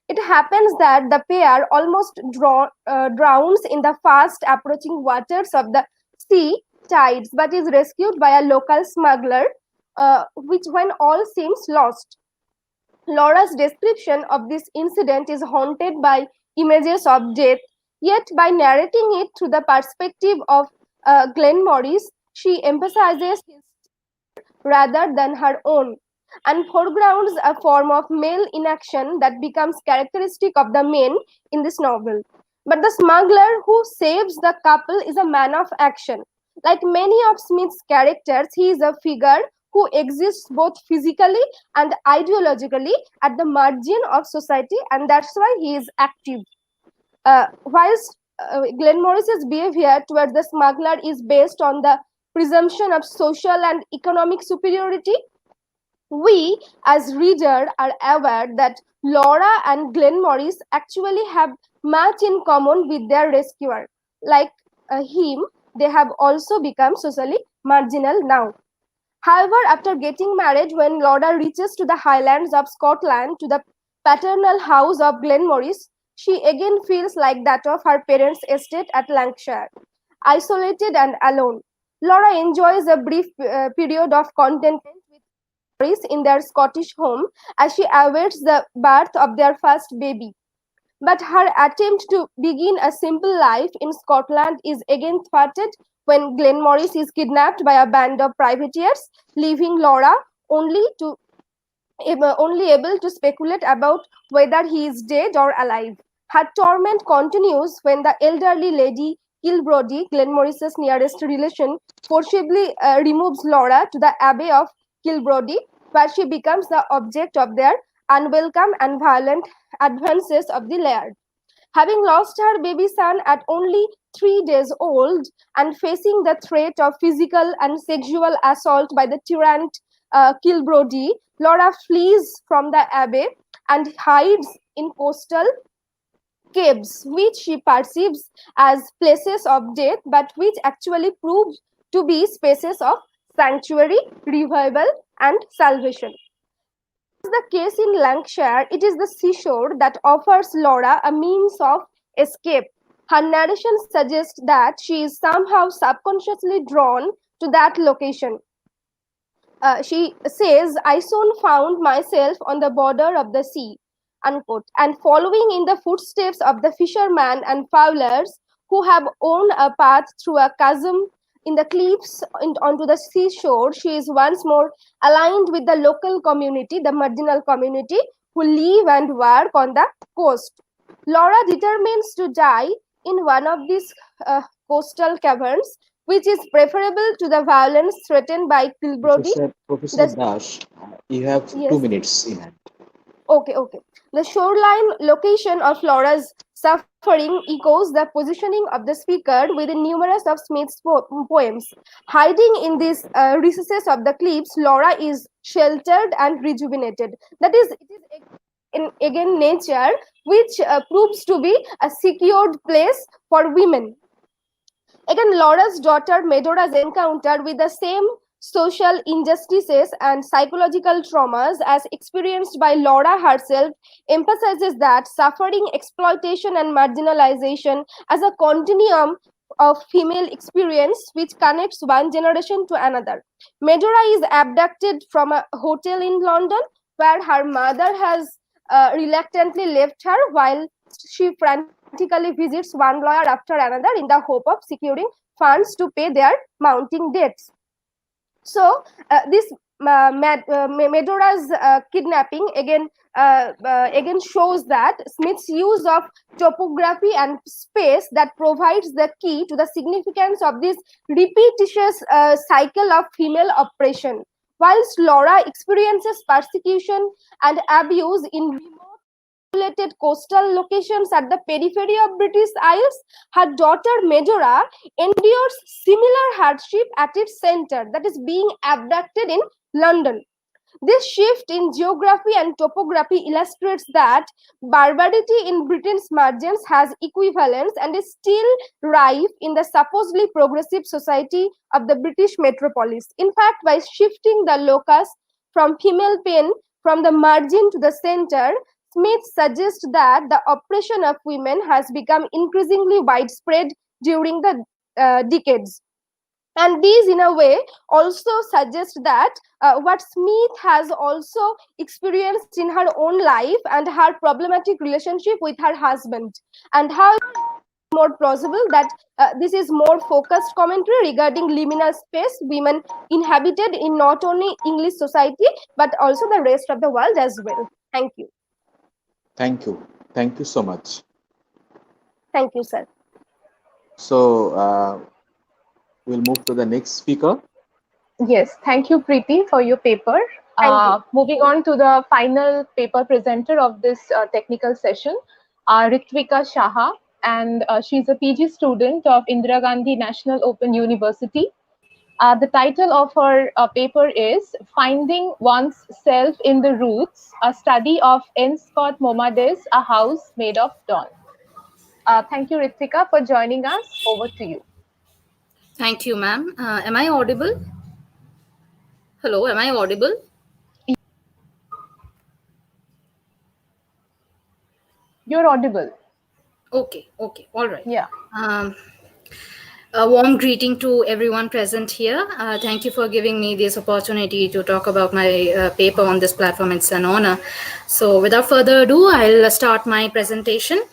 S12: It happens that the pair almost drowns in the fast approaching waters of the sea tides, but is rescued by a local smuggler, which when all seems lost. Laura's description of this incident is haunted by images of death, Yet, by narrating it through the perspective of Glenn Morris, she emphasizes his rather than her own, and foregrounds a form of male inaction that becomes characteristic of the men in this novel. But the smuggler who saves the couple is a man of action. Like many of Smith's characters, he is a figure who exists both physically and ideologically at the margin of society, and that's why he is active. Whilst Glenn Morris's behavior towards the smuggler is based on the presumption of social and economic superiority, we as reader are aware that Laura and Glenn Morris actually have much in common with their rescuer. Like him, they have also become socially marginal now. However, after getting married, when Laura reaches to the highlands of Scotland, to the paternal house of Glenn Morris, she again feels like that of her parents' estate at Lancashire, isolated and alone. Laura enjoys a brief period of contentment with Morris in their Scottish home as she awaits the birth of their first baby. But her attempt to begin a simple life in Scotland is again thwarted when Glenn Morris is kidnapped by a band of privateers, leaving Laura only able to speculate about whether he is dead or alive. Her torment continues when the elderly lady Kilbrody, Glenn Morris's nearest relation, forcibly removes Laura to the Abbey of Kilbrody, where she becomes the object of their unwelcome and violent advances of the laird. Having lost her baby son at only 3 days old and facing the threat of physical and sexual assault by the tyrant Kilbrody, Laura flees from the abbey and hides in coastal caves, which she perceives as places of death, but which actually prove to be spaces of sanctuary, revival, and salvation. As the case in Lancashire, it is the seashore that offers Laura a means of escape. Her narration suggests that she is somehow subconsciously drawn to that location. She says, I soon found myself on the border of the sea, unquote, and following in the footsteps of the fishermen and fowlers who have worn a path through a chasm in the cliffs onto the seashore, she is once more aligned with the local community, the marginal community, who live and work on the coast. Laura determines to die in one of these coastal caverns, which is preferable to the violence threatened by Kilbrody.
S10: Professor Dash, you have
S12: Yes.
S10: 2 minutes in hand.
S12: Okay. The shoreline location of Laura's suffering echoes the positioning of the speaker within numerous of Smith's poems. Hiding in these recesses of the cliffs, Laura is sheltered and rejuvenated. That is, it is again nature, which proves to be a secured place for women. Again, Laura's daughter Medora's encounter with the same social injustices and psychological traumas as experienced by Laura herself emphasizes that suffering, exploitation, and marginalization as a continuum of female experience which connects one generation to another. Medora is abducted from a hotel in London where her mother has reluctantly left her while she frantically visits one lawyer after another in the hope of securing funds to pay their mounting debts. So this Medora's kidnapping again shows that Smith's use of topography and space that provides the key to the significance of this repetitious cycle of female oppression. Whilst Laura experiences persecution and abuse in remote isolated coastal locations at the periphery of British Isles, her daughter Medora endures similar hardship at its center, that is being abducted in London. This shift in geography and topography illustrates that barbarity in Britain's margins has equivalence and is still rife in the supposedly progressive society of the British metropolis. In fact, by shifting the locus from female pain from the margin to the center, Smith suggests that the oppression of women has become increasingly widespread during the decades. And these, in a way, also suggest that what Smith has also experienced in her own life and her problematic relationship with her husband, and how more plausible that this is more focused commentary regarding liminal space women inhabited in not only English society but also the rest of the world as well. Thank you.
S10: Thank you. Thank you so much.
S12: Thank you, sir.
S10: So we'll move to the next speaker.
S8: Yes, thank you, Preeti, for your paper.
S12: Thank you.
S8: Moving on to the final paper presenter of this technical session, Ritvika Shaha, and she's a PG student of Indira Gandhi National Open University. The title of her paper is Finding One's Self in the Roots, a study of N. Scott Momade's A House Made of Dawn. Thank you, Ritvika, for joining us. Over to you.
S13: Thank you, ma'am. Am I audible? Hello, am I audible?
S8: You're audible.
S13: Okay, all right.
S8: Yeah.
S13: A warm greeting to everyone present here. Thank you for giving me this opportunity to talk about my paper on this platform. It's an honor. So without further ado, I'll start my presentation.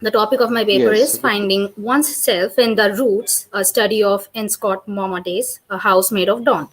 S13: The topic of my paper is Finding One's Self in the Roots, a study of N. Scott Momade's A House Made of Dawn.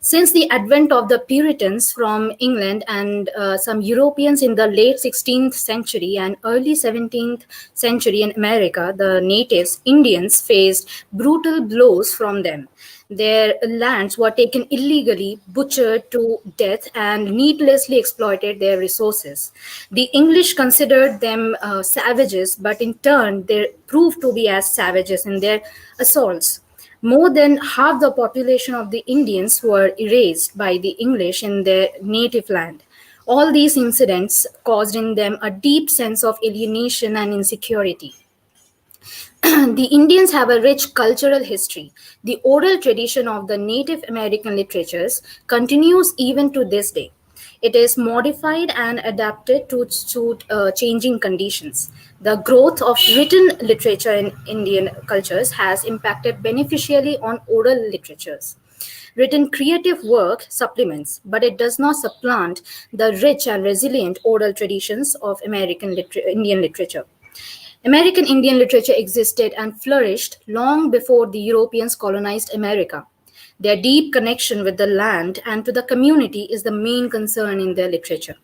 S13: Since the advent of the Puritans from England and some Europeans in the late 16th century and early 17th century in America, the natives, Indians, faced brutal blows from them. Their lands were taken illegally, butchered to death, and needlessly exploited their resources. The English considered them savages, but in turn, they proved to be as savages in their assaults. More than half the population of the Indians were erased by the English in their native land. All these incidents caused in them a deep sense of alienation and insecurity. The Indians have a rich cultural history. The oral tradition of the Native American literatures continues even to this day. It is modified and adapted to suit changing conditions. The growth of written literature in Indian cultures has impacted beneficially on oral literatures. Written creative work supplements, but it does not supplant the rich and resilient oral traditions of Indian literature. American Indian literature existed and flourished long before the Europeans colonized America. Their deep connection with the land and to the community is the main concern in their literature.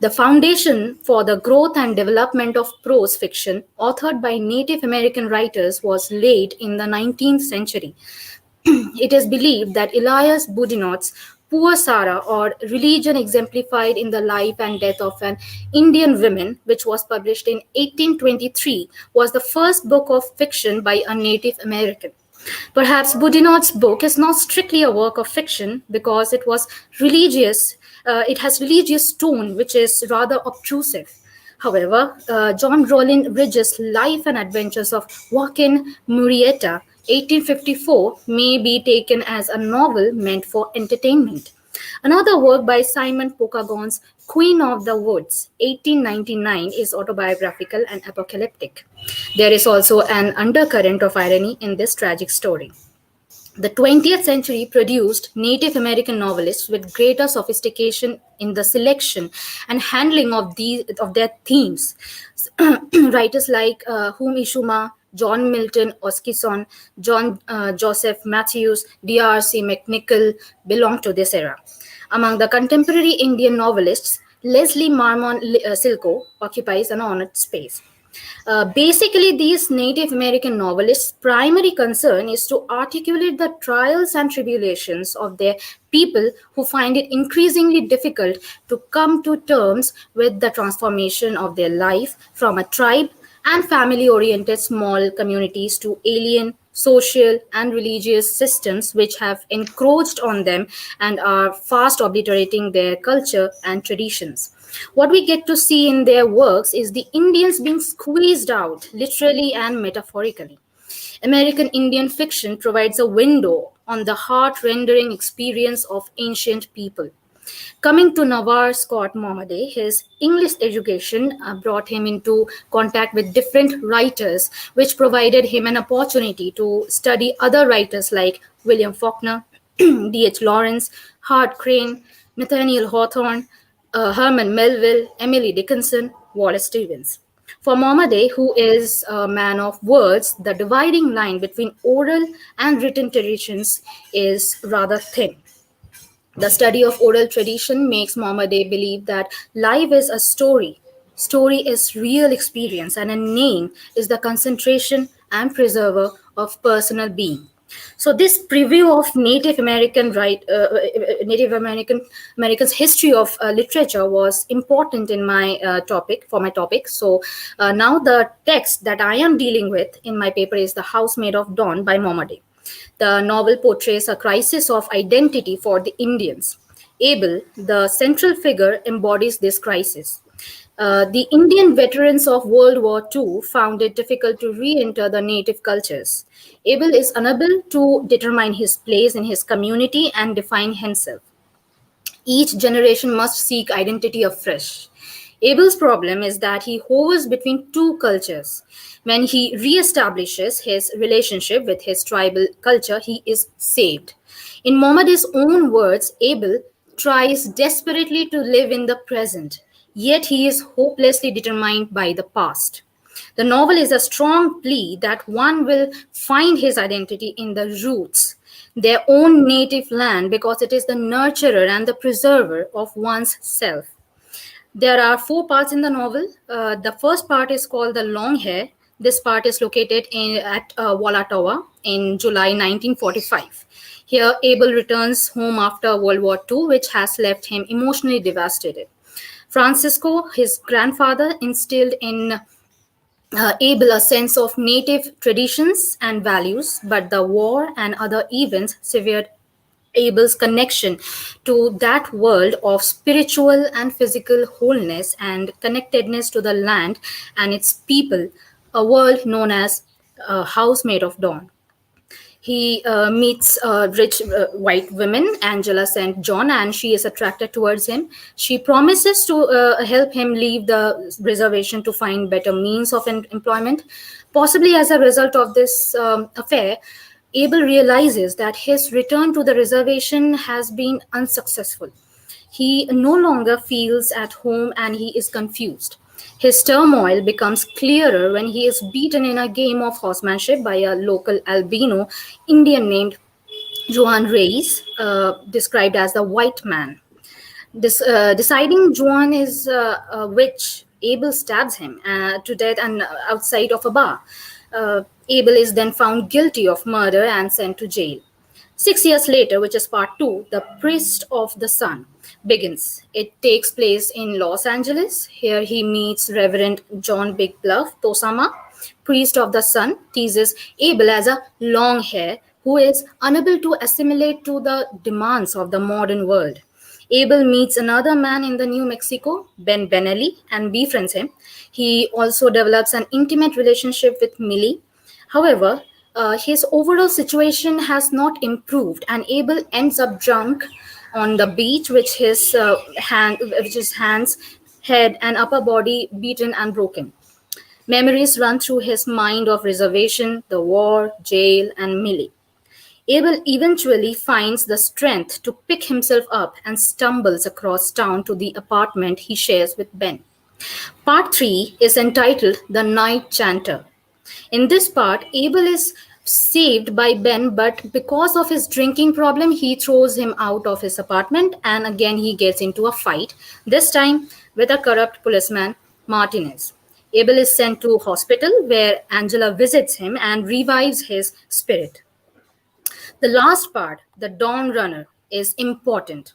S13: The foundation for the growth and development of prose fiction, authored by Native American writers, was laid in the 19th century. It is believed that Elias Boudinot's Poor Sarah, or Religion Exemplified in the Life and Death of an Indian Woman, which was published in 1823, was the first book of fiction by a Native American. Perhaps Boudinot's book is not strictly a work of fiction because it was religious. It has religious tone, which is rather obtrusive. However, John Rollin Ridge's Life and Adventures of Joaquin Murrieta, 1854, may be taken as a novel meant for entertainment. Another work by Simon Pokagon's Queen of the Woods, 1899, is autobiographical and apocalyptic. There is also an undercurrent of irony in this tragic story. The 20th century produced Native American novelists with greater sophistication in the selection and handling of their themes. Writers like Hume Ishuma, John Milton Oskison, John Joseph Matthews, D.R.C. McNichol belong to this era. Among the contemporary Indian novelists, Leslie Marmon Silko occupies an honored space. Basically, these Native American novelists' primary concern is to articulate the trials and tribulations of their people who find it increasingly difficult to come to terms with the transformation of their life from a tribe and family-oriented small communities to alien, social, and religious systems which have encroached on them and are fast obliterating their culture and traditions. What we get to see in their works is the Indians being squeezed out, literally and metaphorically. American Indian fiction provides a window on the heart-rendering experience of ancient people. Coming to Nawar Scott Momaday, his English education brought him into contact with different writers, which provided him an opportunity to study other writers like William Faulkner, D.H. Lawrence, Hart Crane, Nathaniel Hawthorne, Herman Melville, Emily Dickinson, Wallace Stevens. For Mohammed, who is a man of words, the dividing line between oral and written traditions is rather thin. The study of oral tradition makes Mohammed believe that life is a story. Story is real experience, and a name is the concentration and preserver of personal being. So this preview of Native Americans history of literature was important in my topic for my topic. So now the text that I am dealing with in my paper is The House Made of Dawn by Mohammed. The novel portrays a crisis of identity for the Indians. Abel, the central figure, embodies this crisis. The Indian veterans of World War II found it difficult to re enter the native cultures. Abel is unable to determine his place in his community and define himself. Each generation must seek identity afresh. Abel's problem is that he hovers between two cultures. When he reestablishes his relationship with his tribal culture, he is saved. In Mohammed's own words, Abel tries desperately to live in the present, yet he is hopelessly determined by the past. The novel is a strong plea that one will find his identity in the roots, their own native land, because it is the nurturer and the preserver of one's self. There are four parts in the novel. The first part is called The Long Hair. This part is located at Walatawa in July 1945. Here, Abel returns home after World War II, which has left him emotionally devastated. Francisco, his grandfather, instilled in Abel a sense of native traditions and values, but the war and other events severed Abel's connection to that world of spiritual and physical wholeness and connectedness to the land and its people, a world known as a house made of dawn. He meets a rich white woman, Angela St. John, and she is attracted towards him. She promises to help him leave the reservation to find better means of employment. Possibly as a result of this affair, Abel realizes that his return to the reservation has been unsuccessful. He no longer feels at home and he is confused. His turmoil becomes clearer when he is beaten in a game of horsemanship by a local albino Indian named Juan Reyes, described as the white man. Deciding Juan is a witch, Abel stabs him to death and outside of a bar. Abel is then found guilty of murder and sent to jail. 6 years later, which is part two, The Priest of the Sun begins. It takes place in Los Angeles. Here he meets Reverend John Big Bluff Tosama, priest of the sun, teases Abel as a long hair who is unable to assimilate to the demands of the modern world. Abel meets another man in the New Mexico, Ben Benelli, and befriends him. He also develops an intimate relationship with Millie. However, his overall situation has not improved, and Abel ends up drunk on the beach with his hands, head, and upper body beaten and broken. Memories run through his mind of reservation, the war, jail, and Millie. Abel eventually finds the strength to pick himself up and stumbles across town to the apartment he shares with Ben. Part 3 is entitled The Night Chanter. In this part, Abel is saved by Ben, but because of his drinking problem, he throws him out of his apartment and again he gets into a fight, this time with a corrupt policeman, Martinez. Abel is sent to hospital where Angela visits him and revives his spirit. The last part, The Dawn Runner, is important.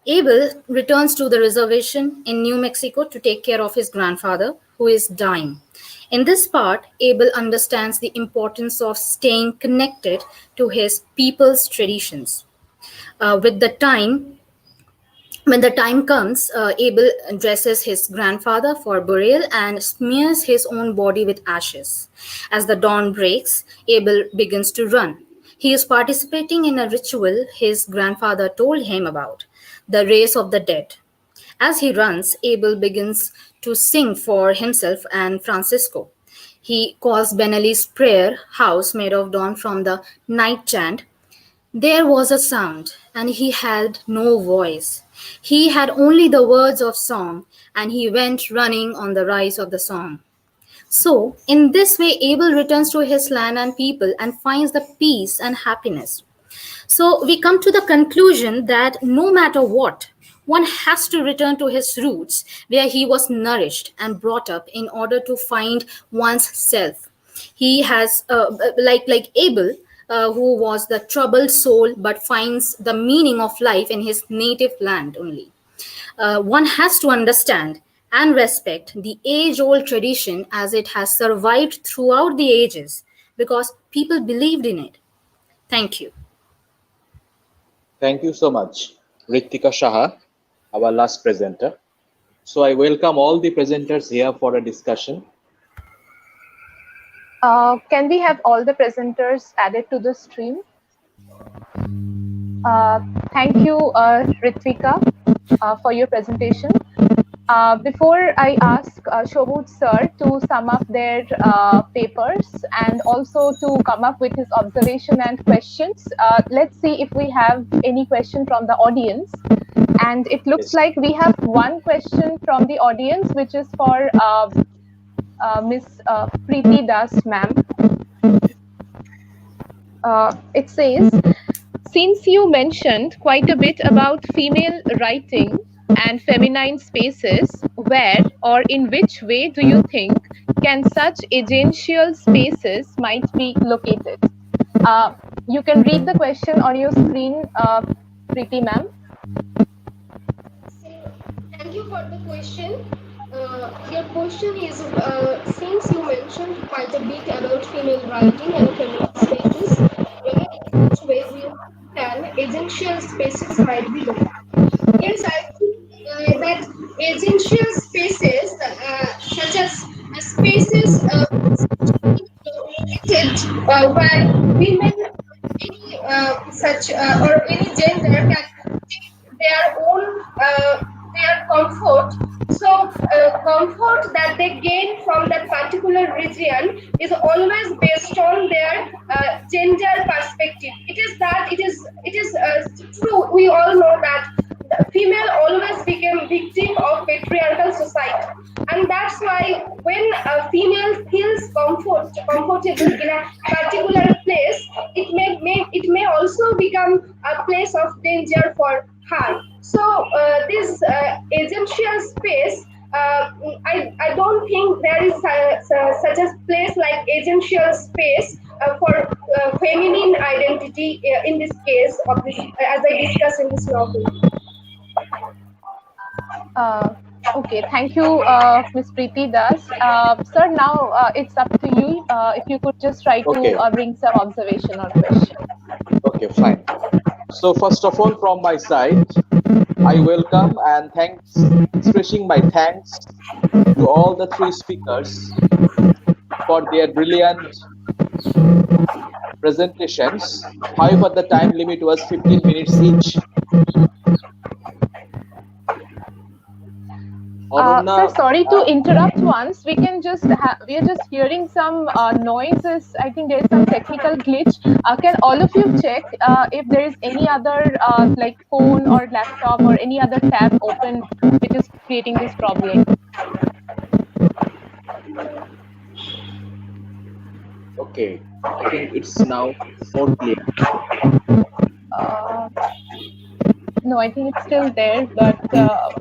S13: Abel returns to the reservation in New Mexico to take care of his grandfather, who is dying. In this part, Abel understands the importance of staying connected to his people's traditions. When the time comes, Abel dresses his grandfather for burial and smears his own body with ashes. As the dawn breaks, Abel begins to run. He is participating in a ritual his grandfather told him about, the race of the dead. As he runs, Abel begins to sing for himself and Francisco. He calls Benelli's prayer house made of dawn from the night chant. There was a sound, and he had no voice. He had only the words of song, and he went running on the rise of the song. So, in this way, Abel returns to his land and people and finds the peace and happiness. So, we come to the conclusion that no matter what, one has to return to his roots where he was nourished and brought up in order to find one's self. He has, like Abel, who was the troubled soul but finds the meaning of life in his native land only. One has to understand and respect the age old tradition as it has survived throughout the ages because people believed in it. Thank you.
S10: Thank you so much, Ritika Shaha, our last presenter. So I welcome all the presenters here for a discussion.
S8: Can we have all the presenters added to the stream? Thank you, Ritvika, for your presentation. Before I ask Shobut sir to sum up their papers and also to come up with his observation and questions, let's see if we have any question from the audience. And it looks like we have one question from the audience, which is for Miss Preeti Das, ma'am. It says, since you mentioned quite a bit about female writing and feminine spaces, where or in which way do you think can such agential spaces might be located? You can read the question on your screen, Preeti ma'am.
S12: Thank you for the question. Your question is, since you mentioned quite a bit about female writing and feminine spaces, where in which way we can agential spaces might be located. Yes, I think that agential spaces, such as spaces located where women, any such or any gender can take their own their comfort. So comfort that they gain from that particular region is always based on their gender perspective. It is true. We all know that the female always became victim of patriarchal society, and that's why when a female feels comfortable in a particular place, it may also become a place of danger for her. So this agential space, I don't think there is such a place like agential space for feminine identity in this case of this, as I discussed in this novel.
S8: Okay, thank you, Ms. Preeti Das. Sir, now it's up to you. If you could just try to bring some observation or question.
S10: Okay, fine. So first of all, from my side, I welcome and expressing my thanks to all the three speakers for their brilliant presentations. However, the time limit was 15 minutes each.
S8: Sir, sorry to interrupt once. We can just we are just hearing some noises. I think there is some technical glitch. Can all of you check if there is any other like phone or laptop or any other tab open which is creating this problem?
S10: Okay, I think it's now more clear.
S8: No, I think it's still there, but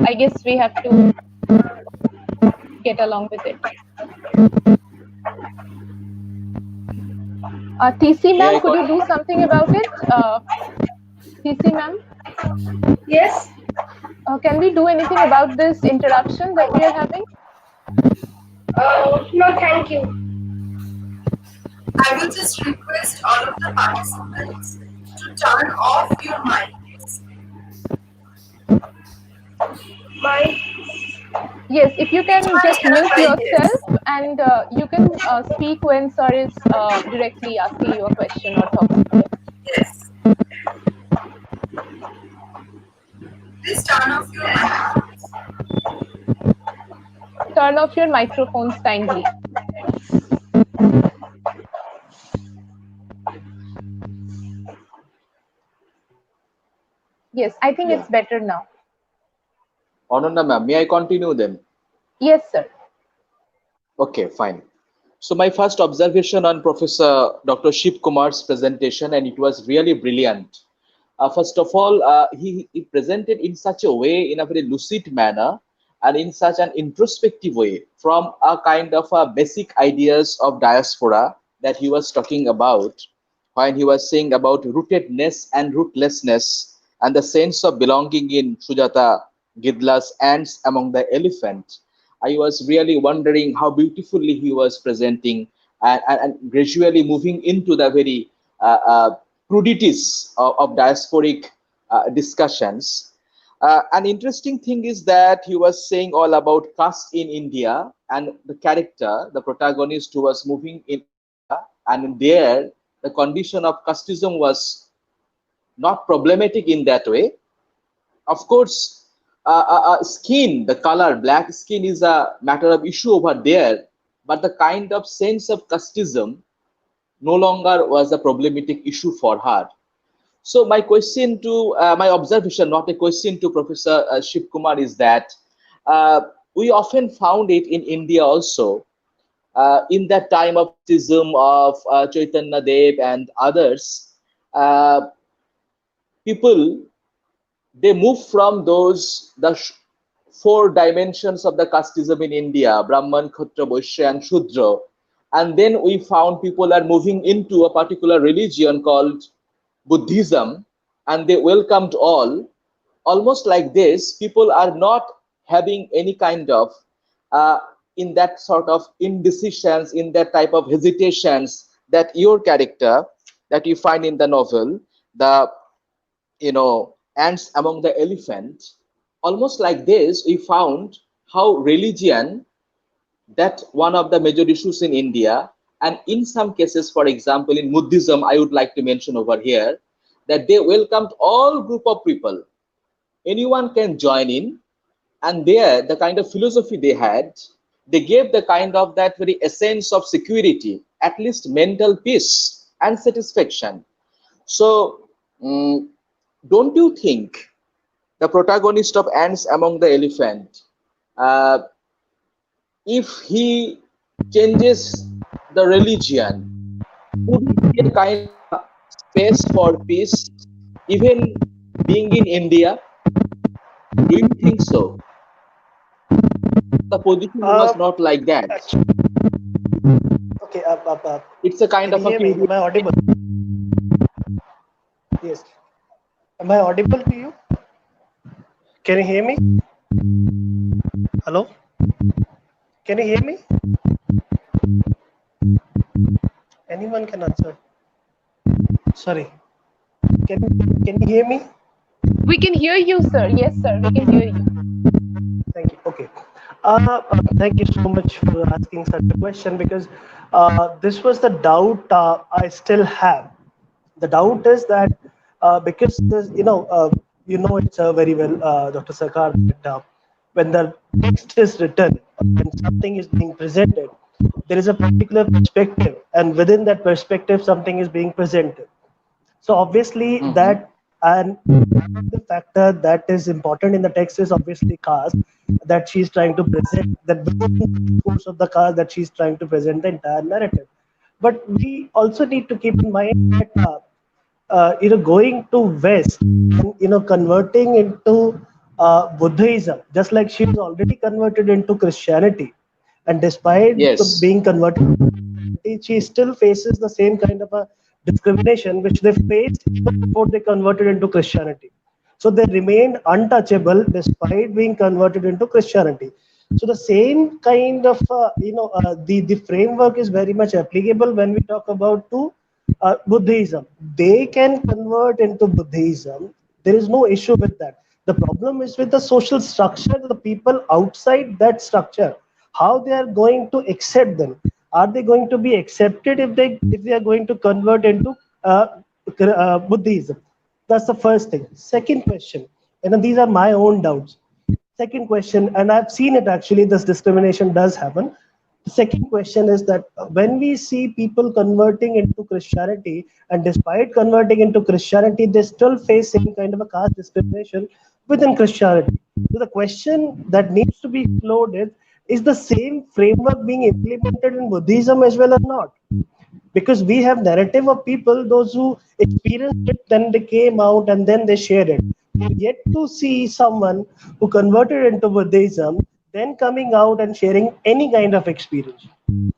S8: I guess we have to get along with it. TC ma'am, could you do something about it? TC ma'am?
S12: Yes.
S8: Can we do anything about this interruption that we are having?
S12: No, thank you.
S14: I will just request all of the participants to turn off your mics.
S8: Yes, if you can just mute yourself and you can speak when sir is directly asking you a question or talking.
S14: Yes. Please turn off your microphones.
S8: Turn off your microphones kindly. Yes, I think it's better now.
S10: Ananda ma'am, may I continue then?
S8: Yes, sir.
S10: Okay, fine. So my first observation on Professor Dr. Shiv Kumar's presentation, and it was really brilliant. First of all, he presented in such a way, in a very lucid manner, and in such an introspective way, from a kind of basic ideas of diaspora that he was talking about, when he was saying about rootedness and rootlessness, and the sense of belonging in Sujata Gidla's Ants Among the Elephant. I was really wondering how beautifully he was presenting, and gradually moving into the very crudities of diasporic discussions. An interesting thing is that he was saying all about caste in India, and the character, the protagonist who was moving in India, and there the condition of casteism was not problematic in that way. Of course, skin, the color, black skin is a matter of issue over there, but the kind of sense of casteism no longer was a problematic issue for her. So my question to, my observation, not a question to Professor Shiv Kumar, is that we often found it in India also, in that time of schism of Chaitanya Dev and others. People, they move from those four dimensions of the casteism in India: Brahman, Kshatriya, Vaishya, and Shudra. And then we found people are moving into a particular religion called Buddhism, and they welcomed all. Almost like this, people are not having any kind of, in that sort of indecisions, in that type of hesitations that your character, that you find in the novel, the, ants among the elephant. Almost like this, we found how religion, that one of the major issues in India, and in some cases, for example, in Buddhism, I would like to mention over here, that they welcomed all group of people. Anyone can join in, and there, the kind of philosophy they had, they gave the kind of that very essence of security, at least mental peace and satisfaction. So, don't you think the protagonist of Ants Among the Elephant, if he changes the religion, would it be a kind of space for peace, even being in India? Do you think so? The position was not like that.
S11: Okay.
S10: It's a kind
S11: Can
S10: of
S11: you
S10: a
S11: hear me? Am I audible? Yes. Am I audible to you? Can you hear me? Hello? Can you hear me? Anyone can answer. Sorry. Can you hear me?
S8: We can hear you, sir. Yes, sir. We can hear you.
S11: Thank you. Okay. Thank you so much for asking such a question, because this was the doubt I still have. The doubt is that because it's very well, Dr. Sarkar, that when the text is written, when something is being presented, there is a particular perspective, and within that perspective, something is being presented. So obviously that, and the factor that is important in the text is obviously caste, that she's trying to present, that within the course of the caste that she's trying to present the entire narrative. But we also need to keep in mind that going to West and converting into Buddhism, just like she was already converted into Christianity, and despite
S10: Yes.
S11: being converted, she still faces the same kind of a discrimination which they faced even before they converted into Christianity. So they remained untouchable despite being converted into Christianity. So the same kind of the framework is very much applicable when we talk about to Buddhism. They can convert into Buddhism. There is no issue with that. The problem is with the social structure, the people outside that structure, how they are going to accept them. Are they going to be accepted if they are going to convert into Buddhism? That's the first thing. Second question, and these are my own doubts. Second question, and I've seen it actually, this discrimination does happen. The second question is that when we see people converting into Christianity, and despite converting into Christianity, they still face some kind of a caste discrimination within Christianity. So the question that needs to be explored is the same framework being implemented in Buddhism as well or not? Because we have narrative of people, those who experienced it, then they came out and then they shared it. We're yet to see someone who converted into Buddhism, then coming out and sharing any kind of experience.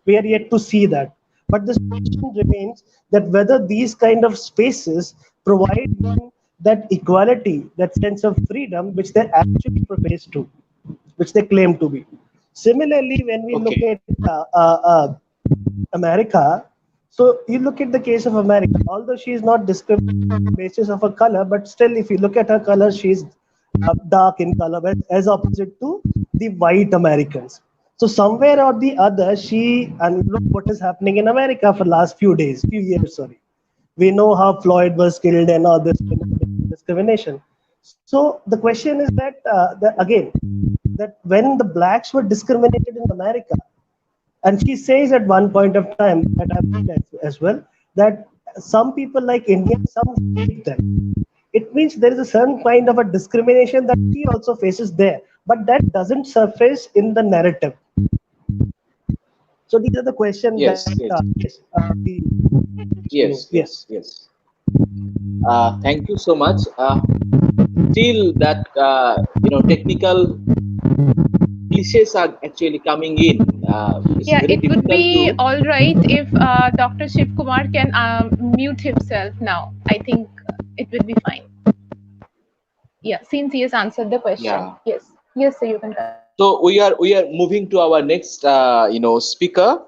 S11: We are yet to see that. But the question remains that whether these kind of spaces provide them that equality, that sense of freedom, which they actually profess to, which they claim to be. Similarly, when we look at America, so you look at the case of America, although she is not discriminated on the basis of her color, but still, if you look at her color, she's dark in color as opposite to the white Americans. So somewhere or the other, and look what is happening in America for last few years, sorry. We know how Floyd was killed and all this discrimination. So the question is that, again, that when the blacks were discriminated in America, and she says at one point of time that I've read as well, that some people like Indians, some hate them. It means there is a certain kind of a discrimination that she also faces there, but that doesn't surface in the narrative. So these are the questions
S10: Yes,
S11: yes.
S10: yes. Thank you so much. Still, that technical cliches are actually coming in.
S8: Yeah, it would be all right if Dr. Shiv Kumar can mute himself now. I think it will be fine. Yeah, since he has answered the question.
S10: Yeah.
S8: Yes, so you can.
S10: So we are moving to our next speaker,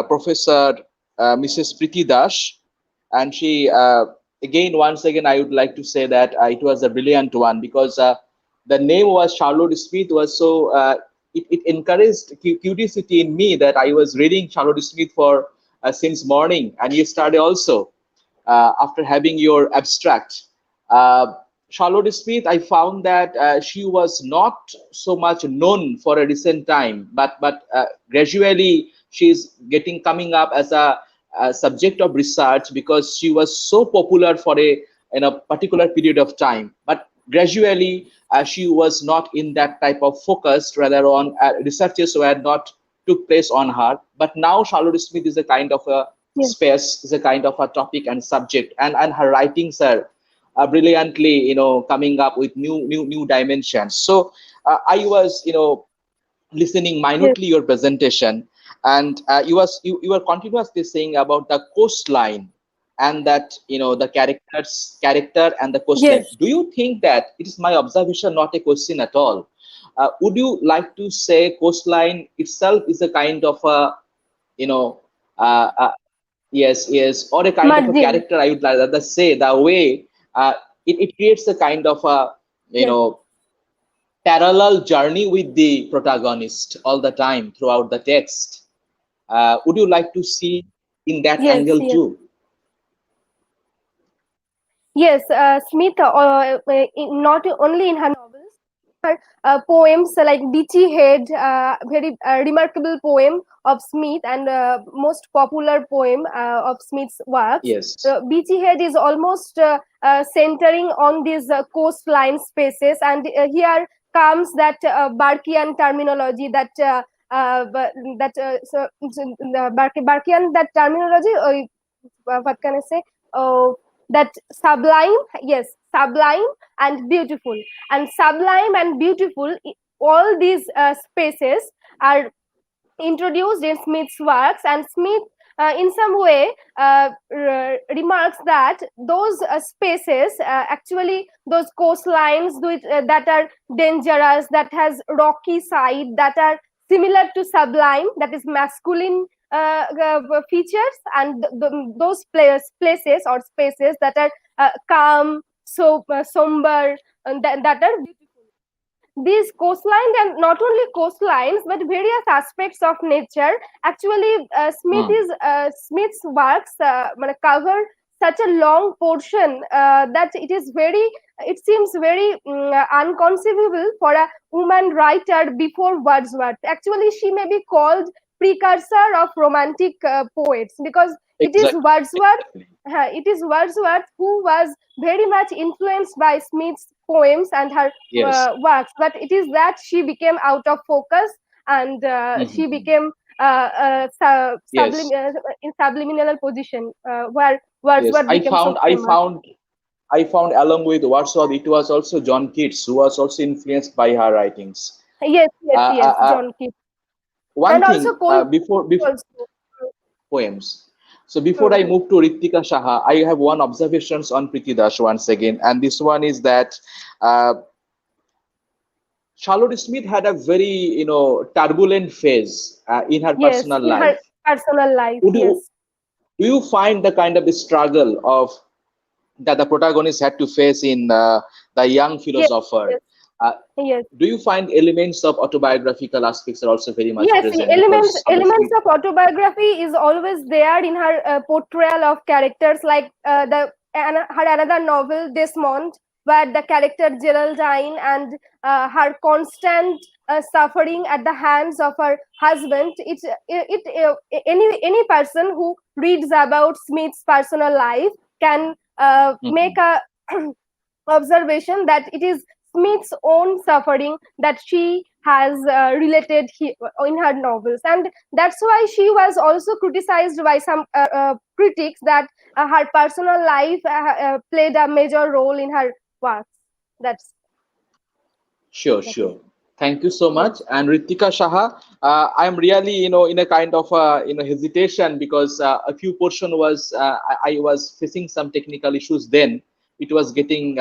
S10: Professor Mrs. Priti Dash, and she once again I would like to say that it was a brilliant one, because the name was Charlotte Smith was so it encouraged curiosity in me that I was reading Charlotte Smith for since morning, and yesterday also after having your abstract. Charlotte Smith, I found that she was not so much known for a recent time, but gradually she's coming up as a subject of research, because she was so popular for a particular period of time. But gradually she was not in that type of focus, rather on researches were not took place on her. But now Charlotte Smith is a kind of a space, is a kind of a topic and subject, and her writings are brilliantly coming up with new dimensions. So I was listening minutely your presentation, and you were continuously saying about the coastline, and that the character and the coastline. Do you think that, it is my observation, not a question at all, would you like to say coastline itself is a kind of a yes, or a kind of a character? I would rather say the way it creates a kind of a parallel journey with the protagonist all the time throughout the text. Would you like to see in that angle too?
S12: Yes, Smith, not only in her novels, her poems like Beachy Head, very remarkable poem of Smith, and most popular poem of Smith's works.
S10: Yes.
S12: Beachy Head is almost centering on these coastline spaces, and here comes that Burkean terminology, that Burkean, that terminology. What can I say? That sublime, yes, sublime and beautiful, and sublime and beautiful, all these spaces are introduced in Smith's works, and Smith in some way remarks that those spaces, actually those coastlines that are dangerous, that has rocky side, that are similar to sublime, that is masculine features, and those places or spaces that are calm, so somber, that are beautiful. These coastlines, and not only coastlines but various aspects of nature, actually Smith's works cover such a long portion that it seems very unconceivable for a woman writer before Wordsworth. Actually, she may be called precursor of romantic poets, because it is Wordsworth who was very much influenced by Smith's poems and her works, but it is that she became out of focus and she
S10: Mhm.
S12: became
S10: Yes,
S12: in subliminal position where
S10: yes.
S12: Wordsworth became so famous.
S10: I found along with Wordsworth, it was also John Keats who was also influenced by her writings.
S12: Yes, yes,
S10: Uh,
S12: yes,
S10: uh, uh,
S12: John Keats,
S10: One
S12: and also
S10: thing
S12: Cole
S10: before
S12: also.
S10: poems. So before I
S12: Mhm.
S10: move to Ritika Shaha, I have one observations on Preeti Dash once again, and this one is that uh, Charlotte Smith had a very turbulent phase in her
S12: Yes,
S10: personal
S12: in her
S10: life.
S12: personal life.
S10: Would you
S12: Yes,
S10: do you find the kind of struggle of that the protagonist had to face in the young
S12: yes,
S10: philosopher?
S12: yes,
S10: Uh,
S12: yes.
S10: do you find elements of autobiographical aspects are also very much
S12: Yes,
S10: present?
S12: elements
S10: Because
S12: elements
S10: obviously,
S12: of autobiography is always there in her portrayal of characters, like her another novel Desmond, where the character Geraldine and her constant suffering at the hands of her husband. Any person who reads about Smith's personal life can make
S10: Mhm.
S12: a observation that it is Smith's own suffering that she has related in her novels, and that's why she was also criticized by some critics that her personal life played a major role in her works. That's
S10: Sure,
S12: that's it.
S10: sure. Thank you so
S12: Yes.
S10: much. And Ritika Shaha, I'm really, in a kind of, hesitation because a few portion was, I was facing some technical issues then. It was getting,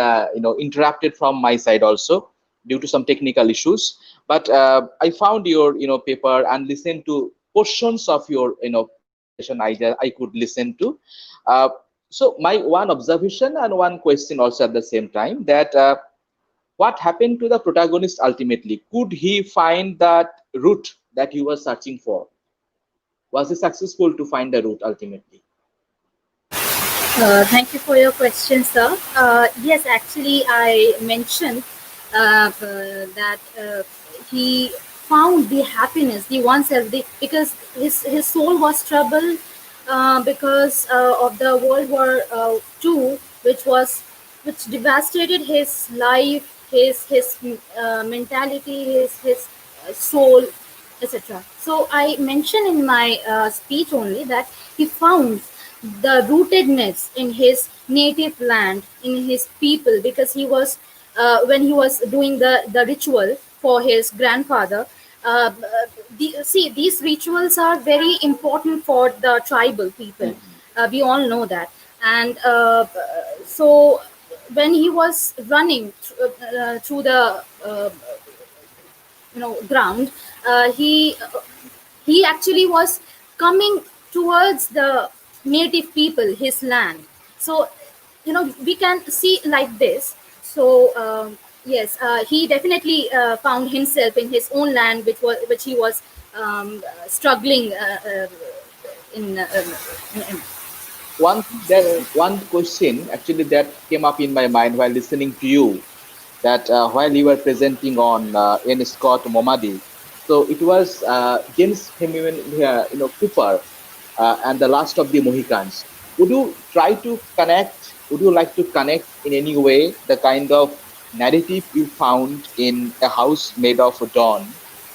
S10: interrupted from my side also due to some technical issues. But I found your, paper and listened to portions of your, presentation I could listen to. Uh, so my one observation and one question also at the same time that what happened to the protagonist ultimately? Could he find that route that he was searching for? Was he successful to find the route ultimately?
S13: Thank you for your question, sir. Yes, actually, I mentioned that he found the happiness, the oneself, because his soul was troubled because of the World War II, which devastated his life, his mentality, his soul, etc. So I mentioned in my speech only that he found the rootedness in his native land, in his people, because he was when he was doing the ritual for his grandfather. See, these rituals are very important for the tribal people.
S10: Mhm.
S13: We all know that, and so when he was running through the ground, he actually was coming towards the native people, his land. So we can see like this. So he definitely found himself in his own land, which he was struggling in, so
S10: One question actually that came up in my mind while listening to you, that while you were presenting on N. Scott Momadi, so it was James Hemingway, Cooper, and the Last of the Mohicans. Would you try to connect? Would you like to connect in any way the kind of narrative you found in A House Made of Dawn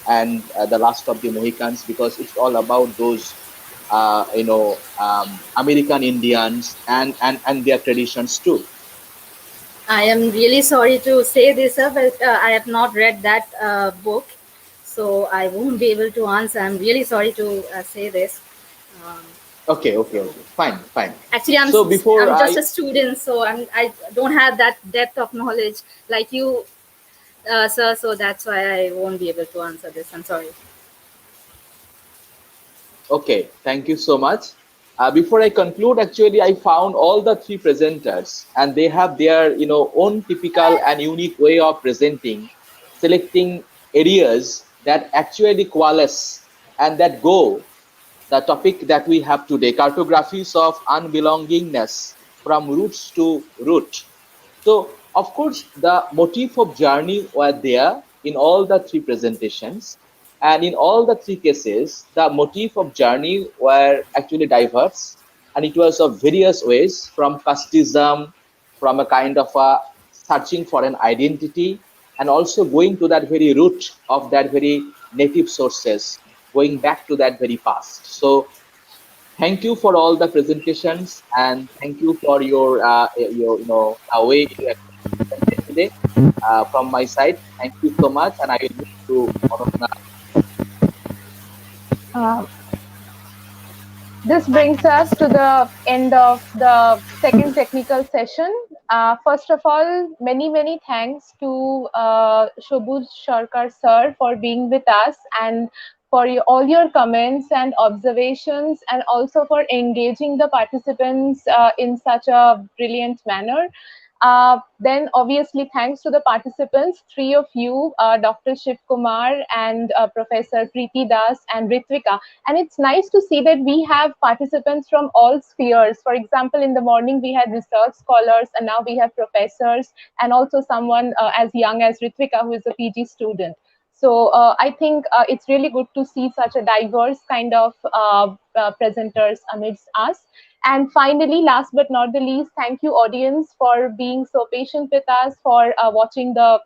S10: and the Last of the Mohicans? Because it's all about those, American Indians and their traditions too.
S13: I am really sorry to say this, sir, but I have not read that book, so I won't be able to answer. I'm really sorry to say this. Um,
S10: Okay, okay,
S13: so
S10: okay. Fine, fine.
S13: actually,
S10: So before
S13: I'm just
S10: I,
S13: a student, so I don't have that depth of knowledge like you, sir. So that's why I won't be able to answer this. I'm sorry.
S10: okay, thank you so much. Before I conclude, actually, I found all the three presenters, and they have their, own typical and unique way of presenting, selecting areas that actually coalesce and that go the topic that we have today, cartographies of unbelongingness from roots to root. So, of course, the motif of journey were there in all the three presentations. And in all the three cases, the motif of journey were actually diverse. And it was of various ways, from casteism, from a kind of a searching for an identity, and also going to that very root of that very native sources, going back to that very past. So thank you for all the presentations, and thank you for your way you have presented today. From my side, thank you so much, and I will move to Anupna.
S8: Uh, This brings us to the end of the second technical session. First of all, many thanks to Shobuz Sharkar sir for being with us and for all your comments and observations, and also for engaging the participants in such a brilliant manner. Then obviously thanks to the participants, three of you, Dr. Shiv Kumar and Professor Preeti Das and Ritvika. And it's nice to see that we have participants from all spheres. For example, in the morning we had research scholars, and now we have professors, and also someone as young as Ritvika, who is a PG student. So I think it's really good to see such a diverse kind of presenters amidst us. And finally, last but not the least, thank you audience for being so patient with us, for watching the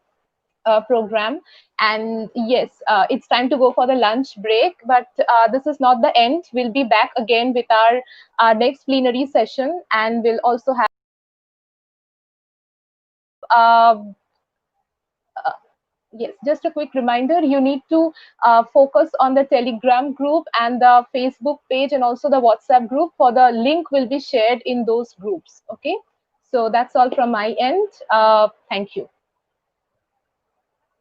S8: program. And yes, it's time to go for the lunch break, but this is not the end. We'll be back again with our next plenary session, and we'll also have uh, yes, just a quick reminder, you need to focus on the Telegram group and the Facebook page and also the WhatsApp group, for the link will be shared in those groups. Okay, so that's all from my end. Thank you.